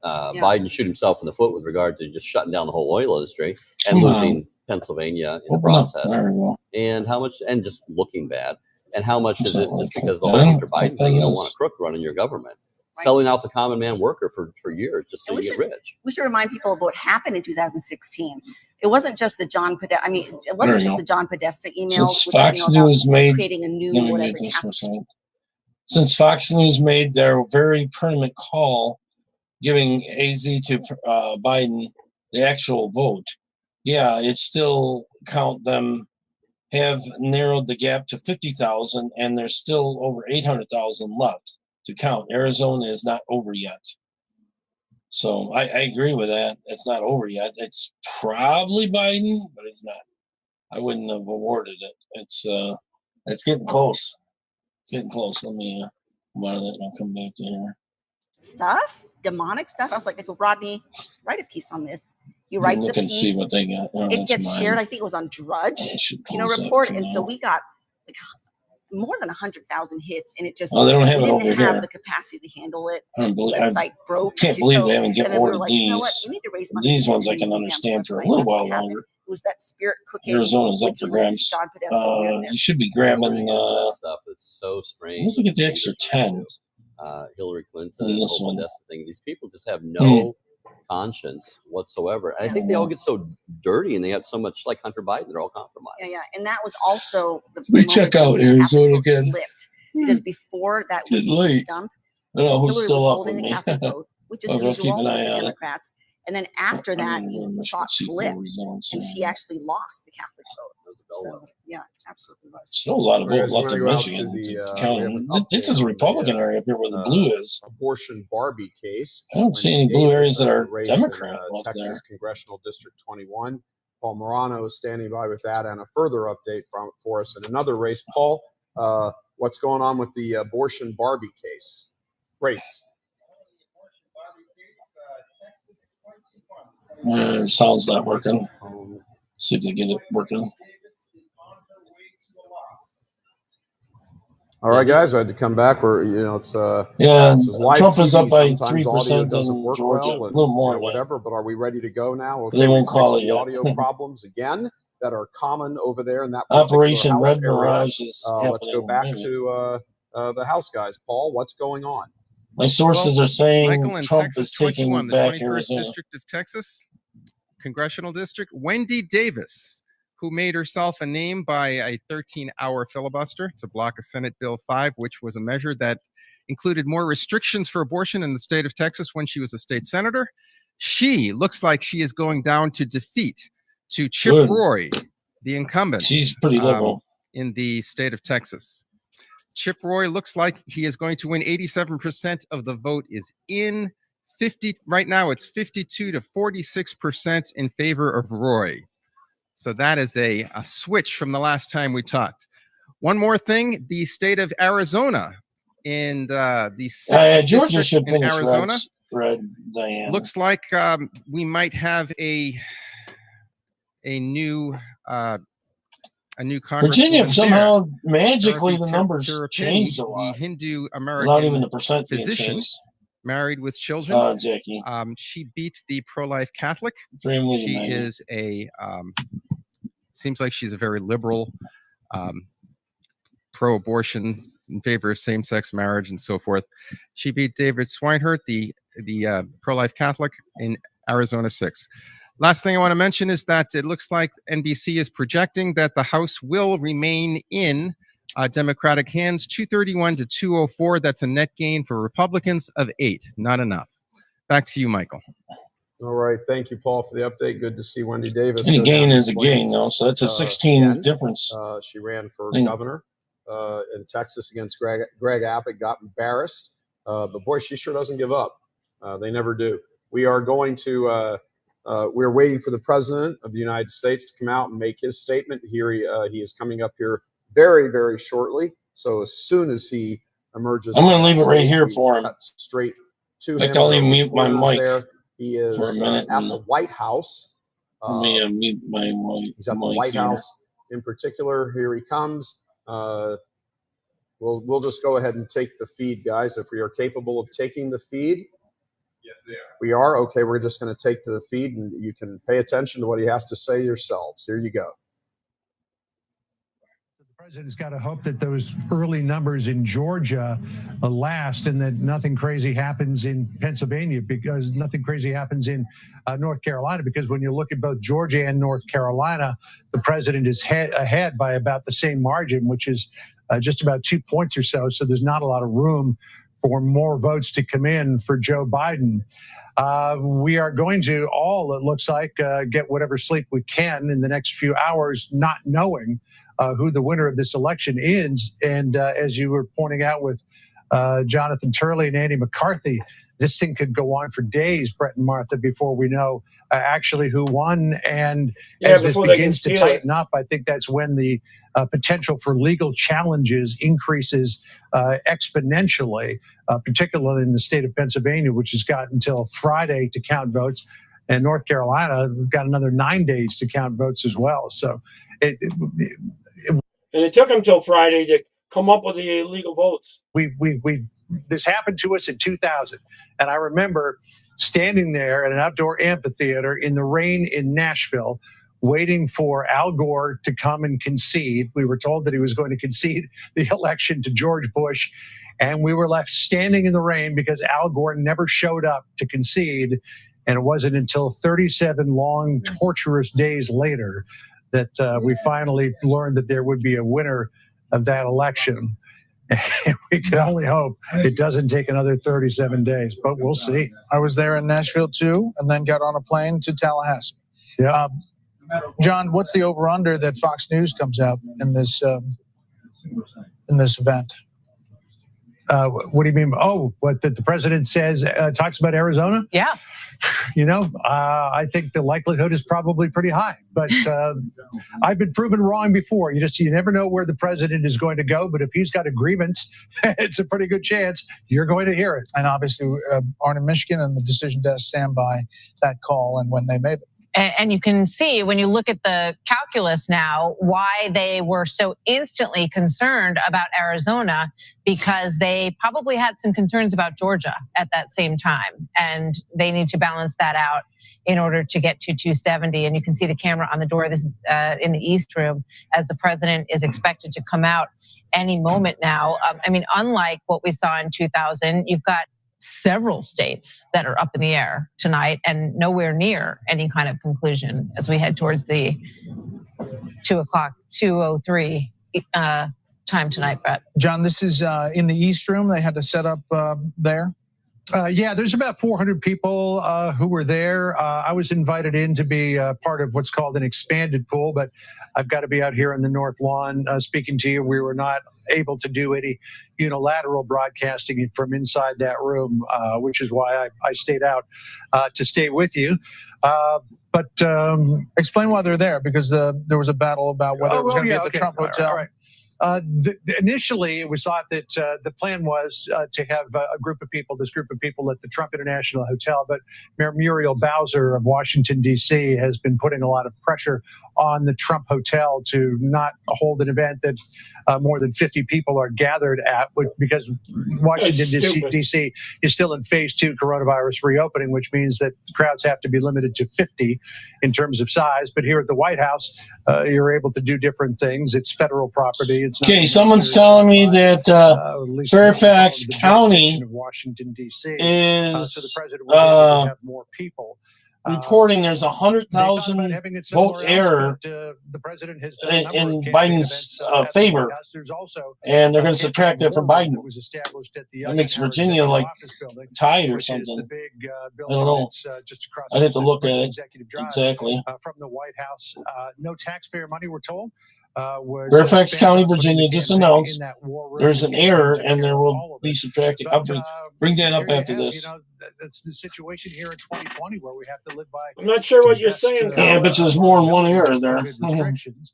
Biden shoot himself in the foot with regard to just shutting down the whole oil industry and losing Pennsylvania in the process? And how much, and just looking bad. And how much is it just because of the whole Hunter Biden thing? You don't want a crook running your government, selling out the common man worker for years just so you get rich. We should remind people of what happened in 2016. It wasn't just the John Podesta. I mean, it wasn't just the John Podesta emails. Since Fox News made creating a new whatever. Since Fox News made their very permanent call, giving AZ to Biden the actual vote, yeah, it still count them. Have narrowed the gap to 50,000, and there's still over 800,000 left to count. Arizona is not over yet. So I agree with that. It's not over yet. It's probably Biden, but it's not. I wouldn't have awarded it. It's getting close. It's getting close. Let me come out of that and I'll come back to here. Stuff, demonic stuff. I was like, Rodney, write a piece on this. He writes a piece. See what they got. It gets shared. I think it was on Drudge, report, and so we got like more than 100,000 hits, and it just they don't have it over didn't here. have the capacity to handle it. I don't believe, the website broke. Can't believe they haven't get more of like, these. You know what? We need to raise money. These ones I can understand for a little while longer. It was that spirit cooking. Arizona's up for grabs. You should be grabbing. Stuff that's so strange. Let's look at the extra 10. Hillary Clinton And and the this whole one. Podesta thing. These people just have no conscience whatsoever. And I think they all get so dirty and they have so much like Hunter Biden. They're all compromised. Yeah, and that was also the We check out Arizona again. flipped because before that Getting WikiLeaks late. dump, I don't know who's Hillary still was up holding with the me. Catholic vote, which is I'll go keep usual an with eye the on it. Democrats. And then after that, you thought flipped, and she actually lost the Catholic vote. So yeah, absolutely was. Still a lot of votes left in We're gonna go out Michigan. to to the, count. we have an This is a update on Republican the, area up here where the blue is. Abortion Barbie case. I don't see any Wendy blue Davis areas that has are the race Democrat in, up Texas there. Congressional District 21. Paul Morano is standing by with that and a further update for us in another race. Paul, what's going on with the abortion Barbie case? Race. Sound's not working. See if they get it working. All right, guys, I had to come back. We're, it's Yeah, this is live Trump is TV. up by Sometimes audio 3% doesn't in work Georgia, well, a and, little more than whatever. But are we ready to go now? They won't we call fixed it the yet. audio problems again that are common over there in that particular Operation House Red area. Mirage is Let's go happening. back Maybe. to the House guys. Paul, what's going on? My sources are saying Michael in Trump Texas is taking 21, the back 21st Arizona. District of Texas, Congressional District. Wendy Davis, who made herself a name by a 13-hour filibuster to block a Senate Bill 5, which was a measure that included more restrictions for abortion in the state of Texas when she was a state senator. She looks like she is going down to defeat to Chip Good. Roy, the incumbent. She's pretty liberal. In the state of Texas. Chip Roy looks like he is going to win. 87% of the vote is in. 50 right now. It's 52 to 46% in favor of Roy. So that is a switch from the last time we talked. One more thing: the state of Arizona in the Georgia district should in finish Arizona Red, Diane. looks like we might have a new Congresswoman Virginia there. somehow magically Dorothy the numbers Terrapini, changed a lot. The Hindu Without American even the percent being physician changed. married with children. Jackie. She beat the pro-life Catholic. She is seems like she's a very liberal, pro-abortion, in favor of same-sex marriage and so forth. She beat David Swinehurt, the pro-life Catholic, in Arizona 6. Last thing I want to mention is that it looks like NBC is projecting that the House will remain in Democratic hands, 231 to 204. That's a net gain for Republicans of 8. Not enough. Back to you, Michael. All right. Thank you, Paul, for the update. Good to see Wendy Davis. Any gain is a gain, though, so that's a 16 difference. She ran for governor in Texas against Greg Abbott, got embarrassed. But boy, she sure doesn't give up. They never do. We are going to, we're waiting for the President of the United States to come out and make his statement. Here he is coming up here very, very shortly. So as soon as he emerges, I'm going to leave it right here for him. Straight to Like him. I'll even mute my mic. There. He is for a minute at the White House. Let me mute my mic. He's at the White House in particular. Here he comes. We'll just go ahead and take the feed, guys. If we are capable of taking the feed. Yes, they are. We are? Okay, we're just going to take to the feed, and you can pay attention to what he has to say yourselves. Here you go. The president's got to hope that those early numbers in Georgia last, and that nothing crazy happens in Pennsylvania, because nothing crazy happens in North Carolina, because when you look at both Georgia and North Carolina, the president is ahead by about the same margin, which is just about 2 points or so. So there's not a lot of room for more votes to come in for Joe Biden. We are going to all, it looks like, get whatever sleep we can in the next few hours, not knowing who the winner of this election is. And as you were pointing out with Jonathan Turley and Andy McCarthy, this thing could go on for days, Brett and Martha, before we know actually who won. And as this begins to tighten up, I think that's when the potential for legal challenges increases exponentially, particularly in the state of Pennsylvania, which has got until Friday to count votes. And North Carolina, we've got another 9 days to count votes as well. So and it took them till Friday to come up with the illegal votes. This happened to us in 2000. And I remember standing there at an outdoor amphitheater in the rain in Nashville, waiting for Al Gore to come and concede. We were told that he was going to concede the election to George Bush. And we were left standing in the rain because Al Gore never showed up to concede. And it wasn't until 37 long, torturous days later that we finally learned that there would be a winner of that election. We can only hope it doesn't take another 37 days, but we'll see. I was there in Nashville too, and then got on a plane to Tallahassee. Yeah. John, what's the over/under that Fox News comes out in this event? What do you mean? Oh, what the president says, talks about Arizona? Yeah. You know, I think the likelihood is probably pretty high, but I've been proven wrong before. You never know where the president is going to go, but if he's got a grievance, it's a pretty good chance you're going to hear it. And obviously, Arne Michigan and the decision desk stand by that call and when they made it. And you can see when you look at the calculus now why they were so instantly concerned about Arizona, because they probably had some concerns about Georgia at that same time. And they need to balance that out in order to get to 270. And you can see the camera on the door. This is in the East Room as the president is expected to come out any moment now. I mean, unlike what we saw in 2000, you've got several states that are up in the air tonight and nowhere near any kind of conclusion as we head towards the 2:03 time tonight, Brett. John, this is in the East Room. They had to set up there. Yeah, there's about 400 people who were there. I was invited in to be part of what's called an expanded pool, but I've got to be out here in the North Lawn speaking to you. We were not able to do any unilateral broadcasting from inside that room, which is why I stayed out to stay with you. But explain why they're there, because there was a battle about whether it was going to be at the Trump Hotel. All right. Initially, it was thought that the plan was to have this group of people at the Trump International Hotel, but Mayor Muriel Bowser of Washington, D.C. has been putting a lot of pressure on the Trump Hotel to not hold an event that more than 50 people are gathered at, because Washington, D.C. is still in phase 2 coronavirus reopening, which means that crowds have to be limited to 50 in terms of size. But here at the White House, you're able to do different things. It's federal property. It's not someone's telling me that Fairfax County of Washington, D.C. is so the president will be able to have more people. reporting there's 100,000 vote error The president has done a number in of campaign Biden's events, at the favor, White House. There's also and they're going to campaign subtract that from war room Biden. that was established at the That makes Young Virginia Arizona like office building, tied or which is something. the big I building don't know. that's just across I'd have to the look at First it Executive Drive, exactly. from the White House. No taxpayer money, we're told. Was Fairfax spent County, on putting Virginia the just campaign announced in that war room. there's The an campaign error took and care there of will all of be it. subtracting. But, I'll bring that here up you after have, this. that's the situation here in 2020 where we have to live by. I'm not sure what you're best, saying, Yeah, but there's more than one error there. restrictions.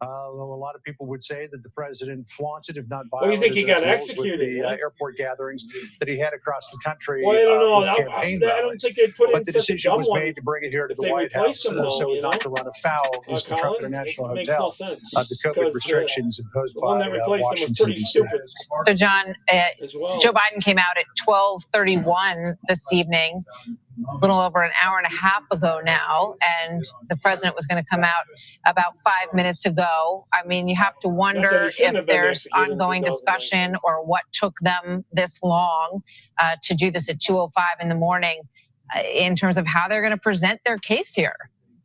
Although a lot of people would say that the president flaunted, if not Well, you violated, think he got those rules with executed, the yeah? airport gatherings that he had across the country. Well, I don't know. with I campaign don't rallies. think they'd put But in the such a decision dumb was one made to bring it here to if the they White replaced House, him, though, so as you not know? to run afoul of the Trump Colin, International it makes no Hotel, sense. the COVID Because restrictions imposed the one by that replaced him was Washington, pretty D.C. stupid So, John, as well. Joe Biden came out at 12:31 this evening, a little over an hour and a half ago now, and the president was going to come out about 5 minutes ago. I mean, you have to wonder shouldn't have if been there's executed in ongoing 2019. discussion or what took them this long to do this at 2:05 in the morning in terms of how they're going to present their case here.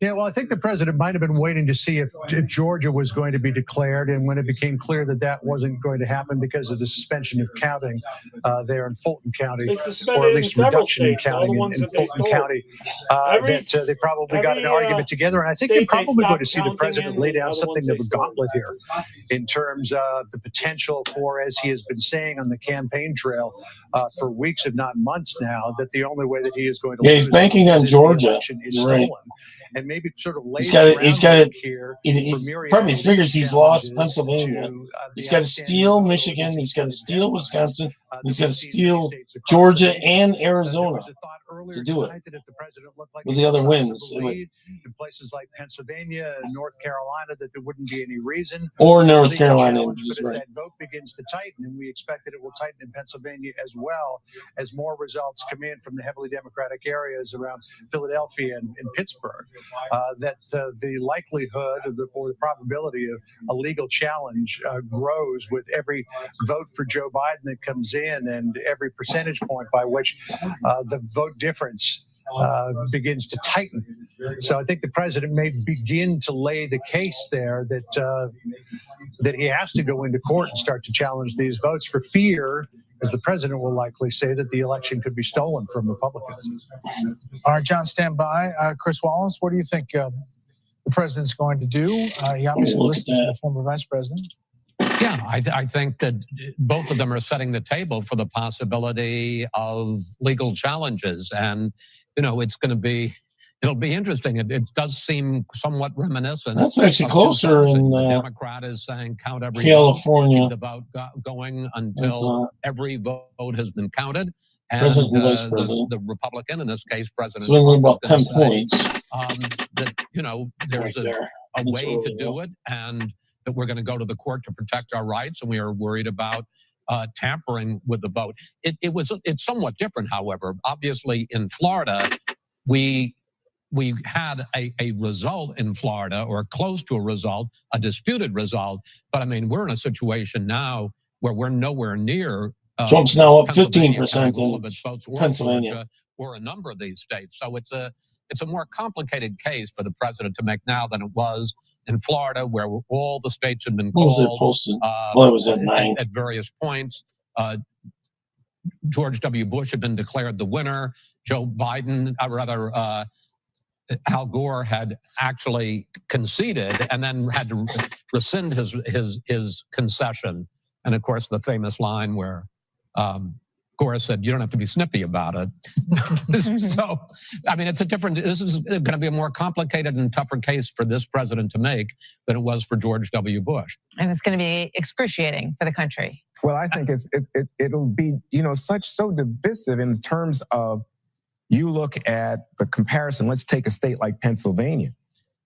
Yeah, well, I think the president might have been waiting to see if Georgia was going to be declared, and when it became clear that that wasn't going to happen because of the suspension of counting there in Fulton County, They or suspended at in least several reduction in states, all the counting ones in that they Fulton stole. County, that they probably got an argument together, and I think they're state they probably going to stopped see the president counting lay in down are the something ones of they a stole. gauntlet here in terms of the potential for, as he has been saying on the campaign trail for weeks, if not months now, that the only way that he is going to Yeah, lose he's banking on is if the Georgia. election is You're right. stolen. And maybe sort of lay He's the got it. groundwork here He's for myriad probably of figures he's legal lost challenges Pennsylvania. to, He's the got to outstanding steal vote Michigan. He's got to steal Wisconsin. He's that got we to see in steal many states across the Georgia nation. and There Arizona was a thought earlier to do it tonight that if the president looked like with he the had other a wins. sizable lead in places like Pennsylvania and North Carolina, that there wouldn't be any reason Or for North legal Carolina, challenge. he's But as right. that vote begins to tighten, and we expect that it will tighten in Pennsylvania as well, as more results come in from the heavily Democratic areas around Philadelphia and Pittsburgh, that the likelihood of or the probability of a legal challenge grows with every vote for Joe Biden that comes in, and every percentage point by which the vote difference begins to tighten. So I think the president may begin to lay the case there that that he has to go into court and start to challenge these votes for fear, as the president will likely say, that the election could be stolen from Republicans. All right, John, stand by. Chris Wallace, what do you think the president's going to do? He obviously listened to the former vice president. Yeah, I think that both of them are setting the table for the possibility of legal challenges. And, you know, it'll be interesting. It does seem somewhat reminiscent. That's actually of closer 2000. in The Democrat is saying count every California. vote, keep the vote going until every vote has been counted. And President and vice president. the Republican, in this case, President So we win Trump, about is 10 gonna say, points. that, you know, there's Right there. a That's way early, to do yeah. it, and that we're going to go to the court to protect our rights, and we are worried about tampering with the vote. It's somewhat different, however. Obviously, in Florida, we had a result in Florida, or close to a result, a disputed result. But I mean, we're in a situation now where we're nowhere near. Trump's now up Pennsylvania 15% counting all in of its votes, or Pennsylvania. Georgia, or a number of these states. So it's a more complicated case for the president to make now than it was in Florida, where all the states had been What was it called. posted? Well, it was at 9. At various points. George W. Bush had been declared the winner. Joe Biden, Al Gore had actually conceded and then had to rescind his concession. And of course, the famous line where course, said you don't have to be snippy about it. So, I mean, this is going to be a more complicated and tougher case for this president to make than it was for George W. Bush. And it's going to be excruciating for the country. Well, I think it'll be, so divisive in terms of, you look at the comparison. Let's take a state like Pennsylvania.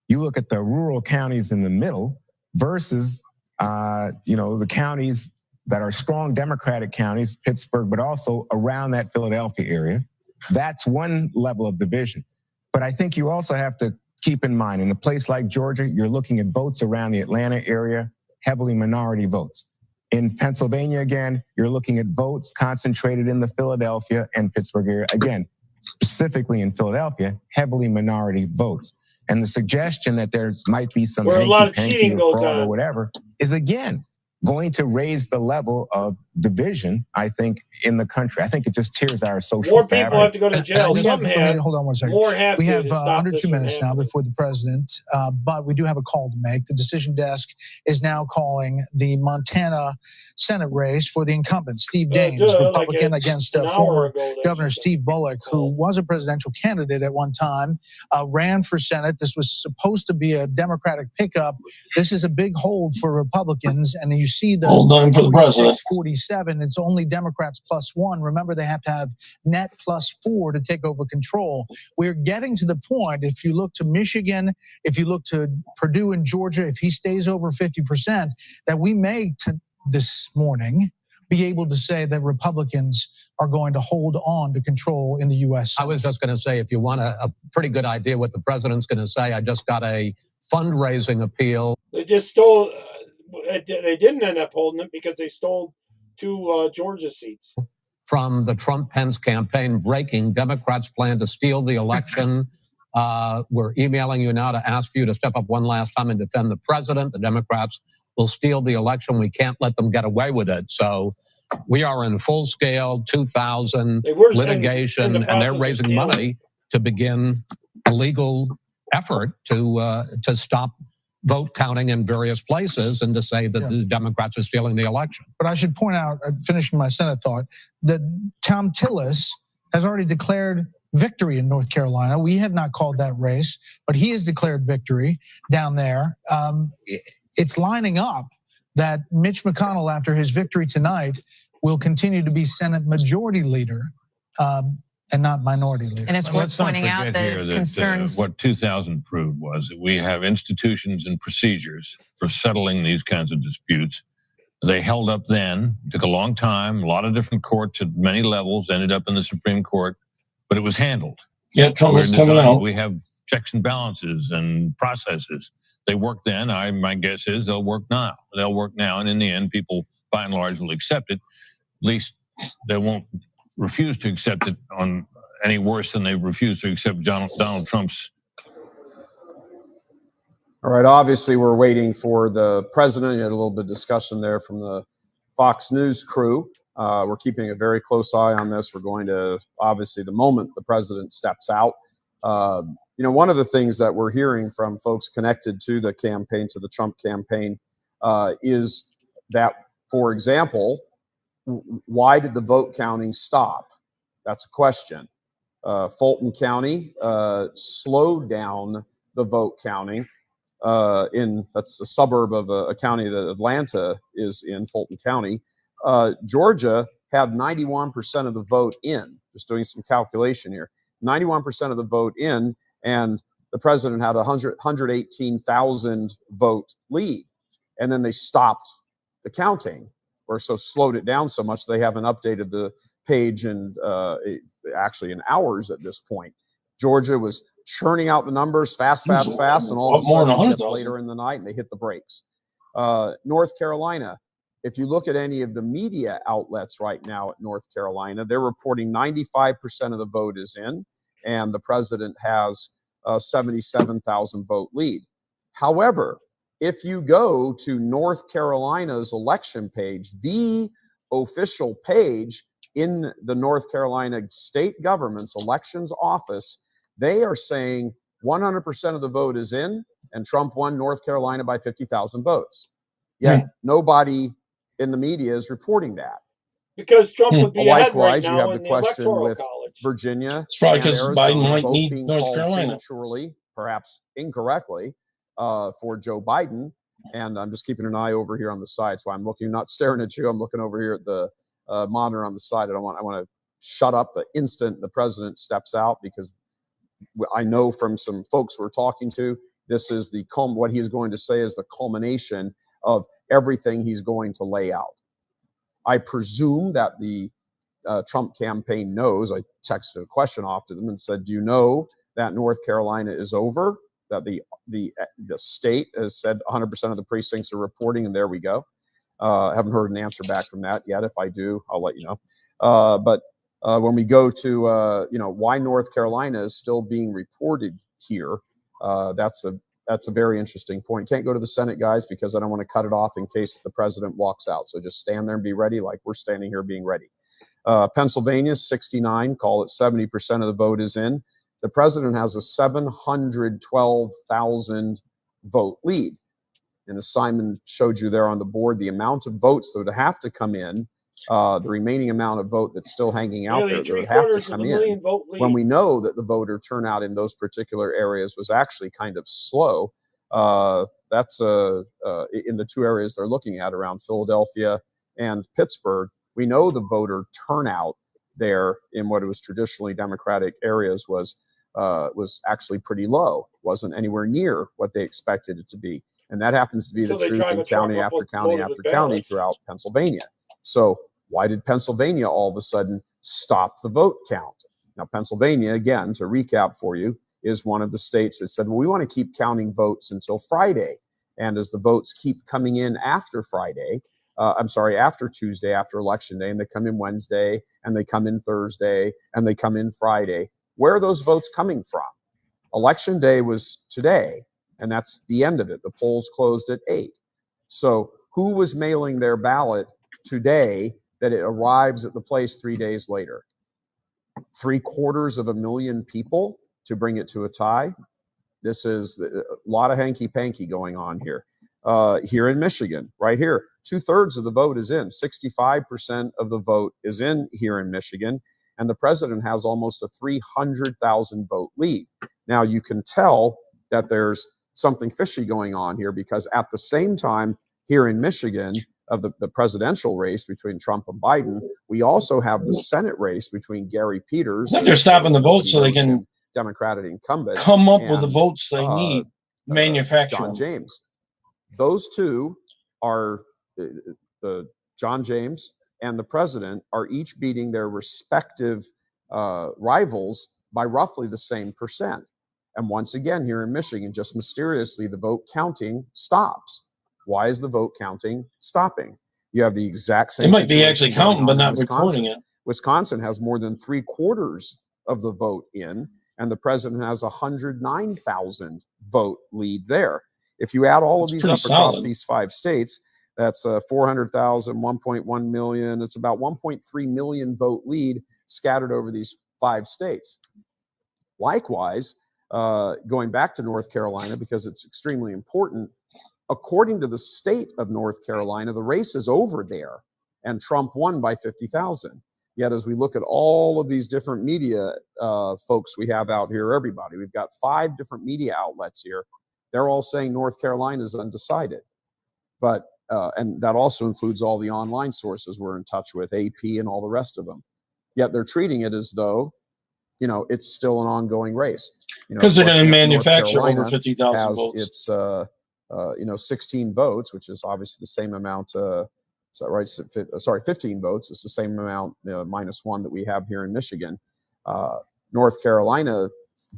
You look at the rural counties in the middle versus, the counties that are strong Democratic counties, Pittsburgh, but also around that Philadelphia area. That's one level of division. But I think you also have to keep in mind, in a place like Georgia, you're looking at votes around the Atlanta area, heavily minority votes. In Pennsylvania, again, you're looking at votes concentrated in the Philadelphia and Pittsburgh area. Again, specifically in Philadelphia, heavily minority votes. And the suggestion that there might be some where a lot of hanky-panky cheating or goes fraud on or whatever is, again, going to raise the level of division, I think, in the country. I think it just tears our social More people fabric. have to go to jail. Some have. Hold on one second. More have we to have stop under this 2 from minutes now happening. before the president, but we do have a call to make. The decision desk is now calling the Montana Senate race for the incumbent, Steve Daines, Republican, against former Governor Steve Bullock, who was a presidential candidate at one time, ran for Senate. This was supposed to be a Democratic pickup. This is a big hold for Republicans, and you see the Hold on for the president. 47, it's only Democrats +1. Remember, they have to have net +4 to take over control. We're getting to the point, if you look to Michigan, if you look to Purdue and Georgia, if he stays over 50%, that we may, this morning, be able to say that Republicans are going to hold on to control in the U.S. I was just going to say, if you want a pretty good idea what the president's going to say, I just got a fundraising appeal. They just stole. They didn't end up holding it because they stole 2 Georgia seats. From the Trump-Pence campaign, breaking: Democrats plan to steal the election. We're emailing you now to ask for you to step up one last time and defend the president. The Democrats will steal the election. We can't let them get away with it. So we are in full-scale 2000 litigation, and they're raising money to begin a legal effort to stop vote counting in various places and to say that the Democrats are stealing the election. But I should point out, finishing my Senate thought, that Tom Tillis has already declared victory in North Carolina. We have not called that race, but he has declared victory down there. It's lining up that Mitch McConnell, after his victory tonight, will continue to be Senate Majority Leader and not Minority Leader. And it's worth pointing out the concerns. What 2000 proved was that we have institutions and procedures for settling these kinds of disputes. They held up then, took a long time, a lot of different courts at many levels, ended up in the Supreme Court, but it was handled. Yeah, Trump is coming out. We have checks and balances and processes. They worked then. My guess is they'll work now. They'll work now, and in the end, people by and large will accept it. At least they won't refuse to accept it on any worse than they refuse to accept Donald Trump's. All right, obviously we're waiting for the president. You had a little bit of discussion there from the Fox News crew. We're keeping a very close eye on this. We're going to, obviously, the moment the president steps out. One of the things that we're hearing from folks connected to the campaign, to the Trump campaign, is that, for example, why did the vote counting stop? That's a question. Fulton County slowed down the vote counting. That's a suburb of a county that Atlanta is in, Fulton County. Georgia had 91% of the vote in, just doing some calculation here, 91% of the vote in, and the president had 118,000 vote lead. And then they stopped the counting, or so slowed it down so much they haven't updated the page in actually in hours at this point. Georgia was churning out the numbers fast, and all of a sudden it gets later in the night and they hit the brakes. North Carolina, if you look at any of the media outlets right now at North Carolina, they're reporting 95% of the vote is in, and the president has 77,000 vote lead. However, if you go to North Carolina's election page, the official page in the North Carolina state government's elections office, they are saying 100% of the vote is in, and Trump won North Carolina by 50,000 votes. Yet nobody in the media is reporting that. because Trump would be ahead right Likewise, you now have in the the question electoral with college. Virginia It's probably and because Arizona Biden might both need being North called Carolina. prematurely, perhaps incorrectly, for Joe Biden. And I'm just keeping an eye over here on the side. So I'm looking, not staring at you. I'm looking over here at the monitor on the side. I want to shut up the instant the president steps out, because I know from some folks we're talking to, this is what he's going to say is the culmination of everything he's going to lay out. I presume that the Trump campaign knows. I texted a question off to them and said, do you know that North Carolina is over? That the state has said 100% of the precincts are reporting, and there we go. I haven't heard an answer back from that yet. If I do, I'll let you know. But when we go to why North Carolina is still being reported here, that's a very interesting point. Can't go to the Senate, guys, because I don't want to cut it off in case the president walks out. So just stand there and be ready, like we're standing here being ready. Pennsylvania, 69, call it 70% of the vote is in. The president has a 712,000 vote lead. And as Simon showed you there on the board, the amount of votes that would have to come in, the remaining amount of vote that's still hanging out there, that would have to come in, when we know that the voter turnout in those particular areas was actually kind of slow. That's in the two areas they're looking at around Philadelphia and Pittsburgh. We know the voter turnout there in what was traditionally Democratic areas was actually pretty low. Wasn't anywhere near what they expected it to be. And that happens to be the truth in county after county after county throughout Pennsylvania. So why did Pennsylvania all of a sudden stop the vote count? Now, Pennsylvania, again, to recap for you, is one of the states that said, well, we want to keep counting votes until Friday. And as the votes keep coming in after Friday, after Tuesday, after Election Day, and they come in Wednesday, and they come in Thursday, and they come in Friday, where are those votes coming from? Election Day was today, and that's the end of it. The polls closed at 8. So who was mailing their ballot today that it arrives at the place 3 days later? 750,000 people to bring it to a tie. This is a lot of hanky-panky going on here. Here in Michigan, right here, 2/3 of the vote is in. 65% of the vote is in here in Michigan, and the president has almost a 300,000 vote lead. Now, you can tell that there's something fishy going on here, because at the same time here in Michigan of the presidential race between Trump and Biden, we also have the Senate race between Gary Peters. I think they're stopping the votes so they can Democratic incumbent come up with the votes they need, manufacture John James. Those two are the John James and the president are each beating their respective rivals by roughly the same percent. And once again, here in Michigan, just mysteriously, the vote counting stops. Why is the vote counting stopping? You have the exact same. It might be actually counting, but not recording it. Wisconsin has more than 3/4 of the vote in, and the president has 109,000 vote lead there. If you add all of these up across these 5 states, that's 400,000, 1.1 million. It's about 1.3 million vote lead scattered over these 5 states. Likewise, going back to North Carolina, because it's extremely important, according to the state of North Carolina, the race is over there, and Trump won by 50,000. Yet, as we look at all of these different media folks we have out here, everybody, we've got 5 different media outlets here. They're all saying North Carolina is undecided. But, and that also includes all the online sources we're in touch with, AP and all the rest of them. Yet they're treating it as though, it's still an ongoing race. Because they're going to manufacture over 50,000 votes. It's, 16 votes, which is obviously the same amount. Is that right? Sorry, 15 votes. It's the same amount -1 that we have here in Michigan. North Carolina.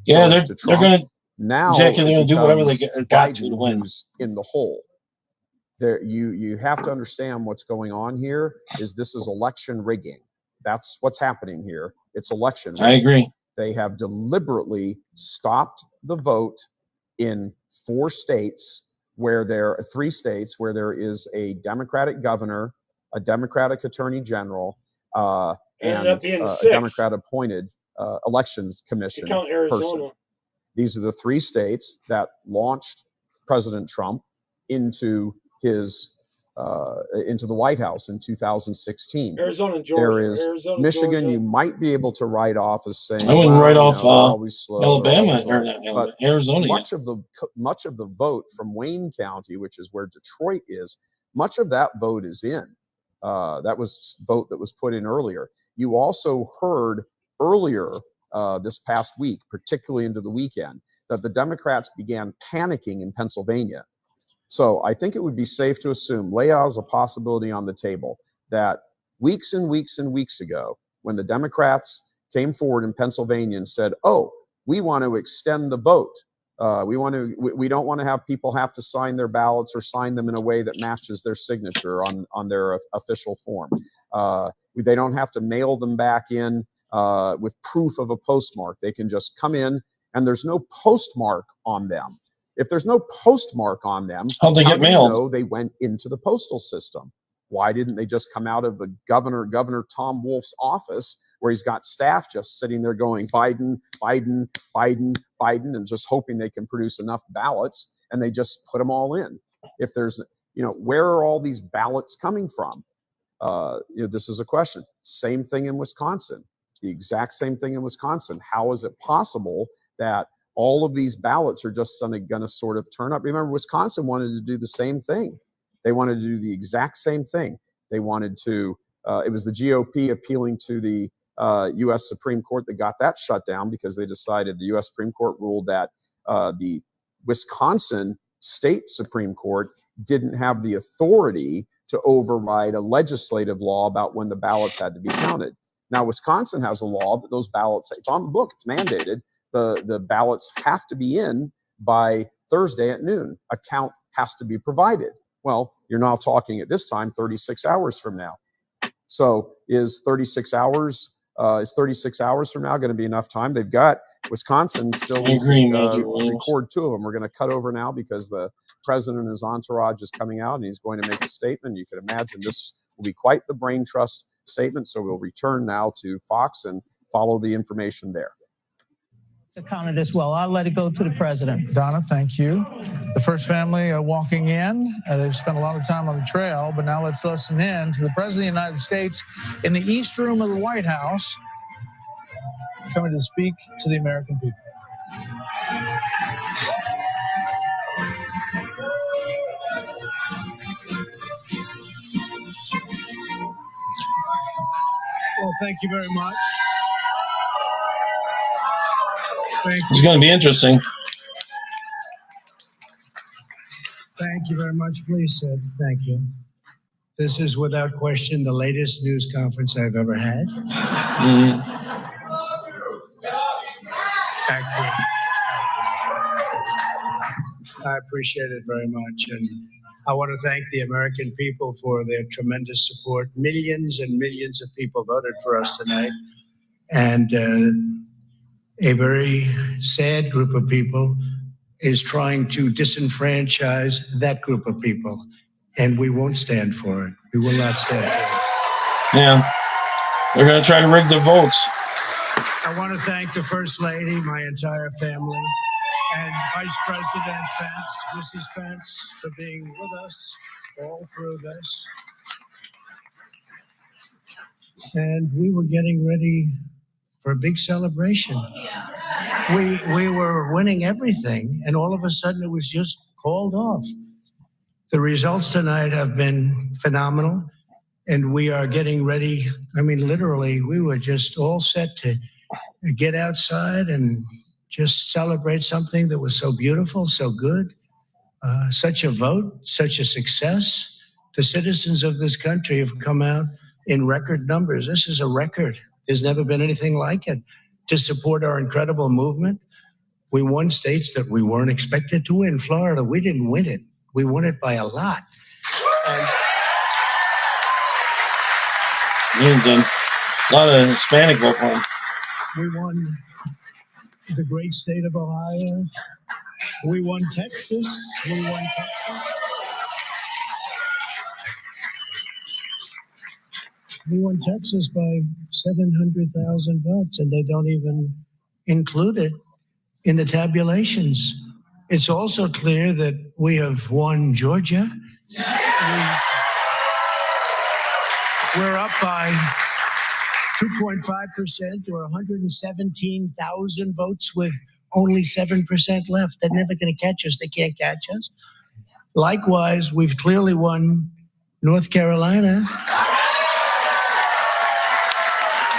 Yeah, they're going to. Now, Jackie, they're going to do whatever they got to win. In the hole. There, you have to understand what's going on here. This is election rigging. That's what's happening here. It's election rigging. I agree. They have deliberately stopped the vote in 3 states where there is a Democratic governor, a Democratic attorney general, and a Democrat appointed elections commission person. These are the 3 states that launched President Trump into his into the White House in 2016. Arizona and Georgia. There is Arizona, Michigan. Georgia. You might be able to write off as saying I wouldn't well, write you off know, they're always slow, they're Alabama always slow. or not Alabama, But Arizona. much of the vote from Wayne County, which is where Detroit is, much of that vote is in. That was vote that was put in earlier. You also heard earlier this past week, particularly into the weekend, that the Democrats began panicking in Pennsylvania. So I think it would be safe to assume, lay out as a possibility on the table, that weeks and weeks and weeks ago, when the Democrats came forward in Pennsylvania and said, oh, we want to extend the vote. We don't want to have people have to sign their ballots or sign them in a way that matches their signature on their official form. They don't have to mail them back in with proof of a postmark. They can just come in and there's no postmark on them. If there's no postmark on them, how'd they get do you mailed? know they went into the postal system? Why didn't they just come out of the Governor Tom Wolf's office, where he's got staff just sitting there going Biden, Biden, Biden, Biden, and just hoping they can produce enough ballots, and they just put them all in? If there's, where are all these ballots coming from? This is a question. Same thing in Wisconsin. The exact same thing in Wisconsin. How is it possible that all of these ballots are just going to sort of turn up? Remember, Wisconsin wanted to do the same thing. They wanted to do the exact same thing. They wanted to, it was the GOP appealing to the U.S. Supreme Court that got that shut down, because they decided, the U.S. Supreme Court ruled that the Wisconsin State Supreme Court didn't have the authority to override a legislative law about when the ballots had to be counted. Now, Wisconsin has a law that those ballots, it's on the book, it's mandated. The ballots have to be in by Thursday at noon. A count has to be provided. Well, you're now talking at this time 36 hours from now. So is 36 hours from now going to be enough time? They've got Wisconsin still needs to record 2 of them. We're going to cut over now because the president and his entourage is coming out and he's going to make a statement. You can imagine this will be quite the brain trust statement. So we'll return now to Fox and follow the information there. Counted as well. I'll let it go to the president. Donna, thank you. The first family walking in. They've spent a lot of time on the trail, but now let's listen in to the President of the United States in the East Room of the White House, coming to speak to the American people. Well, thank you very much. It's going to be interesting. Thank you very much, please, Sid. Thank you. This is without question the latest news conference I've ever had. Thank you. I appreciate it very much. And I want to thank the American people for their tremendous support. Millions and millions of people voted for us tonight. And a very sad group of people is trying to disenfranchise that group of people. And we won't stand for it. We will not stand for it. Yeah. They're going to try to rig the votes. I want to thank the First Lady, my entire family, and Vice President Pence, Mrs. Pence, for being with us all through this. And we were getting ready for a big celebration. We were winning everything, and all of a sudden it was just called off. The results tonight have been phenomenal, and we are getting ready. I mean, literally, we were just all set to get outside and just celebrate something that was so beautiful, so good, such a vote, such a success. The citizens of this country have come out in record numbers. This is a record. There's never been anything like it, to support our incredible movement. We won states that we weren't expected to win. Florida, we didn't win it. We won it by a lot. And a lot of Hispanic vote for him. We won the great state of Ohio. We won Texas. We won Texas by 700,000 votes, and they don't even include it in the tabulations. It's also clear that we have won Georgia. We're up by 2.5% or 117,000 votes with only 7% left. They're never going to catch us. They can't catch us. Likewise, we've clearly won North Carolina,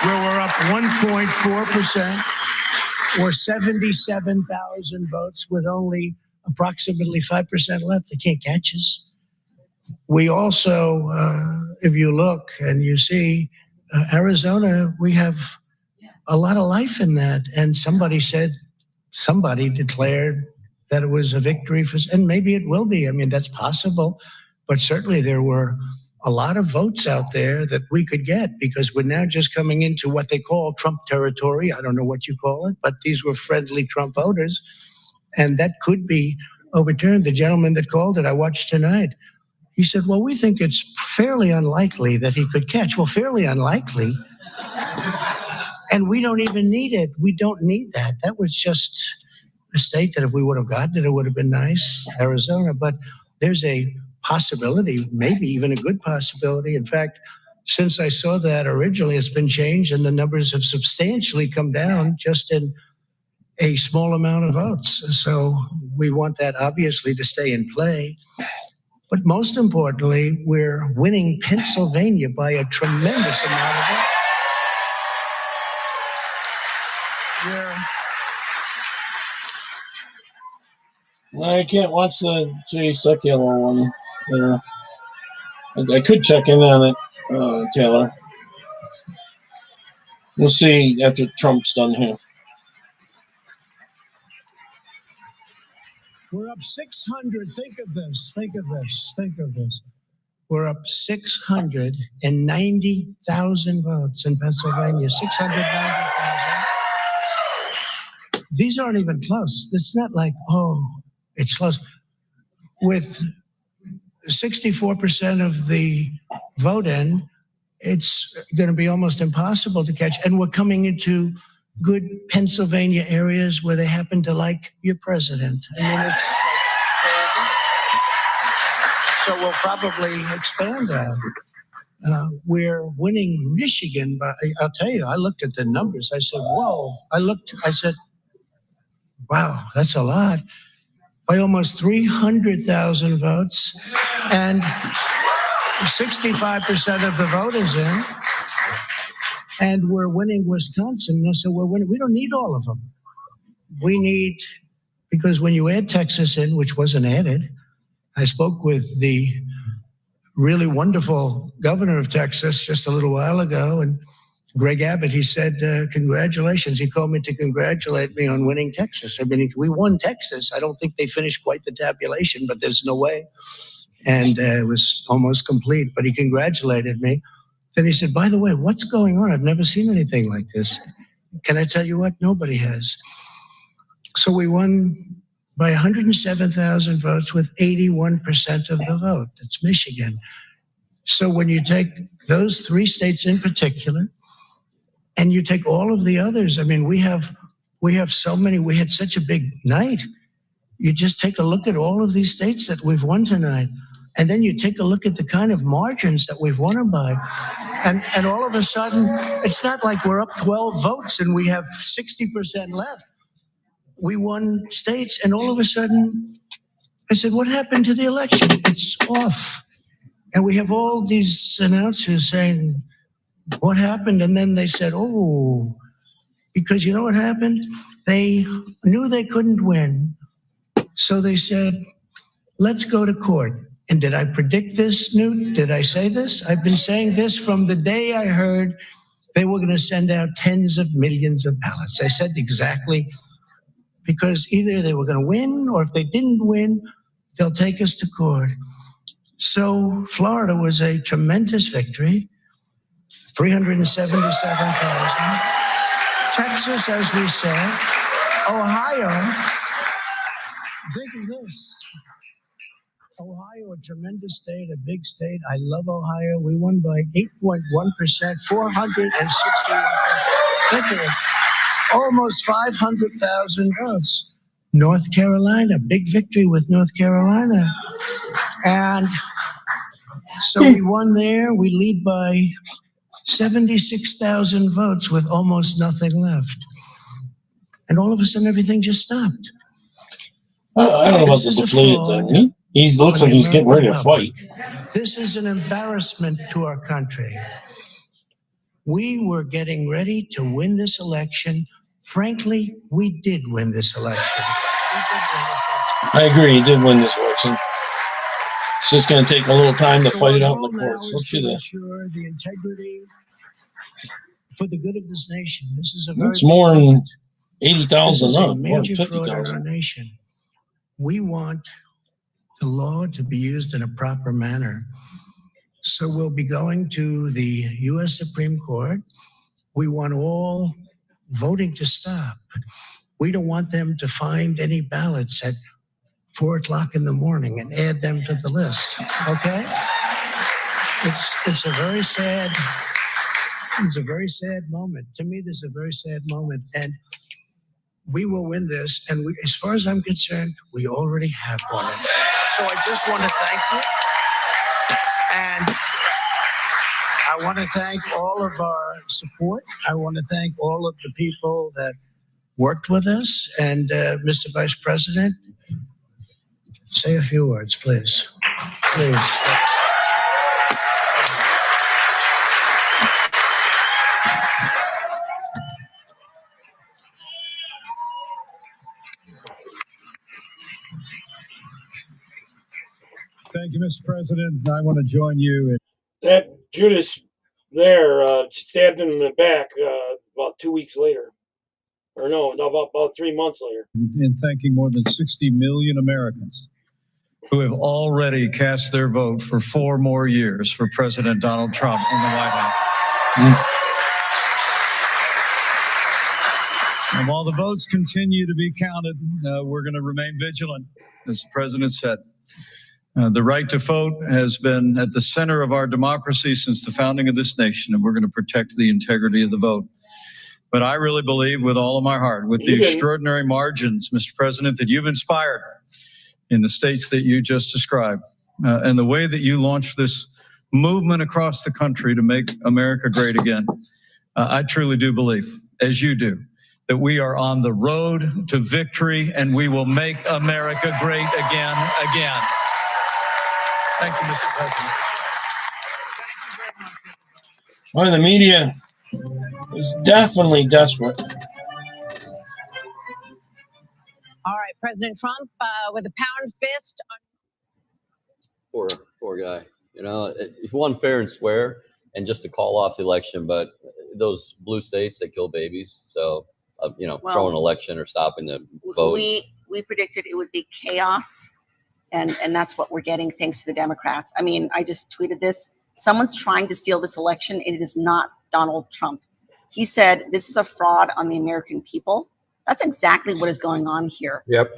where we're up 1.4% or 77,000 votes with only approximately 5% left. They can't catch us. We also, if you look and you see Arizona, we have a lot of life in that. And somebody declared that it was a victory for, and maybe it will be. I mean, that's possible. But certainly there were a lot of votes out there that we could get because we're now just coming into what they call Trump territory. I don't know what you call it, but these were friendly Trump voters. And that could be overturned. The gentleman that called it, I watched tonight. He said, well, we think it's fairly unlikely that he could catch. Well, fairly unlikely. And we don't even need it. We don't need that. That was just a state that if we would have gotten it, it would have been nice, Arizona. But there's a possibility, maybe even a good possibility. In fact, since I saw that originally, it's been changed and the numbers have substantially come down just in a small amount of votes. So we want that obviously to stay in play. But most importantly, we're winning Pennsylvania by a tremendous amount of votes. I can't watch the Jay Sekulow one there. I could check in on it, Taylor. We'll see after Trump's done here. We're up 600. Think of this. Think of this. Think of this. We're up 690,000 votes in Pennsylvania. 690,000. These aren't even close. It's not like, oh, it's close. With 64% of the vote in, it's going to be almost impossible to catch. And we're coming into good Pennsylvania areas where they happen to like your president. I mean, it's so we'll probably expand that. We're winning Michigan, but I'll tell you, I looked at the numbers. I said, whoa. I said, wow, that's a lot. By almost 300,000 votes, and 65% of the vote is in. And we're winning Wisconsin, so we're winning. We don't need all of them. We need, because when you add Texas in, which wasn't added, I spoke with the really wonderful governor of Texas just a little while ago, and Greg Abbott, he said, congratulations. He called me to congratulate me on winning Texas. I mean, we won Texas. I don't think they finished quite the tabulation, but there's no way. And it was almost complete, but he congratulated me. Then he said, by the way, what's going on? I've never seen anything like this. Can I tell you what? Nobody has. So we won by 107,000 votes with 81% of the vote. That's Michigan. So when you take those three states in particular, and you take all of the others, I mean, we have so many, we had such a big night. You just take a look at all of these states that we've won tonight. And then you take a look at the kind of margins that we've won them by. And all of a sudden, it's not like we're up 12 votes and we have 60% left. We won states and all of a sudden, I said, what happened to the election? It's off. And we have all these announcers saying, what happened? And then they said, oh, because you know what happened? They knew they couldn't win. So they said, let's go to court. And did I predict this, Newt? Did I say this? I've been saying this from the day I heard they were going to send out tens of millions of ballots. I said exactly, because either they were going to win, or if they didn't win, they'll take us to court. So Florida was a tremendous victory, 377,000. Texas, as we said. Ohio, think of this. Ohio, a tremendous state, a big state. I love Ohio. We won by 8.1%, 461. Think of it. Almost 500,000 votes. North Carolina, big victory with North Carolina. And So we won there. We lead by 76,000 votes with almost nothing left. And all of a sudden, everything just stopped. I don't know about the deflated thing. He looks like he's getting ready to fight. This is an embarrassment to our country. We were getting ready to win this election. Frankly, we did win this election. I agree. He did win this election. It's just going to take a little time to fight it out in the courts. Let's see that. Ensure the integrity for the good of this nation. This is a very It's more than 80,000 This is a up, more than major fraud in our 50,000. nation. We want the law to be used in a proper manner. So we'll be going to the U.S. Supreme Court. We want all voting to stop. We don't want them to find any ballots at 4 o'clock in the morning and add them to the list. Okay? It's a very sad moment. To me, this is a very sad moment. And we will win this. And as far as I'm concerned, we already have won it. So I just want to thank you. And I want to thank all of our support. I want to thank all of the people that worked with us. And Mr. Vice President, say a few words, please. Please. Thank you, Mr. President. I want to join you in That Judas there stabbed him in the back about 2 weeks later. Or no, about 3 months later. thanking more than 60 million Americans who have already cast their vote for 4 more years for President Donald Trump in the White House. And while the votes continue to be counted, we're going to remain vigilant, as the president said. The right to vote has been at the center of our democracy since the founding of this nation, and we're going to protect the integrity of the vote. But I really believe with all of my heart, with the extraordinary margins, Mr. President, that you've inspired in the states that you just described, and the way that you launched this movement across the country to make America great again, I truly do believe, as you do, that we are on the road to victory and we will make America great again. Thank you, Mr. President. Well, the media is definitely desperate. All right, President Trump with a pound fist. Poor guy. You know, he won fair and square, and just to call off the election. But those blue states, they kill babies. So, Well, throw an election or stopping the vote. We predicted it would be chaos, and that's what we're getting thanks to the Democrats. I mean, I just tweeted this. Someone's trying to steal this election, and it is not Donald Trump. He said this is a fraud on the American people. That's exactly what is going on here. Yep.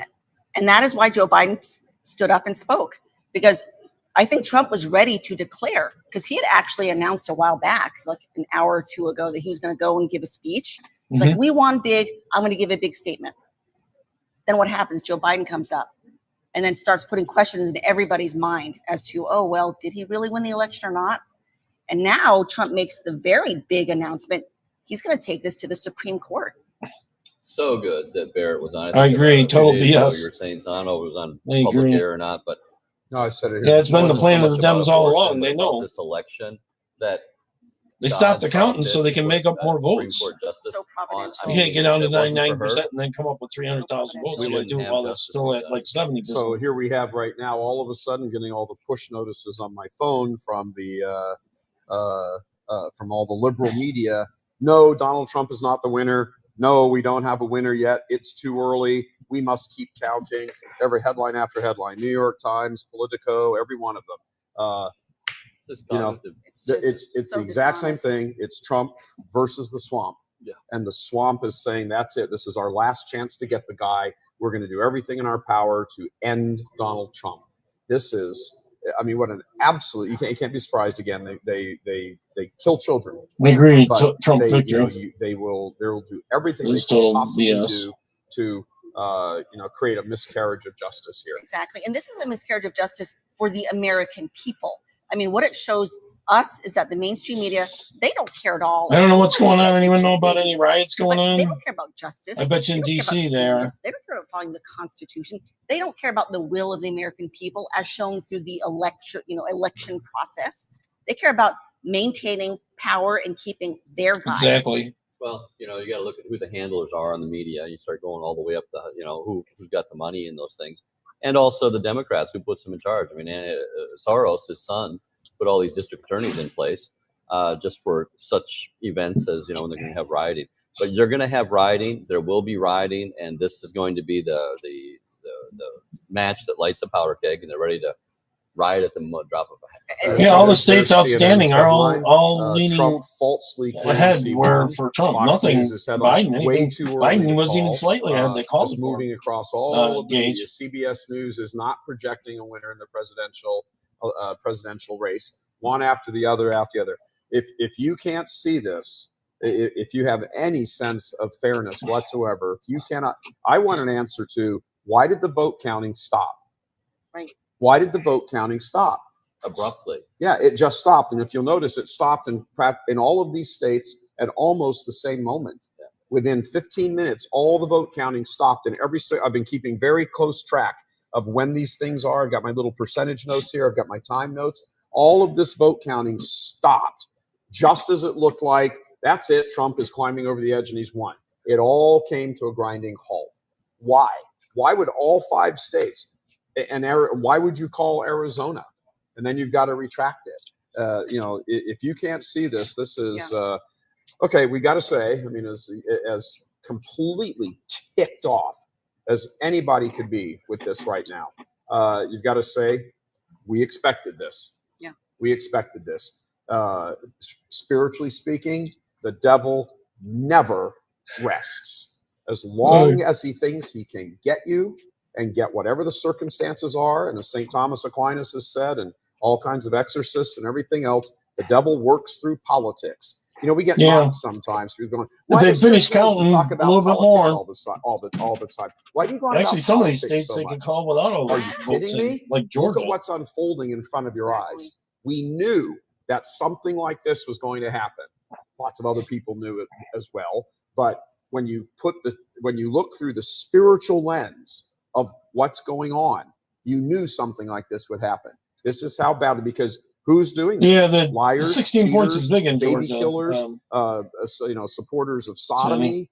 And that is why Joe Biden stood up and spoke, because I think Trump was ready to declare, because he had actually announced a while back, like an hour or two ago, that he was going to go and give a speech. It's like, we won big. I'm going to give a big statement. Then what happens? Joe Biden comes up and then starts putting questions in everybody's mind as to, oh, well, did he really win the election or not? And now Trump makes the very big announcement. He's going to take this to the Supreme Court. So good that Barrett was on. I agree. Total BS. You BS. were saying, so I don't know if it was on I public agree. air or not, but no, I said it. Yeah, it's been the plan of the Dems all abortion, along. They but about know. this election that They God stopped the saw counting fit so they can to make put up more Supreme votes. Court justice on. You can't get down to if it wasn't for 99% her, and then come up with 300,000 votes. we You got to wouldn't do it have while they're justice still in at like 70%. So here we have right now, all of a sudden, getting all the push notices on my phone from the from all the liberal media. No, Donald Trump is not the winner. No, we don't have a winner yet. It's too early. We must keep counting. Every headline after headline, New York Times, Politico, every one of them. It's it's the exact same thing. It's Trump versus the swamp. Yeah. And the swamp is saying, that's it. This is our last chance to get the guy. We're going to do everything in our power to end Donald Trump. This is, I mean, what an absolute, you can't be surprised again. They kill children. I agree. But Trump they, victory. they will do everything It's they can total possibly BS. do to create a miscarriage of justice here. Exactly. And this is a miscarriage of justice for the American people. I mean, what it shows us is that the mainstream media, they don't care at all. I don't know what's going on. I don't even know about any riots going They on. don't care about justice. I bet you in They don't care DC about they are. fairness. They don't care about following the Constitution. They don't care about the will of the American people as shown through the election process. They care about maintaining power and keeping their guy. Exactly. Well, you got to look at who the handlers are on the media. You start going all the way up the, who's got the money in those things. And also the Democrats, who puts them in charge. I mean, Soros, his son, put all these district attorneys in place just for such events as, when they're going to have rioting. But you're going to have rioting. There will be rioting. And this is going to be the match that lights a powder keg, and they're ready to riot at the drop of a hat. Yeah, all the states outstanding are all leaning Trump falsely ahead. Where for Trump, Fox nothing. News' headline, Biden, way too early Biden to wasn't even call. slightly ahead. They called It's it for moving him. across all of the Gage. media. CBS News is not projecting a winner in the presidential race, one after the other after the other. If you can't see this, if you have any sense of fairness whatsoever, if you cannot, I want an answer to why did the vote counting stop? Right. Why did the vote counting stop? Abruptly. Yeah, it just stopped. And if you'll notice, it stopped in all of these states at almost the same moment. Yeah. Within 15 minutes, all the vote counting stopped. And I've been keeping very close track of when these things are. I've got my little percentage notes here. I've got my time notes. All of this vote counting stopped just as it looked like, that's it, Trump is climbing over the edge and he's won. It all came to a grinding halt. Why? Why would all 5 states, and why would you call Arizona? And then you've got to retract it. If you can't see this, this is okay. We got to say, I mean, as completely ticked off as anybody could be with this right now, you've got to say we expected this. Yeah, we expected this. Spiritually speaking, the devil never rests. As long as he thinks he can get you and get whatever the circumstances are, and as St. Thomas Aquinas has said, and all kinds of exorcists and everything else, the devil works through politics. We get mocked sometimes. We're going, if they finish counting talk about a little bit politics more. all the time. Why do you go on Actually, about some of these politics states so they can much? call without all Are the you votes kidding in, me? like Georgia. Look at what's unfolding in front of your eyes. We knew that something like this was going to happen. Lots of other people knew it as well. But when you look through the spiritual lens of what's going on, you knew something like this would happen. This is how badly, because who's doing this? Yeah, the liars, 16 points cheaters, is big in baby Georgia. killers, supporters of sodomy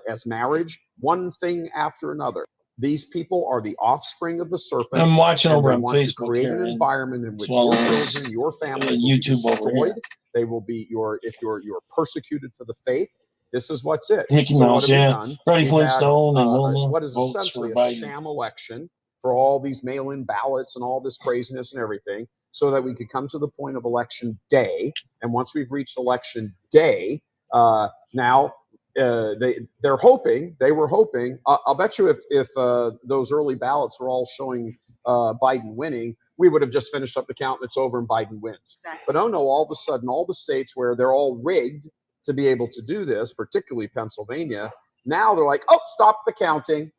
as marriage, one thing after another. These people are the offspring of the serpent. I'm watching and over they on want to Facebook create here, an and environment in which as well your as, children, your families YouTube will be over here. destroyed. They will be if you're persecuted for the faith. This is what's it. Mickey So what Mouse, have we yeah. done? Freddie We've had, Flintstone and Wilma what is votes essentially for a Biden. sham election for all these mail-in ballots and all this craziness and everything, so that we could come to the point of election day. And once we've reached election day, now they were hoping. I'll bet you if those early ballots were all showing Biden winning, we would have just finished up the count and it's over and Biden wins. Exactly. But oh no, all of a sudden, all the states where they're all rigged to be able to do this, particularly Pennsylvania, now they're like, oh, stop the counting.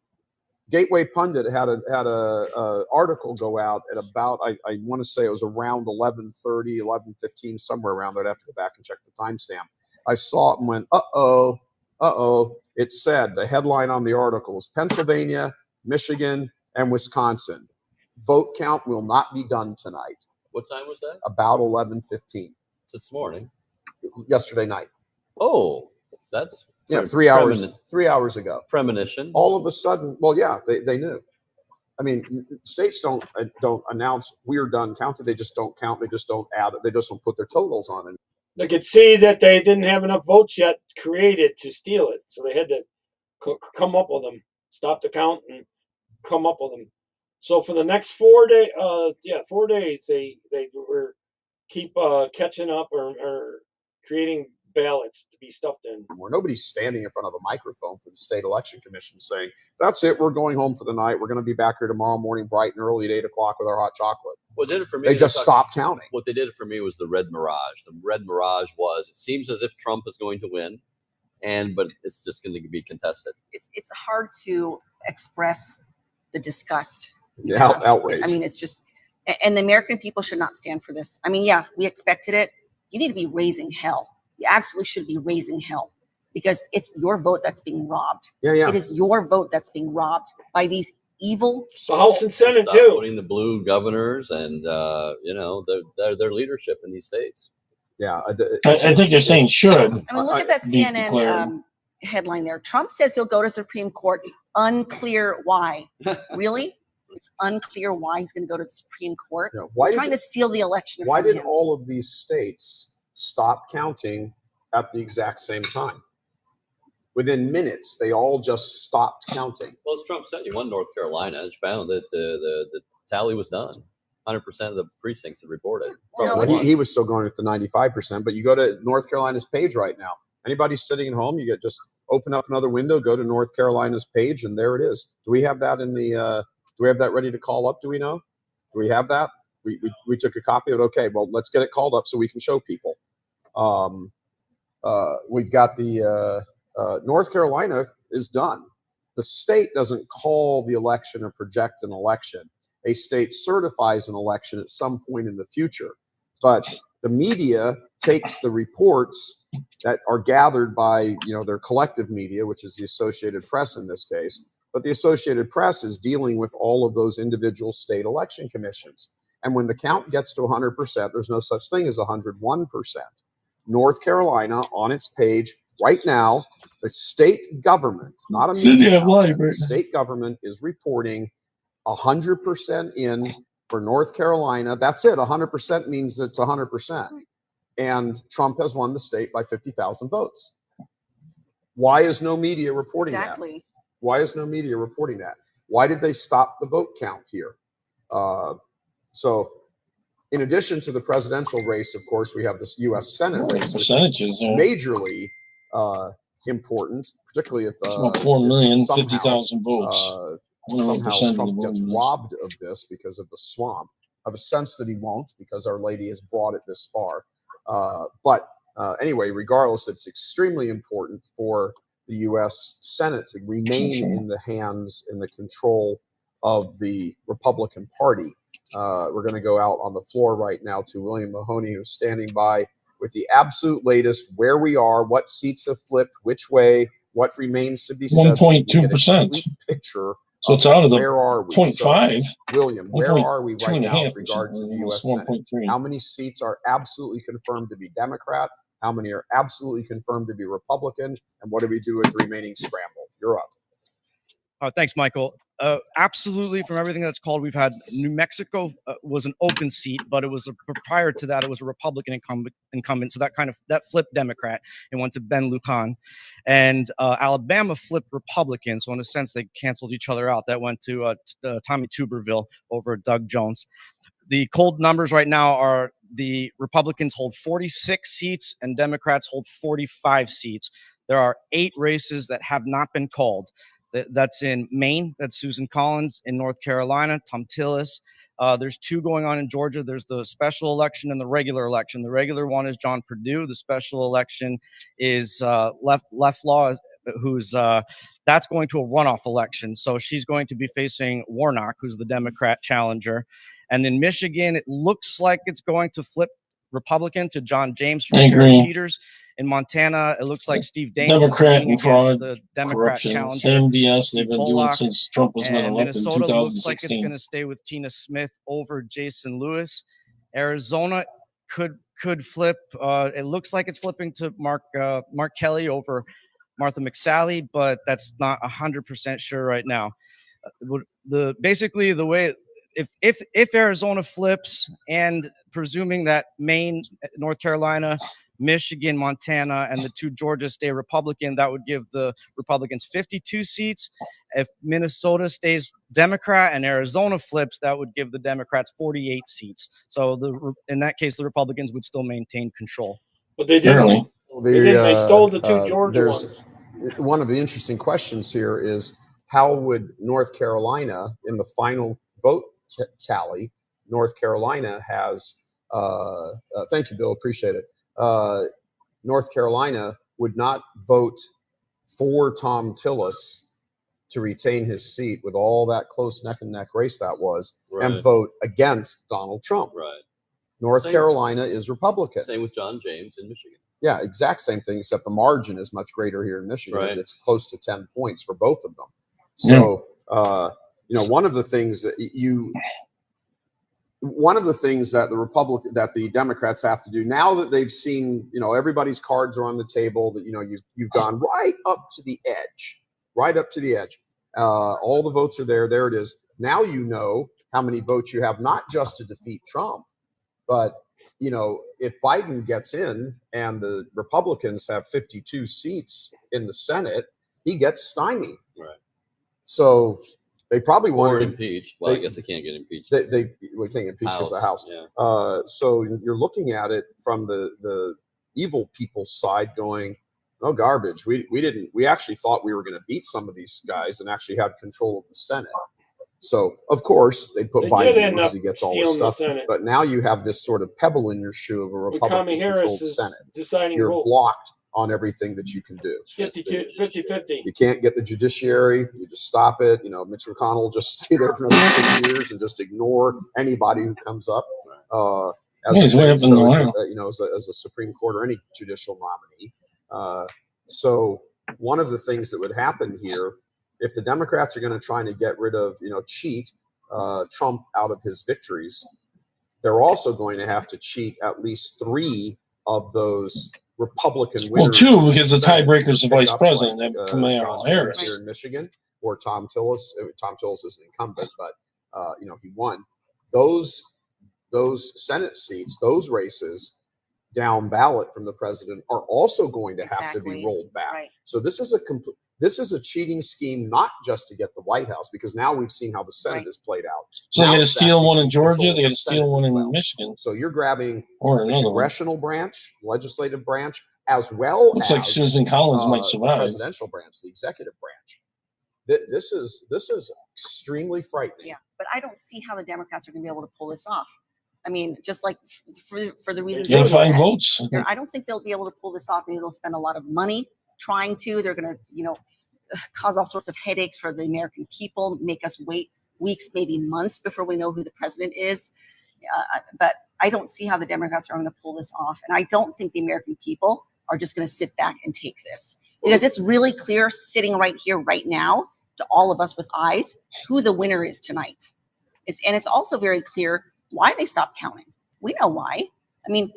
Gateway Pundit had a article go out at about, I want to say it was around 11:30, 11:15, somewhere around there. I'd have to go back and check the timestamp. I saw it and went, uh-oh. It said, the headline on the article is Pennsylvania, Michigan, and Wisconsin. Vote count will not be done tonight. What time was that? About 11:15. This morning. Yesterday night. Oh, that's 3 hours. 3 hours ago. Premonition. All of a sudden, well, yeah, they knew. I mean, states don't announce we're done counting. They just don't count. They just don't add it. They just don't put their totals on it. They could see that they didn't have enough votes yet created to steal it, so they had to come up with them, stop the count, and come up with them. So for the next 4 days, 4 days, they were keep catching up or creating ballots to be stuffed in. Where nobody's standing in front of a microphone for the state election commission saying, that's it, we're going home for the night. We're going to be back here tomorrow morning bright and early at 8 o'clock with our hot chocolate. What did it for me? They just stopped counting. What they did it for me was the red mirage. The red mirage was, it seems as if Trump is going to win, but it's just going to be contested. It's hard to express the disgust. Yeah, outrage. I mean, it's just, And the American people should not stand for this. I mean, yeah, we expected it. You need to be raising hell. You absolutely should be raising hell because it's your vote that's being robbed. Yeah. It is your vote that's being robbed by these evil. The House and Senate Stop too. putting the blue governors and their leadership in these states. Yeah, I think they're saying should. I mean, look at that be CNN declared. headline there. Trump says he'll go to Supreme Court. Unclear why. Really? It's unclear why he's going to go to the Supreme Court. Yeah, why They're did trying to steal the election. Why from did him. all of these states stop counting at the exact same time? Within minutes, they all just stopped counting. Well, as Trump said, he won North Carolina and found that the tally was done. 100% of the precincts had reported. Well, he was still going at the 95%, but you go to North Carolina's page right now. Anybody sitting at home, you just open up another window, go to North Carolina's page, and there it is. Do we have that in the? Do we have that ready to call up? Do we know? Do we have that? We took a copy of it. Okay, well, let's get it called up so we can show people. We've got the North Carolina is done. The state doesn't call the election or project an election. A state certifies an election at some point in the future, but the media takes the reports that are gathered by their collective media, which is the Associated Press in this case. But the Associated Press is dealing with all of those individual state election commissions. And when the count gets to 100%, there's no such thing as 101%. North Carolina on its page right now, the state government, not a media outlet, the state government is reporting 100% in for North Carolina. That's it. 100% means it's 100%. And Trump has won the state by 50,000 votes. Why is no media reporting that? Why is no media reporting that? Why did they stop the vote count here? So in addition to the presidential race, of course, we have this U.S. Senate race, which is majorly important, particularly if about 4,050,000 votes. Somehow Trump gets robbed of this because of the swamp. I have a sense that he won't, because Our Lady has brought it this far. But anyway, regardless, it's extremely important for the U.S. Senate to remain in the hands and the control of the Republican Party. We're going to go out on the floor right now to William Mahoney, who's standing by with the absolute latest, where we are, what seats have flipped, which way, what remains to be said. 1.2%. Picture. So it's out of the where are we? 0.5. So, William, where are we right now with regard to the U.S. Senate? 1.3. How many seats are absolutely confirmed to be Democrat? How many are absolutely confirmed to be Republican? And what do we do with the remaining scramble? You're up. Thanks, Michael. Absolutely, from everything that's called, we've had New Mexico was an open seat, but it was prior to that, it was a Republican incumbent. So that flipped Democrat and went to Ben Lujan. And Alabama flipped Republican. So in a sense, they canceled each other out. That went to Tommy Tuberville over Doug Jones. The cold numbers right now are the Republicans hold 46 seats and Democrats hold 45 seats. There are 8 races that have not been called. That's in Maine. That's Susan Collins. In North Carolina, Thom Tillis. There's 2 going on in Georgia. There's the special election and the regular election. The regular one is John Perdue. The special election is Leflaw, who's that's going to a runoff election. So she's going to be facing Warnock, who's the Democrat challenger. And in Michigan, it looks like it's going to flip Republican to John James from Gary Peters. In Montana, it looks like Steve Daines, Democrat and fraud, the Democrat challenger. Same BS they've been doing since Trump was been elected in Minnesota 2016. looks like it's going to stay with Tina Smith over Jason Lewis. Arizona could flip. It looks like it's flipping to Mark Kelly over Martha McSally, but that's not 100% sure right now. Basically the way. If Arizona flips, and presuming that Maine, North Carolina, Michigan, Montana, and the 2 Georgia stay Republican, that would give the Republicans 52 seats. If Minnesota stays Democrat and Arizona flips, that would give the Democrats 48 seats. So in that case, the Republicans would still maintain control. But they didn't. They stole the 2 Georgia ones. One of the interesting questions here is, how would North Carolina, in the final vote tally, North Carolina has, thank you, Bill, appreciate it. North Carolina would not vote for Thom Tillis to retain his seat with all that close neck and neck race that was, and Right. vote against Donald Trump. Right. North Same. Carolina is Republican. Same with John James in Michigan. Yeah, exact same thing, except the margin is much greater here in Michigan. Right. It's close to 10 points for both of them. So, one of the things that the Democrats have to do now that they've seen, everybody's cards are on the table, that, you've gone right up to the edge. All the votes are there. There it is. Now you know how many votes you have, not just to defeat Trump, but if Biden gets in and the Republicans have 52 seats in the Senate, he gets stymied. Right. So they probably Or want to impeached. Well, I guess they can't get impeached. we can't impeach because of the House. Yeah. So you're looking at it from the evil people's side, going, "No garbage. We actually thought we were going to beat some of these guys and actually have control of the Senate." So of course they put They Biden did in end because up he gets all this stealing the stuff. Senate. But now you have this sort of pebble in your shoe of a Kamala Republican-controlled Harris is Senate. deciding You're vote. blocked on everything that you can do. 50-50. You can't get the judiciary. You just stop it. Mitch McConnell will just stay there for another 6 years and just ignore anybody who comes up. He's way up in the line. As a Supreme Court or any judicial nominee. So one of the things that would happen here, if the Democrats are going to try to get rid of, cheat Trump out of his victories, they're also going to have to cheat at least 3 of those Republican winners. Well, 2, because the tiebreaker is the Pick vice up, president, like, that Kamala John Harris. Kerry here in Michigan, or Tom Tillis. Tom Tillis is an incumbent, but he won. Those Senate seats, those races down ballot from the president are also going to have to be rolled back. Right. So this is a cheating scheme, not just to get the White House, because now we've seen how the Senate has played out. So they Now got to it's steal actually one in Georgia. control They got of to the steal Senate one as in well. Michigan. So you're grabbing Or the another one. congressional branch, legislative branch, as well Looks as like Susan Collins might the survive. presidential branch, the executive branch. This is extremely frightening. Yeah, but I don't see how the Democrats are going to be able to pull this off. I mean, just like for the reasons You gotta that you find said, votes. I don't think they'll be able to pull this off. Maybe they'll spend a lot of money trying to. They're going to, cause all sorts of headaches for the American people, make us wait weeks, maybe months before we know who the president is. But I don't see how the Democrats are going to pull this off. And I don't think the American people are just going to sit back and take this, because it's really clear sitting right here, right now, to all of us with eyes, who the winner is tonight. It's also very clear why they stopped counting. We know why. I mean,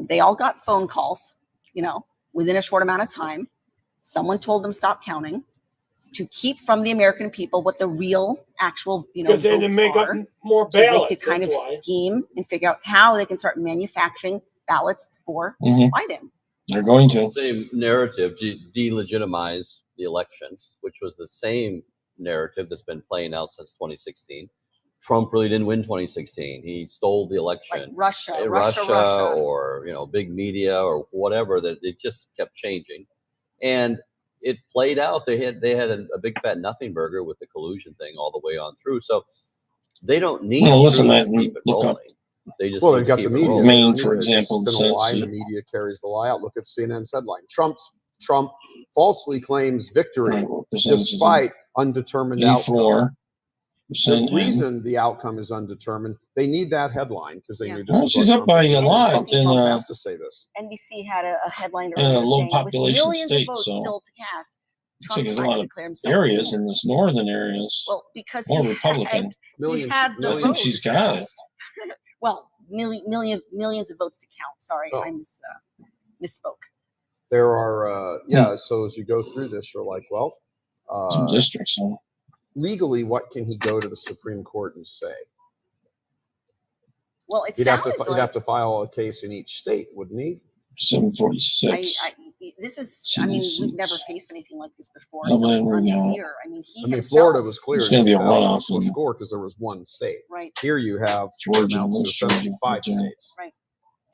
they all got phone calls, within a short amount of time. Someone told them stop counting to keep from the American people what the real, actual, Because they had to votes make up are, more so they ballots. could kind of that's why. scheme and figure out how they can start manufacturing ballots for Mhm. Biden. They're going to. Same narrative to delegitimize the election, which was the same narrative that's been playing out since 2016. Trump really didn't win 2016. He stole the election. Like Russia, or big media or whatever. That it just kept changing, and it played out. They had a big fat nothing burger with the collusion thing all the way on through. So they don't need Well, listen, to that keep it look up. rolling. They just Well, need they've to got keep the it media. rolling. Maine, It's for example, been a lie. says- The media carries the lie out. Look at CNN's headline: Trump falsely claims victory despite undetermined outcome. 84%. The reason the outcome is undetermined, they need that headline because they knew this Well, is she's what up by Trump a was lot doing. in, Trump has to say this. NBC had a headline in a earlier low saying, population with millions state, of votes so still to cast, looks Trump like there's a tried lot to of declare himself areas winner. in this northern areas Well, because more he Republican. had Millions- the I think votes. she's got it. Well, millions of votes to count. Sorry, Oh. I misspoke. There are, so as you go through this, you're like, well, Some districts. Huh? legally, what can he go to the Supreme Court and say? Well, it He'd have to sounded he'd have to file a case in each state, wouldn't he? 746. this is. I mean, we've never Citizens. faced anything like this before, Oh, so man, it's we go. unclear. I mean, he himself, Florida was clear. It's gonna be a runoff Bush in- score because there was one state. Right. Here you have Georgia, amounts to West Georgia, 75 Virginia. states. Right.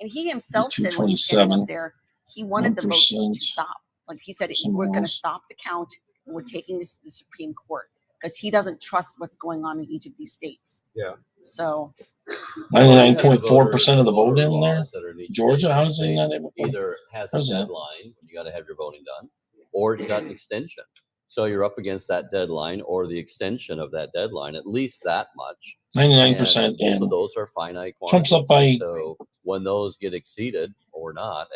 And he himself said when he was standing up there, he wanted the votes to 1%. stop. Like he said, Some we're going to else. stop the count. We're taking this to the Supreme Court because he doesn't trust what's going on in each of these states. Yeah. So 99.4% of the vote in there. Laws that are in each Georgia, state. how is he not able to? Either has a President. deadline when you got to have your voting done, or it's got an extension. So you're up against that deadline or the extension of that deadline, at least that much. 99%. And both of those are finite Trump's quantities. up by So when those get exceeded or not,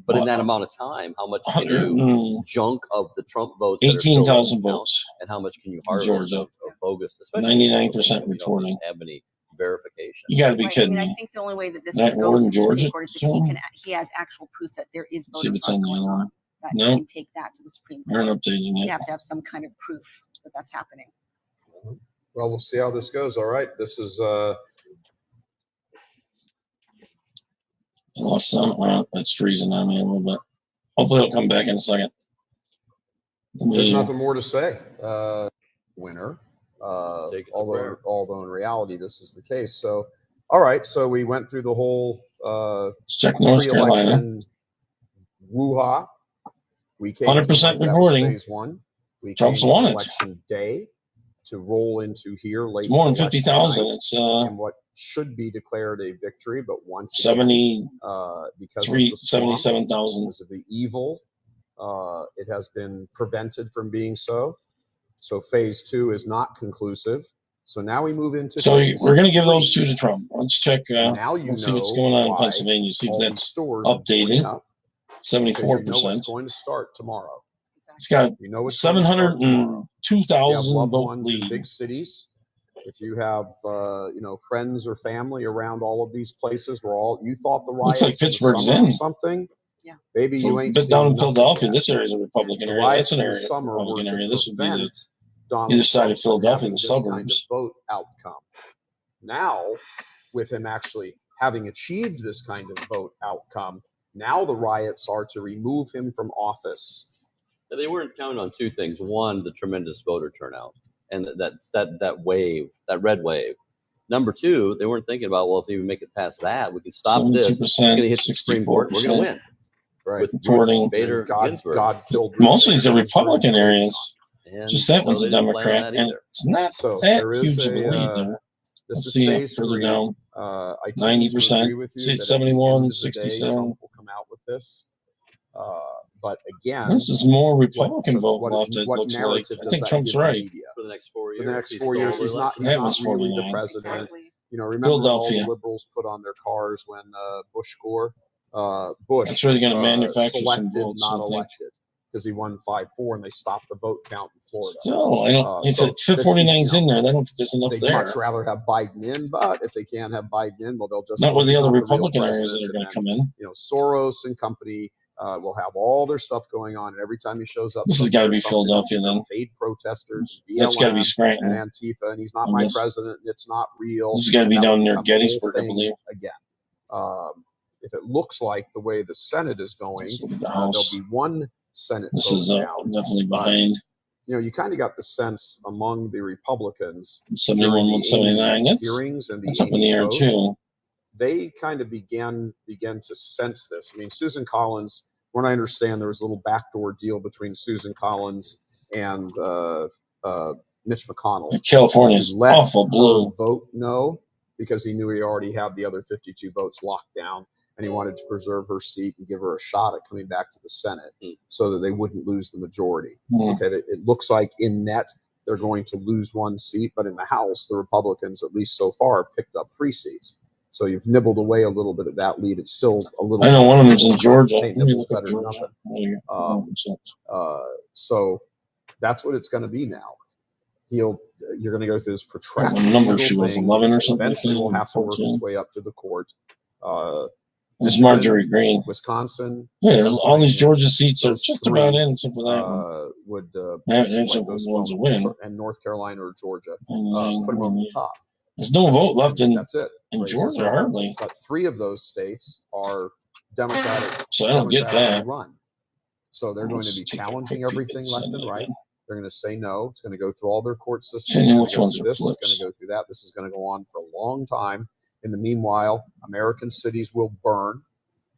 but in that amount of time, how much can you junk of the Trump votes? 18,000 votes. And how much can you harvest Georgia. of bogus? Especially 99% reporting. Have any verification? You got to be Right. I kidding mean, I me. think the only way that this That goes Warden, to the Supreme Georgia? Court is if he has actual proof that there is See voter what's fraud on going the on. line. That No. he can take that to the Supreme They're Court. not updating You it. have to have some kind of proof that that's happening. Well, we'll see how this goes. All right. This is I lost some. Well, that's treason on me a little bit. Hopefully it'll come back in a second. there's nothing more to say. Winner. Although in reality this is the case. So all right, so we went through the whole check North Carolina. pre-election woo-ha. We came 100% that was reporting. phase one. We Trump's came to won it. election day to roll into here late. It's more than election 50,000. night It's in what should be declared a victory, but once 70, because of the swamp, 77,000. because of the evil, it has been prevented from being so. So phase two is not conclusive. So now we move into. So phase we're going to give three. those two to Trump. Let's check. Now you Let's see what's know going on in why Pennsylvania. See if all that's these stores are going updated. up, because you know 74%. what's going to start tomorrow. It's got You know what's going to start tomorrow. If you have 702,000 loved vote ones in lead. big cities, if you have friends or family around all of these places where all you thought the Looks riots like in the Pittsburgh's summer or in. something, maybe So, you ain't but seen down in nothing Philadelphia, yet. this area is a Republican The area. That's riots an in the area of summer were Republican to area. This would be the prevent Donald either side Trump of from Philadelphia, having the this kind of suburbs. vote outcome. Now, with him actually having achieved this kind of vote outcome, now the riots are to remove him from office. They weren't counting on two things. One, the tremendous voter turnout, and that wave, that red wave. Number two, they weren't thinking about, well, if we make it past that, we can stop this. It's going to hit the Supreme Court. We're going to win. Right. With Reporting. Ruth Bader Ginsburg. God killed. Most of these are Republican areas. And Just that so one's they a didn't plan on Democrat, that and either. it's not So that there is huge of a lead there. this Let's is see it phase further three. down. I tend to 90%. agree with you See, that it's at the end 71, of the day, 67. Trump will come out with this. But again, This is more Republican vote left, it what looks like. narrative I does think that Trump's give the right. media? For the next 4 years. For the next he 4 years, stole he's the not. election. He's That not was really the 49. president. You know, remember all Philadelphia. the liberals put on their cars when Bush scored. Bush. That's where they're going to manufacture some selected, votes. not I think. elected, because he won 5-4, and they stopped the vote count in Florida. Still, I don't. If So it 49's in there, I don't think there's enough they'd there. much rather have Biden in, but if they can't have Biden in, well, they'll just Not with the he's other not real Republican areas that president, are going to and come then, in. you know, Soros and company will have all their stuff going on, and every time he shows up, This has got to somewhere, be something Philadelphia else, then. paid protesters, That's got to be BLM Scranton. and Antifa, and he's not I my guess. president. And it's not real. This has got to be That down will near become the whole Gettysburg, I thing believe. again. If it looks like the way the Senate is going, Let's look at the there'll House. be one Senate This vote is now. definitely But, behind. you know, you kind of got the sense among the Republicans 71, during the 179. Amy That's, hearings and the that's up in the Amy air vote, too. they kind of began to sense this. I mean, Susan Collins, when I understand there was a little backdoor deal between Susan Collins and Mitch McConnell. California's to let awful blue. her vote no, because he knew he already had the other 52 votes locked down, and he wanted to preserve her seat and give her a shot at coming back to the Senate so that they wouldn't lose the majority. Mm. Okay, it looks like in net they're going to lose one seat, but in the House, the Republicans, at least so far, picked up 3 seats. So you've nibbled away a little bit of that lead. It's still a little. I know one of them's in Georgia. Hey, Let me nibble's look at better than Georgia. nothing. So that's what it's going to be now. You're going to go through this protracted What number she legal was, thing. 11 or something? Eventually, will have to work 14. its way up to the court. It's Marjorie Green. Wisconsin. Yeah, all these Pennsylvania, Georgia seats are those just 3, about in, except for that one. would There's some those ones to fall- win. and North Carolina or Georgia, And, put them on the top. There's no vote left in, That's it. in Races Georgia, are- hardly. But 3 of those states are Democratic. So I don't get Democratically that. Run. So they're going to be challenging everything left and right. They're going to say no. It's going to go through all their court systems. Changing It's which gonna go ones through are this. It's going flips. to go through that. This is going to go on for a long time. In the meanwhile, American cities will burn.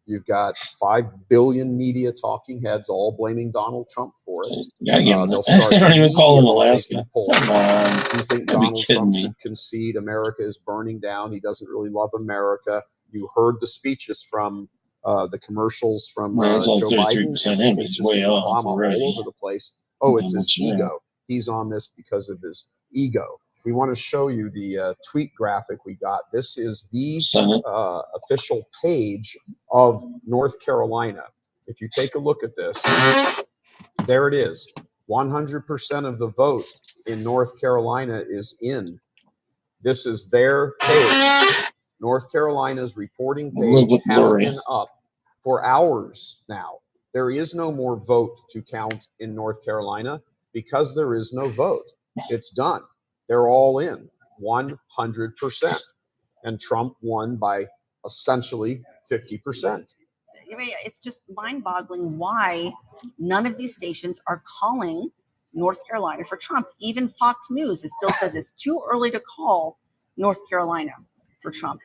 You've got 5 billion media talking heads all blaming Donald Trump for it. You gotta give him They'll that. start They don't even call him immediately Alaska. taking polls. Come on. Do you think Gotta be Donald kidding Trump me. should concede America is burning down? He doesn't really love America. You heard the speeches from the commercials from Well, it's Joe only Biden, 33% and in, but it's speeches way from up Obama already. all over the place. oh, it's his ego. He's on this because of his ego. We want to show you the tweet graphic we got. This is the official page of North Carolina. If you take a look at this, there it is. 100% of the vote in North Carolina is in. This is their page. North Carolina's reporting page has been up for hours now. There is no more vote to count in North Carolina because there is no vote. It's done. They're all in 100%. And Trump won by essentially 50%. I mean, it's just mind-boggling why none of these stations are calling North Carolina for Trump. Even Fox News, it still says it's too early to call North Carolina for Trump.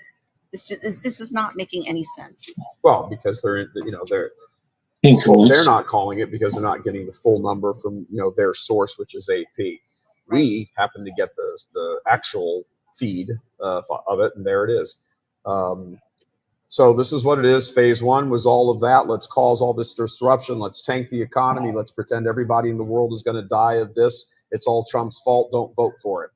This is not making any sense. Well, because they're not calling it because they're not getting the full number from their source, which is AP. We happen to get the actual feed of it, and there it is. So this is what it is. Phase one was all of that. Let's cause all this disruption. Let's tank the economy. Let's pretend everybody in the world is going to die of this. It's all Trump's fault. Don't vote for it.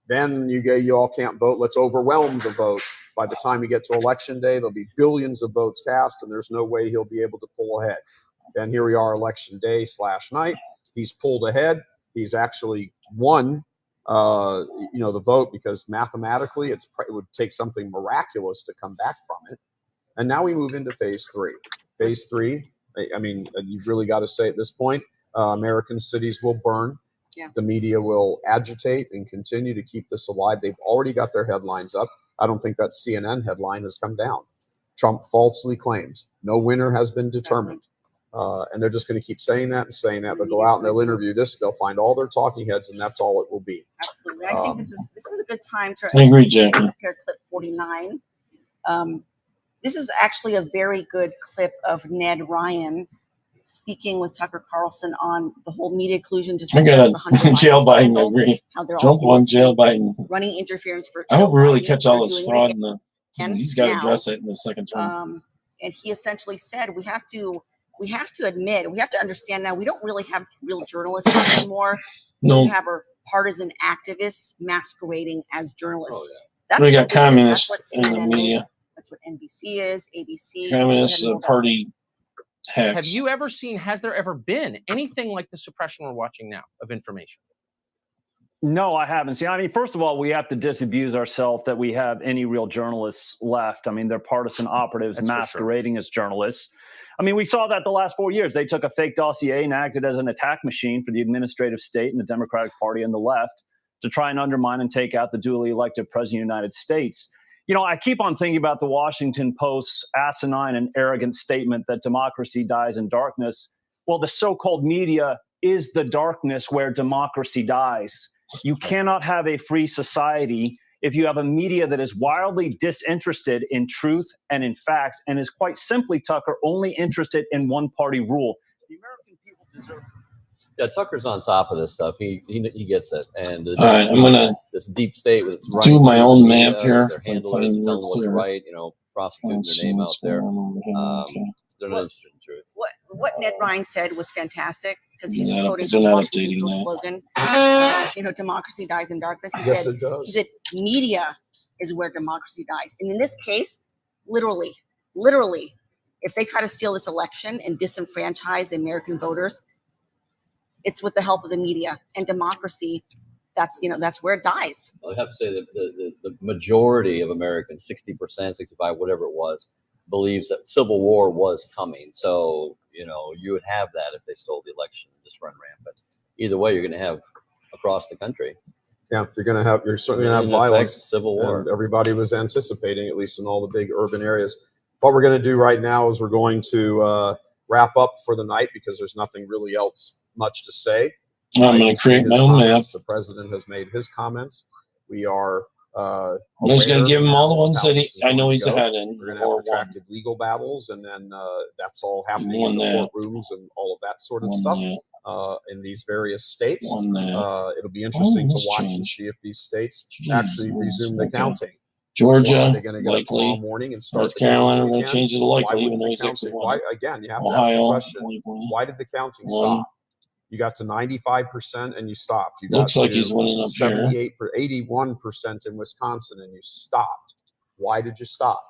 Then you all can't vote. Let's overwhelm the vote. By the time you get to election day, there'll be billions of votes cast, and there's no way he'll be able to pull ahead. Then here we are, election day / night. He's pulled ahead. He's actually won, the vote because mathematically it would take something miraculous to come back from it. And now we move into phase three. Phase three, I mean, you've really got to say at this point, American cities will burn. Yeah. The media will agitate and continue to keep this alive. They've already got their headlines up. I don't think that CNN headline has come down. Trump falsely claims no winner has been determined. And they're just going to keep saying that and saying that. They'll go out and they'll interview this. They'll find all their talking heads, and that's all it will be. Absolutely. I think this is a good time to I agree, Jackie. compare clip 49. This is actually a very good clip of Ned Ryan speaking with Tucker Carlson on the whole media collusion to I got jail Biden. I agree. Trump won, jail Biden. Running interference for. I hope we really Biden catch all for this doing fraud it in the. again He's got to now. address it in the second term. And he essentially said we have to admit, we have to understand now we don't really have real journalists anymore. No. We have our partisan activists masquerading as journalists. Oh, yeah. That's We got what this is. communists That's what in the CNN media. is. That's what NBC is, ABC. Communist Go ahead and party hacks. Have you ever seen, has there ever been anything like the suppression we're watching now of information? No, I haven't seen. I mean, first of all, we have to disabuse ourselves that we have any real journalists left. I mean, they're partisan operatives masquerading as journalists. I mean, we saw that the last 4 years. They took a fake dossier and acted as an attack machine for the administrative state and the Democratic Party and the left to try and undermine and take out the duly elected president of the United States. You know, I keep on thinking about the Washington Post's asinine and arrogant statement that democracy dies in darkness. Well, the so-called media is the darkness where democracy dies. You cannot have a free society if you have a media that is wildly disinterested in truth and in facts and is quite simply, Tucker, only interested in one-party rule. The American people deserve. Yeah, Tucker's on top of this stuff. He gets it. And All right, I'm gonna this deep state with its do my own map media, here. Their If I handle find is it telling real what's clear. right, prostituting Let's their see name out what's there. going on over here. Okay. They're not interested in truth. What Ned Ryan said was fantastic because he's They're not- quoting they're the not Washington updating Post that. slogan. Democracy dies in darkness. He Yes, said, it does. He said, media is where democracy dies. And in this case, literally, if they try to steal this election and disenfranchise the American voters, it's with the help of the media and democracy. That's where it dies. I have to say that the majority of Americans, 60%, 65, whatever it was, believes that civil war was coming. So, you would have that if they stole the election and just run rampant. Either way, you're going to have across the country. Yeah, you're certainly going to have In effect, violence. civil war. And everybody was anticipating, at least in all the big urban areas. What we're going to do right now is we're going to wrap up for the night because there's nothing really else much to say. I'm going to create my own map. The president has made his comments. We are. I'm just going to give him all the ones that I know he's go. ahead in. We're going to have protracted legal battles, and then that's all happening in the courtrooms and all of that sort of stuff in these various states. It'll be interesting to watch and see if these states actually resume the counting. Georgia, They're going to get up tomorrow likely. morning and start North the counting Carolina, they'll again. change it to Why likely, even wouldn't though the he's counting- actually why, won. again, you have to Ohio, ask the question, why did the counting One. stop? You got to 95% and you stopped. You got Looks like to he's winning up here. 81% in Wisconsin and you stopped. Why did you stop?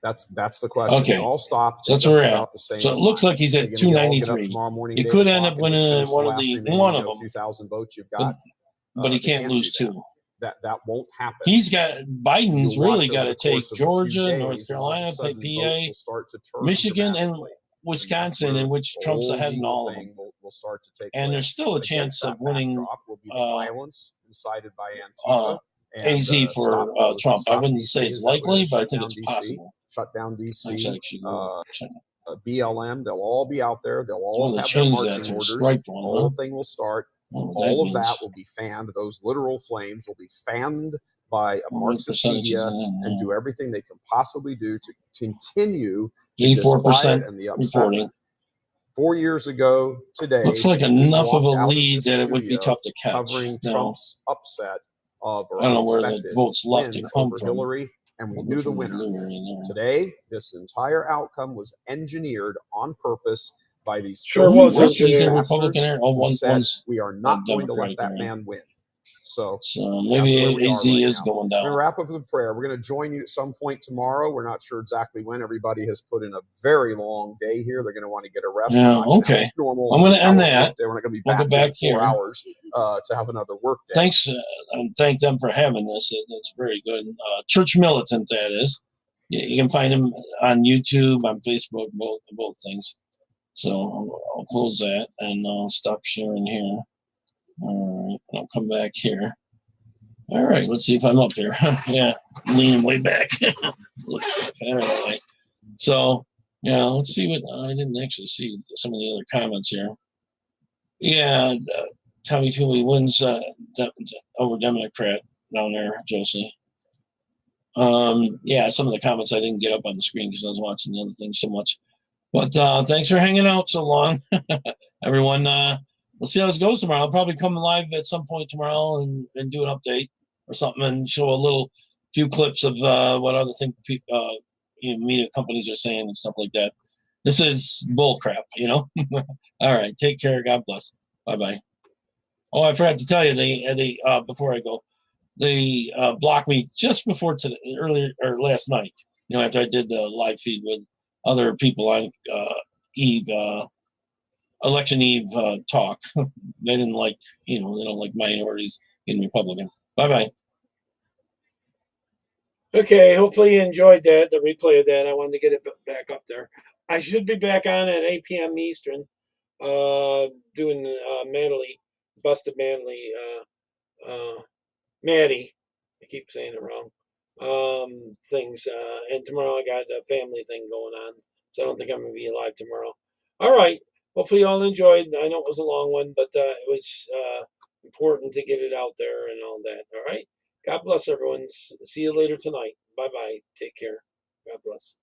That's the question. Okay. They all stopped. So that's just where we're about at. the same So it looks time. like he's So at you're gonna all get up 293. tomorrow morning, He 8 could end o'clock, up and winning just one finish of the the last remaining, one of them. few thousand votes you've But, got. but he They can't lose do that. two. That won't happen. He's got Biden's You'll watch really got over to the take course of a few Georgia, days, North and all of a Carolina, sudden, votes PA, will start to turn Michigan, and dramatically. Wisconsin, in which The Trump's whole ahead in legal all of thing them. will start to take And place. there's still a Against chance of that winning backdrop will be the violence incited by Antifa. AZ for Trump. I wouldn't say it's likely, but I think it's possible. Shut down DC. Actually, check. BLM, they'll all be out there. They'll all Oh, they have their changed that marching to a orders. striped The one, whole huh? thing will start. Oh, All of means that will be fanned. Those literal flames will be fanned by a what Marxist percentage is media it in and there? do everything they can possibly do to continue the 84% disquiet and the upset. reporting. 4 years ago today, Looks like we enough of a walked out lead this that it would be studio tough to catch. covering Now, Trump's upset of or I don't know where the unexpected votes left to win come over from. Hillary, and we We'll knew go the from winner. Hillary in there. Today, this entire outcome was engineered on purpose by these Sure filthy was racist He's a engineered. Republican bastards here. Oh, who one, said one's we are a not going to let Democratic that area. man win. So So that's maybe where we AZ are right is now. going We're down. going to wrap up with a prayer. We're going to join you at some point tomorrow. We're not sure exactly when. Everybody has put in a very long day here. They're going to want to get a rest. We're Yeah, not gonna have okay. a normal I'm going to end hour that. workday. We're not going to be We'll go back here back in 4 here. hours to have another work day. Thanks, and thank them for having this. It's very good. Church Militant, that is. You can find him on YouTube, on Facebook, both things. So I'll close that and I'll stop sharing here. All right, I'll come back here. All right, let's see if I'm up here. Yeah, leaning way back. Look, anyway. So, yeah, let's see what I didn't actually see some of the other comments here. Yeah, Tommy Tooley wins over Democrat down there, Josie. Yeah, some of the comments I didn't get up on the screen because I was watching the other thing so much. But thanks for hanging out so long, everyone. We'll see how this goes tomorrow. I'll probably come live at some point tomorrow and do an update or something and show a few clips of what other media companies are saying and stuff like that. This is bull crap, All right, take care. God bless. Bye-bye. Oh, I forgot to tell you, they before I go, they blocked me just before last night. After I did the live feed with other people on election eve talk. They didn't like, they don't like minorities in Republican. Bye-bye. Okay, hopefully you enjoyed that, the replay of that. I wanted to get it back up there. I should be back on at 8 p.m. Eastern, doing Manley, Busted Manley, Maddie. I keep saying it wrong. Things. And tomorrow I got a family thing going on, so I don't think I'm going to be alive tomorrow. All right. Hopefully you all enjoyed. I know it was a long one, but it was important to get it out there and all that. All right. God bless everyone. See you later tonight. Bye-bye. Take care. God bless.